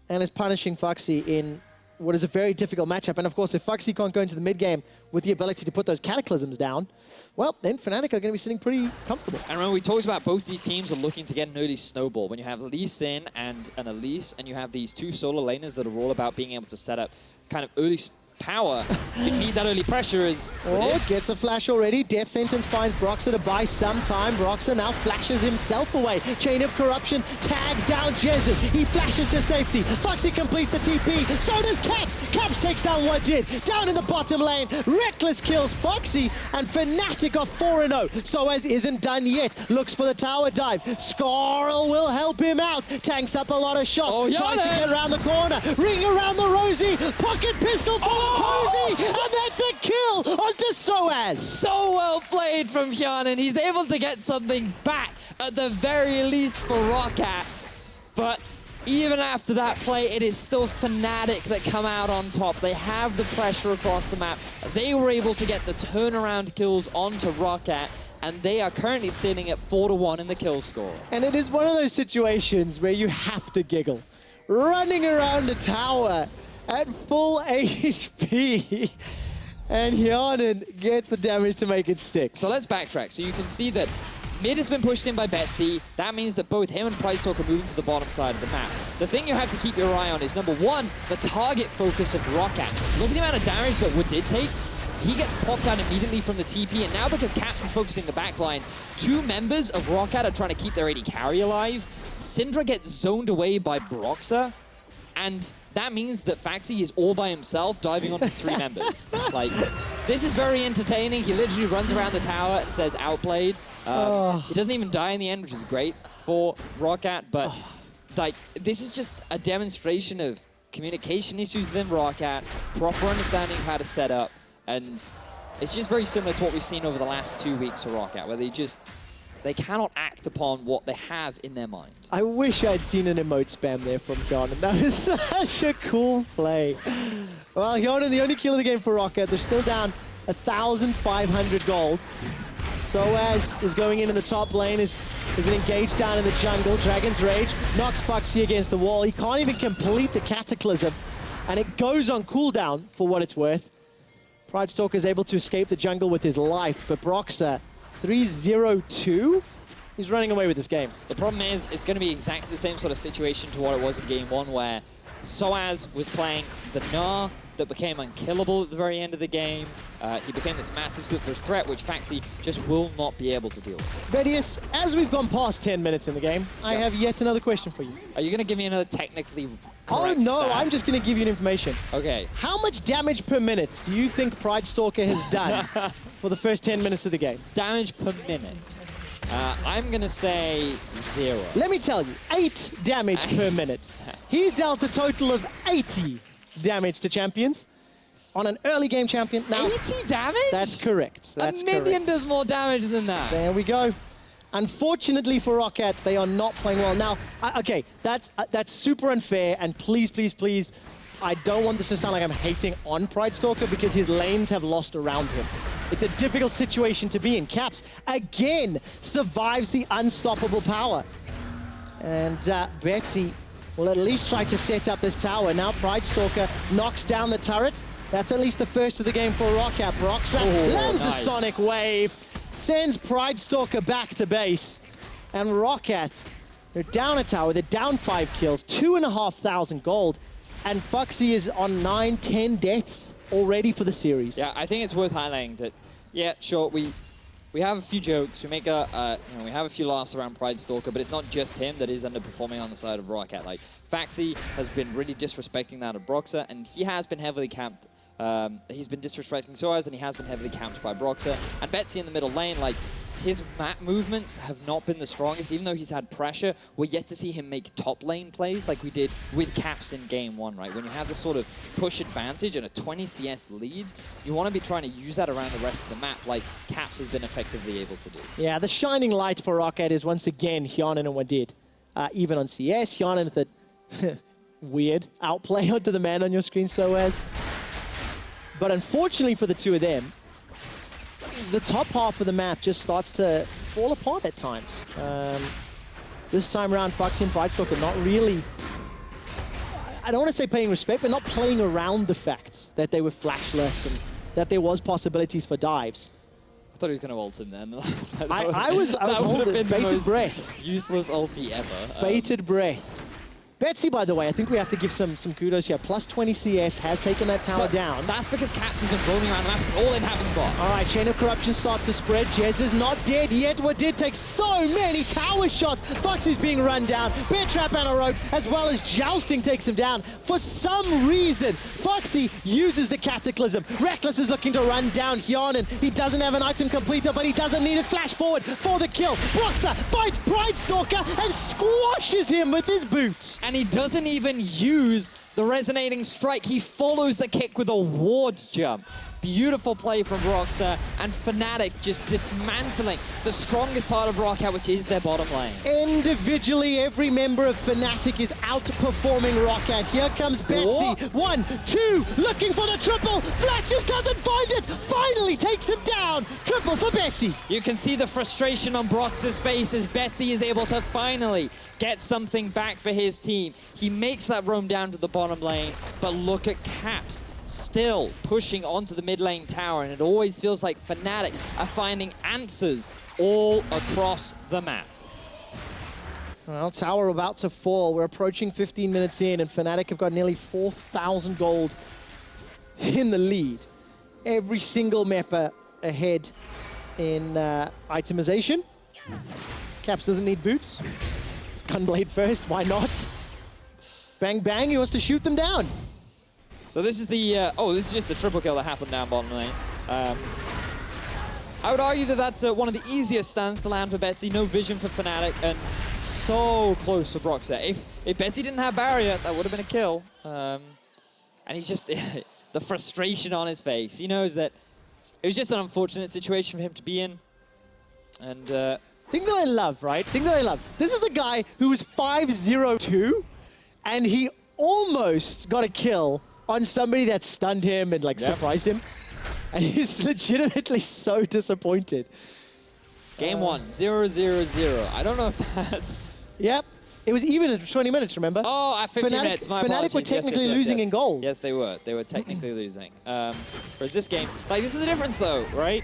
and is punishing Foxy in what is a very difficult matchup. And of course, if Foxy can't go into the mid game with the ability to put those cataclysms down, well, then Fnatic are going to be sitting pretty comfortable. And remember, we talked about both these teams are looking to get an early snowball. When you have Lee Sin and an Elise, and you have these two solo laners that are all about being able to set up kind of early power, you need that early pressure as... Oh, gets a flash already. Death Sentence finds Broxah to buy some time. Broxah now flashes himself away. Chain of Corruption tags down Jesus. He flashes to safety. Foxy completes the TP. So does Caps. Caps takes down what did. Down in the bottom lane. Reckless kills Foxy, and Fnatic are 4-0. Soaz isn't done yet. Looks for the tower dive. Scarl will help him out. Tanks up a lot of shots. Oh, tries to get around the corner. Ring around the Rosie. Pocket pistol for Posey, and that's a kill onto Soaz. So well played from Hyanin. He's able to get something back at the very least for ROCCAT. But even after that play, it is still Fnatic that come out on top. They have the pressure across the map. They were able to get the turnaround kills onto ROCCAT, and they are currently sitting at 4-1 in the kill score. And it is one of those situations where you have to giggle. Running around the tower at full HP, and Hyanin gets the damage to make it stick. So let's backtrack. So you can see that mid has been pushed in by Betsy. That means that both him and Price Talk are moving to the bottom side of the map. The thing you have to keep your eye on is, number one, the target focus of ROCCAT. Look at the amount of damage that Wadid takes. He gets popped down immediately from the TP, and now because Caps is focusing the backline, two members of ROCCAT are trying to keep their AD carry alive. Syndra gets zoned away by Broxah, and that means that Faxi is all by himself diving onto three members. Like, this is very entertaining. He literally runs around the tower and says outplayed. He doesn't even die in the end, which is great for ROCCAT, but like, this is just a demonstration of communication issues within ROCCAT, proper understanding of how to set up, and it's just very similar to what we've seen over the last 2 weeks for ROCCAT, where they cannot act upon what they have in their mind. I wish I'd seen an emote spam there from Hyanin. That was such a cool play. Well, Hyanin, the only kill of the game for ROCCAT. They're still down 1,500 gold. Soaz is going in the top lane, is engaged down in the jungle. Dragon's Rage knocks Foxy against the wall. He can't even complete the Cataclysm, and it goes on cooldown for what it's worth. Pridestalker is able to escape the jungle with his life, but Broxah 3-0-2? He's running away with this game. The problem is, it's going to be exactly the same sort of situation to what it was in Game 1, where Soaz was playing the Gnar that became unkillable at the very end of the game. He became this massive split-push threat, which Faxi just will not be able to deal with. Vedius, as we've gone past 10 minutes in the game, I have yet another question for you. Are you going to give me another technically correct no, stat? I'm just going to give you an information. Okay. How much damage per minute do you think Pridestalker has done for the first 10 minutes of the game? Damage per minute? I'm going to say 0. Let me tell you, 8 damage per minute. He's dealt a total of 80 damage to champions on an early game champion. Now, 80 damage? That's correct. That's a minion correct. does more damage than that. There we go. Unfortunately for ROCCAT, they are not playing well. Now, okay, that's super unfair, and please, please, please, I don't want this to sound like I'm hating on Pridestalker, because his lanes have lost around him. It's a difficult situation to be in. Caps, again, survives the unstoppable power. And Betsy will at least try to set up this tower. Now Pridestalker knocks down the turret. That's at least the first of the game for ROCCAT. Broxah lands the Sonic Wave, sends Pridestalker back to base. And ROCCAT, they're down a tower, they're down 5 kills, 2,500 gold. And Foxy is on 9-10 deaths already for the series. Yeah, I think it's worth highlighting that, yeah, sure, we have a few jokes, we make a, we have a few laughs around Pridestalker, but it's not just him that is underperforming on the side of ROCCAT. Like, Faxi has been really disrespecting that of Broxah, and he has been heavily camped. He's been disrespecting Soaz, and he has been heavily camped by Broxah. And Betsy in the middle lane, like, his map movements have not been the strongest. Even though he's had pressure, we're yet to see him make top lane plays like we did with Caps in Game 1, right? When you have this sort of push advantage and a 20 CS lead, you want to be trying to use that around the rest of the map like Caps has been effectively able to do. Yeah, the shining light for ROCCAT is once again Hyanin and Wadid. Even on CS, Hyanin with that weird outplay onto the man on your screen, Soaz. But unfortunately for the two of them, the top half of the map just starts to fall apart at times. This time around, Foxy and Brightstalker not really, I don't want to say paying respect, but not playing around the fact that they were flashless and that there was possibilities for dives. I thought he was going to ult him then. I was holding bated breath. Useless ulti ever. Bated breath. Betsy, by the way, I think we have to give some kudos here. Plus 20 CS has taken that tower down. That's because Caps has been roaming around the map and all in happens bot. All right, Chain of Corruption starts to spread. Jez is not dead yet. What did take so many tower shots. Foxy's being run down. Bear Trap and a rope, as well as Jousting takes him down. For some reason, Foxy uses the Cataclysm. Reckless is looking to run down Hyanin. He doesn't have an item completer, but he doesn't need it. Flash forward for the kill. Broxah fights Brightstalker and squashes him with his boot. And he doesn't even use the resonating strike. He follows the kick with a ward jump. Beautiful play from ROCCAT, and Fnatic just dismantling the strongest part of ROCCAT, which is their bottom lane. Individually, every member of Fnatic is outperforming ROCCAT. Here comes Betsy. 1, 2, looking for the triple. Flashes, doesn't find it. Finally takes him down. Triple for Betsy. You can see the frustration on Brox's face as Betsy is able to finally get something back for his team. He makes that roam down to the bottom lane, but look at Caps still pushing onto the mid lane tower, and it always feels like Fnatic are finding answers all across the map. Well, tower about to fall. We're approaching 15 minutes in, and Fnatic have got nearly 4,000 gold in the lead. Every single mapper ahead in itemization. Caps doesn't need boots. Gunblade first, why not? Bang bang, he wants to shoot them down. So this is the, this is just the triple kill that happened down bottom lane. I would argue that that's one of the easiest stands to land for Betsy. No vision for Fnatic, and so close for Broxah. If Betsy didn't have barrier, that would have been a kill. And he's just, the frustration on his face. He knows that it was just an unfortunate situation for him to be in. And thing that I love, right? Thing that I love. This is a guy who was 5-0-2, and he almost got a kill on somebody that stunned him and surprised him. And he's legitimately so disappointed. Game 1, 0-0-0. I don't know if that's... Yep. It was even at 20 minutes, remember? Oh, at 15 minutes, my apologies. Fnatic were technically losing in gold. Yes, they were. They were technically losing. Whereas this game... this is a difference, though, right?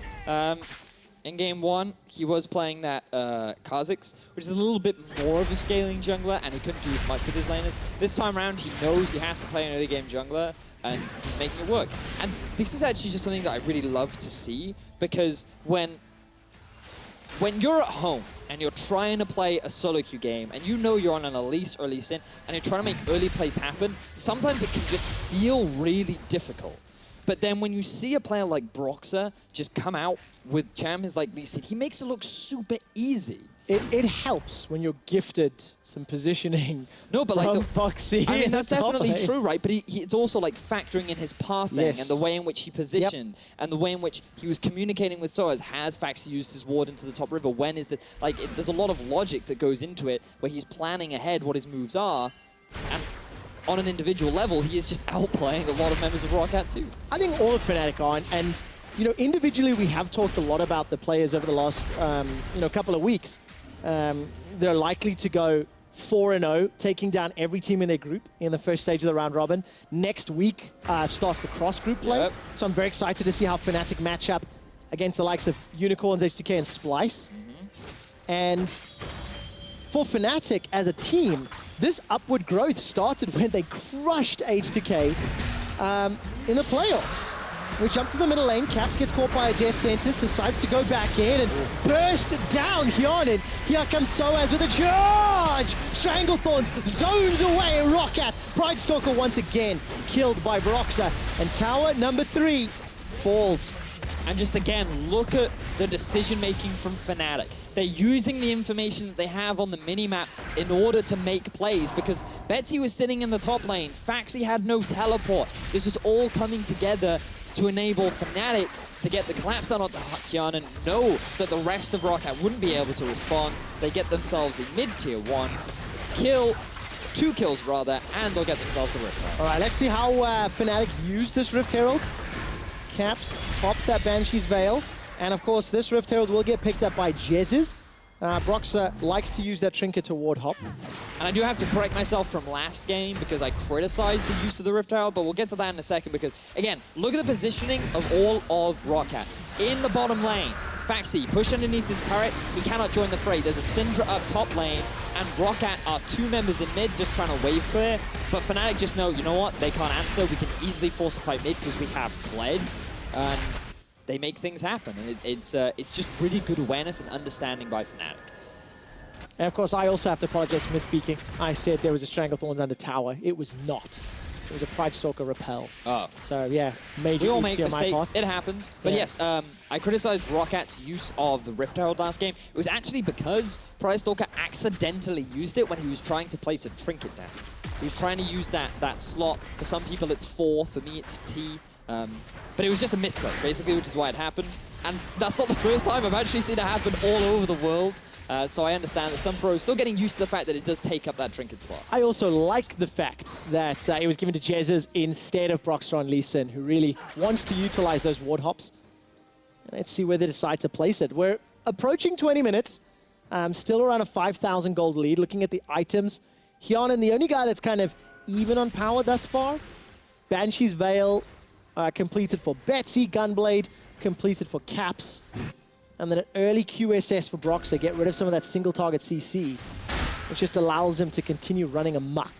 In game 1, he was playing that Kha'Zix, which is a little bit more of a scaling jungler, and he couldn't do as much with his laners. This time around, he knows he has to play an early game jungler, and he's making it work. And this is actually just something that I really love to see, because when you're at home and you're trying to play a solo queue game, and you know you're on an Elise or Lee Sin, and you're trying to make early plays happen, sometimes it can just feel really difficult. But then when you see a player like Broxah just come out with champions like Lee Sin, he makes it look super easy. It helps when you're gifted some positioning. No, but from Foxy. I mean, that's definitely true, right? But it's also like factoring in his pathing and the way in which he positioned and the way in which he was communicating with Soaz. Has Foxy used his ward into the top river? When is the there's a lot of logic that goes into it where he's planning ahead what his moves are, and on an individual level, he is just outplaying a lot of members of ROCCAT too. I think all of Fnatic are, and you know, individually we have talked a lot about the players over the last couple of weeks. They're likely to go 4-0, taking down every team in their group in the first stage of the round robin. Next week starts the cross-group play, so I'm very excited to see how Fnatic match up against the likes of Unicorns, H2K, and Splice. And for Fnatic as a team, this upward growth started when they crushed H2K in the playoffs. We jump to the middle lane, Caps gets caught by a death sentence, decides to go back in and burst down Hyanin. Here comes Soaz with a charge! Stranglethorns zones away ROCCAT. Brightstalker once again killed by Broxah. And tower number 3 falls. And just again, look at the decision-making from Fnatic. They're using the information that they have on the minimap in order to make plays, because Betsy was sitting in the top lane, Foxy had no teleport. This was all coming together to enable Fnatic to get the collapse down onto Hyanin and know that the rest of ROCCAT wouldn't be able to respond. They get themselves the mid-tier 1 kill, 2 kills rather, and they'll get themselves the Rift Herald. All right, let's see how Fnatic used this Rift Herald. Caps pops that Banshee's Veil, And of course, this Rift Herald will get picked up by Jez's. Broxer likes to use that trinket to ward hop. And I do have to correct myself from last game because I criticized the use of the Rift Herald, but we'll get to that in a second because, again, look at the positioning of all of ROCCAT. In the bottom lane, Faxi, push underneath his turret, he cannot join the fray. There's a Syndra up top lane, and ROCCAT are 2 members in mid just trying to wave clear. But Fnatic just know, you know what, they can't answer. We can easily force a fight mid because we have Kled, and they make things happen. And it's just really good awareness and understanding by Fnatic. And of course, I also have to apologize for misspeaking. I said there was a Stranglethorns under tower. It was not. It was a Pridestalker repel. Oh. So yeah, major We all make on my mistakes. part. It happens. But Yeah. yes, I criticized ROCCAT's use of the Rift Herald last game. It was actually because Pridestalker accidentally used it when he was trying to place a trinket down. He was trying to use that slot. For some people, it's 4. For me, it's T. But it was just a misclick, basically, which is why it happened. And that's not the first time. I've actually seen it happen all over the world. So I understand that some pros are still getting used to the fact that it does take up that trinket slot. I also like the fact that it was given to Jez's instead of Broxer and Lee Sin, who really wants to utilize those ward hops. Let's see where they decide to place it. We're approaching 20 minutes, still around a 5,000 gold lead. Looking at the items, Hyanin, the only guy that's kind of even on power thus far. Banshee's Veil completed for Betsy, Gunblade completed for Caps. And then an early QSS for Broxer, get rid of some of that single target CC, which just allows him to continue running amok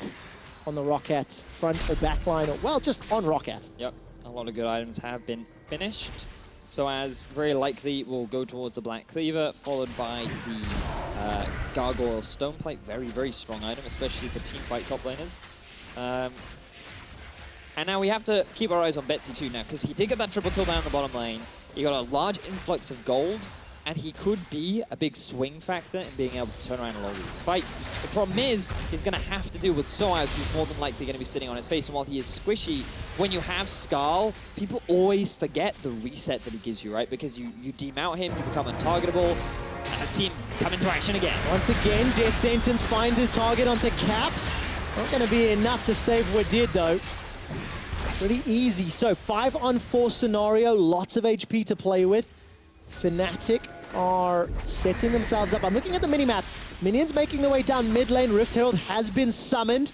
on the ROCCAT front or back line, or well, just on ROCCAT. Yep, a lot of good items have been finished. So as very likely we'll go towards the Black Cleaver, followed by the Gargoyle Stoneplate. Very, very strong item, especially for teamfight top laners. And now we have to keep our eyes on Betsy too now, because he did get that triple kill down the bottom lane. He got a large influx of gold, and he could be a big swing factor in being able to turn around a lot of these fights. The problem is, he's going to have to deal with Soaz, who's more than likely going to be sitting on his face. And while he is squishy, when you have Skarl, people always forget the reset that he gives you, right? Because you demount him, you become untargetable, and let's see him come into action again. Once again, Death Sentence finds his target onto Caps. Not going to be enough to save Wadid, though. Pretty easy. So 5-on-4 scenario, lots of HP to play with. Fnatic are setting themselves up. I'm looking at the minimap. Minions making their way down mid lane. Rift Herald has been summoned.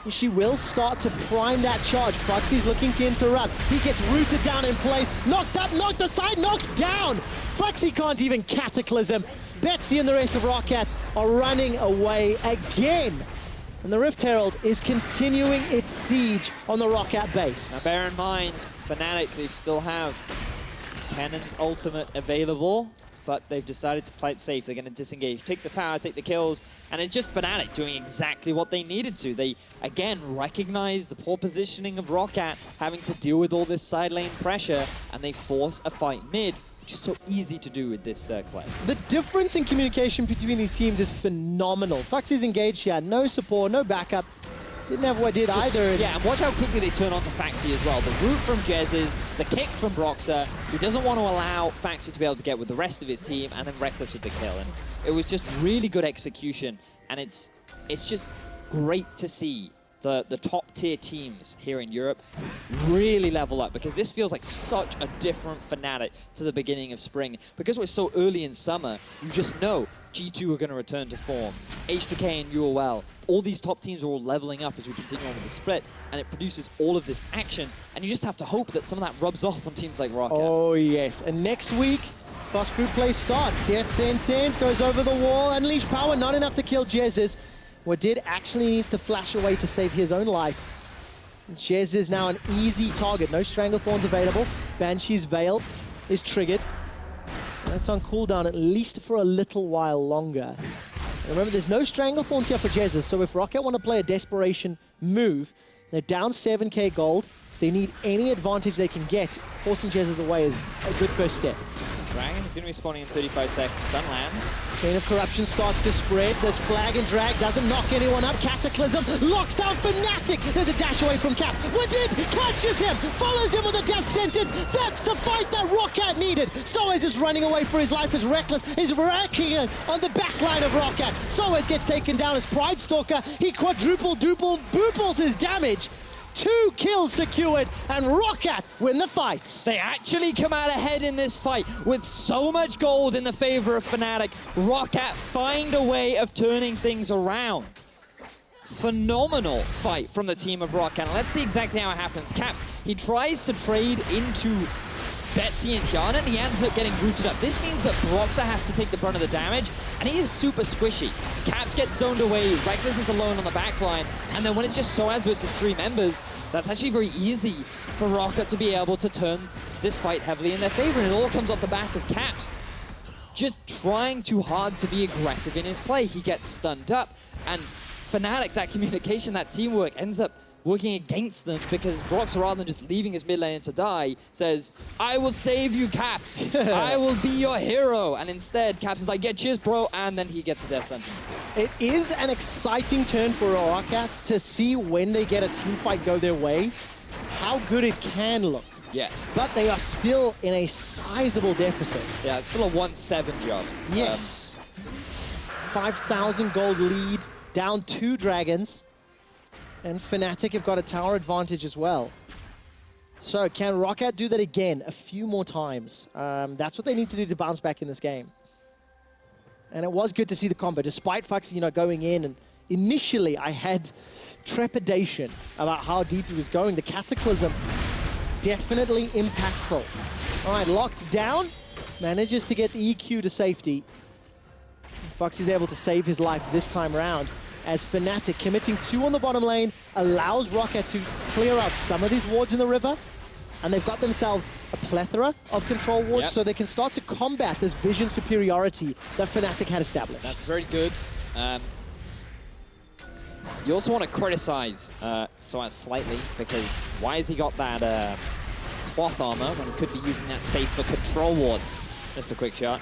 And she will start to prime that charge. Foxy's looking to interrupt. He gets rooted down in place. Knocked up, knocked aside, knocked down. Foxy can't even cataclysm. Betsy and the rest of ROCCAT are running away again. And the Rift Herald is continuing its siege on the ROCCAT base. Now bear in mind, Fnatic, they still have Cannon's ultimate available, but they've decided to play it safe. They're going to disengage, take the tower, take the kills, and it's just Fnatic doing exactly what they needed to. They, again, recognize the poor positioning of ROCCAT, having to deal with all this side lane pressure, and they force a fight mid, which is so easy to do with this Kled. The difference in communication between these teams is phenomenal. Foxy's engaged, she had no support, no backup. Didn't have what did either. Yeah, and watch how quickly they turn onto Faxi as well. The root from Jez's, the kick from Broxer. He doesn't want to allow Faxi to be able to get with the rest of his team, and then Reckless with the kill. And it was just really good execution, and it's just great to see the top tier teams here in Europe really level up, because this feels like such a different Fnatic to the beginning of spring. Because we're so early in summer, you just know G2 are going to return to form. H2K and UOL, all these top teams are all leveling up as we continue on with the split, and it produces all of this action, and you just have to hope that some of that rubs off on teams like ROCCAT. Oh yes, and next week, Boss Group play starts. Death Sentence goes over the wall, Unleash Power, not enough to kill Jez's. Wadid actually needs to flash away to save his own life. Jez is now an easy target. No Stranglethorns available. Banshee's Veil is triggered. So that's on cooldown at least for a little while longer. And remember, there's no Stranglethorns here for Jez, so if ROCCAT want to play a desperation move, they're down 7k gold. They need any advantage they can get. Forcing Jez away is a good first step. Dragon's going to be spawning in 35 seconds. Stun lands. Chain of Corruption starts to spread. There's Flag and Drag, doesn't knock anyone up. Cataclysm locks down Fnatic. There's a dash away from Cap. Wadid catches him, follows him with a Death Sentence. That's the fight that ROCCAT needed. Soaz is running away for his life as Reckless is wrecking on the back line of ROCCAT. Soaz gets taken down as Pridestalker. He quadruple-booples his damage. 2 kills secured, and ROCCAT win the fight. They actually come out ahead in this fight with so much gold in the favor of Fnatic. ROCCAT find a way of turning things around. Phenomenal fight from the team of ROCCAT. And let's see exactly how it happens. Caps, he tries to trade into Betsy and Hyana, and he ends up getting rooted up. This means that Broxah has to take the brunt of the damage, and he is super squishy. Caps get zoned away, Reckless is alone on the backline, and then when it's just Soaz versus 3 members, that's actually very easy for ROCCAT to be able to turn this fight heavily in their favor, and it all comes off the back of Caps just trying too hard to be aggressive in his play. He gets stunned up, and Fnatic, that communication, that teamwork ends up working against them because Broxah, rather than just leaving his mid laner to die, says, I will save you, Caps. I will be your hero. And instead, Caps is like, yeah, cheers, bro. And then he gets to their sentence too. It is an exciting turn for ROCCAT to see when they get a team fight go their way, how good it can look. Yes. But they are still in a sizable deficit. Yeah, it's still a 1-7 job. Yes. 5,000 gold lead, down 2 dragons. And Fnatic have got a tower advantage as well. So can ROCCAT do that again a few more times? That's what they need to do to bounce back in this game. And it was good to see the combo, despite Foxy, going in. And initially, I had trepidation about how deep he was going. The Cataclysm, definitely impactful. All right, locked down, manages to get the EQ to safety. Foxy's able to save his life this time around, as Fnatic, committing 2 on the bottom lane, allows ROCCAT to clear out some of these wards in the river, and they've got themselves a plethora of control wards, so they can start to combat this vision superiority that Fnatic had established. That's very good. You also want to criticize Soaz slightly, because why has he got that cloth armor when he could be using that space for control wards? Just a quick shot.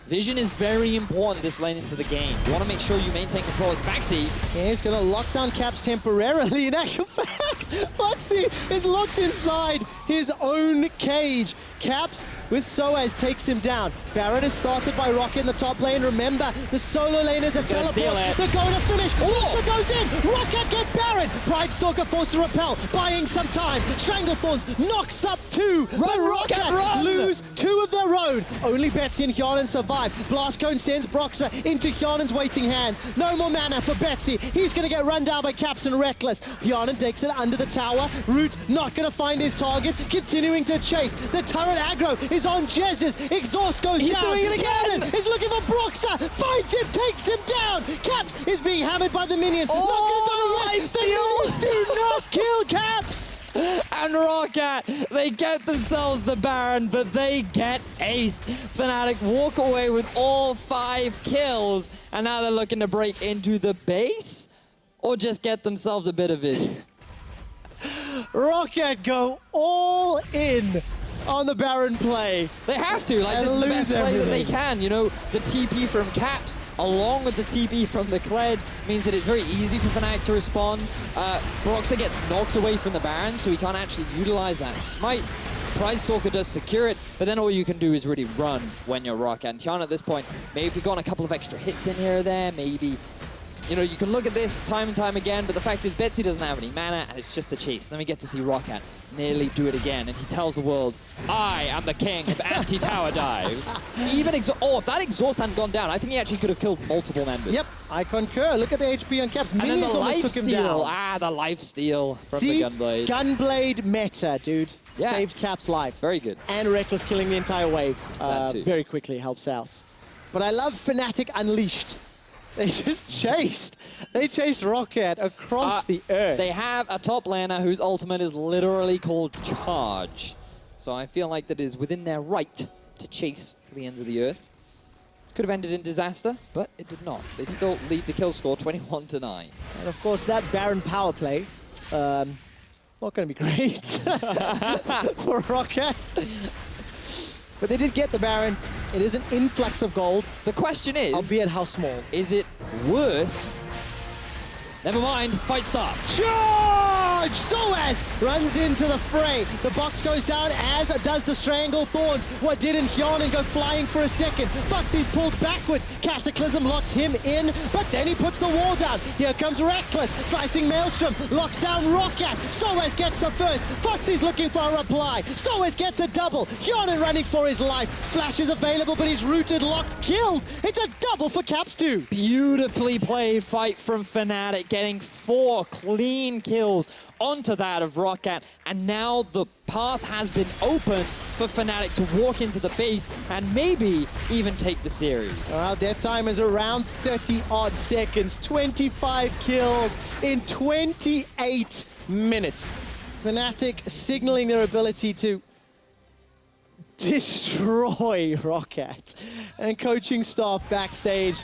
Vision is very important this lane into the game. You want to make sure you maintain control as Foxy. Yeah, he's going to lock down Caps temporarily. In actual fact, Foxy is locked inside his own cage. Caps with Soaz takes him down. Baron is started by ROCCAT in the top lane. Remember, the solo laners have teleported. They're going to finish. Broxah goes in. ROCCAT get Baron. Pridestalker forced to repel, buying some time. Stranglethorns knocks up 2. Run, ROCCAT, run! Lose 2 of their own. Only Betsy and Hyanan survive. Blast Cone sends Broxah into Hyanan's waiting hands. No more mana for Betsy. He's going to get run down by Caps and Reckless. Hyanan takes it under the tower. Root not going to find his target. Continuing to chase. The turret aggro is on Jez's. Exhaust goes down. He's doing it again! Hyanan is looking for Broxah. Finds him, takes him down. Caps is being hammered by the minions. Oh, not going to do it. The minions do not kill Caps. And ROCCAT, they get themselves the Baron, but they get aced. Fnatic walk away with all 5 kills, and now they're looking to break into the base, or just get themselves a bit of vision. ROCCAT go all in on the Baron play. They have to, like, this is the best play that they can. The TP from Caps, along with the TP from the Kled, means that it's very easy for Fnatic to respond. Broxah gets knocked away from the Baron, so he can't actually utilize that smite. Pridestalker does secure it, but then all you can do is really run when you're ROCCAT. And Hyana at this point, maybe if you've got a couple of extra hits in here or there, maybe you can look at this time and time again, but the fact is Betsy doesn't have any mana, and it's just the chase. Then we get to see ROCCAT nearly do it again, and he tells the world, I am the king of anti-tower dives. Even if that exhaust hadn't gone down, I think he actually could have killed multiple members. Yep, I concur. Look at the HP on Caps. And then the life took him down. steal. The life steal from See, the Gunblade. Gunblade meta, dude. Yeah. Saved Caps' life. It's very good. And Reckless killing the entire wave That too. very quickly helps out. But I love Fnatic Unleashed. They just chased. They chased ROCCAT across the earth. They have a top laner whose ultimate is literally called Charge. So I feel like that is within their right to chase to the ends of the earth. Could have ended in disaster, but it did not. They still lead the kill score 21-9. And of course, that Baron power play, not going to be great for ROCCAT. But they did get the Baron. It is an influx of gold. The question is, albeit how small, is it worse? Never mind, fight starts. Charge! charge. Soaz runs into the fray. The box goes down, as does the Strangle Thorns. What didn't Hyonin go flying for a second? Foxy's pulled backwards. Cataclysm locks him in, but then he puts the wall down. Here comes Reckless. Slicing Maelstrom locks down ROCCAT. Soaz gets the first. Foxy's looking for a reply. Soaz gets a double. Hyonin running for his life. Flash is available, but he's rooted, locked, killed. It's a double for Caps 2. Beautifully played fight from Fnatic, getting 4 clean kills onto that of ROCCAT, and now the path has been opened for Fnatic to walk into the base and maybe even take the series. Well, death time is around 30-odd seconds. 25 kills in 28 minutes. Fnatic signaling their ability to destroy ROCCAT. And coaching staff backstage,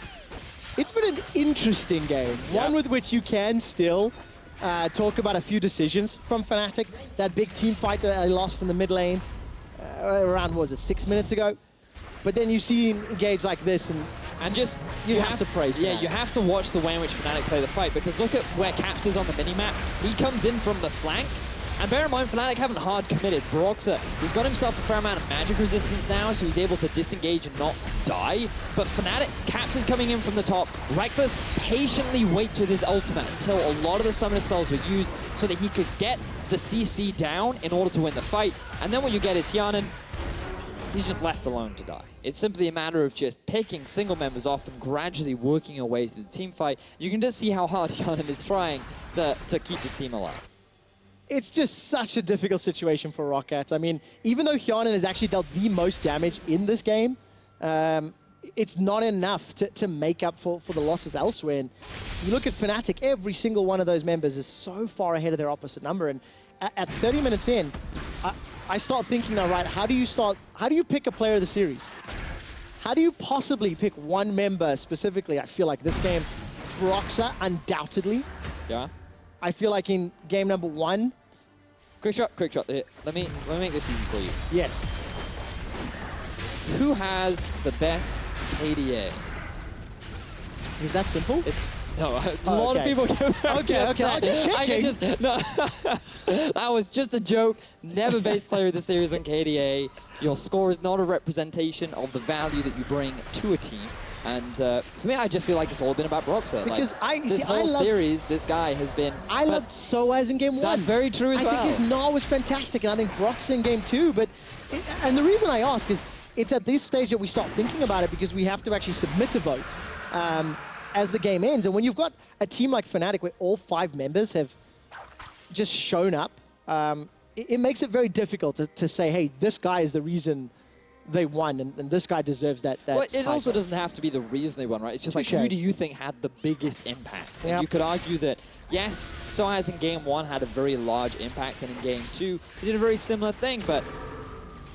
it's been an interesting game. One with which you can still talk about a few decisions from Fnatic. That big team fight that they lost in the mid lane around, what was it, 6 minutes ago? But then you see engage like this, and just you have to praise Fnatic. Yeah, you have to watch the way in which Fnatic play the fight, because look at where Caps is on the minimap. He comes in from the flank, and bear in mind, Fnatic haven't hard committed. Broxah, he's got himself a fair amount of magic resistance now, so he's able to disengage and not die. But Fnatic, Caps is coming in from the top. Reckless patiently waits with his ultimate until a lot of the summoner spells were used so that he could get the CC down in order to win the fight. And then what you get is Hyonin, he's just left alone to die. It's simply a matter of just picking single members off and gradually working your way through the team fight. You can just see how hard Hyonin is trying to keep his team alive. It's just such a difficult situation for ROCCAT. I mean, even though Hyonin has actually dealt the most damage in this game, it's not enough to make up for the losses elsewhere. And you look at Fnatic, every single one of those members is so far ahead of their opposite number. And at 30 minutes in, I start thinking now, right, how do you pick a player of the series? How do you possibly pick one member specifically? I feel like this game, Broxah, undoubtedly. Yeah. I feel like in game number 1. Quick shot. Let me make this easy for you. Yes. Who has the best KDA? Is it that simple? It's no. A lot of people get very upset. That was just a joke. Never base player of the series on KDA. Your score is not a representation of the value that you bring to a team. And for me, I just feel like it's all been about Broxah. Because this whole series, this guy has been... I loved Soaz in game 1. That's very true as well. I think his Gnar was fantastic, and I think Broxah in game 2. And the reason I ask is, it's at this stage that we start thinking about it, because we have to actually submit a vote as the game ends. And when you've got a team like Fnatic, where all 5 members have just shown up, it makes it very difficult to say, hey, this guy is the reason they won, and this guy deserves that. Well, it also doesn't have to be the reason they won, right? It's just like, who do you think had the biggest impact? And you could argue that, yes, Soaz in game 1 had a very large impact, and in game 2, he did a very similar thing. But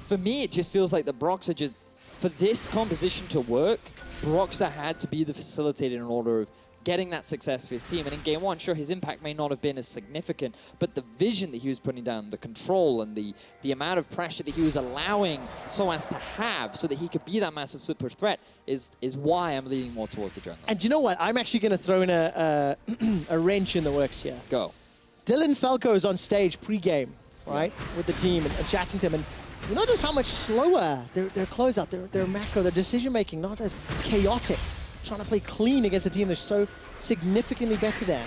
for me, it just feels like the Broxah just, for this composition to work, Broxah had to be the facilitator in order of getting that success for his team. And in game 1, sure, his impact may not have been as significant, but the vision that he was putting down, the control and the amount of pressure that he was allowing Soaz to have so that he could be that massive split push threat is why I'm leaning more towards the jungle. And you know what? I'm actually going to throw in a wrench in the works here. Go. Dylan Falco is on stage pre-game, right, with the team and chatting to them. And you notice how much slower their closeout, their macro, their decision-making, not as chaotic. Trying to play clean against a team that's so significantly better than.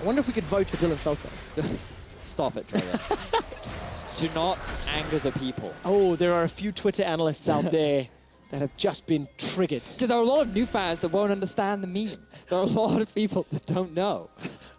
I wonder if we could vote for Dylan Falco. Stop it, Trevor. Do not anger the people. Oh, there are a few Twitter analysts out there that have just been triggered. Because there are a lot of new fans that won't understand the meme. There are a lot of people that don't know.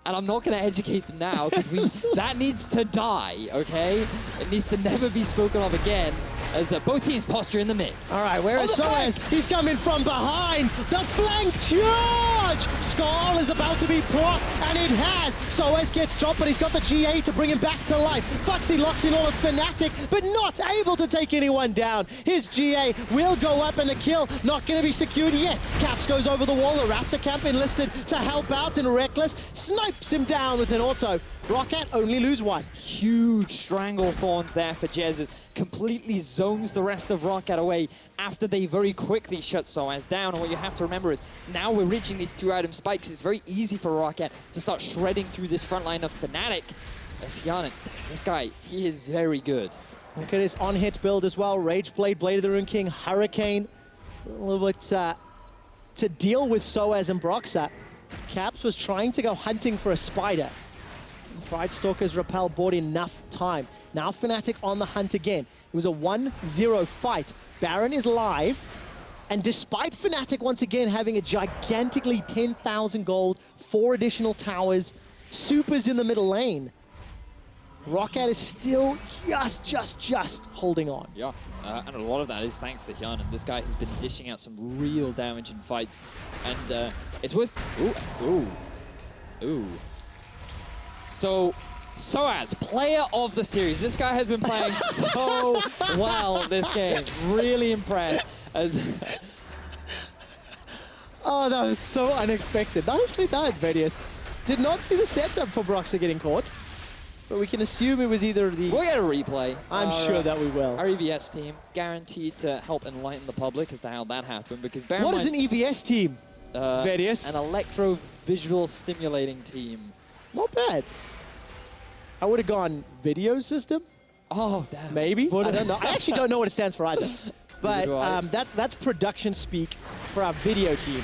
And I'm not going to educate them now, because that needs to die, okay? It needs to never be spoken of again, as both teams posture in the mid. All right, where is Soaz? He's coming from behind. The flank charge! Skull is about to be proc, and it has. Soaz gets dropped, but he's got the GA to bring him back to life. Foxy locks in all of Fnatic, but not able to take anyone down. His GA will go up, and the kill not going to be secured yet. Caps goes over the wall. The Raptor camp enlisted to help out, and Reckless snipes him down with an auto. ROCCAT only lose 1. Huge Strangle Thorns there for Jesus. Completely zones the rest of ROCCAT away after they very quickly shut Soaz down. And what you have to remember is, now we're reaching these 2-item spikes. It's very easy for ROCCAT to start shredding through this front line of Fnatic. Xianen, this guy, he is very good. Look at his on-hit build as well. Rage Blade, Blade of the Rune King, Hurricane. A little bit to deal with Soaz and Broxah. Caps was trying to go hunting for a spider. Pride Stalker's Repel bought enough time. Now Fnatic on the hunt again. It was a 1-0 fight. Baron is live. And despite Fnatic once again having a gigantically 10,000 gold, 4 additional towers, Super's in the middle lane, ROCCAT is still just holding on. Yeah, and a lot of that is thanks to Xianen. This guy has been dishing out some real damage in fights. And it's worth... Ooh. So, Soaz, player of the series. This guy has been playing so well this game. Really impressed. Oh, that was so unexpected. Nicely done, Vedius. Did not see the setup for Broxah getting caught. But we can assume it was either the... We'll get a replay. I'm sure that we will. Our EVS team, guaranteed to help enlighten the public as to how that happened. Because bear in What mind, is an EVS team, Vedius? An electro-visual stimulating team. Not bad. I would have gone video system. Oh, damn. Maybe. I don't know. I actually don't know what it stands for either. But that's production speak for our video team.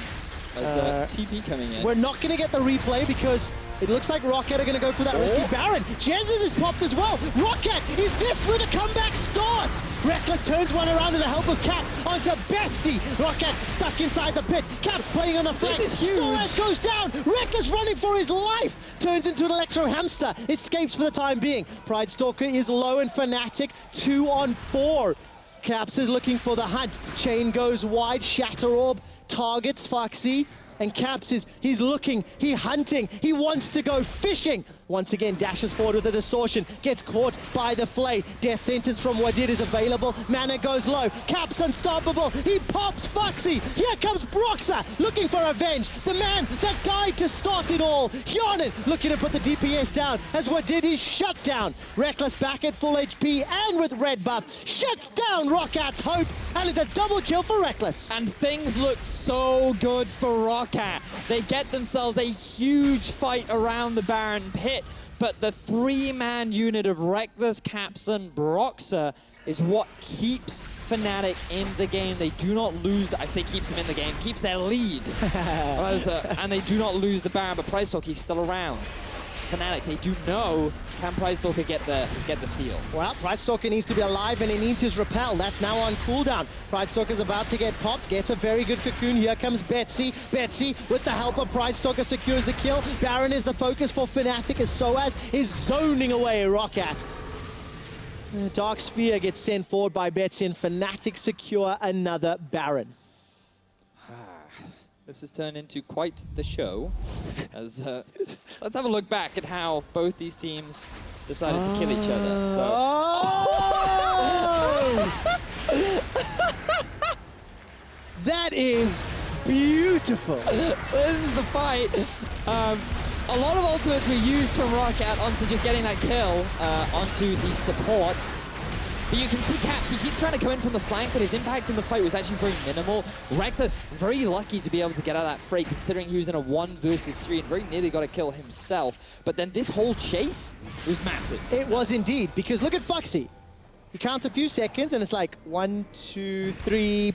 There's TP coming in. We're not going to get the replay because it looks like ROCCAT are going to go for that risky Baron. Jesus is popped as well. ROCCAT, is this where the comeback starts? Reckless turns one around with the help of Caps onto Betsy. ROCCAT stuck inside the pit. Caps playing on the flank. This is huge. Soaz goes down. Reckless running for his life. Turns into an Electro Hamster. Escapes for the time being. Pride Stalker is low and Fnatic 2 on 4. Caps is looking for the hunt. Chain goes wide. Shatter Orb targets Foxy. And Caps he's looking, he's hunting, he wants to go fishing. Once again, dashes forward with a distortion, gets caught by the flay. Death sentence from Wadid is available. Mana goes low. Caps unstoppable. He pops Foxy. Here comes Broxah looking for revenge. The man that died to start it all. Xianen looking to put the DPS down as Wadid is shut down. Reckless back at full HP and with red buff shuts down ROCCAT's hope, and it's a double kill for Reckless. And things look so good for ROCCAT. They get themselves a huge fight around the Baron pit. But the 3-man unit of Reckless, Caps, and Broxah is what keeps Fnatic in the game. They do not lose, I say keeps them in the game, keeps their lead. And they do not lose the Baron, but Pride Stalker is still around. Fnatic, they do know, can Pride Stalker get the steal? Well, Pride Stalker needs to be alive and he needs his repel. That's now on cooldown. Pride Stalker's about to get popped, gets a very good cocoon. Here comes Betsy. Betsy, with the help of Pride Stalker, secures the kill. Baron is the focus for Fnatic as Soaz is zoning away ROCCAT. Dark Sphere gets sent forward by Betsy and Fnatic secure another Baron. This has turned into quite the show. As let's have a look back at how both these teams decided to kill each other. So. That is beautiful. So this is the fight. A lot of ultimates were used from ROCCAT onto just getting that kill onto the support. But you can see Caps, he keeps trying to come in from the flank, but his impact in the fight was actually very minimal. Reckless, very lucky to be able to get out of that fray, considering he was in a 1 versus 3 and very nearly got a kill himself. But then this whole chase was massive. It was indeed, because look at Foxy. He counts a few seconds and it's like 1, 2, 3,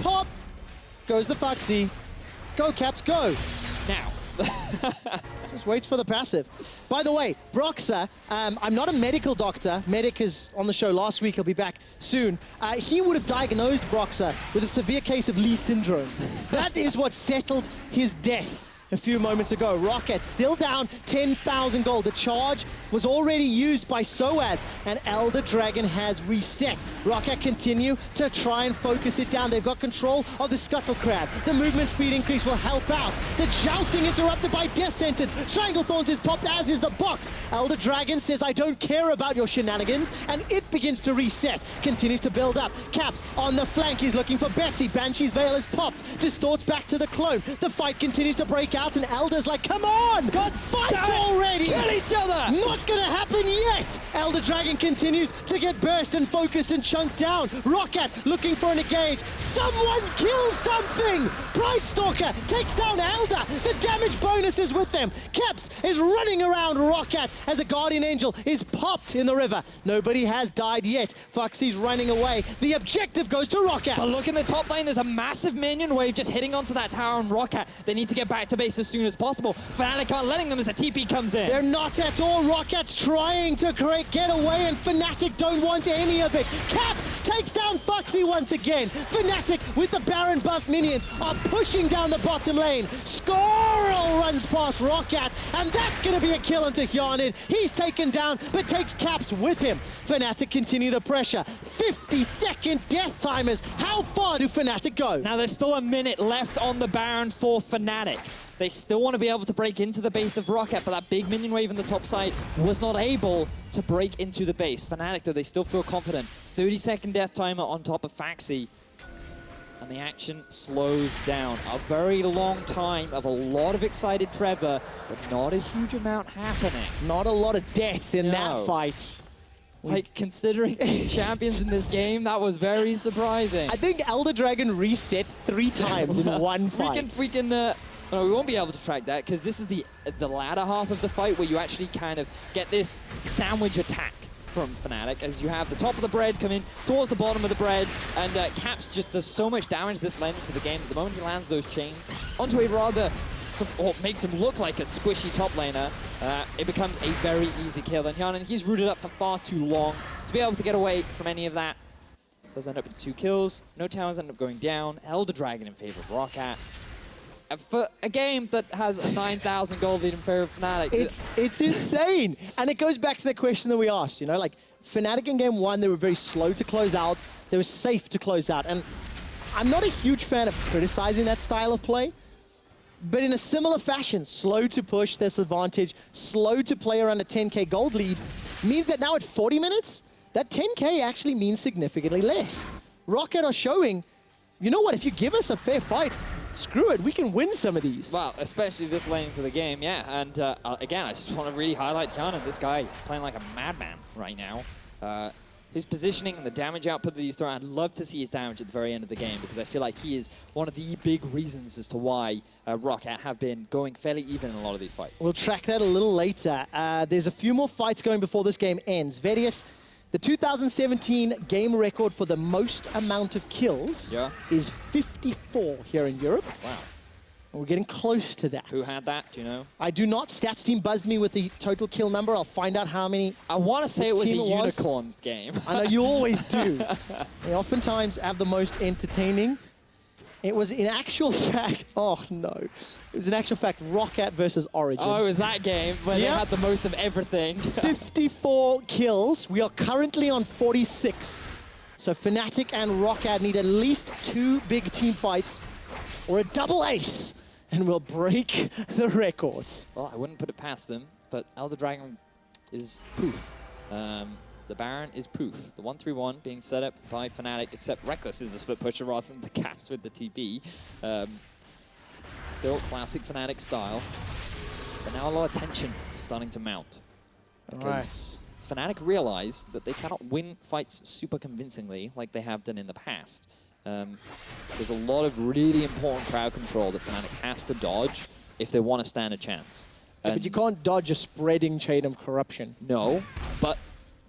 pop! Goes the Foxy. Go Caps, go! Now. Just waits for the passive. By the way, Broxah, I'm not a medical doctor. Medic is on the show last week. He'll be back soon. He would have diagnosed Broxah with a severe case of Lee syndrome. That is what settled his death a few moments ago. ROCCAT still down 10,000 gold. The charge was already used by Soaz, and Elder Dragon has reset. ROCCAT continue to try and focus it down. They've got control of the Scuttle Crab. The movement speed increase will help out. The jousting interrupted by Death Sentence. Strangle Thorns is popped, as is the box. Elder Dragon says, I don't care about your shenanigans, and it begins to reset. Continues to build up. Caps on the flank. He's looking for Betsy. Banshee's Veil is popped. Distorts back to the clone. The fight continues to break out, and Elder's like, come on! God fight already! Kill each other! Not not gonna happen yet. Elder Dragon continues to get burst and focused and chunked down. ROCCAT looking for an engage. Someone kills something. Brightstalker takes down Elder. The damage bonus is with them. Caps is running around ROCCAT as a Guardian Angel is popped in the river. Nobody has died yet. Foxy's running away. The objective goes to ROCCAT. But look in the top lane, there's a massive minion wave just hitting onto that tower on ROCCAT. They need to get back to base as soon as possible. Fnatic aren't letting them as a TP comes in. They're not at all. ROCCAT's trying to get away, and Fnatic don't want any of it. Caps takes down Foxy once again. Fnatic with the Baron buff minions are pushing down the bottom lane. Squirrel runs past ROCCAT, and that's going to be a kill onto Hjarnin. He's taken down, but takes Caps with him. Fnatic continue the pressure. 50-second death timers. How far do Fnatic go? Now there's still a minute left on the Baron for Fnatic. They still want to be able to break into the base of ROCCAT, but that big minion wave on the top side was not able to break into the base. Fnatic, though, they still feel confident. 30-second death timer on top of Foxy. And the action slows down. A very long time of a lot of excited Trevor, but not a huge amount happening. Not a lot of deaths in that fight. Like, considering being champions in this game, that was very surprising. I think Elder Dragon reset 3 times in one fight. No, we won't be able to track that because this is the latter half of the fight where you actually kind of get this sandwich attack from Fnatic as you have the top of the bread come in towards the bottom of the bread, and Caps just does so much damage this lane into the game. At the moment he lands those chains onto a rather, or makes him look like a squishy top laner, it becomes a very easy kill. And Hjarnin, he's rooted up for far too long to be able to get away from any of that. Does end up with 2 kills. No towers end up going down. Elder Dragon in favor of ROCCAT. For a game that has a 9,000 gold lead in favor of Fnatic. It's insane. And it goes back to the question that we asked, you know, like Fnatic in game 1, they were very slow to close out. They were safe to close out. And I'm not a huge fan of criticizing that style of play, but in a similar fashion, slow to push this advantage, slow to play around a 10K gold lead, means that now at 40 minutes, that 10K actually means significantly less. ROCCAT are showing, you know what, if you give us a fair fight, screw it, we can win some of these. Well, especially this lane into the game, yeah. And again, I just want to really highlight Hjarnin. This guy playing like a madman right now. His positioning and the damage output that he's throwing, I'd love to see his damage at the very end of the game because I feel like he is one of the big reasons as to why ROCCAT have been going fairly even in a lot of these fights. We'll track that a little later. There's a few more fights going before this game ends. Vedius, the 2017 game record for the most amount of kills is 54 here in Europe. Wow. And we're getting close to that. Who had that, do you know? I do not. Stats team buzzed me with the total kill number. I'll find out how many. I want to say it was a Unicorns game. I know, you always do. They oftentimes have the most entertaining. It was in actual fact, oh no. It was in actual fact ROCCAT versus Origin. Oh, it was that game where they had the most of everything. 54 kills. We are currently on 46. So Fnatic and ROCCAT need at least 2 big team fights or a double ace, and we'll break the record. Well, I wouldn't put it past them, but Elder Dragon is proof. The Baron is proof. The 1-3-1 being set up by Fnatic, except Reckless is the split pusher rather than the Caps with the TP. Still classic Fnatic style, but now a lot of tension is starting to mount. Because Fnatic realize that they cannot win fights super convincingly like they have done in the past. There's a lot of really important crowd control that Fnatic has to dodge if they want to stand a chance. But you can't dodge a spreading chain of corruption. No, but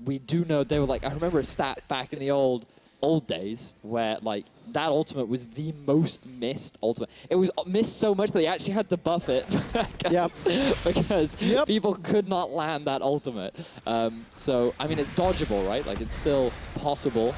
we do know they were like, I remember a stat back in the old days where like that ultimate was the most missed ultimate. It was missed so much that they actually had to buff it because people could not land that ultimate. So, I mean, it's dodgeable, right? Like, it's still possible.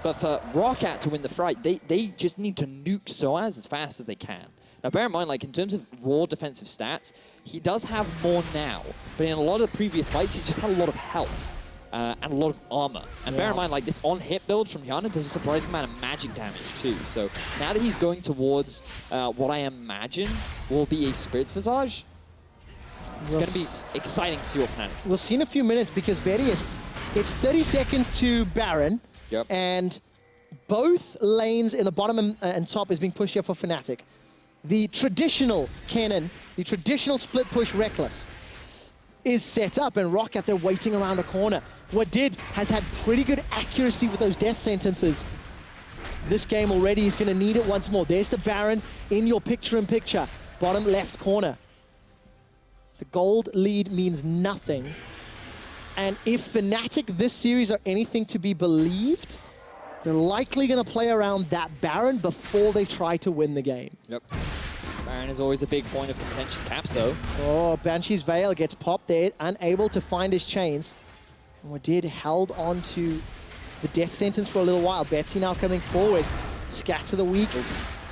But for ROCCAT to win the fight, they just need to nuke Soaz as fast as they can. Now, bear in mind, like, in terms of raw defensive stats, he does have more now. But in a lot of the previous fights, he's just had a lot of health and a lot of armor. And bear in mind, like, this on-hit build from Hjarnin does a surprising amount of magic damage, too. So now that he's going towards what I imagine will be a Spirit's Visage, it's going to be exciting to see what Fnatic. We'll see in a few minutes because Vedius, it's 30 seconds to Baron. And both lanes in the bottom and top is being pushed here for Fnatic. The traditional cannon, the traditional split push Reckless. is set up, and ROCCAT, they're waiting around a corner. Wadid has had pretty good accuracy with those death sentences. This game already is going to need it once more. There's the Baron in your picture-in-picture, bottom left corner. The gold lead means nothing. And if Fnatic this series are anything to be believed, they're likely going to play around that Baron before they try to win the game. Yep. Baron is always a big point of contention. Caps, though. Oh, Banshee's Veil gets popped there, unable to find his chains. And Wadid held on to the death sentence for a little while. Betsy now coming forward. Scatter the Weak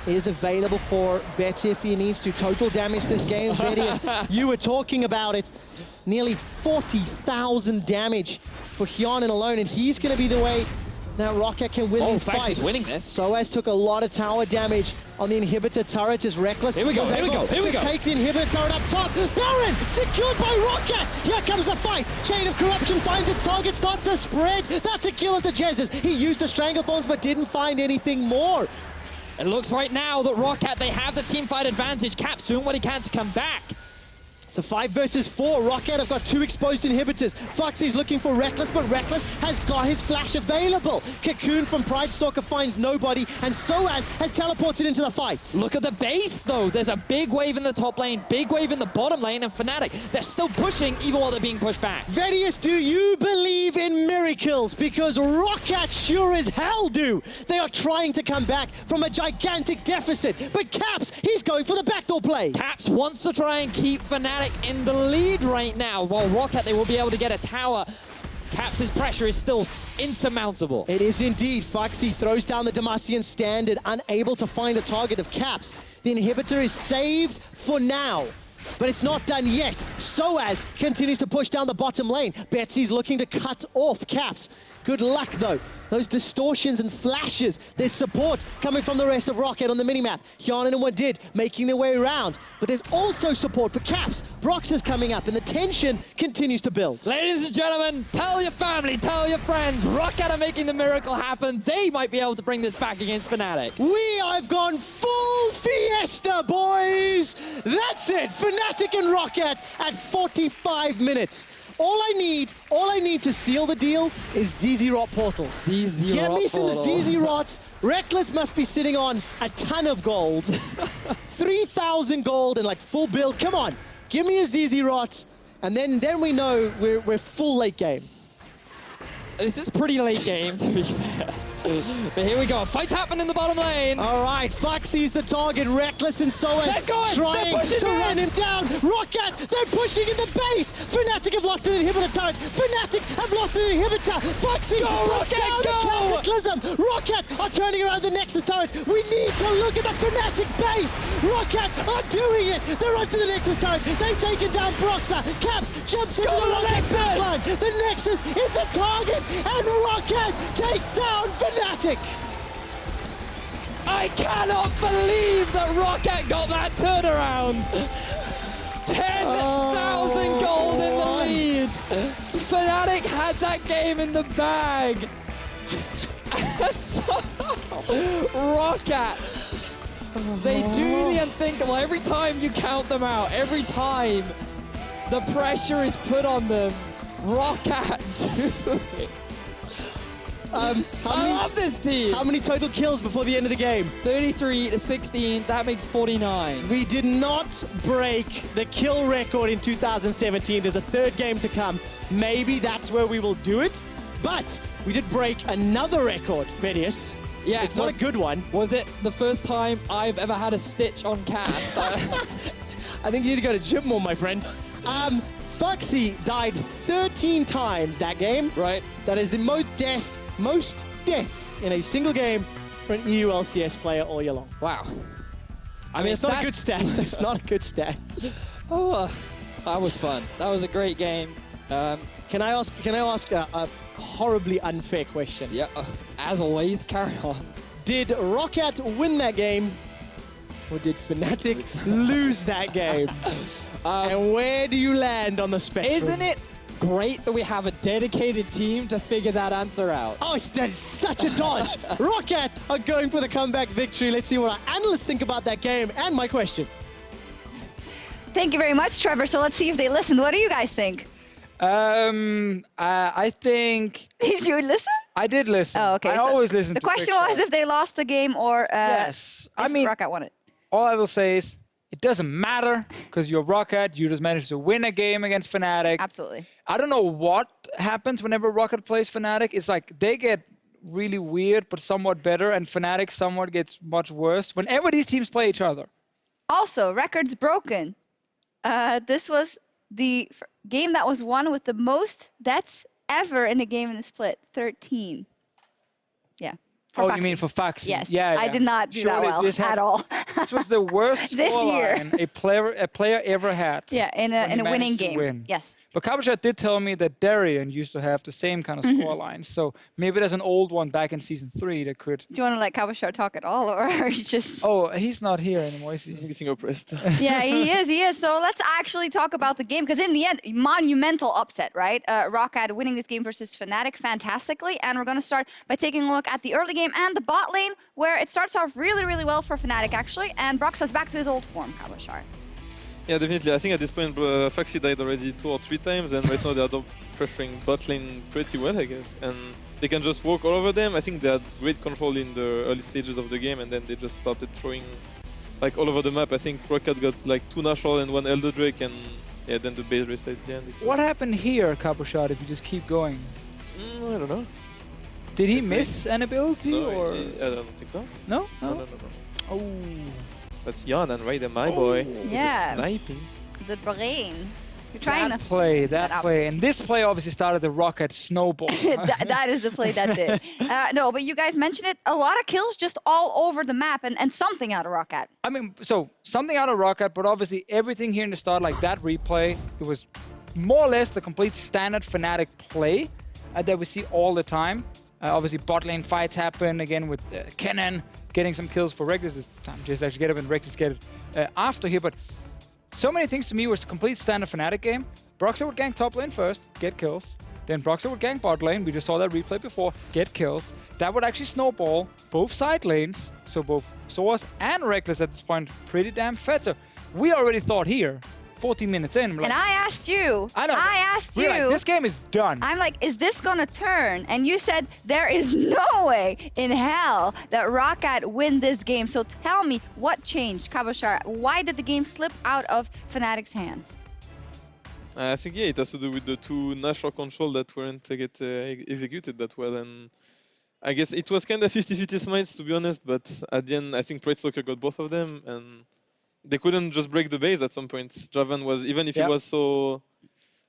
is available for Betsy if he needs to. Total damage this game, Vedius. You were talking about it. Nearly 40,000 damage for Hyonin alone, and he's going to be the way that ROCCAT can win these fights. He's winning this. Soaz took a lot of tower damage on the inhibitor turret as Reckless. Here we go, here we go, here we go. Take the inhibitor turret up top. Baron secured by ROCCAT. Here comes a fight. Chain of Corruption finds a target, starts to spread. That's a kill to Jesus. He used the Stranglethorns but didn't find anything more. It looks right now that ROCCAT, they have the team fight advantage. Caps doing what he can to come back. It's a 5 versus 4. ROCCAT have got 2 exposed inhibitors. Foxy's looking for Reckless, but Reckless has got his flash available. Cocoon from Pridestalker finds nobody, and Soaz has teleported into the fight. Look at the base, though. There's a big wave in the top lane, big wave in the bottom lane, and Fnatic, they're still pushing even while they're being pushed back. Vedius, do you believe in miracles? Because ROCCAT sure as hell do. They are trying to come back from a gigantic deficit, but Caps, he's going for the backdoor play. Caps wants to try and keep Fnatic in the lead right now, while ROCCAT, they will be able to get a tower. Caps' pressure is still insurmountable. It is indeed. Foxy throws down the Demacian Standard, unable to find a target of Caps. The inhibitor is saved for now, but it's not done yet. Soaz continues to push down the bottom lane. Betsy's looking to cut off Caps. Good luck, though. Those distortions and flashes. There's support coming from the rest of ROCCAT on the minimap. Hyonin and Wadid making their way around. But there's also support for Caps. Brox is coming up, and the tension continues to build. Ladies and gentlemen, tell your family, tell your friends, ROCCAT are making the miracle happen. They might be able to bring this back against Fnatic. We have gone full fiesta, boys! That's it, Fnatic and ROCCAT at 45 minutes. All I need to seal the deal is ZZ Rot portals. Get me some ZZ Rots. Reckless must be sitting on a ton of gold. 3,000 gold and like full build. Come on, give me a ZZ Rot, and then we know we're full late game. This is pretty late game, to be fair. But here we go. Fight happened in the bottom lane. All right, Foxy's the target. Reckless and Soaz trying to run him down. ROCCAT, they're pushing in the base. Fnatic have lost an inhibitor turret. Fnatic have lost an inhibitor. Foxy puts down the Cataclysm. ROCCAT are turning around the Nexus turret. We need to look at the Fnatic base. ROCCAT are doing it. They're onto the Nexus turret. They've taken down Broxer. Caps jumps into the ROCCAT backline. The Nexus is the target, and ROCCAT take down Fnatic. I cannot believe that ROCCAT got that turnaround. 10,000 gold in the lead. Fnatic had that game in the bag. And so, ROCCAT, they do the unthinkable. Every time you count them out, every time the pressure is put on them, ROCCAT do it. I love this team. How many total kills before the end of the game? 33 to 16. That makes 49. We did not break the kill record in 2017. There's a third game to come. Maybe that's where we will do it. But we did break another record, Vedius. Yeah, it's not a good one. Was it the first time I've ever had a stitch on cast? I think you need to go to gym more, my friend. Foxy died 13 times that game. Right. That is the most deaths in a single game for an EULCS player all year long. Wow. I mean, it's not a good stat. It's not a good stat. Oh, that was fun. That was a great game. Can I ask a horribly unfair question? Yeah, as always, carry on. Did ROCCAT win that game, or did Fnatic lose that game? And where do you land on the spectrum? Isn't it great that we have a dedicated team to figure that answer out? Oh, that is such a dodge. ROCCAT are going for the comeback victory. Let's see what our analysts think about that game and my question. Thank you very much, Trevor. So let's see if they listened. What do you guys think? I think... Did you listen? I did listen. Oh, okay. I so always listen the to question Quick was Shot. if they lost the game or Yes. if I mean, ROCCAT won it. all I will say is it doesn't matter because you're ROCCAT. You just managed to win a game against Fnatic. Absolutely. I don't know what happens whenever ROCCAT plays Fnatic. It's like they get really weird but somewhat better, and Fnatic somewhat gets much worse whenever these teams play each other. Also, records broken. This was the game that was won with the most deaths ever in a game in a split. 13. Yeah. Oh, Foxy. you mean for Foxy? Yes. Yeah, I did not do that well at all. This was the worst This year. scoreline a player ever had. Yeah, in when a he winning managed to game. win. Yes. But Kabashat did tell me that Darien used to have the same kind of scoreline. So maybe there's an old one back in season 3 that could. Do you want to let Kabashat talk at all, or are you just? Oh, he's not here anymore. Is he? I'm getting oppressed. Yeah, he is. He is. So let's actually talk about the game, because in the end, monumental upset, right? ROCCAT winning this game versus Fnatic fantastically, and we're going to start by taking a look at the early game and the bot lane, where it starts off really, really well for Fnatic actually, and Brox is back to his old form, Kabashat. Yeah, definitely. I think at this point, Foxy died already 2 or 3 times, and right now they are pressuring bot lane pretty well, I guess. And they can just walk all over them. I think they had great control in the early stages of the game, and then they just started throwing like all over the map. I think ROCCAT got like 2 Nashorn and 1 Elder Drake, and yeah, then the base race at the end. What happened here, Kabashat, if you just keep going? I don't know. Did he miss an ability, No, or? I don't think so. No? No. Oh. But Jan and Ryder, my boy, Yeah. sniping. The brain. You're trying That to play, that out. play. And this play obviously started the ROCCAT snowball. that is the play that did. No, but you guys mentioned it. A lot of kills just all over the map, and something out of ROCCAT. I mean, so something out of ROCCAT, but obviously everything here in the start, like that replay, it was more or less the complete standard Fnatic play that we see all the time. Obviously, bot lane fights happen again with Kennen getting some kills for Reckless this time. Just actually get up and Reckless get it after here. But so many things to me was complete standard Fnatic game. Broxer would gank top lane first, get kills. Then Broxer would gank bot lane. We just saw that replay before, get kills. That would actually snowball both side lanes. So both Soaz and Reckless at this point pretty damn fed. So we already thought here, 14 minutes in. And I asked you. I know. I asked you. Like, this game is done. I'm like, is this gonna turn? And you said there is no way in hell that ROCCAT win this game. So tell me what changed, Kabashat. Why did the game slip out of Fnatic's hands? I think, yeah, it has to do with the 2 Nashor control that weren't get executed that well. And I guess it was kind of 50-50 smites, to be honest. But at the end, I think Pride Stalker got both of them. And they couldn't just break the base at some point. Javan was, even if he was so,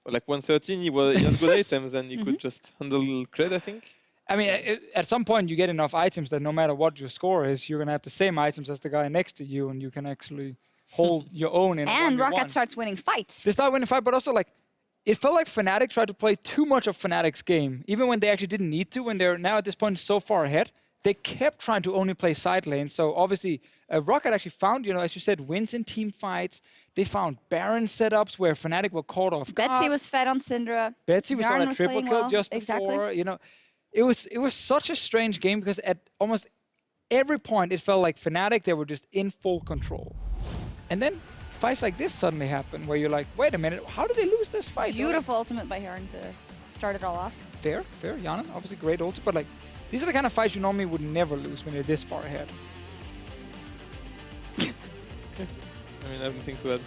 like 113, he had good items and he could just handle cred, I think. I mean, at some point you get enough items that no matter what your score is, you're going to have the same items as the guy next to you, and you can actually hold your own in And a 1v1. ROCCAT starts winning fights. They start winning fight, but also like, it felt like Fnatic tried to play too much of Fnatic's game, even when they actually didn't need to, when they're now at this point so far ahead. They kept trying to only play side lanes. So obviously, ROCCAT actually found, you know, as you said, wins in team fights. They found Baron setups where Fnatic were caught off guard. Betsy was fed on Syndra. Betsy was on Yarn a triple playing kill well. just before. You know, it was such a strange game because at almost every point it felt like Fnatic, they were just in full control. And then fights like this suddenly happen where you're like, wait a minute, how did they lose this fight? Beautiful ultimate by Yarn to start it all off. Fair. Yana, obviously great ulti, but like, these are the kind of fights you normally would never lose when you're this far ahead. I mean, I have nothing to add.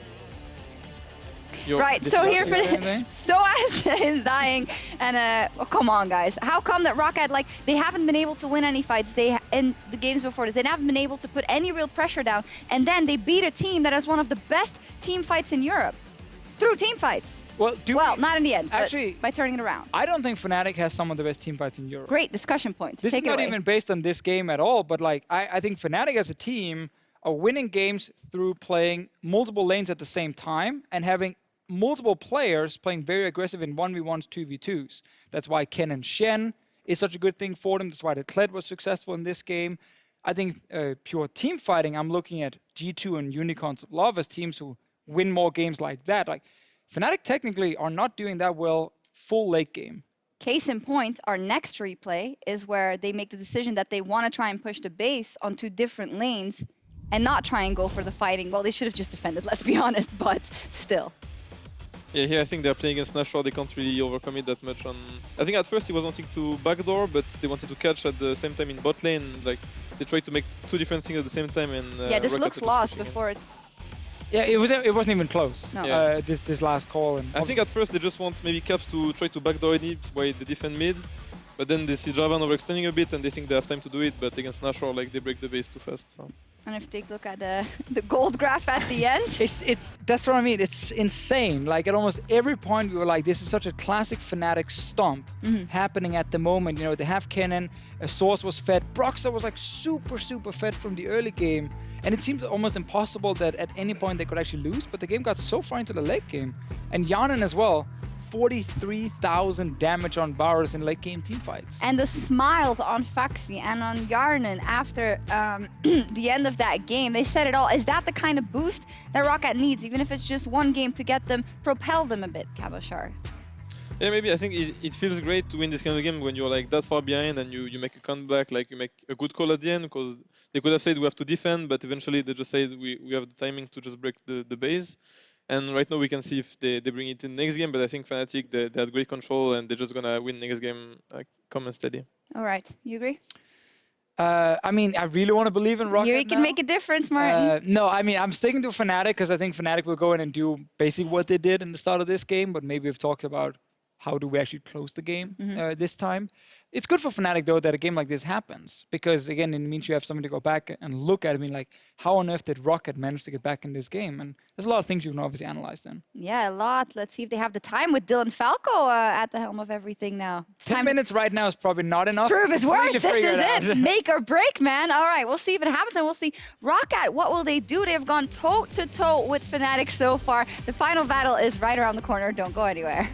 Right, so here for Soaz is dying, and oh, come on, guys. How come that ROCCAT, like, they haven't been able to win any fights in the games before this? They haven't been able to put any real pressure down, and then they beat a team that has one of the best team fights in Europe through team fights. Well, not in the end, actually, but by turning it around. I don't think Fnatic has some of the best team fights in Europe. Great discussion point. This Take is it not away. even based on this game at all, but like I think Fnatic as a team are winning games through playing multiple lanes at the same time and having multiple players playing very aggressive in 1v1s, 2v2s. That's why Ken and Shen is such a good thing for them. That's why the Kled was successful in this game. I think pure team fighting, I'm looking at G2 and Unicorns of Love as teams who win more games like that. Like Fnatic technically are not doing that well full late game. Case in point, our next replay is where they make the decision that they want to try and push the base onto different lanes, and not try and go for the fighting. Well, they should have just defended, let's be honest, but still. Yeah, here I think they're playing against Nashor. They can't really overcome it that much. I think at first he was wanting to backdoor, but they wanted to catch at the same time in bot lane. Like they tried to make two different things at the same time. And yeah, this ROCCAT looks was lost pushing before it's... Yeah, it wasn't even close. No. Yeah. This last call. And I think at first they just want maybe Caps to try to backdoor it while they defend mid. But then they see Javan overextending a bit and they think they have time to do it. But against Nashor, like they break the base too fast. So. And if you take a look at the gold graph at the end. That's what I mean. It's insane. Like at almost every point we were like, this is such a classic Fnatic stomp happening at the moment. You know, they have Kennen, a Source was fed, Broxah was like super fed from the early game. And it seems almost impossible that at any point they could actually lose, but the game got so far into the late game. And Yarnan as well, 43,000 damage on Varus in late game teamfights. And the smiles on Faxi and on Yarnan after the end of that game, they said it all. Is that the kind of boost that ROCCAT needs, even if it's just one game to get them, propel them a bit, Kabashar? Yeah, maybe I think it feels great to win this kind of game when you're like that far behind and you make a comeback, like you make a good call at the end, because they could have said we have to defend, but eventually they just said we have the timing to just break the base. And right now we can see if they bring it in next game, but I think Fnatic, they had great control and they're just gonna win next game, like, calm and steady. All right, you agree? I mean, I really want to believe in ROCCAT. Here you can make a difference, Martin. No, I mean, I'm sticking to Fnatic because I think Fnatic will go in and do basically what they did in the start of this game, but maybe we've talked about how do we actually close the game this time. It's good for Fnatic, though, that a game like this happens. Because, again, it means you have something to go back and look at. I mean, like, how on earth did ROCCAT manage to get back in this game? And there's a lot of things you can obviously analyze then. Yeah, a lot. Let's see if they have the time with Dylan Falco at the helm of everything now. 10 minutes right now is probably not enough. Prove his worth. This is it. Make or break, man. All right, we'll see if it happens, and we'll see ROCCAT. What will they do? They have gone toe-to-toe with Fnatic so far. The final battle is right around the corner. Don't go anywhere.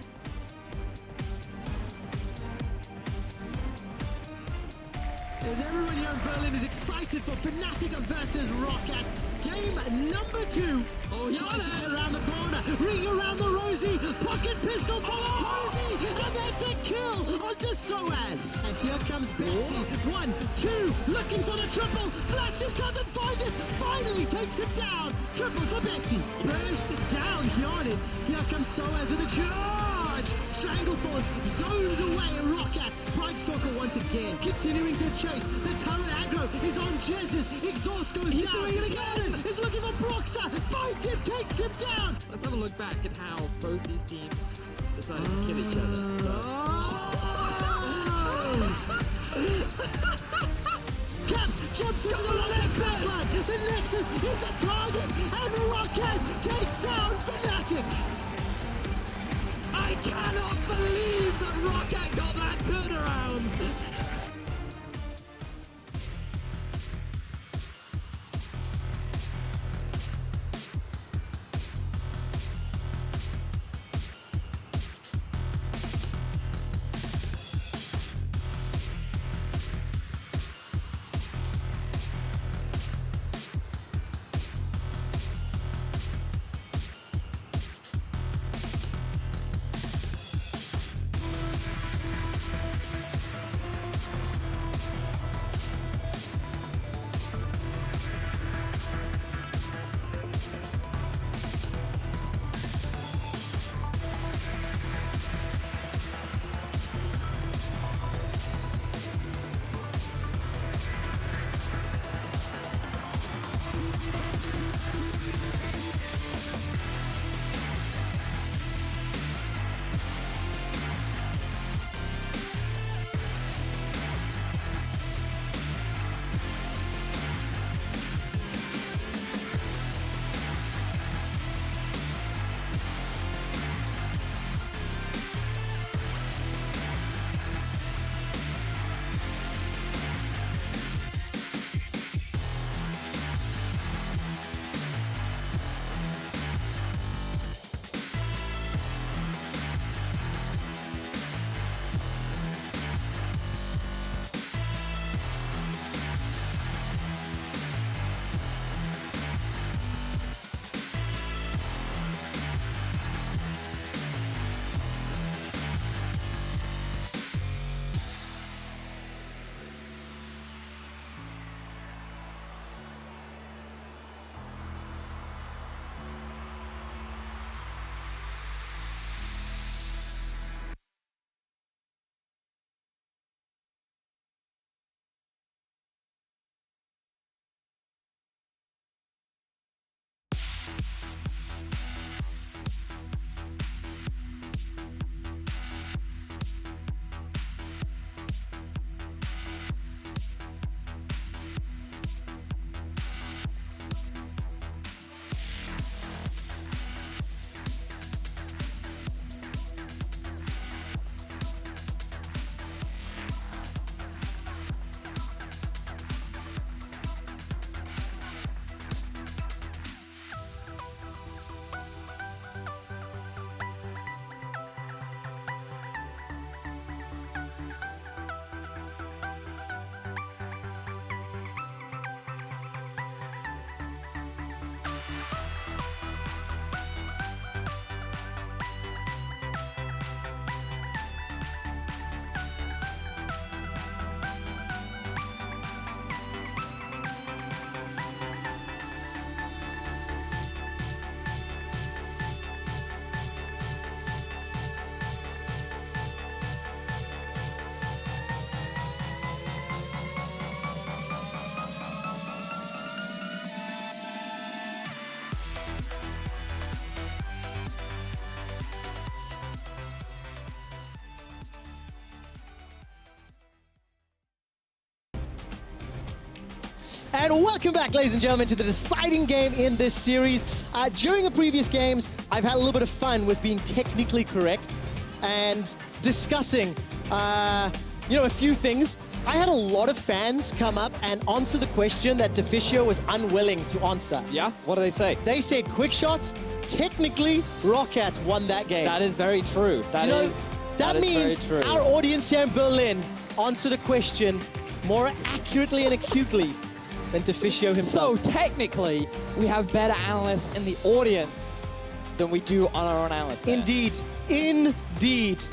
As everyone here in Berlin is excited for Fnatic versus ROCCAT. Game number 2. Oh, Yana around the corner, ring around the Rosie, pocket pistol for Rosie, and that's a kill onto Soaz. And here comes Betsy. 1, 2, looking for the triple. Flashes doesn't find it. Finally takes it down. Triple for Betsy. Burst down Yarnan. Here comes Soaz with a charge. Stranglethorns zones away a ROCCAT. Stalker once again, continuing to chase. The turret aggro is on Jesus. Exhaust goes down. Doing it again. Is looking for Broxah. Fights him, takes him down. Let's have a look back at how both these teams decided to kill each other. So. Caps jumps into the next backline. The Nexus is a target, and ROCCAT take down Fnatic. I cannot believe that ROCCAT got that turnaround! And welcome back, ladies and gentlemen, to the deciding game in this series. During the previous games, I've had a little bit of fun with being technically correct and discussing, a few things. I had a lot of fans come up and answer the question that Deficio was unwilling to answer. Yeah? What do they say? They said, quick shot, technically, ROCCAT won that game. That is very true. That means very true. our audience here in Berlin answered a question more accurately and acutely than Deficio himself. So technically, we have better analysts in the audience than we do on our own analysts. Indeed. Indeed.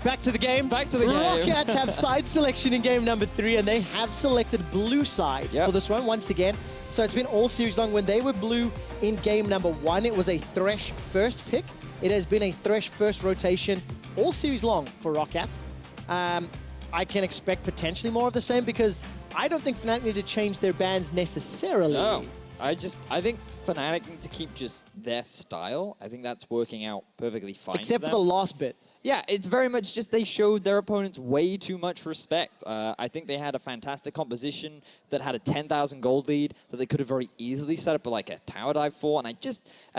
Back to the game. Back to the game. ROCCAT have side selection in game number 3, and they have selected blue side for this one once again. So it's been all series long. When they were blue in game number 1, it was a Thresh first pick. It has been a Thresh first rotation all series long for ROCCAT. I can expect potentially more of the same because I don't think Fnatic need to change their bans necessarily. No. I think Fnatic need to keep just their style. I think that's working out perfectly fine. Except for the last bit. Yeah, it's very much just they showed their opponents way too much respect. I think they had a fantastic composition that had a 10,000 gold lead that they could have very easily set up like a tower dive for. And I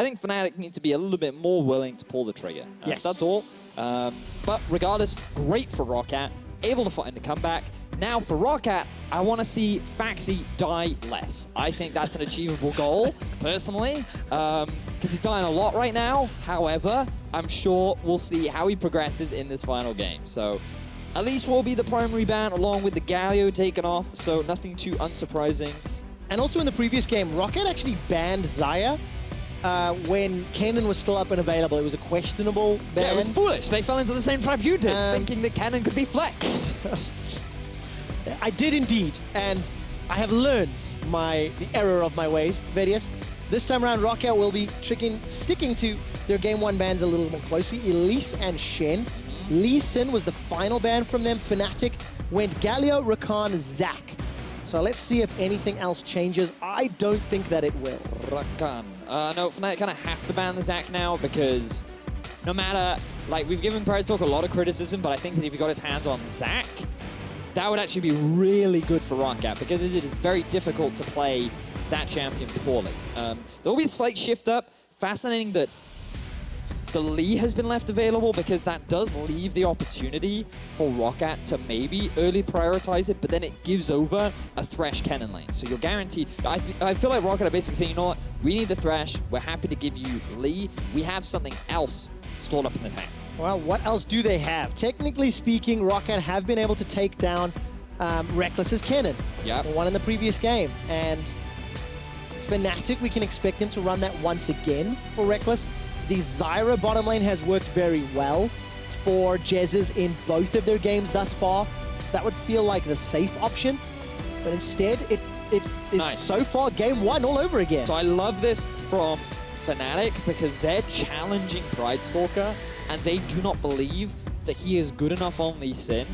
think Fnatic need to be a little bit more willing to pull the trigger. Yes. That's all. But regardless, great for ROCCAT, able to find a comeback. Now for ROCCAT, I want to see Faxi die less. I think that's an achievable goal, personally, because he's dying a lot right now. However, I'm sure we'll see how he progresses in this final game. So at least will be the primary ban along with the Galio taken off, so nothing too unsurprising. And also in the previous game, ROCCAT actually banned Xayah when Kennen was still up and available. It was a questionable ban. Yeah, it was foolish. They fell into the same trap you did, thinking that Kennen could be flexed. I did indeed, and I have learned the error of my ways, Vedius. This time around, ROCCAT will be sticking to their Game 1 bans a little more closely. Elise and Shen. Lee Sin was the final ban from them. Fnatic went Galio, Rakan, Zac. So let's see if anything else changes. I don't think that it will. Rakan. No, Fnatic kind of have to ban the Zac now because no matter, we've given Prize Talk a lot of criticism, but I think that if he got his hands on Zac, that would actually be really good for ROCCAT because it is very difficult to play that champion poorly. There will be a slight shift up. Fascinating that the Lee has been left available because that does leave the opportunity for ROCCAT to maybe early prioritize it, but then it gives over a Thresh Kennen lane. So you're guaranteed. I feel like ROCCAT are basically saying, you know what, we need the Thresh. We're happy to give you Lee. We have something else stored up in the tank. Well, what else do they have? Technically speaking, ROCCAT have been able to take down Reckless's Kennen. Yep. One in the previous game. And Fnatic, we can expect them to run that once again for Reckless. The Zyra bottom lane has worked very well for Jezzes in both of their games thus far. So that would feel like the safe option. But instead, it is so far game 1 all over again. So I love this from Fnatic because they're challenging Pridestalker and they do not believe that he is good enough on Lee Sin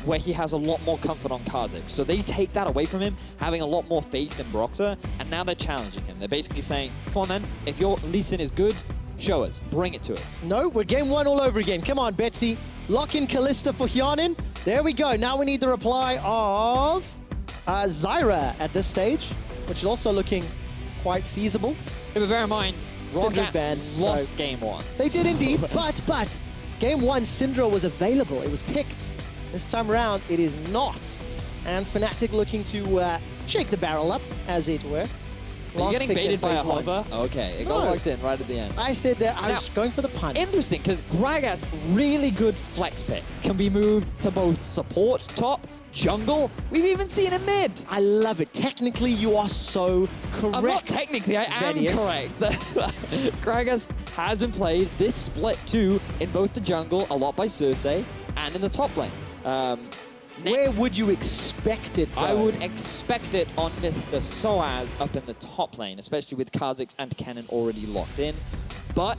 where he has a lot more comfort on Kha'Zix. So they take that away from him, having a lot more faith in Broxah, and now they're challenging him. They're basically saying, come on then, if your Lee Sin is good, show us, bring it to us. No, we're game 1 all over again. Come on, Betsy. Lock in Kalista for Hyanin. There we go. Now we need the reply of Zyra at this stage, which is also looking quite feasible. Yeah, but bear in mind, Syndra's banned, lost game 1. They did indeed, but game 1, Syndra was available. It was picked. This time around, it is not. And Fnatic looking to shake the barrel up, as it were. Are you getting baited by a hover? Okay, it got locked in right at the end. I said that I was going for the punt. Interesting, because Gragas, really good flex pick. Can be moved to both support, top, jungle. We've even seen a mid. I love it. Technically, you are so correct. I'm not technically, I am correct. Gragas has been played this split too in both the jungle, a lot by Cersei, and in the top lane. Where would you expect it, though? I would expect it on Mr. Soaz up in the top lane, especially with Kha'Zix and Kennen already locked in. But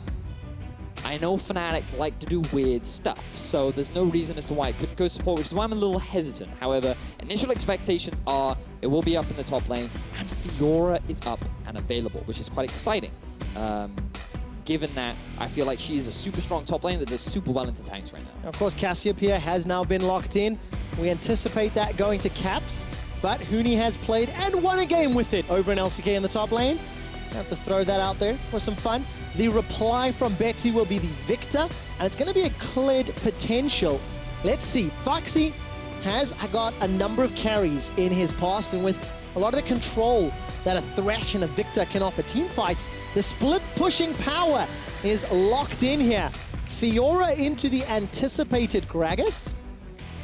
I know Fnatic like to do weird stuff, so there's no reason as to why it couldn't go support, which is why I'm a little hesitant. However, initial expectations are it will be up in the top lane, and Fiora is up and available, which is quite exciting. Given that I feel like she is a super strong top lane that does super well into tanks right now. Of course, Cassiopeia has now been locked in. We anticipate that going to Caps. but Huni has played and won a game with it over in LCK in the top lane. I have to throw that out there for some fun. The reply from Betsy will be the victor, and it's going to be a cleared potential. Let's see. Foxy has got a number of carries in his past, and with a lot of the control that a Thresh and a Victor can offer team fights, the split pushing power is locked in here. Fiora into the anticipated Gragas.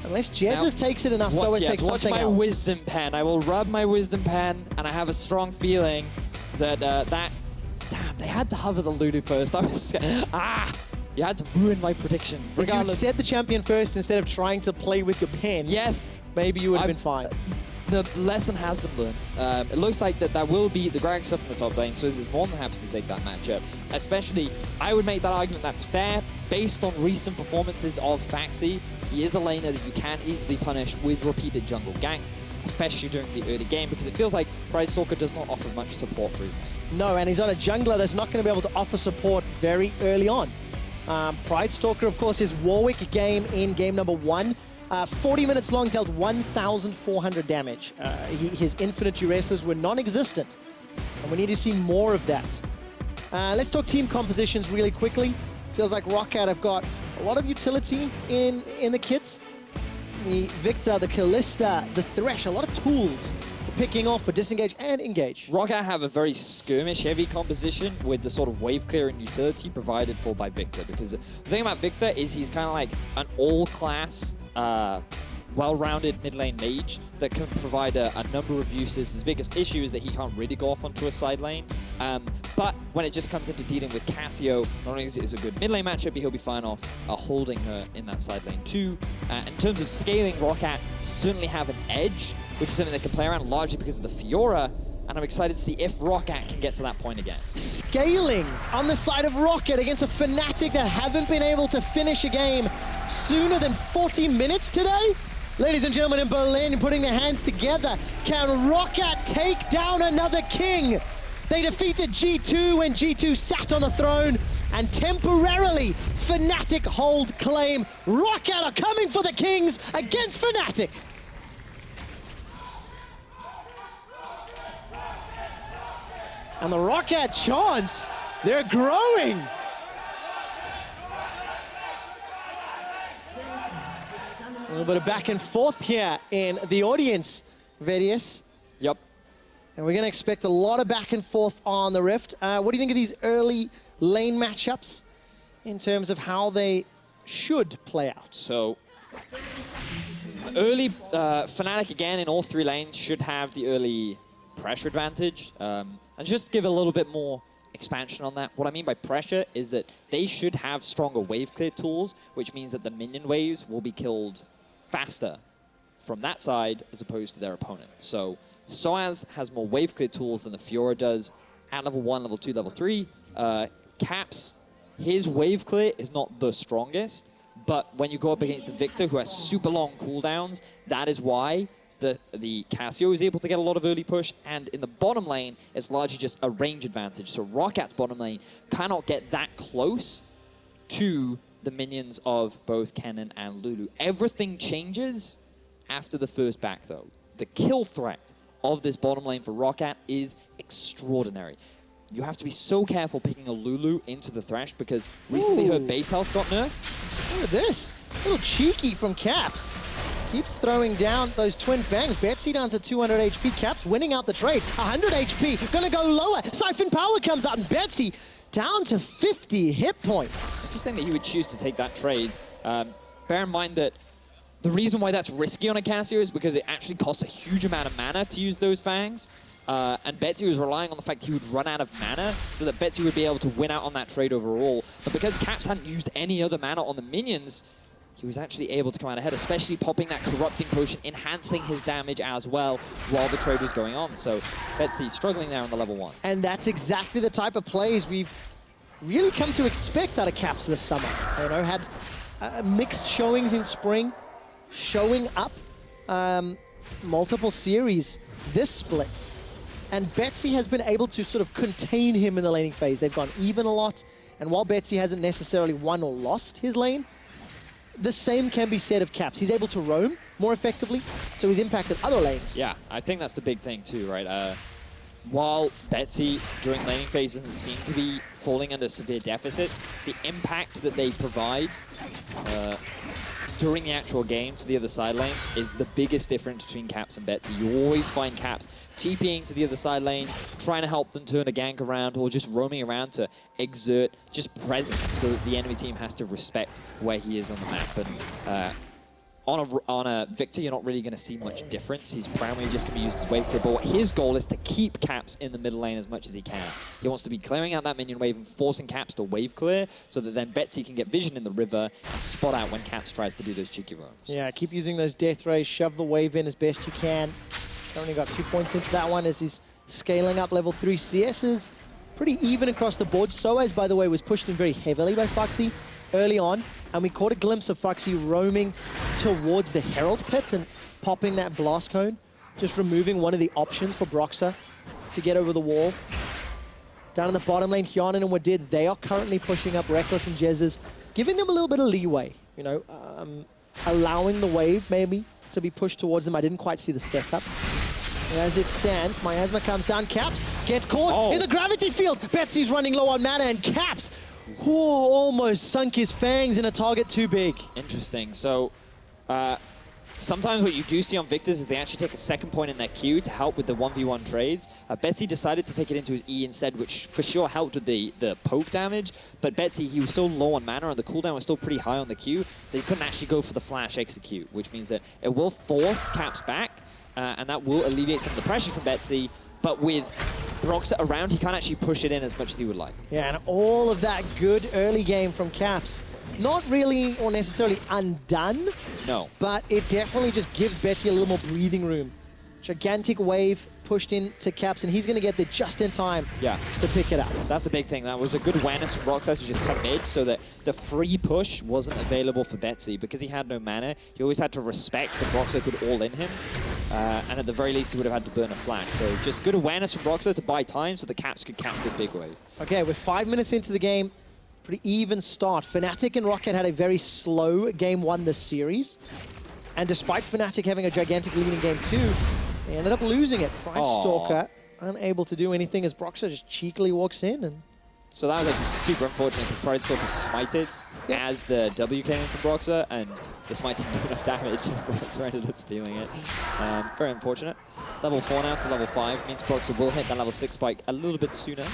Unless Jesus takes it enough, so takes something watch my else. wisdom pen. I will rub my wisdom pen, and I have a strong feeling that damn, they had to hover the Lulu first. I was you had to ruin my prediction. If you had said the champion first instead of trying to play with your pen, yes, maybe you would have been fine. The lesson has been learned. It looks like that will be the Gragas up in the top lane, so is more than happy to take that matchup. Especially, I would make that argument that's fair based on recent performances of Faxi. He is a laner that you can easily punish with repeated jungle ganks, especially during the early game, because it feels like Pride Stalker does not offer much support for his lanes. No, and he's on a jungler that's not going to be able to offer support very early on. Pride Stalker, of course, his Warwick game in game number 1. 40 minutes long, dealt 1,400 damage. His infinite duresses were non-existent, and we need to see more of that. Let's talk team compositions really quickly. Feels like ROCCAT have got a lot of utility in the kits. The Victor, the Kalista, the Thresh, a lot of tools for picking off, for disengage and engage. ROCCAT have a very skirmish-heavy composition with the sort of wave clearing utility provided for by Victor, because the thing about Victor is he's kind of like an all-class, well-rounded mid-lane mage that can provide a number of uses. His biggest issue is that he can't really go off onto a side lane. But when it just comes into dealing with Cassio, not only is it a good mid-lane matchup, but he'll be fine off holding her in that side lane too. In terms of scaling, ROCCAT certainly have an edge, which is something they can play around largely because of the Fiora. And I'm excited to see if ROCCAT can get to that point again. Scaling on the side of ROCCAT against a Fnatic that haven't been able to finish a game sooner than 40 minutes today. Ladies and gentlemen in Berlin, putting their hands together. Can ROCCAT take down another king? They defeated G2 when G2 sat on the throne, and temporarily Fnatic hold claim. ROCCAT are coming for the kings against Fnatic. And the ROCCAT chants, they're growing. A little bit of back and forth here in the audience, Vedius. Yep. And we're going to expect a lot of back and forth on the Rift. What do you think of these early lane matchups in terms of how they should play out? So, early Fnatic again in all 3 lanes should have the early pressure advantage. And just give a little bit more expansion on that. What I mean by pressure is that they should have stronger wave clear tools, which means that the minion waves will be killed faster from that side as opposed to their opponent. So Soaz has more wave clear tools than the Fiora does at level 1, level 2, level 3. Caps, his wave clear is not the strongest, but when you go up against the Victor, who has super long cooldowns, that is why the Cassio is able to get a lot of early push, and in the bottom lane, it's largely just a range advantage. So ROCCAT's bottom lane cannot get that close to the minions of both Kennen and Lulu. Everything changes after the first back, though. The kill threat of this bottom lane for ROCCAT is extraordinary. You have to be so careful picking a Lulu into the Thresh, because recently her base health got nerfed. Look at this. A little cheeky from Caps. Keeps throwing down those twin fangs. Betsy down to 200 HP. Caps winning out the trade. 100 HP. Gonna go lower. Siphon Power comes out, and Betsy down to 50 hit points. Interesting that he would choose to take that trade. Bear in mind that the reason why that's risky on a Cassio is because it actually costs a huge amount of mana to use those fangs. And Betsy was relying on the fact he would run out of mana so that Betsy would be able to win out on that trade overall. But because Caps hadn't used any other mana on the minions, he was actually able to come out ahead, especially popping that Corrupting Potion, enhancing his damage as well while the trade was going on. So Betsy struggling there on the level 1. And that's exactly the type of plays we've really come to expect out of Caps this summer. You know, had mixed showings in spring, showing up multiple series this split. And Betsy has been able to sort of contain him in the laning phase. They've gone even a lot. And while Betsy hasn't necessarily won or lost his lane, the same can be said of Caps. He's able to roam more effectively, so he's impacted other lanes. Yeah, I think that's the big thing too, right? While Betsy during laning phase doesn't seem to be falling under severe deficits, the impact that they provide during the actual game to the other side lanes is the biggest difference between Caps and Betsy. You always find Caps TPing to the other side lanes, trying to help them turn a gank around, or just roaming around to exert just presence so that the enemy team has to respect where he is on the map. And on a Victor, you're not really going to see much difference. He's primarily just going to be used as wave clear, but his goal is to keep Caps in the middle lane as much as he can. He wants to be clearing out that minion wave and forcing Caps to wave clear so that then Betsy can get vision in the river and spot out when Caps tries to do those cheeky roams. Yeah, keep using those death rays, shove the wave in as best you can. Only got 2 points into that one as he's scaling up level 3 CSs. Pretty even across the board. Soaz, by the way, was pushed in very heavily by Foxy early on, and we caught a glimpse of Foxy roaming towards the Herald pit and popping that blast cone, just removing one of the options for Broxah to get over the wall. Down in the bottom lane, Hyanin and Wadid, they are currently pushing up Reckless and Jezz, giving them a little bit of leeway, you know, allowing the wave maybe to be pushed towards them. I didn't quite see the setup. And as it stands, Miasma comes down, Caps gets caught in the gravity field. Betsy's running low on mana, and Caps almost sunk his fangs in a target too big. Interesting. So sometimes what you do see on Victors is they actually take a second point in their queue to help with the 1v1 trades. Betsy decided to take it into his E instead, which for sure helped with the poke damage. But Betsy, he was so low on mana and the cooldown was still pretty high on the queue that he couldn't actually go for the flash execute, which means that it will force Caps back, and that will alleviate some of the pressure from Betsy. But with Broxah around, he can't actually push it in as much as he would like. Yeah, and all of that good early game from Caps, not really or necessarily undone. No. But it definitely just gives Betsy a little more breathing room. Gigantic wave pushed into Caps, and he's going to get there just in time to pick it up. That's the big thing. That was a good awareness from ROCCAT to just cut mid so that the free push wasn't available for Betsy. Because he had no mana, he always had to respect that Broxah could all in him. And at the very least, he would have had to burn a flash. So just good awareness from Broxah to buy time so the Caps could catch this big wave. Okay, we're 5 minutes into the game. Pretty even start. Fnatic and ROCCAT had a very slow game 1 this series. And despite Fnatic having a gigantic lead in game 2, they ended up losing it. Pride Stalker unable to do anything as Broxah just cheekily walks in. And so that was actually super unfortunate because Pride Stalker smited as the W came in from Broxah, and the smite didn't do enough damage, so Broxah ended up stealing it. Very unfortunate. Level 4 now to level 5 means Broxah will hit that level 6 spike a little bit sooner.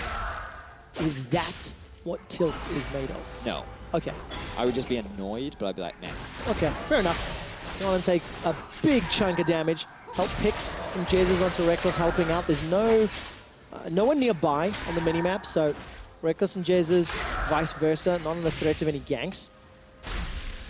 Is that what Tilt is made of? No. Okay. I would just be annoyed, but I'd be like, nah. Okay, fair enough. Nolan takes a big chunk of damage. Help picks from Jezz onto Reckless helping out. There's no one nearby on the minimap, so Reckless and Jezz, vice versa, not on the threat of any ganks.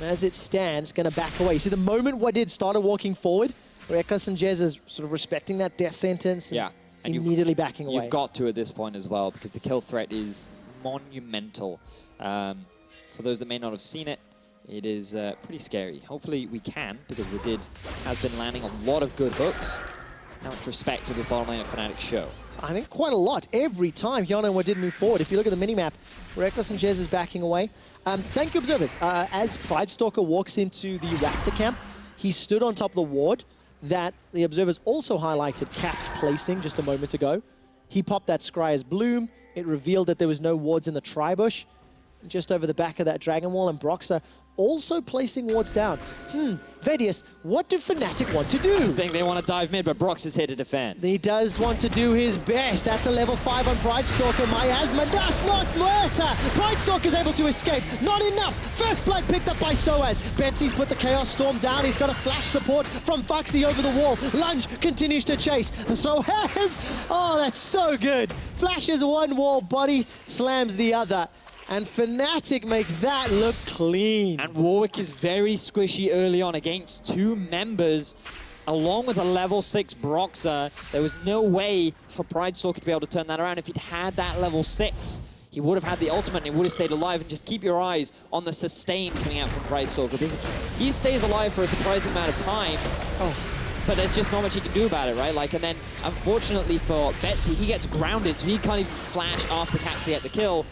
As it stands, going to back away. You see, the moment Wadid started walking forward, Reckless and Jezz is sort of respecting that death sentence and immediately backing away. You've got to at this point as well, because the kill threat is monumental. For those that may not have seen it, it is pretty scary. Hopefully we can, because Wadid has been landing a lot of good hooks. How much respect to this bottom lane at Fnatic show? I think quite a lot. Every time Hyanin and Wadid move forward. If you look at the minimap, Reckless and Jezz is backing away. Thank you, observers. As Pride Stalker walks into the Raptor camp, he stood on top of the ward that the observers also highlighted Caps placing just a moment ago. He popped that Scryer's Bloom. It revealed that there was no wards in the Tribush. Just over the back of that Dragon Wall, and Broxah also placing wards down. Vedius, what do Fnatic want to do? I think they want to dive mid, but Brox is here to defend. He does want to do his best. That's a level 5 on Pride Stalker. Miasma does not murder. Pride Stalker is able to escape. Not enough. First blood picked up by Soaz. Betsy's put the Chaos Storm down. He's got a flash support from Foxy over the wall. Lunge continues to chase. Soaz, oh, that's so good. Flashes one wall, body slams the other. And Fnatic make that look clean. And Warwick is very squishy early on against 2 members, along with a level 6 Broxah. There was no way for Pride Stalker to be able to turn that around. If he'd had that level 6, he would have had the ultimate and he would have stayed alive. And just keep your eyes on the sustain coming out from Pride Stalker, because he stays alive for a surprising amount of time. But there's just not much he can do about it, right? Like, and then unfortunately for Betsy, he gets grounded, so he can't even flash after Caps to get the kill.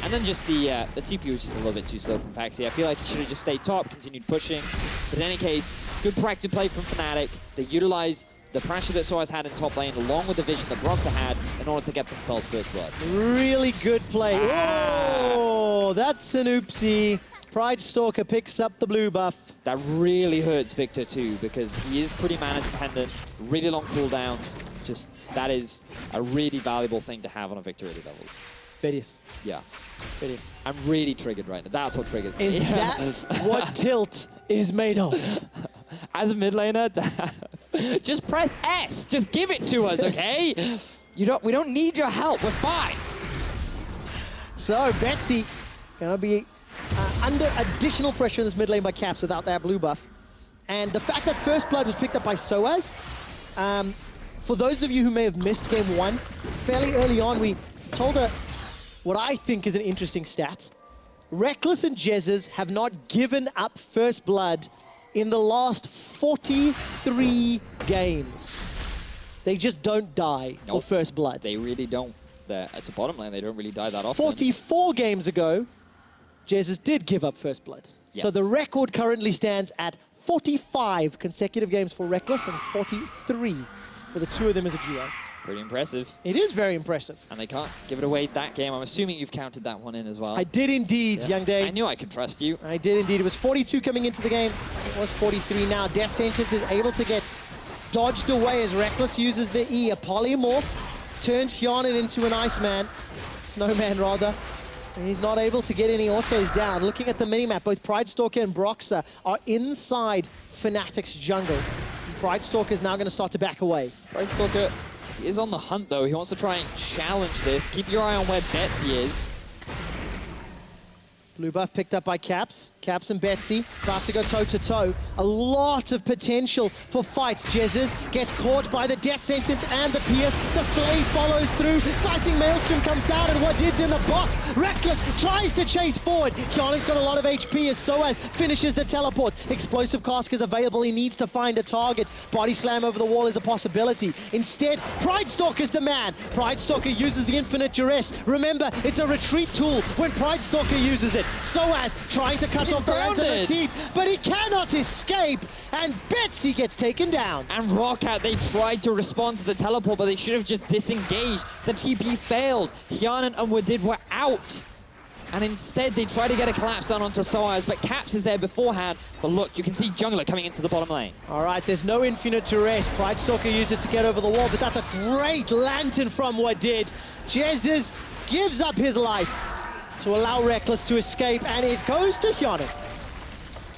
And then just the TP was just a little bit too slow from Faxi. I feel like he should have just stayed top, continued pushing. But in any case, good proactive play from Fnatic. They utilize the pressure that Soaz had in top lane, along with the vision that ROCCAT had, in order to get themselves first blood. Really good play. Oh, that's an oopsie. Pride Stalker picks up the blue buff. That really hurts Victor too, because he is pretty mana dependent, really long cooldowns. Just, that is a really valuable thing to have on a Victor early levels. It is. Yeah. It is. I'm really triggered right now. That's what triggers me. Is that what tilt is made of? As a mid laner, just press S. Just give it to us, okay? We don't need your help. We're fine. So Betsy gonna be under additional pressure in this mid lane by Caps without that blue buff. And the fact that first blood was picked up by Soaz, for those of you who may have missed game 1, fairly early on we told what I think is an interesting stat. Reckless and Jezzes have not given up first blood in the last 43 games. They just don't die for first blood. They really don't. It's a bottom lane. They don't really die that often. 44 games ago, Jezzes did give up first blood. Yes. So the record currently stands at 45 consecutive games for Reckless and 43 for the two of them as a duo. Pretty impressive. It is very impressive. And they can't give it away that game. I'm assuming you've counted that one in as well. I did indeed, Young Day. I knew I could trust you. I did indeed. It was 42 coming into the game. It was 43 now. Death Sentence is able to get dodged away as Reckless uses the E. A polymorph turns Hyanin into an Iceman. Snowman, rather. And he's not able to get any autos down. Looking at the minimap, both Pride Stalker and Broxah are inside Fnatic's jungle. And Pride Stalker is now going to start to back away. Pride Stalker is on the hunt, though. He wants to try and challenge this. Keep your eye on where Betsy is. Blue buff picked up by Caps. Caps and Betsy about to go toe-to-toe. A lot of potential for fights. Jezzes gets caught by the Death Sentence and the Pierce. The Flay follows through. Slicing Maelstrom comes down and Wadid's in the box. Reckless tries to chase forward. Hyanin's got a lot of HP as Soaz finishes the teleport. Explosive Cask is available. He needs to find a target. Body slam over the wall is a possibility. Instead, Pride Stalker's the man. Pride Stalker uses the infinite duress. Remember, it's a retreat tool when Pride Stalker uses it. Soaz trying to cut off the Lantern Teeth, but he cannot escape, and Betsy gets taken down. And ROCCAT, they tried to respond to the teleport, but they should have just disengaged. The TP failed. Hyanin and Wadid were out. And instead, they tried to get a collapse down onto Soaz, but Caps is there beforehand. But look, you can see Jungler coming into the bottom lane. All right, there's no infinite duress. Pride Stalker used it to get over the wall, but that's a great Lantern from Wadid. Jezzes gives up his life to allow Reckless to escape, and it goes to Hyanin.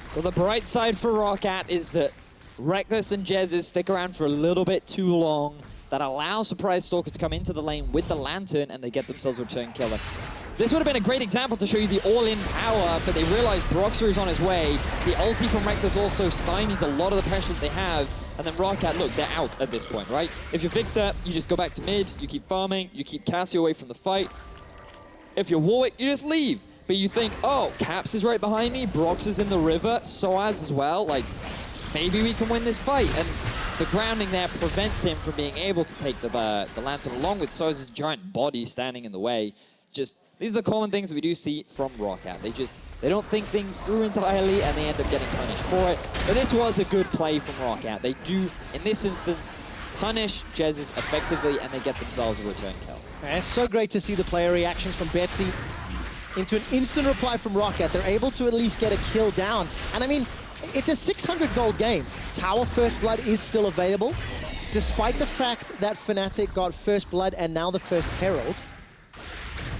So the bright side for ROCCAT is that Reckless and Jezzes stick around for a little bit too long. That allows the Pride Stalker to come into the lane with the Lantern, and they get themselves a return killer. This would have been a great example to show you the all-in power, but they realize Broxah is on his way. The ulti from Reckless also stymies a lot of the pressure that they have. And then ROCCAT, look, they're out at this point, right? If you're Victor, you just go back to mid, you keep farming, you keep Cassie away from the fight. If you're Warwick, you just leave. But you think, oh, Caps is right behind me, Brox is in the river, Soaz as well. Like, maybe we can win this fight. And the grounding there prevents him from being able to take the Lantern along with Soaz's giant body standing in the way. Just, these are the common things that we do see from ROCCAT. They don't think things through entirely, and they end up getting punished for it. But this was a good play from ROCCAT. They do, in this instance, punish Jezzes effectively, and they get themselves a return kill. And it's so great to see the player reactions from Betsy into an instant reply from ROCCAT. They're able to at least get a kill down. And I mean, it's a 600 gold game. Tower First Blood is still available. Despite the fact that Fnatic got First Blood and now the First Herald,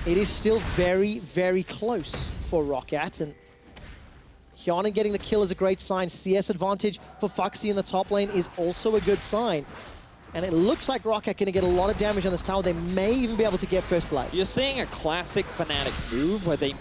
it is still very, very close for ROCCAT. And Hyanin getting the kill is a great sign. CS advantage for Foxy in the top lane is also a good sign. And it looks like ROCCAT going to get a lot of damage on this tower. They may even be able to get first blood. You're seeing a classic Fnatic move where they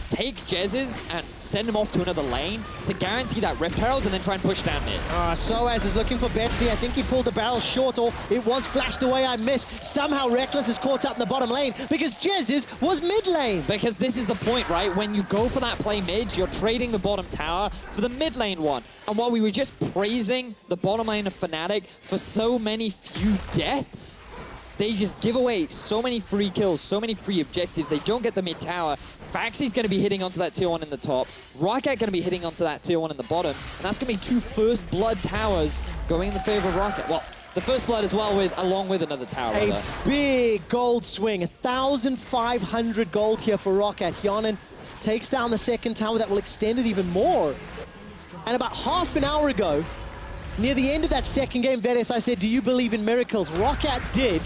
take Jezzes and send him off to another lane to guarantee that Rift Herald and then try and push down mid. Soaz is looking for Betsy. I think he pulled the barrel short, or it was flashed away. I missed. Somehow Reckless is caught up in the bottom lane because Jezzes was mid lane. Because this is the point, right? When you go for that play mid, you're trading the bottom tower for the mid lane one. And while we were just praising the bottom lane of Fnatic for so many few deaths, they just give away so many free kills, so many free objectives. They don't get the mid tower. Faxi's going to be hitting onto that tier 1 in the top. ROCCAT going to be hitting onto that tier 1 in the bottom. And that's going to be 2 first blood towers going in the favor of ROCCAT. Well, the first blood as well, along with another tower. A big gold swing, 1,500 gold here for ROCCAT. Hyonin takes down the second tower that will extend it even more. And about half an hour ago, near the end of that second game, Veres, I said, do you believe in miracles? ROCCAT did,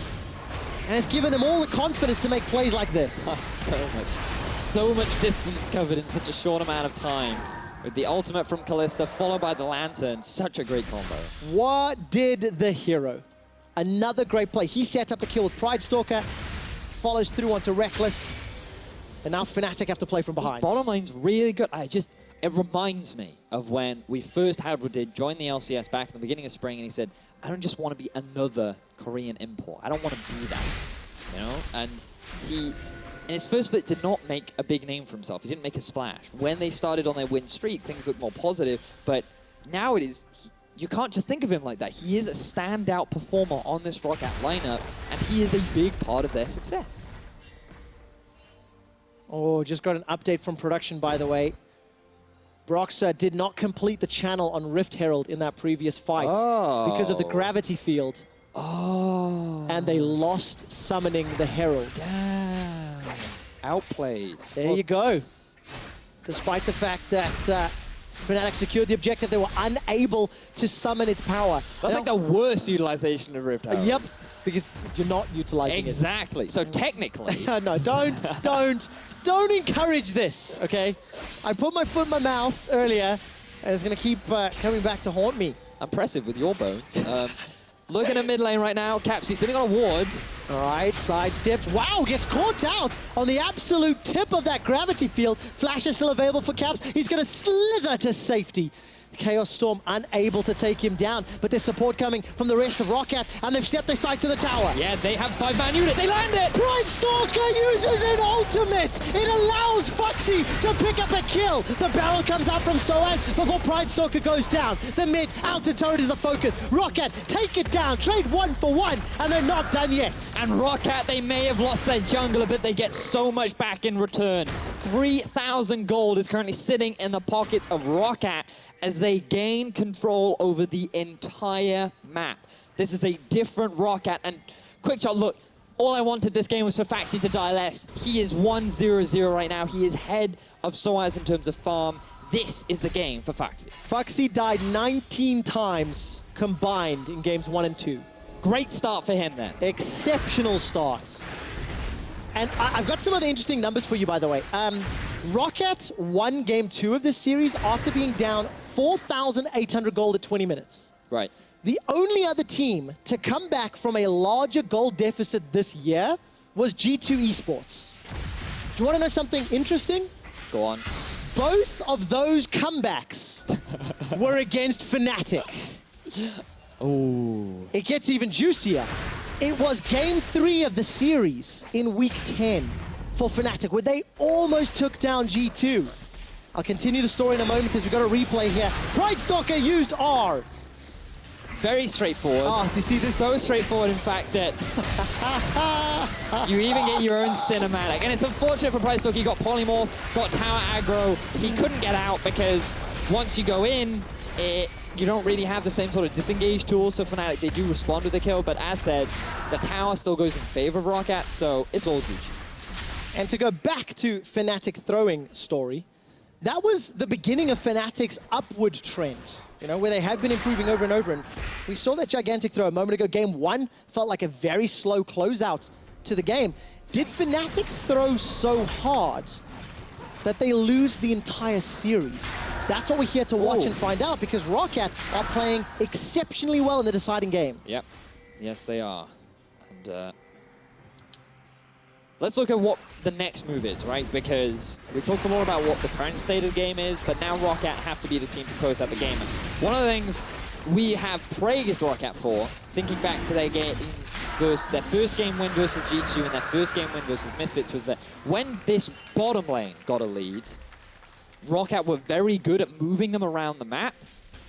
and it's given them all the confidence to make plays like this. Oh, so much distance covered in such a short amount of time. With the ultimate from Kalista, followed by the Lantern. Such a great combo. What did the hero? Another great play. He set up the kill with Pride Stalker, follows through onto Reckless, and now Fnatic have to play from behind. This bottom lane's really good. It reminds me of when we first had Rodid join the LCS back in the beginning of spring, and he said, I don't just want to be another Korean import. I don't want to be that, you know? And he, in his first split, did not make a big name for himself. He didn't make a splash. When they started on their win streak, things looked more positive, but now it is, you can't just think of him like that. He is a standout performer on this ROCCAT lineup, and he is a big part of their success. Oh, just got an update from production, by the way. Broxer did not complete the channel on Rift Herald in that previous fight because of the gravity field. Oh. And they lost summoning the Herald. Damn. Outplayed. There you go. Despite the fact that Fnatic secured the objective, they were unable to summon its power. That's like the worst utilization of Rift Herald. Yep, because you're not utilizing it. Exactly. So technically... No, don't encourage this, okay? I put my foot in my mouth earlier, and it's going to keep coming back to haunt me. Impressive with your bones. Looking at mid lane right now, Capsy sitting on a ward. All right, sidestepped. Wow, gets caught out on the absolute tip of that gravity field. Flash is still available for Caps. He's going to slither to safety. Chaos Storm unable to take him down, but there's support coming from the rest of ROCCAT, and they've set their sight to the tower. Yeah, they have 5-man unit. They land it! Pride Stalker uses an ultimate. It allows Foxy to pick up a kill. The barrel comes out from Soaz before Pride Stalker goes down. The mid outer turret is the focus. ROCCAT take it down, trade 1 for 1, and they're not done yet. And ROCCAT, they may have lost their jungler, but they get so much back in return. 3,000 gold is currently sitting in the pockets of ROCCAT as they gain control over the entire map. This is a different ROCCAT, and quick shot, look, all I wanted this game was for Faxi to die less. He is 1-0-0 right now. He is head of Soaz in terms of farm. This is the game for Faxi. Faxi died 19 times combined in games 1 and 2. Great start for him then. Exceptional start. And I've got some other interesting numbers for you, by the way. ROCCAT won game 2 of this series after being down 4,800 gold at 20 minutes. Right. The only other team to come back from a larger gold deficit this year was G2 Esports. Do you want to know something interesting? Go on. Both of those comebacks were against Fnatic. Oh. It gets even juicier. It was game 3 of the series in week 10 for Fnatic, where they almost took down G2. I'll continue the story in a moment as we've got a replay here. Pride Stalker used R. Very straightforward. Oh, do you see this? So straightforward, in fact, that you even get your own cinematic. And it's unfortunate for Pride Stalker. He got polymorph, got tower aggro. He couldn't get out because once you go in, you don't really have the same sort of disengage tools. So Fnatic, they do respond with the kill. But as said, the tower still goes in favor of ROCCAT, so it's all Gucci. And to go back to Fnatic throwing story, that was the beginning of Fnatic's upward trend, you know, where they had been improving over and over. And we saw that gigantic throw a moment ago. Game 1 felt like a very slow closeout to the game. Did Fnatic throw so hard that they lose the entire series? That's what we're here to watch and find out, because ROCCAT are playing exceptionally well in the deciding game. Yep. Yes, they are. And let's look at what the next move is, right? Because we talked a lot about what the current state of the game is, but now ROCCAT have to be the team to close out the game. And one of the things we have praised ROCCAT for, thinking back to their game versus their first game win versus G2 and their first game win versus Misfits, was that when this bottom lane got a lead, ROCCAT were very good at moving them around the map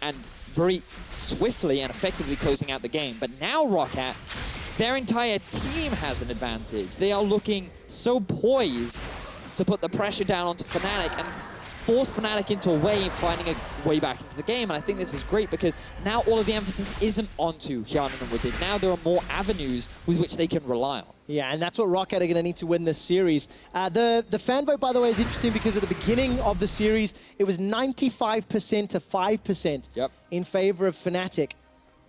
and very swiftly and effectively closing out the game. But now ROCCAT, their entire team has an advantage. They are looking so poised to put the pressure down onto Fnatic and force Fnatic into a wave, finding a way back into the game. And I think this is great because now all of the emphasis isn't onto Hjarnan and Wooded. Now there are more avenues with which they can rely on. Yeah, and that's what ROCCAT are going to need to win this series. The fan vote, by the way, is interesting because at the beginning of the series, it was 95% to 5% in favor of Fnatic.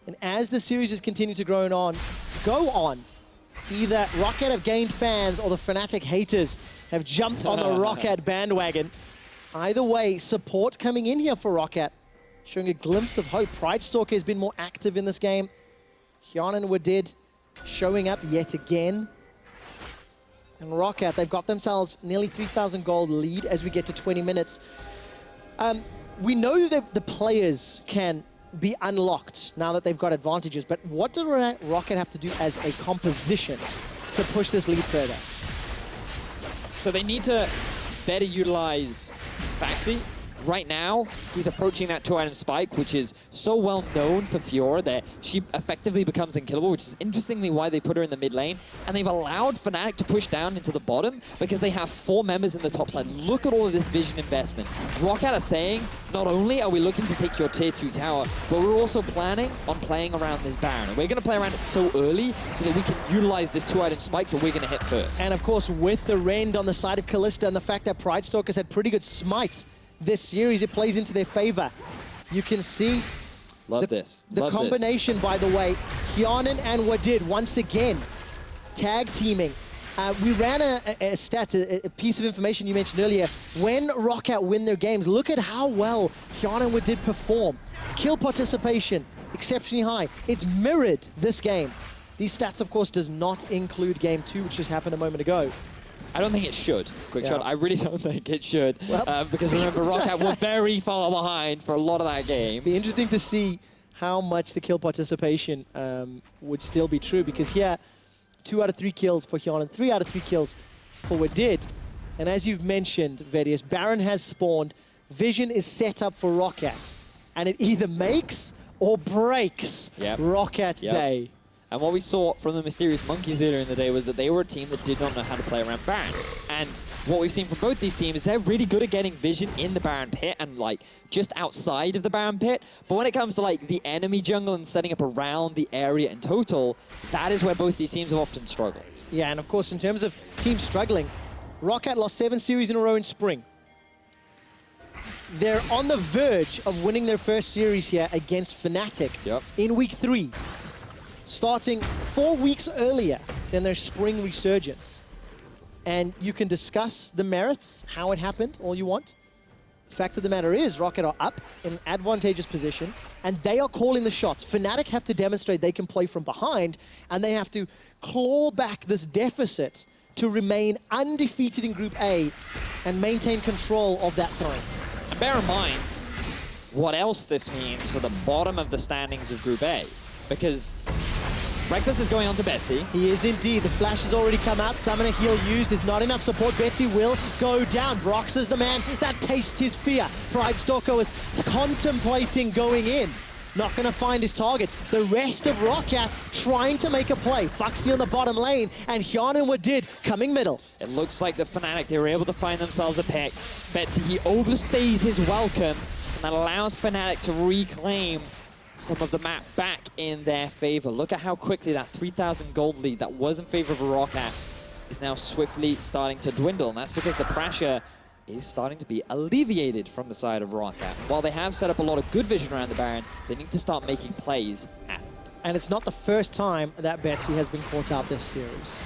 And as the series has continued to go on, either ROCCAT have gained fans or the Fnatic haters have jumped on the ROCCAT bandwagon. Either way, support coming in here for ROCCAT, showing a glimpse of hope. Pridestalker has been more active in this game. Hjarnan and Woodid showing up yet again. And ROCCAT, they've got themselves nearly 3,000 gold lead as we get to 20 minutes. We know that the players can be unlocked now that they've got advantages, but what does ROCCAT have to do as a composition to push this lead further? So they need to better utilize Faxi. Right now, he's approaching that 2-item spike, which is so well known for Fiora that she effectively becomes unkillable, which is interestingly why they put her in the mid lane. And they've allowed Fnatic to push down into the bottom because they have 4 members in the top side. Look at all of this vision investment. ROCCAT are saying, not only are we looking to take your tier 2 tower, but we're also planning on playing around this Baron. And we're going to play around it so early so that we can utilize this 2-item spike that we're going to hit first. And of course, with the Rend on the side of Kalista and the fact that Pridestalkers had pretty good smites this series, it plays into their favor. You can see the combination, by the way. Hjarnan and Woodid once again tag teaming. We ran a stat, a piece of information you mentioned earlier. When ROCCAT win their games, look at how well Hjarnan and Woodid perform. Kill participation, exceptionally high. It's mirrored this game. These stats, of course, does not include game 2, which just happened a moment ago. I don't think it should. Quick shot. I really don't think it should. Well, because remember, ROCCAT were very far behind for a lot of that game. Be interesting to see how much the kill participation would still be true, because here, 2 out of 3 kills for Hjarnan, 3 out of 3 kills for Woodid. And as you've mentioned, Vedius, Baron has spawned. Vision is set up for ROCCAT. And it either makes or breaks ROCCAT's day. And what we saw from the Mysterious Monkeys earlier in the day was that they were a team that did not know how to play around Baron. And what we've seen from both these teams is they're really good at getting vision in the Baron pit and like just outside of the Baron pit. But when it comes to like the enemy jungle and setting up around the area in total, that is where both these teams have often struggled. Yeah, and of course, in terms of teams struggling, ROCCAT lost 7 series in a row in spring. They're on the verge of winning their first series here against Fnatic in week 3. Starting 4 weeks earlier than their spring resurgence. And you can discuss the merits, how it happened, all you want. The fact of the matter is, ROCCAT are up in an advantageous position, and they are calling the shots. Fnatic have to demonstrate they can play from behind, and they have to claw back this deficit to remain undefeated in Group A and maintain control of that throne. And bear in mind what else this means for the bottom of the standings of Group A. Because Reckless is going on to Betsy. He is indeed. The flash has already come out. Summoner heal used. There's not enough support. Betsy will go down. Brox is the man that tastes his fear. Pridestalker was contemplating going in. Not going to find his target. The rest of ROCCAT trying to make a play. Foxy on the bottom lane, and Hjarnan Woodid coming middle. It looks like the Fnatic, they were able to find themselves a pick. Betsy, he overstays his welcome, and that allows Fnatic to reclaim some of the map back in their favor. Look at how quickly that 3,000 gold lead that was in favor of ROCCAT is now swiftly starting to dwindle, and that's because the pressure is starting to be alleviated from the side of ROCCAT. While they have set up a lot of good vision around the Baron, they need to start making plays at it. And it's not the first time that Betsy has been caught out this series.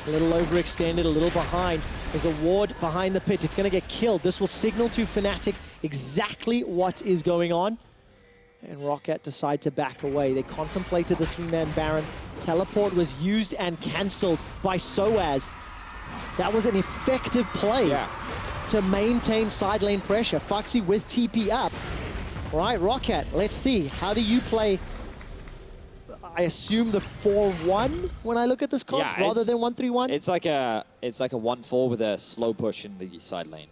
A little overextended, a little behind. There's a ward behind the pit. It's going to get killed. This will signal to Fnatic exactly what is going on. And ROCCAT decide to back away. They contemplated the 3-man Baron. Teleport was used and cancelled by Soaz. That was an effective play to maintain side lane pressure. Foxy with TP up. All right, ROCCAT, let's see. How do you play, I assume, the 4-1 when I look at this comp, rather than 1-3-1? It's like a 1-4 with a slow push in the side lane.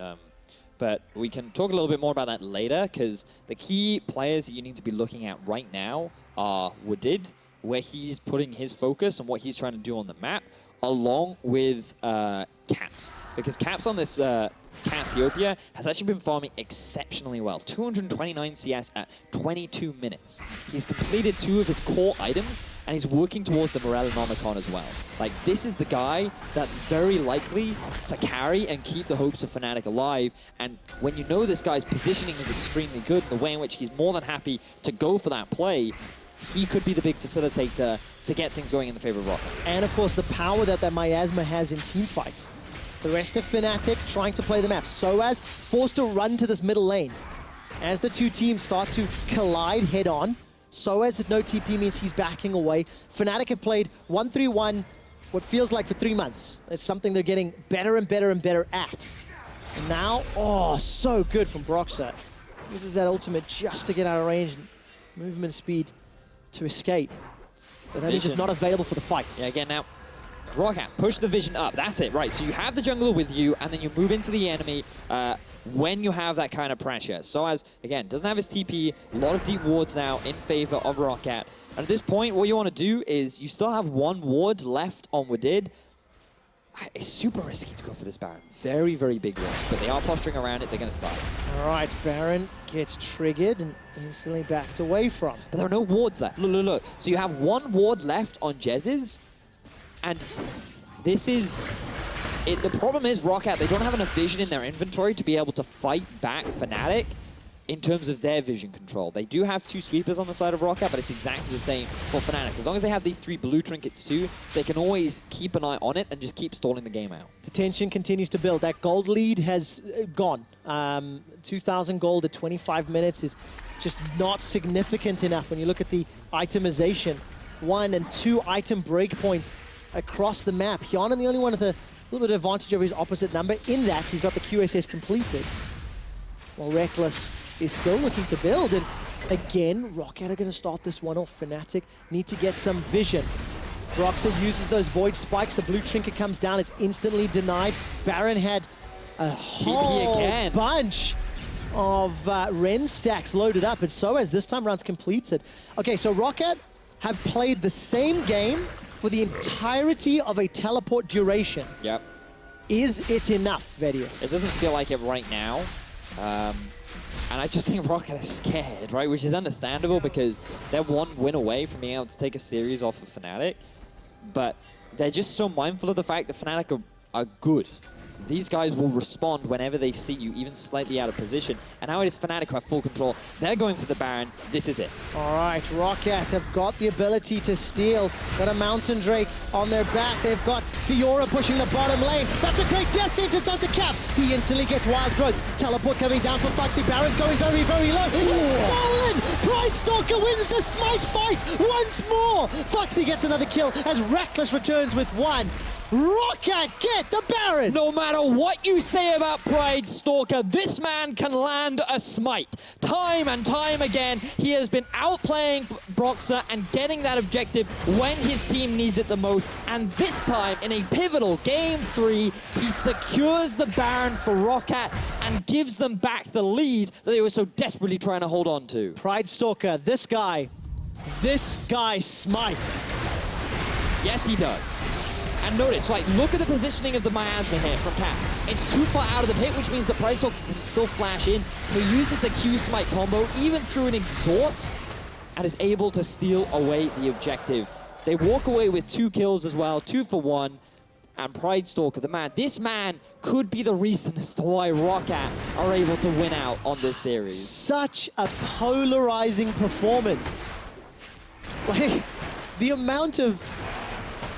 But we can talk a little bit more about that later, because the key players that you need to be looking at right now are Woodid where he's putting his focus and what he's trying to do on the map, along with Caps. Because Caps on this Cassiopeia has actually been farming exceptionally well. 229 CS at 22 minutes. He's completed 2 of his core items, and he's working towards the Morellonomicon as well. Like, this is the guy that's very likely to carry and keep the hopes of Fnatic alive. And when you know this guy's positioning is extremely good, the way in which he's more than happy to go for that play, he could be the big facilitator to get things going in the favor of ROCCAT. And of course, the power that Miasma has in team fights. The rest of Fnatic trying to play the map. Soaz forced to run to this middle lane. As the two teams start to collide head-on, Soaz with no TP means he's backing away. Fnatic have played 1-3-1 what feels like for 3 months. It's something they're getting better and better and better at. And now, oh, so good from Broxer. Uses that ultimate just to get out of range and movement speed to escape. But that is just not available for the fights. Yeah, again now, ROCCAT, push the vision up. That's it, right. So you have the jungler with you, and then you move into the enemy when you have that kind of pressure. Soaz, again, doesn't have his TP. A lot of deep wards now in favor of ROCCAT. And at this point, what you want to do is you still have 1 ward left on Wadid. It's super risky to go for this Baron. Very, very big risk, but they are posturing around it. They're going to start. All right, Baron gets triggered and instantly backed away from. But there are no wards left. Look, look, look. So you have 1 ward left on Jez's, and this is... The problem is ROCCAT, they don't have enough vision in their inventory to be able to fight back Fnatic in terms of their vision control. They do have 2 sweepers on the side of ROCCAT, but it's exactly the same for Fnatic. As long as they have these 3 blue trinkets too, they can always keep an eye on it and just keep stalling the game out. The tension continues to build. That gold lead has gone. 2,000 gold at 25 minutes is just not significant enough when you look at the itemization. 1 and 2 item breakpoints across the map. Hyanan, the only one with a little bit of advantage over his opposite number. In that, he's got the QSS completed. While Reckless is still looking to build. And again, ROCCAT are going to start this one off. Fnatic need to get some vision. Broxer uses those void spikes. The blue trinket comes down. It's instantly denied. Baron had a whole bunch of Ren stacks loaded up. And so as this time round's completed. Okay, so ROCCAT have played the same game for the entirety of a teleport duration. Yep. Is it enough, Vedius? It doesn't feel like it right now. And I just think ROCCAT is scared, right? Which is understandable because they're 1 win away from being able to take a series off of Fnatic. But they're just so mindful of the fact that Fnatic are good. These guys will respond whenever they see you, even slightly out of position. And now it is Fnatic who have full control. They're going for the Baron. This is it. All right, ROCCAT have got the ability to steal. Got a Mountain Drake on their back. They've got Fiora pushing the bottom lane. That's a great death sentence onto Caps. He instantly gets Wild Growth. Teleport coming down from Foxy. Baron's going very, very low. Stolen! Pride Stalker wins the smite fight once more. Foxy gets another kill as Reckless returns with 1. ROCCAT get the Baron! No matter what you say about Pride Stalker, this man can land a smite. Time and time again, he has been outplaying Broxer and getting that objective when his team needs it the most. And this time, in a pivotal Game 3, he secures the Baron for ROCCAT and gives them back the lead that they were so desperately trying to hold on to. Pride Stalker, this guy smites. Yes, he does. And notice, like, look at the positioning of the Miasma here from Caps. It's too far out of the pit, which means the Pride Stalker can still flash in. He uses the Q-Smite combo, even through an exhaust, and is able to steal away the objective. They walk away with 2 kills as well, 2 for 1. And Pride Stalker, the man, this man could be the reason as to why ROCCAT are able to win out on this series. Such a polarizing performance. Like, the amount of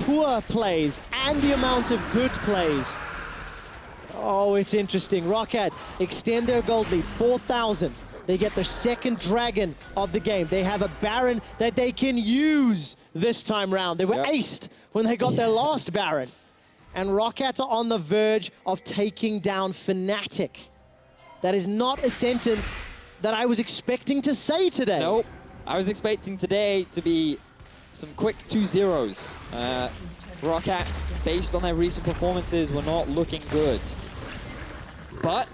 poor plays and the amount of good plays. Oh, it's interesting. ROCCAT extend their gold lead, 4,000. They get their 2nd dragon of the game. They have a Baron that they can use this time round. They were aced when they got their last Baron. And ROCCAT are on the verge of taking down Fnatic. That is not a sentence that I was expecting to say today. Nope. I was expecting today to be some quick 2-0s. ROCCAT, based on their recent performances, were not looking good. But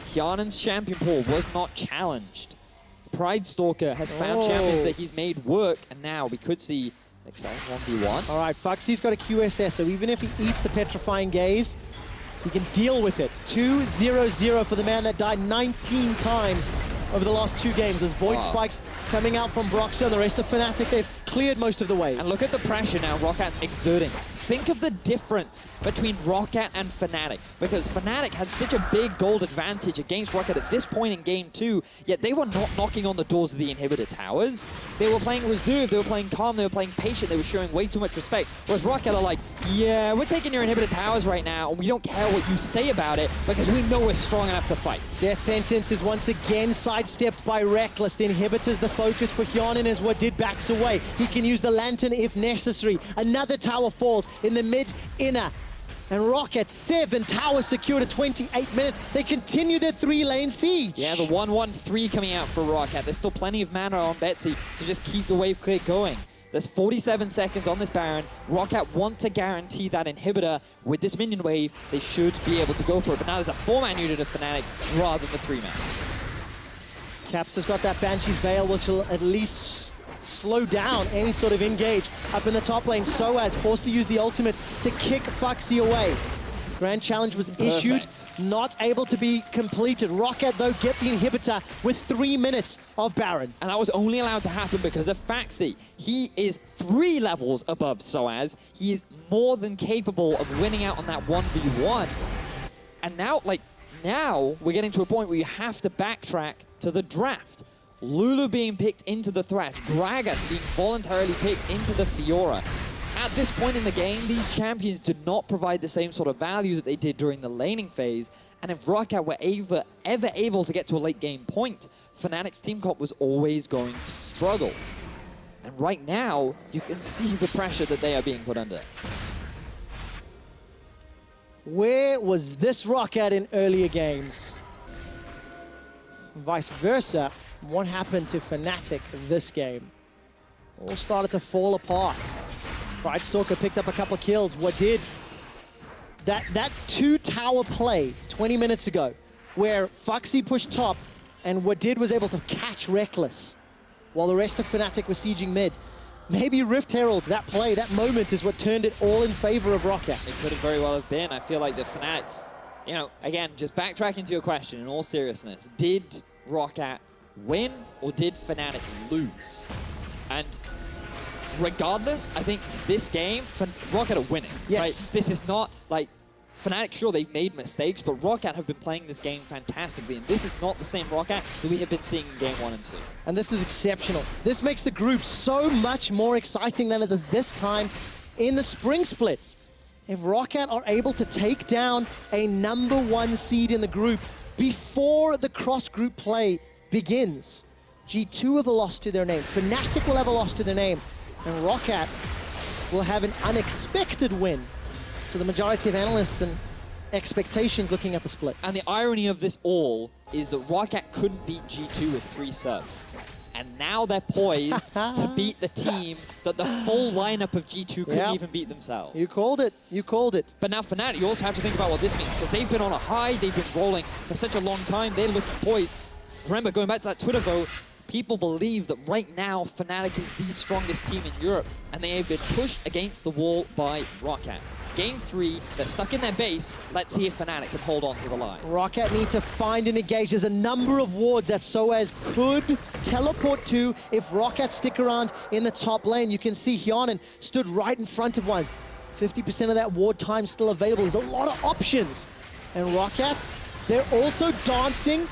Hyanan's champion pool was not challenged. Pride Stalker has found champions that he's made work, and now we could see Exciting 1v1. All right, Foxy's got a QSS, so even if he eats the Petrifying Gaze, he can deal with it. 2-0-0 for the man that died 19 times over the last 2 games. There's Void Spikes coming out from Broxah and the rest of Fnatic. They've cleared most of the way. And look at the pressure now ROCCAT's exerting. Think of the difference between ROCCAT and Fnatic, because Fnatic had such a big gold advantage against ROCCAT at this point in game 2, yet they were not knocking on the doors of the inhibitor towers. They were playing reserved, they were playing calm, they were playing patient, they were showing way too much respect. Whereas ROCCAT are like, yeah, we're taking your inhibitor towers right now, and we don't care what you say about it, because we know we're strong enough to fight. Death Sentence is once again sidestepped by Reckless. The inhibitor's the focus for Hyonin as what did backs away. He can use the Lantern if necessary. Another tower falls in the mid-inner. And ROCCAT 7 towers secured at 28 minutes. They continue their 3-lane siege. Yeah, the 1-1-3 coming out for ROCCAT. There's still plenty of mana on Betsy to just keep the wave clear going. There's 47 seconds on this Baron. ROCCAT want to guarantee that inhibitor. With this minion wave, they should be able to go for it. But now there's a 4-man unit of Fnatic rather than the 3-man. Caps has got that Banshee's Veil, which will at least slow down any sort of engage up in the top lane. Soaz forced to use the ultimate to kick Foxy away. Grand Challenge was issued, not able to be completed. ROCCAT, though, get the inhibitor with 3 minutes of Baron. And that was only allowed to happen because of Foxy. He is 3 levels above Soaz. He is more than capable of winning out on that 1v1. And now, now we're getting to a point where you have to backtrack to the draft. Lulu being picked into the Thresh, Gragas being voluntarily picked into the Fiora. At this point in the game, these champions did not provide the same sort of value that they did during the laning phase, and if ROCCAT were ever able to get to a late game point, Fnatic's team comp was always going to struggle. And right now, you can see the pressure that they are being put under. Where was this ROCCAT in earlier games? Vice versa, what happened to Fnatic this game? All started to fall apart. Pridestalker picked up a couple of kills. What did? That 2-tower play 20 minutes ago, where Foxy pushed top, and what did was able to catch Reckless, while the rest of Fnatic were sieging mid. Maybe Rift Herald, that play, that moment is what turned it all in favor of ROCCAT. It could have very well have been. I feel like the Fnatic, you know, again, just backtracking to your question in all seriousness, did ROCCAT win or did Fnatic lose? And regardless, I think this game, ROCCAT are winning. Yes. Right? This is not like, Fnatic, sure, they've made mistakes, but ROCCAT have been playing this game fantastically, and this is not the same ROCCAT that we have been seeing in game 1 and 2. And this is exceptional. This makes the group so much more exciting than it is this time in the spring splits. If ROCCAT are able to take down a #1 seed in the group before the cross-group play begins, G2 have a loss to their name, Fnatic will have a loss to their name, and ROCCAT will have an unexpected win to the majority of analysts and expectations looking at the splits. And the irony of this all is that ROCCAT couldn't beat G2 with 3 subs. And now they're poised to beat the team that the full lineup of G2 couldn't even beat themselves. You called it. You called it. But now Fnatic, you also have to think about what this means, because they've been on a high, they've been rolling for such a long time, they're looking poised. Remember, going back to that Twitter vote, people believe that right now Fnatic is the strongest team in Europe, and they have been pushed against the wall by ROCCAT. Game 3, they're stuck in their base. Let's see if Fnatic can hold on to the line. ROCCAT need to find and engage. There's a number of wards that Soaz could teleport to if ROCCAT stick around in the top lane. You can see Hyonin stood right in front of one. 50% of that ward time still available. There's a lot of options. And ROCCAT, they're also dancing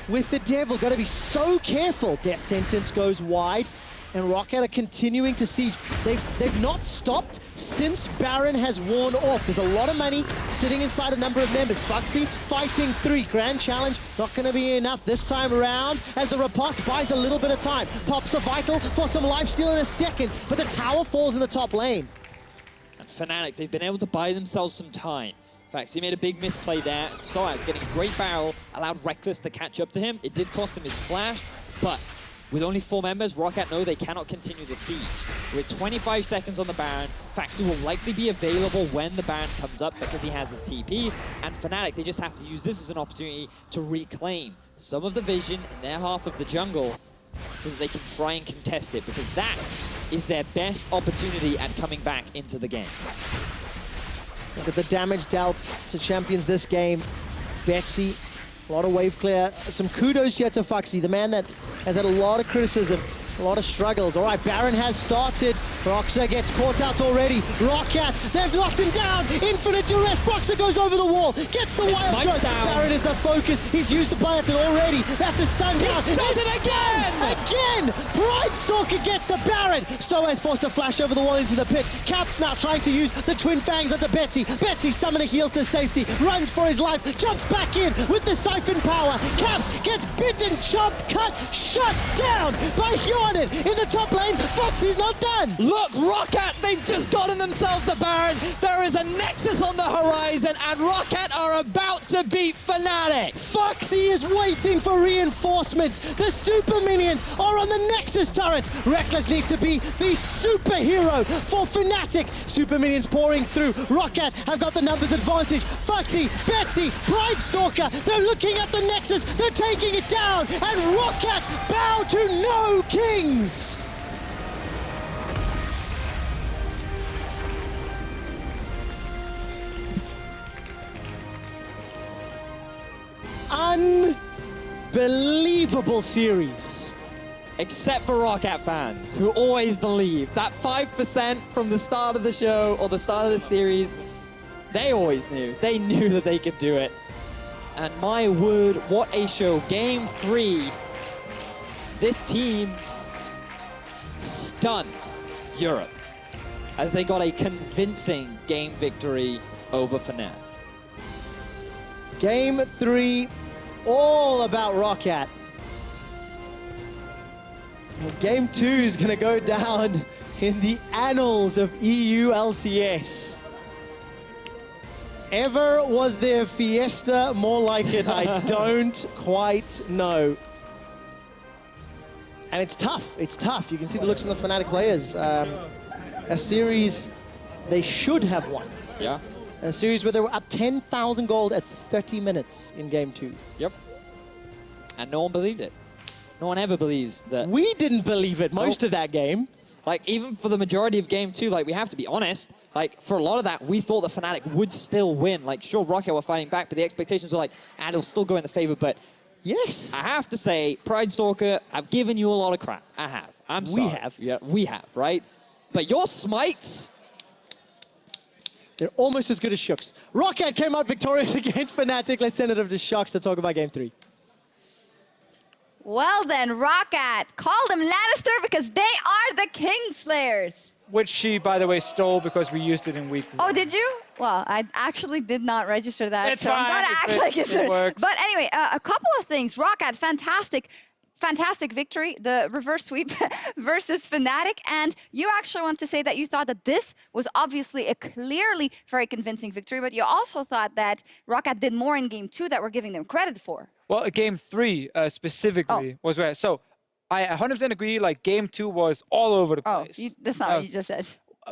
with the devil. Got to be so careful. Death Sentence goes wide. And ROCCAT are continuing to siege. They've not stopped since Baron has worn off. There's a lot of money sitting inside a number of members. Foxy fighting 3. Grand Challenge not going to be enough this time around as the riposte buys a little bit of time. Pops a Vital for some lifesteal in a second, but the tower falls in the top lane. And Fnatic, they've been able to buy themselves some time. In fact, he made a big misplay there. Soaz getting a great barrel, allowed Reckless to catch up to him. It did cost him his flash, but with only 4 members, ROCCAT know they cannot continue the siege. With 25 seconds on the Baron, Foxy will likely be available when the Baron comes up because he has his TP, and Fnatic, they just have to use this as an opportunity to reclaim some of the vision in their half of the jungle so that they can try and contest it, because that is their best opportunity at coming back into the game. Look at the damage dealt to champions this game. Betsy, a lot of wave clear. Some kudos here to Foxy, the man that has had a lot of criticism, a lot of struggles. All right, Baron has started. Boxer gets caught out already. ROCCAT, they've locked him down. Infinite duress. Boxer goes over the wall, gets the wild throw. Baron is the focus. He's used the Biotin already. That's a stun down. He does it again! Again! Pride Stalker gets the Baron. So has forced a flash over the wall into the pit. Caps now trying to use the Twin Fangs onto Betsy. Betsy summoner heals to safety. Runs for his life. Jumps back in with the Siphon power. Caps gets bitten, chopped, cut, shut down by Hjarnan in the top lane. Foxy's not done. Look, ROCCAT, they've just gotten themselves the Baron. There is a Nexus on the horizon, and ROCCAT are about to beat Fnatic. Foxy is waiting for reinforcements. The super minions are on the Nexus turrets. Reckless needs to be the superhero for Fnatic. Super minions pouring through. ROCCAT have got the numbers advantage. Foxy, Betsy, Pride Stalker, they're looking at the Nexus. They're taking it down, and ROCCAT bow to no kings. Unbelievable series. Except for ROCCAT fans, who always believe that 5% from the start of the show or the start of the series, they always knew. They knew that they could do it. And my word, what a show. Game 3, this team stunned Europe as they got a convincing game victory over Fnatic. Game 3, all about ROCCAT. And Game 2 is going to go down in the annals of EULCS. Ever was there fiesta more like it? I don't quite know. And it's tough. It's tough. You can see the looks on the Fnatic players. A series they should have won. Yeah. A series where they were up 10,000 gold at 30 minutes in Game 2. Yep. And no one believed it. No one ever believes that. We didn't believe it most of that game. Like, even for the majority of Game 2, like, we have to be honest. Like, for a lot of that, we thought the Fnatic would still win. Like, sure, ROCCAT were fighting back, but the expectations were like, and it'll still go in the favor. But yes, I have to say, Pride Stalker, I've given you a lot of crap. I have. I'm sorry. We have. Yeah, we have, right? But your smites, they're almost as good as Shooks. ROCCAT came out victorious against Fnatic. Let's send it over to Shooks to talk about Game 3. Well then, ROCCAT, call them Lannister because they are the Kingslayers. Which she, by the way, stole because we used it in week 1. Oh, did you? Well, I actually did not register that. It's so I'm fine. gonna act like It works. But anyway, a couple of things. ROCCAT, fantastic victory, the reverse sweep versus Fnatic. And you actually want to say that you thought that this was obviously a clearly very convincing victory, but you also thought that ROCCAT did more in Game 2 that we're giving them credit for. Well, Game 3 specifically was where. So I 100% agree, like, Game 2 was all over the place. That's not what you just said.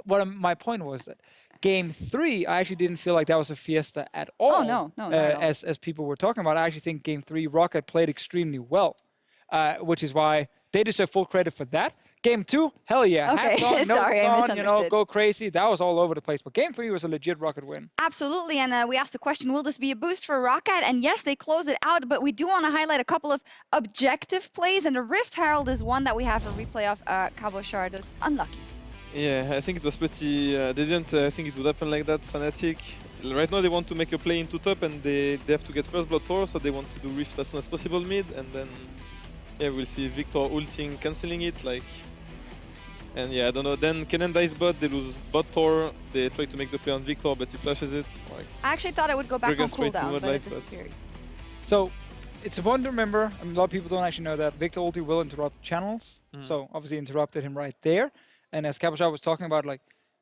My point was that Game 3, I actually didn't feel like that was a fiesta at all. Oh, no, not at all. As people were talking about. I actually think Game 3, ROCCAT played extremely well, which is why they deserve full credit for that. Game 2, hell yeah. Okay, Hats on, sorry, I notes on, misunderstood. go crazy. That was all over the place. But Game 3 was a legit ROCCAT win. Absolutely, and we asked the question, will this be a boost for ROCCAT? And yes, they closed it out, but we do want to highlight a couple of objective plays, and the Rift Herald is one that we have a replay of Cabo Shard. It's unlucky. Yeah, I think it was pretty... they didn't think it would happen like that, Fnatic. Right now they want to make a play into top, and they have to get first blood tower, so they want to do Rift as soon as possible mid, and then... Yeah, we'll see Victor ulting, cancelling it, like... And yeah, I don't know, then Kennen dies bot, they lose bot tower, they try to make the play on Victor, but he flashes it. Like, I actually thought it would go back on cooldown, but it disappeared. So, it's important to remember, I mean, a lot of people don't actually know that Victor ulti will interrupt channels, so obviously interrupted him right there. And as Cabochard was talking about, like,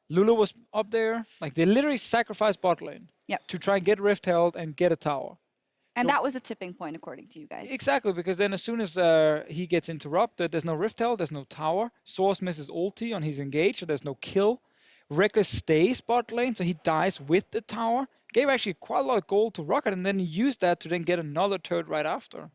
Lulu was up there, like, they literally sacrificed bot lane to try and get Rift held and get a tower. And that was a tipping point, according to you guys. Exactly, because then as soon as he gets interrupted, there's no Rift Held, there's no tower. Source misses ulti on his engage, so there's no kill. Reckless stays bot lane, so he dies with the tower. Gave actually quite a lot of gold to ROCCAT, and then he used that to then get another turret right after.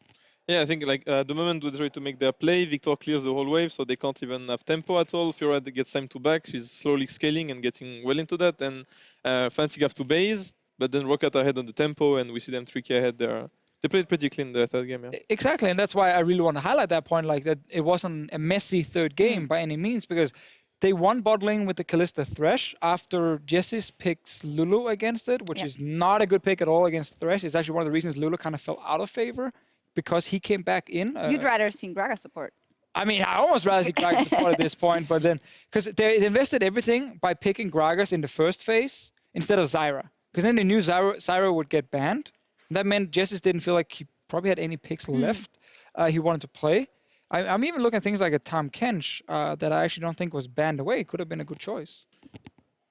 Yeah, I think like the moment they try to make their play, Victor clears the whole wave, so they can't even have tempo at all. Fiora gets time to back. She's slowly scaling and getting well into that. And Fnatic have to base, but then ROCCAT ahead on the tempo, and we see them 3K ahead there. They played pretty clean the third game, yeah. Exactly, and that's why I really want to highlight that point, like that it wasn't a messy third game by any means, because they won bot lane with the Kalista Thresh after Jessis picks Lulu against it, which is not a good pick at all against Thresh. It's actually one of the reasons Lulu kind of fell out of favor, because he came back in. You'd rather have seen Gragas support. I mean, I almost rather see Gragas support at this point, but then, because they invested everything by picking Gragas in the first phase instead of Zyra, because then they knew Zyra would get banned. That meant Jessis didn't feel like he probably had any picks left he wanted to play. I'm even looking at things like a Tom Kench that I actually don't think was banned away. Could have been a good choice.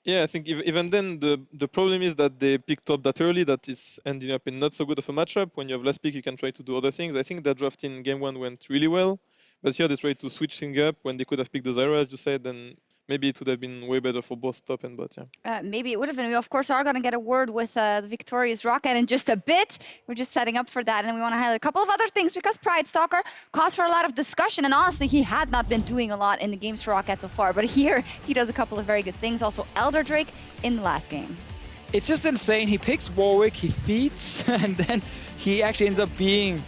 Yeah, I think even then the problem is that they picked up that early that it's ending up in not so good of a matchup. When you have last pick, you can try to do other things. I think that draft in game 1 went really well, but here they tried to switch things up when they could have picked the Zyra, as you said, and maybe it would have been way better for both top and bot, yeah. Maybe it would have been. We, of course, are going to get a word with the victorious ROCCAT in just a bit. We're just setting up for that, and we want to highlight a couple of other things because Pride Stalker caused for a lot of discussion, and honestly, he had not been doing a lot in the games for ROCCAT so far, but here, he does a couple of very good things. Also, Elder Drake in the last game. It's just insane. He picks Warwick, he feeds, and then he actually ends up being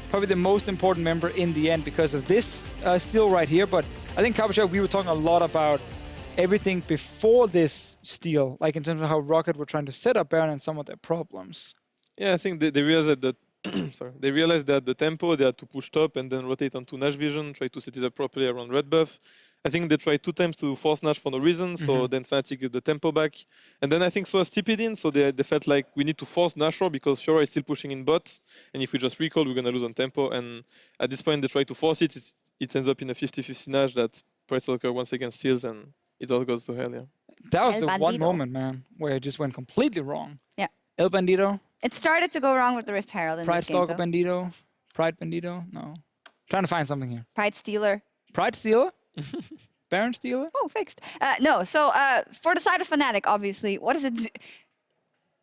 probably the most important member in the end because of this steal right here, but I think Kabasha, we were talking a lot about everything before this steal, like in terms of how ROCCAT were trying to set up Baron and some of their problems. Yeah, I think they realized that they realized that the tempo, they had to push top and then rotate onto Nash Vision, try to set it up properly around red buff. I think they tried 2 times to force Nash for no reason, so then Fnatic get the tempo back. And then I think Soaz TP'd in, so they felt like we need to force Nashor because Fiora is still pushing in bot, and if we just recall, we're going to lose on tempo. And at this point, they try to force it. It ends up in a 50-50 Nash that Pride Stalker once again steals, and it all goes to hell, yeah. That was the one moment, man, where it just went completely wrong. Yeah. El Bandito. It started to go wrong with the Rift Herald in Pride this game, Stalker Bandito. Pride Bandito. No. Trying to find something here. Pride Stealer. Pride Stealer? Baron Stealer? Oh, fixed. No, so for the side of Fnatic, obviously, what is it?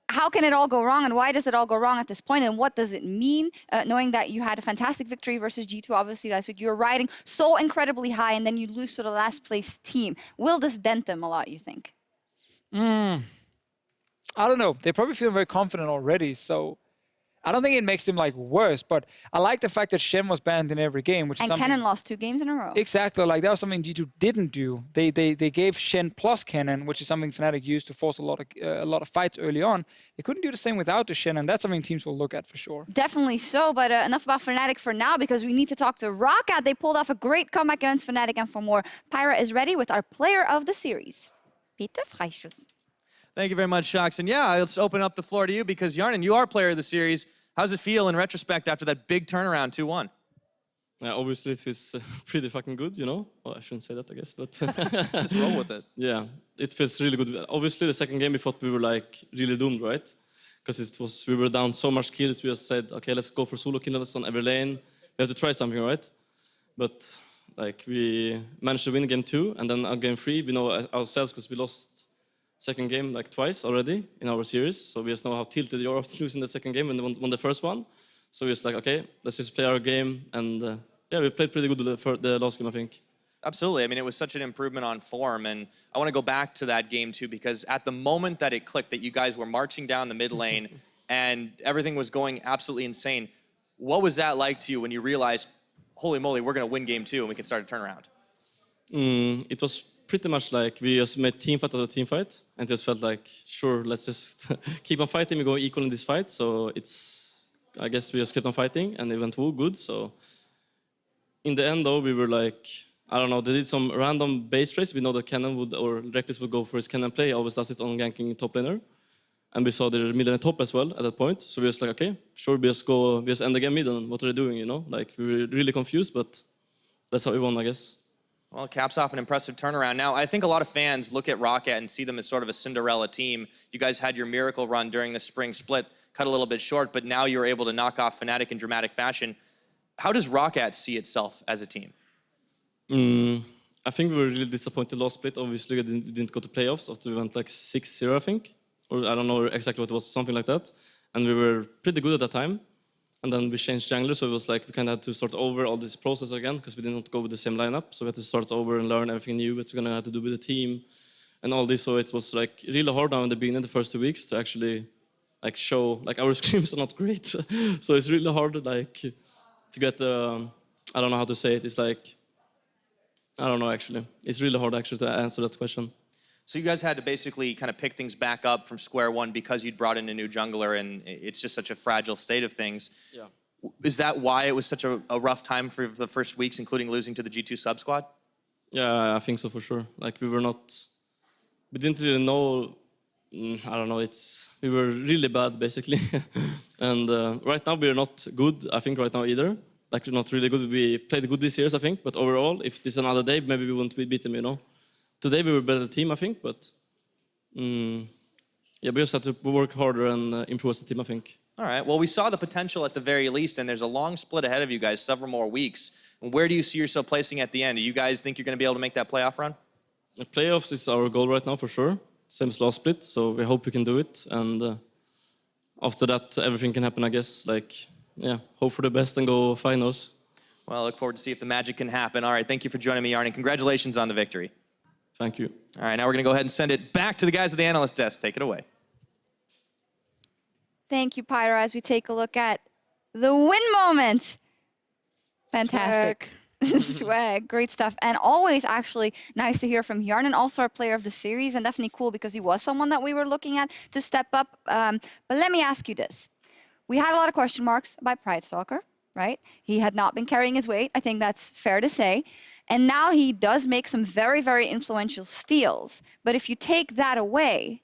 How can it all go wrong, and why does it all go wrong at this point, and what does it mean, knowing that you had a fantastic victory versus G2, obviously, last week. You were riding so incredibly high, and then you lose to the last place team. Will this dent them a lot, you think? I don't know. They probably feel very confident already, so I don't think it makes them like worse, but I like the fact that Shen was banned in every game, which and is Kennen lost 2 games in a row. Exactly, like that was something G2 didn't do. They gave Shen plus Kennen, which is something Fnatic used to force a lot of fights early on. They couldn't do the same without the Shen, and that's something teams will look at for sure. Definitely so, but enough about Fnatic for now because we need to talk to ROCCAT. They pulled off a great comeback against Fnatic, and for more, Pyra is ready with our player of the series, Peter Freischus. Thank you very much, Shox. And yeah, let's open up the floor to you because Yarnan, you are player of the series. How's it feel in retrospect after that big turnaround, 2-1? Yeah, obviously it feels pretty fucking good, you know? Well, I shouldn't say that, I guess, but... Just roll with it. Yeah, it feels really good. Obviously, the second game we thought we were like really doomed, right? Because we were down so much kills, we just said, okay, let's go for solo kills on every lane. We have to try something, right? But like we managed to win game 2, and then on game 3, we know ourselves because we lost second game like twice already in our series. So we just know how tilted you are after losing the second game when they won the first one. So we're just like, okay, let's just play our game. And yeah, we played pretty good for the last game, I think. Absolutely. I mean, it was such an improvement on form. And I want to go back to that game too, because at the moment that it clicked, that you guys were marching down the mid lane and everything was going absolutely insane. What was that like to you when you realized, holy moly, we're going to win game 2 and we can start a turnaround? It was pretty much like we just made team fight after team fight and just felt like, sure, let's just keep on fighting. We go equal in this fight. So I guess we just kept on fighting and it went good. So in the end though, we were like, I don't know, they did some random base race. We know that Kennen would, or Reckless would go for his Kennen play. Always does it on ganking top laner. And we saw their mid lane top as well at that point. So we just like, okay, sure, we just end the game mid and what are they doing, you know? Like we were really confused, but that's how we won, I guess. Well, it caps off an impressive turnaround. Now, I think a lot of fans look at ROCCAT and see them as sort of a Cinderella team. You guys had your miracle run during the spring split, cut a little bit short, but now you're able to knock off Fnatic in dramatic fashion. How does ROCCAT see itself as a team? I think we were really disappointed last split. Obviously, we didn't go to playoffs after we went like 6-0, I think. Or I don't know exactly what it was, something like that. And we were pretty good at that time. And then we changed jungler, so it was like we kind of had to start over all this process again because we did not go with the same lineup. So we had to start over and learn everything new, what we're gonna have to do with the team and all this. So it was like really hard now in the beginning, the first 2 weeks, to actually like show like our scrims are not great. So it's really hard like to get the I don't know how to say it. It's like I don't know actually. It's really hard actually to answer that question. So you guys had to basically kind of pick things back up from square one because you'd brought in a new jungler and it's just such a fragile state of things. Yeah. Is that why it was such a rough time for the first weeks, including losing to the G2 sub squad? Yeah, I think so for sure. Like we didn't really know. I don't know. We were really bad basically, and right now we're not good. I think right now either. Like we're not really good. We played good this year, I think. But overall, if this is another day, maybe we won't beat them. You know. Today we were a better team, I think, but yeah, we just have to work harder and improve as a team, I think. All right. Well, we saw the potential at the very least, and there's a long split ahead of you guys, several more weeks. Where do you see yourself placing at the end? Do you guys think you're going to be able to make that playoff run? The playoffs is our goal right now for sure. Same as last split, so we hope we can do it. And after that, everything can happen, I guess. Like, yeah, hope for the best and go finals. Well, I look forward to see if the magic can happen. All right. Thank you for joining me, Yarn, and congratulations on the victory. Thank you. All right, now we're going to go ahead and send it back to the guys at the analyst desk. Take it away. Thank you, Pyro, as we take a look at the win moment. Fantastic. Swag, great stuff. And always actually nice to hear from Yarn, and also our player of the series, and definitely cool because he was someone that we were looking at to step up. But let me ask you this. We had a lot of question marks about Pride Stalker, right? He had not been carrying his weight. I think that's fair to say. And now he does make some very, very influential steals. But if you take that away,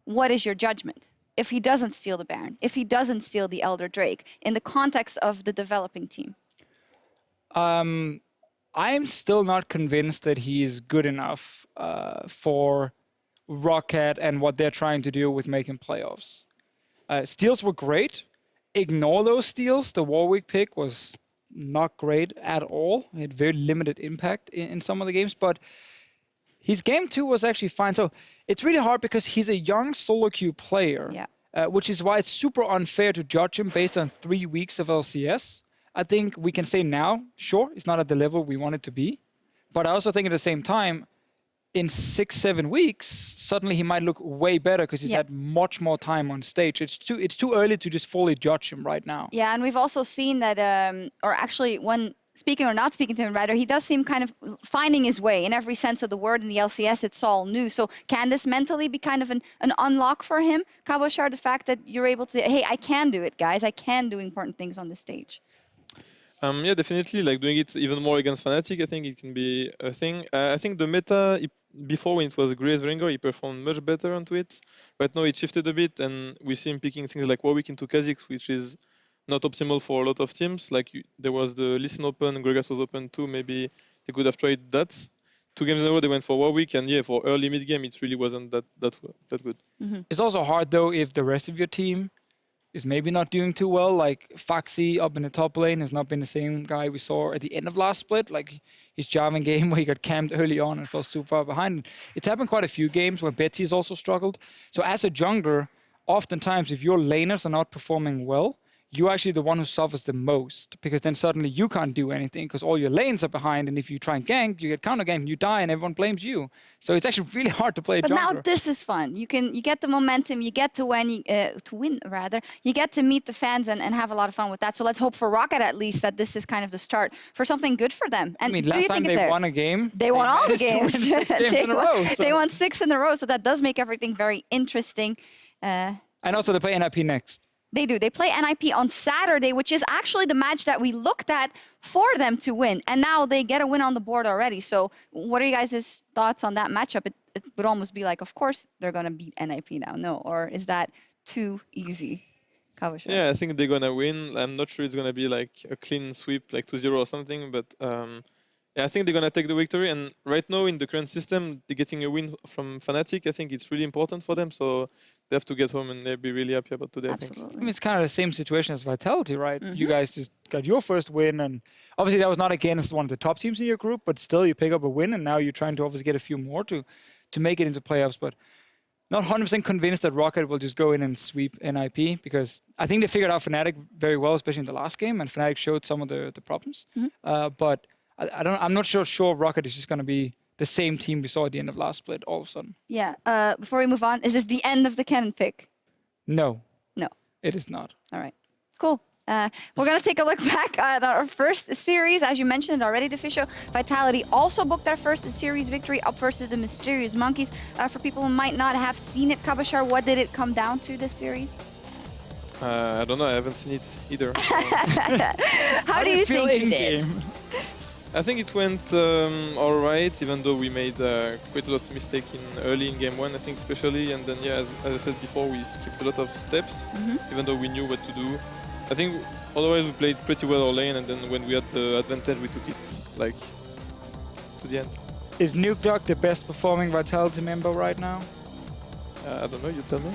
what is your judgment? If he doesn't steal the Baron, if he doesn't steal the Elder Drake, in the context of the developing team? I'm still not convinced that he is good enough for ROCCAT and what they're trying to do with making playoffs. Steals were great. Ignore those steals. The Warwick pick was not great at all. It had very limited impact in some of the games, but his game 2 was actually fine. So it's really hard because he's a young solo queue player, which is why it's super unfair to judge him based on 3 weeks of LCS. I think we can say now, sure, it's not at the level we want it to be, but I also think at the same time, in 6-7 weeks, suddenly he might look way better because he's had much more time on stage. It's too early to just fully judge him right now. Yeah, and we've also seen that, or actually, when speaking or not speaking to him, rather, he does seem kind of finding his way in every sense of the word. In the LCS, it's all new. So can this mentally be kind of an unlock for him, Kabashar, the fact that you're able to, hey, I can do it, guys. I can do important things on the stage. Yeah, definitely. Like doing it even more against Fnatic, I think it can be a thing. I think the meta, before when it was Grace Ringer, he performed much better onto it. Right now it shifted a bit, and we see him picking things like Warwick into Kha'Zix, which is not optimal for a lot of teams. Like there was the Listen open, Gregas was open too. Maybe they could have tried that. 2 games in a row they went for Warwick, and yeah, for early mid game it really wasn't that good. It's also hard though if the rest of your team is maybe not doing too well. Like Foxy up in the top lane has not been the same guy we saw at the end of last split. Like his Jarvan game where he got camped early on and fell too far behind. It's happened quite a few games where Betty has also struggled. So as a jungler, oftentimes if your laners are not performing well, you're actually the one who suffers the most, because then suddenly you can't do anything because all your lanes are behind, and if you try and gank, you get counter ganked, you die, and everyone blames you. So it's actually really hard to play a jungler. But now this is fun. You get the momentum, you get to win, you get to meet the fans and have a lot of fun with that. So let's hope for ROCCAT at least that this is kind of the start for something good for them. And I mean, last time they won a game, they won all the games. They won 6 in a row, so that does make everything very interesting. And also they play NIP next. They do. They play NIP on Saturday, which is actually the match that we looked at for them to win. And now they get a win on the board already. So what are you guys' thoughts on that matchup? It would almost be like, of course, they're going to beat NIP now. No, or is that too easy? Kabashar. Yeah, I think they're going to win. I'm not sure it's going to be like a clean sweep, like 2-0 or something. But yeah, I think they're going to take the victory. And right now in the current system, they're getting a win from Fnatic. I think it's really important for them. So they have to get home and they'll be really happy about today, Absolutely. I think. I mean, it's kind of the same situation as Vitality, right? You guys just got your first win, and obviously that was not against one of the top teams in your group, but still you pick up a win, and now you're trying to obviously get a few more to make it into playoffs. But not 100% convinced that ROCCAT will just go in and sweep NIP, because I think they figured out Fnatic very well, especially in the last game, and Fnatic showed some of the problems. But I'm not sure ROCCAT is just going to be the same team we saw at the end of last split all of a sudden. Yeah. Before we move on, is this the end of the Cannon pick? No. No. It is not. All right. Cool. We're going to take a look back at our first series. As you mentioned already, the Fisho, Vitality also booked their first series victory up versus the Mysterious Monkeys. For people who might not have seen it, Kabashar, what did it come down to this series? I don't know, I haven't seen it either. How do you think you did? I think it went all right, even though we made quite a lot of mistakes early in game 1, I think especially. And then, yeah, as I said before, we skipped a lot of steps, even though we knew what to do. I think otherwise we played pretty well our lane, and then when we had the advantage, we took it like to the end. Is Nuke Dog the best performing Vitality member right now? I don't know, you tell me.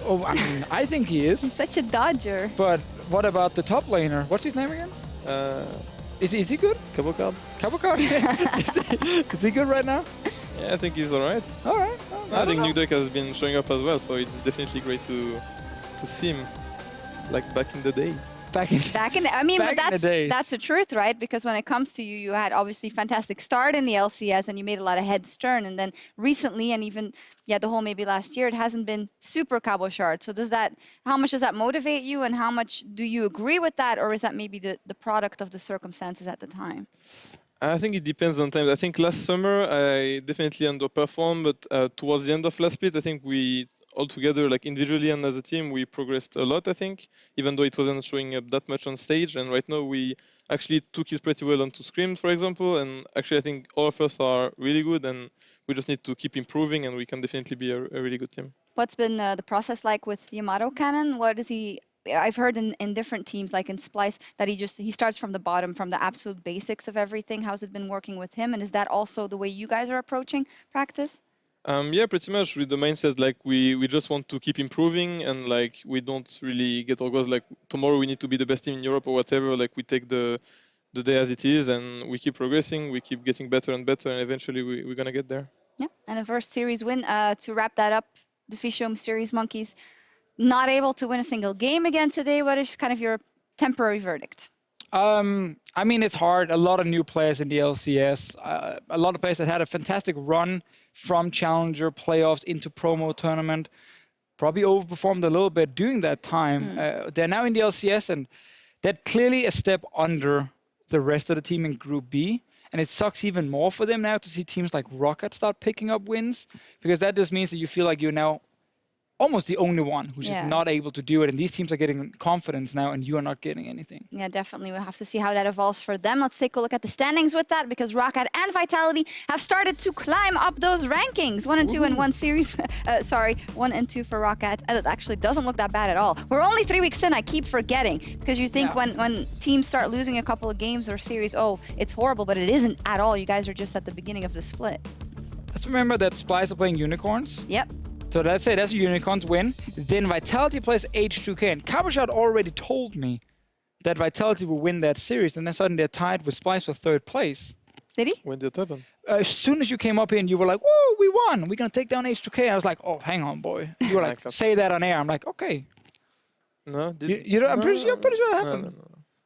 Oh, I mean, I think he is. He's such a dodger. But what about the top laner? What's his name again? Is he good? Cabocard. Cabocard? Is he good right now? Yeah, I think he's alright. Alright. I think Nuke Dog has been showing up as well, so it's definitely great to see him. Like back in the days. I mean, but that's the truth, right? Because when it comes to you, you had obviously fantastic start in the LCS and you made a lot of heads turn. And then recently, and even, the whole maybe last year, it hasn't been super Cabochard. So how much does that motivate you, and how much do you agree with that? Or is that maybe the product of the circumstances at the time? I think it depends on times. I think last summer, I definitely underperformed, but towards the end of last split, I think we all together, like individually and as a team, we progressed a lot, I think, even though it wasn't showing up that much on stage. And right now, we actually took it pretty well onto scrims, for example. And actually, I think all of us are really good, and we just need to keep improving, and we can definitely be a really good team. What's been the process like with Yamato Cannon? What is he? I've heard in different teams, like in Splice, that he starts from the bottom, from the absolute basics of everything. How's it been working with him? And is that also the way you guys are approaching practice? Yeah, pretty much with the mindset, like we just want to keep improving, and like we don't really get our goals like tomorrow we need to be the best team in Europe or whatever. Like we take the day as it is, and we keep progressing, we keep getting better and better, and eventually we're gonna get there. Yeah, and a first series win. To wrap that up, the Fisho Mysterious Monkeys not able to win a single game again today. What is kind of your temporary verdict? I mean, it's hard. A lot of new players in the LCS. A lot of players that had a fantastic run from Challenger playoffs into promo tournament. Probably overperformed a little bit during that time. They're now in the LCS, and they're clearly a step under the rest of the team in Group B. And it sucks even more for them now to see teams like ROCCAT start picking up wins, because that just means that you feel like you're now almost the only one who's just not able to do it. And these teams are getting confidence now, and you are not getting anything. Yeah, definitely. We'll have to see how that evolves for them. Let's take a look at the standings with that, because ROCCAT and Vitality have started to climb up those rankings. 1 and 2 in one series. 1 and 2 for ROCCAT. And it actually doesn't look that bad at all. We're only 3 weeks in. I keep forgetting, because you think when teams start losing a couple of games or series, oh, it's horrible, but it isn't at all. You guys are just at the beginning of the split. Let's remember that Splice are playing Unicorns. Yep. So let's say that's a Unicorns win. Then Vitality plays H2K. And Cabochard already told me that Vitality will win that series. And then suddenly they're tied with Splice for 3rd place. Did he? When did it happen? As soon as you came up here and you were like, whoa, we won. We're going to take down H2K. I was like, oh, hang on, boy. You were like, say that on air. I'm like, okay. No, I'm pretty sure that happened.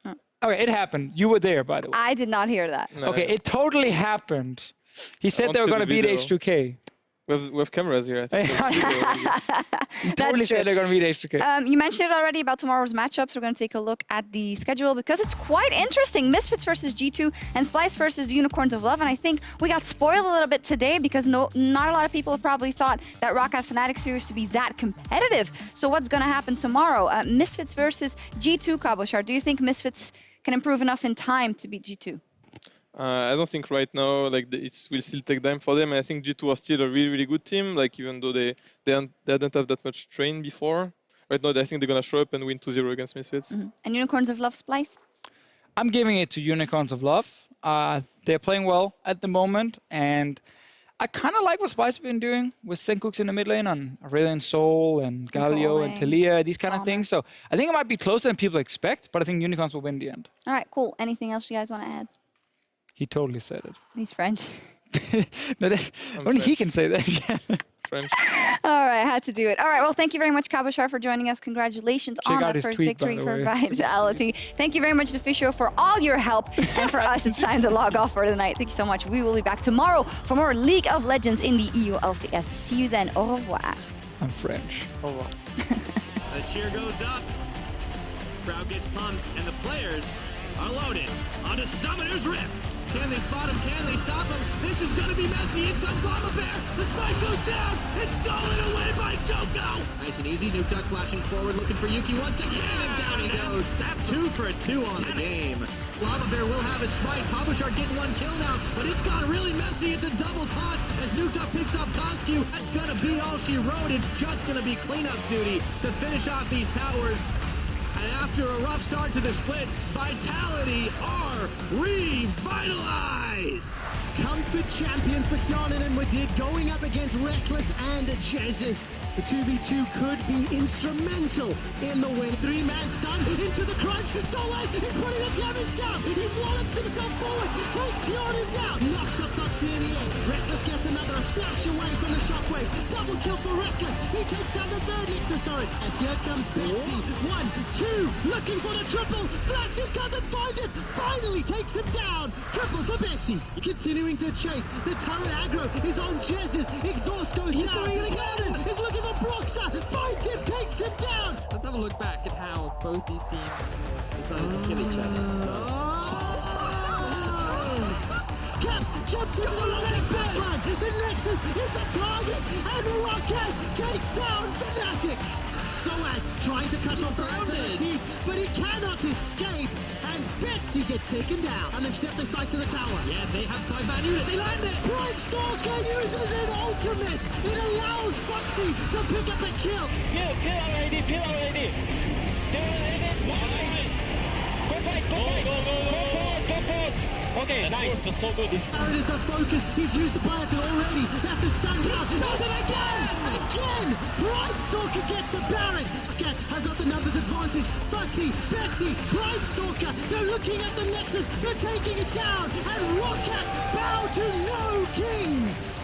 No. Okay, it happened. You were there, by the way. I did not hear that. No. Okay, it totally happened. He said they were going to beat H2K. We have cameras here, I think. You totally said they're going to beat H2K. You mentioned it already about tomorrow's matchups. We're going to take a look at the schedule, because it's quite interesting. Misfits versus G2 and Splice versus the Unicorns of Love. And I think we got spoiled a little bit today, because not a lot of people have probably thought that ROCCAT Fnatic series to be that competitive. So what's going to happen tomorrow? Misfits versus G2, Cabochard. Do you think Misfits can improve enough in time to beat G2? I don't think right now, like, it will still take time for them. And I think G2 are still a really, really good team. Like, even though they didn't have that much train before. Right now, I think they're going to show up and win 2-0 against Misfits. And Unicorns of Love, Splice? I'm giving it to Unicorns of Love. They're playing well at the moment. And I kind of like what Splice have been doing with Senkooks in the mid lane on Aurelion Sol and Galio and Talia, these kind of things. So I think it might be closer than people expect, but I think Unicorns will win the end. All right, cool. Anything else you guys want to add? He totally said it. He's French. No, only he can say that. French. All right, had to do it. All right, well, thank you very much, Kabashar, for joining us. Congratulations Check on out the his first tweet, by victory the for way. Vitality. Thank you very much to Fisho for all your help. And for us, it's time to log off for the night. Thank you so much. We will be back tomorrow for more League of Legends in the EULCS. See you then. Au revoir. I'm French. Au revoir. The cheer goes up. Crowd gets pumped, and the players are loaded onto Summoner's Rift. Can they spot him? Can they stop him? This is going to be messy. It comes Llama Bear. The spike goes down. It's stolen away by Joko. Nice and easy. Nuke Duck flashing forward, looking for Yuki once again, and down he goes. That's 2 for 2 on the game. Llama Bear will have his smite. Kabashar getting 1 kill now, but it's gone really messy. It's a double taunt as Nuke Duck picks up Cosq. That's going to be all she wrote. It's just going to be cleanup duty to finish off these towers. And after a rough start to the split, Vitality are revitalized! Comfort champions for Hyonin and Wadid going up against Reckless and Jesus. The 2v2 could be instrumental in the win. 3-man stun into the crunch. Solaz is putting the damage down. He wallops himself forward, takes Hyonin down, knocks up Foxy in the air. Reckless gets another flash away from the shockwave. Double kill for Reckless. He takes down the 3rd Nexus turret. And here comes Betsy. 1, 2, looking for the triple. Flashes, doesn't find it. Finally takes him down. Triple for Betsy. Continuing to chase. The turret aggro is on Jez's. Exhaust goes down. Doing it again. Is looking for Broxa. Finds him, takes him down. Let's have a look back at how both these teams decided to kill each other. So. Caps jumps into the next backline. The Nexus is the target. And ROCCAT take down Fnatic. Soaz trying to cut off the activities, but he cannot escape. And Betsy gets taken down. And they've set the sight to the tower. Yeah, they have 5-man unit. They land it. Bright Stalker uses an ultimate. It allows Foxy to pick up the kill. Kill already. Kill already. Nice. Go fight. Go forward. Okay, nice. That's so good. Baron is the focus. He's used the Planted already. That's a stun down. Does it again. Bright Stalker gets the Baron. Okay, I've got the numbers advantage. Foxy, Betsy, Bright Stalker. They're looking at the Nexus. They're taking it down. And ROCCAT bow to no kings.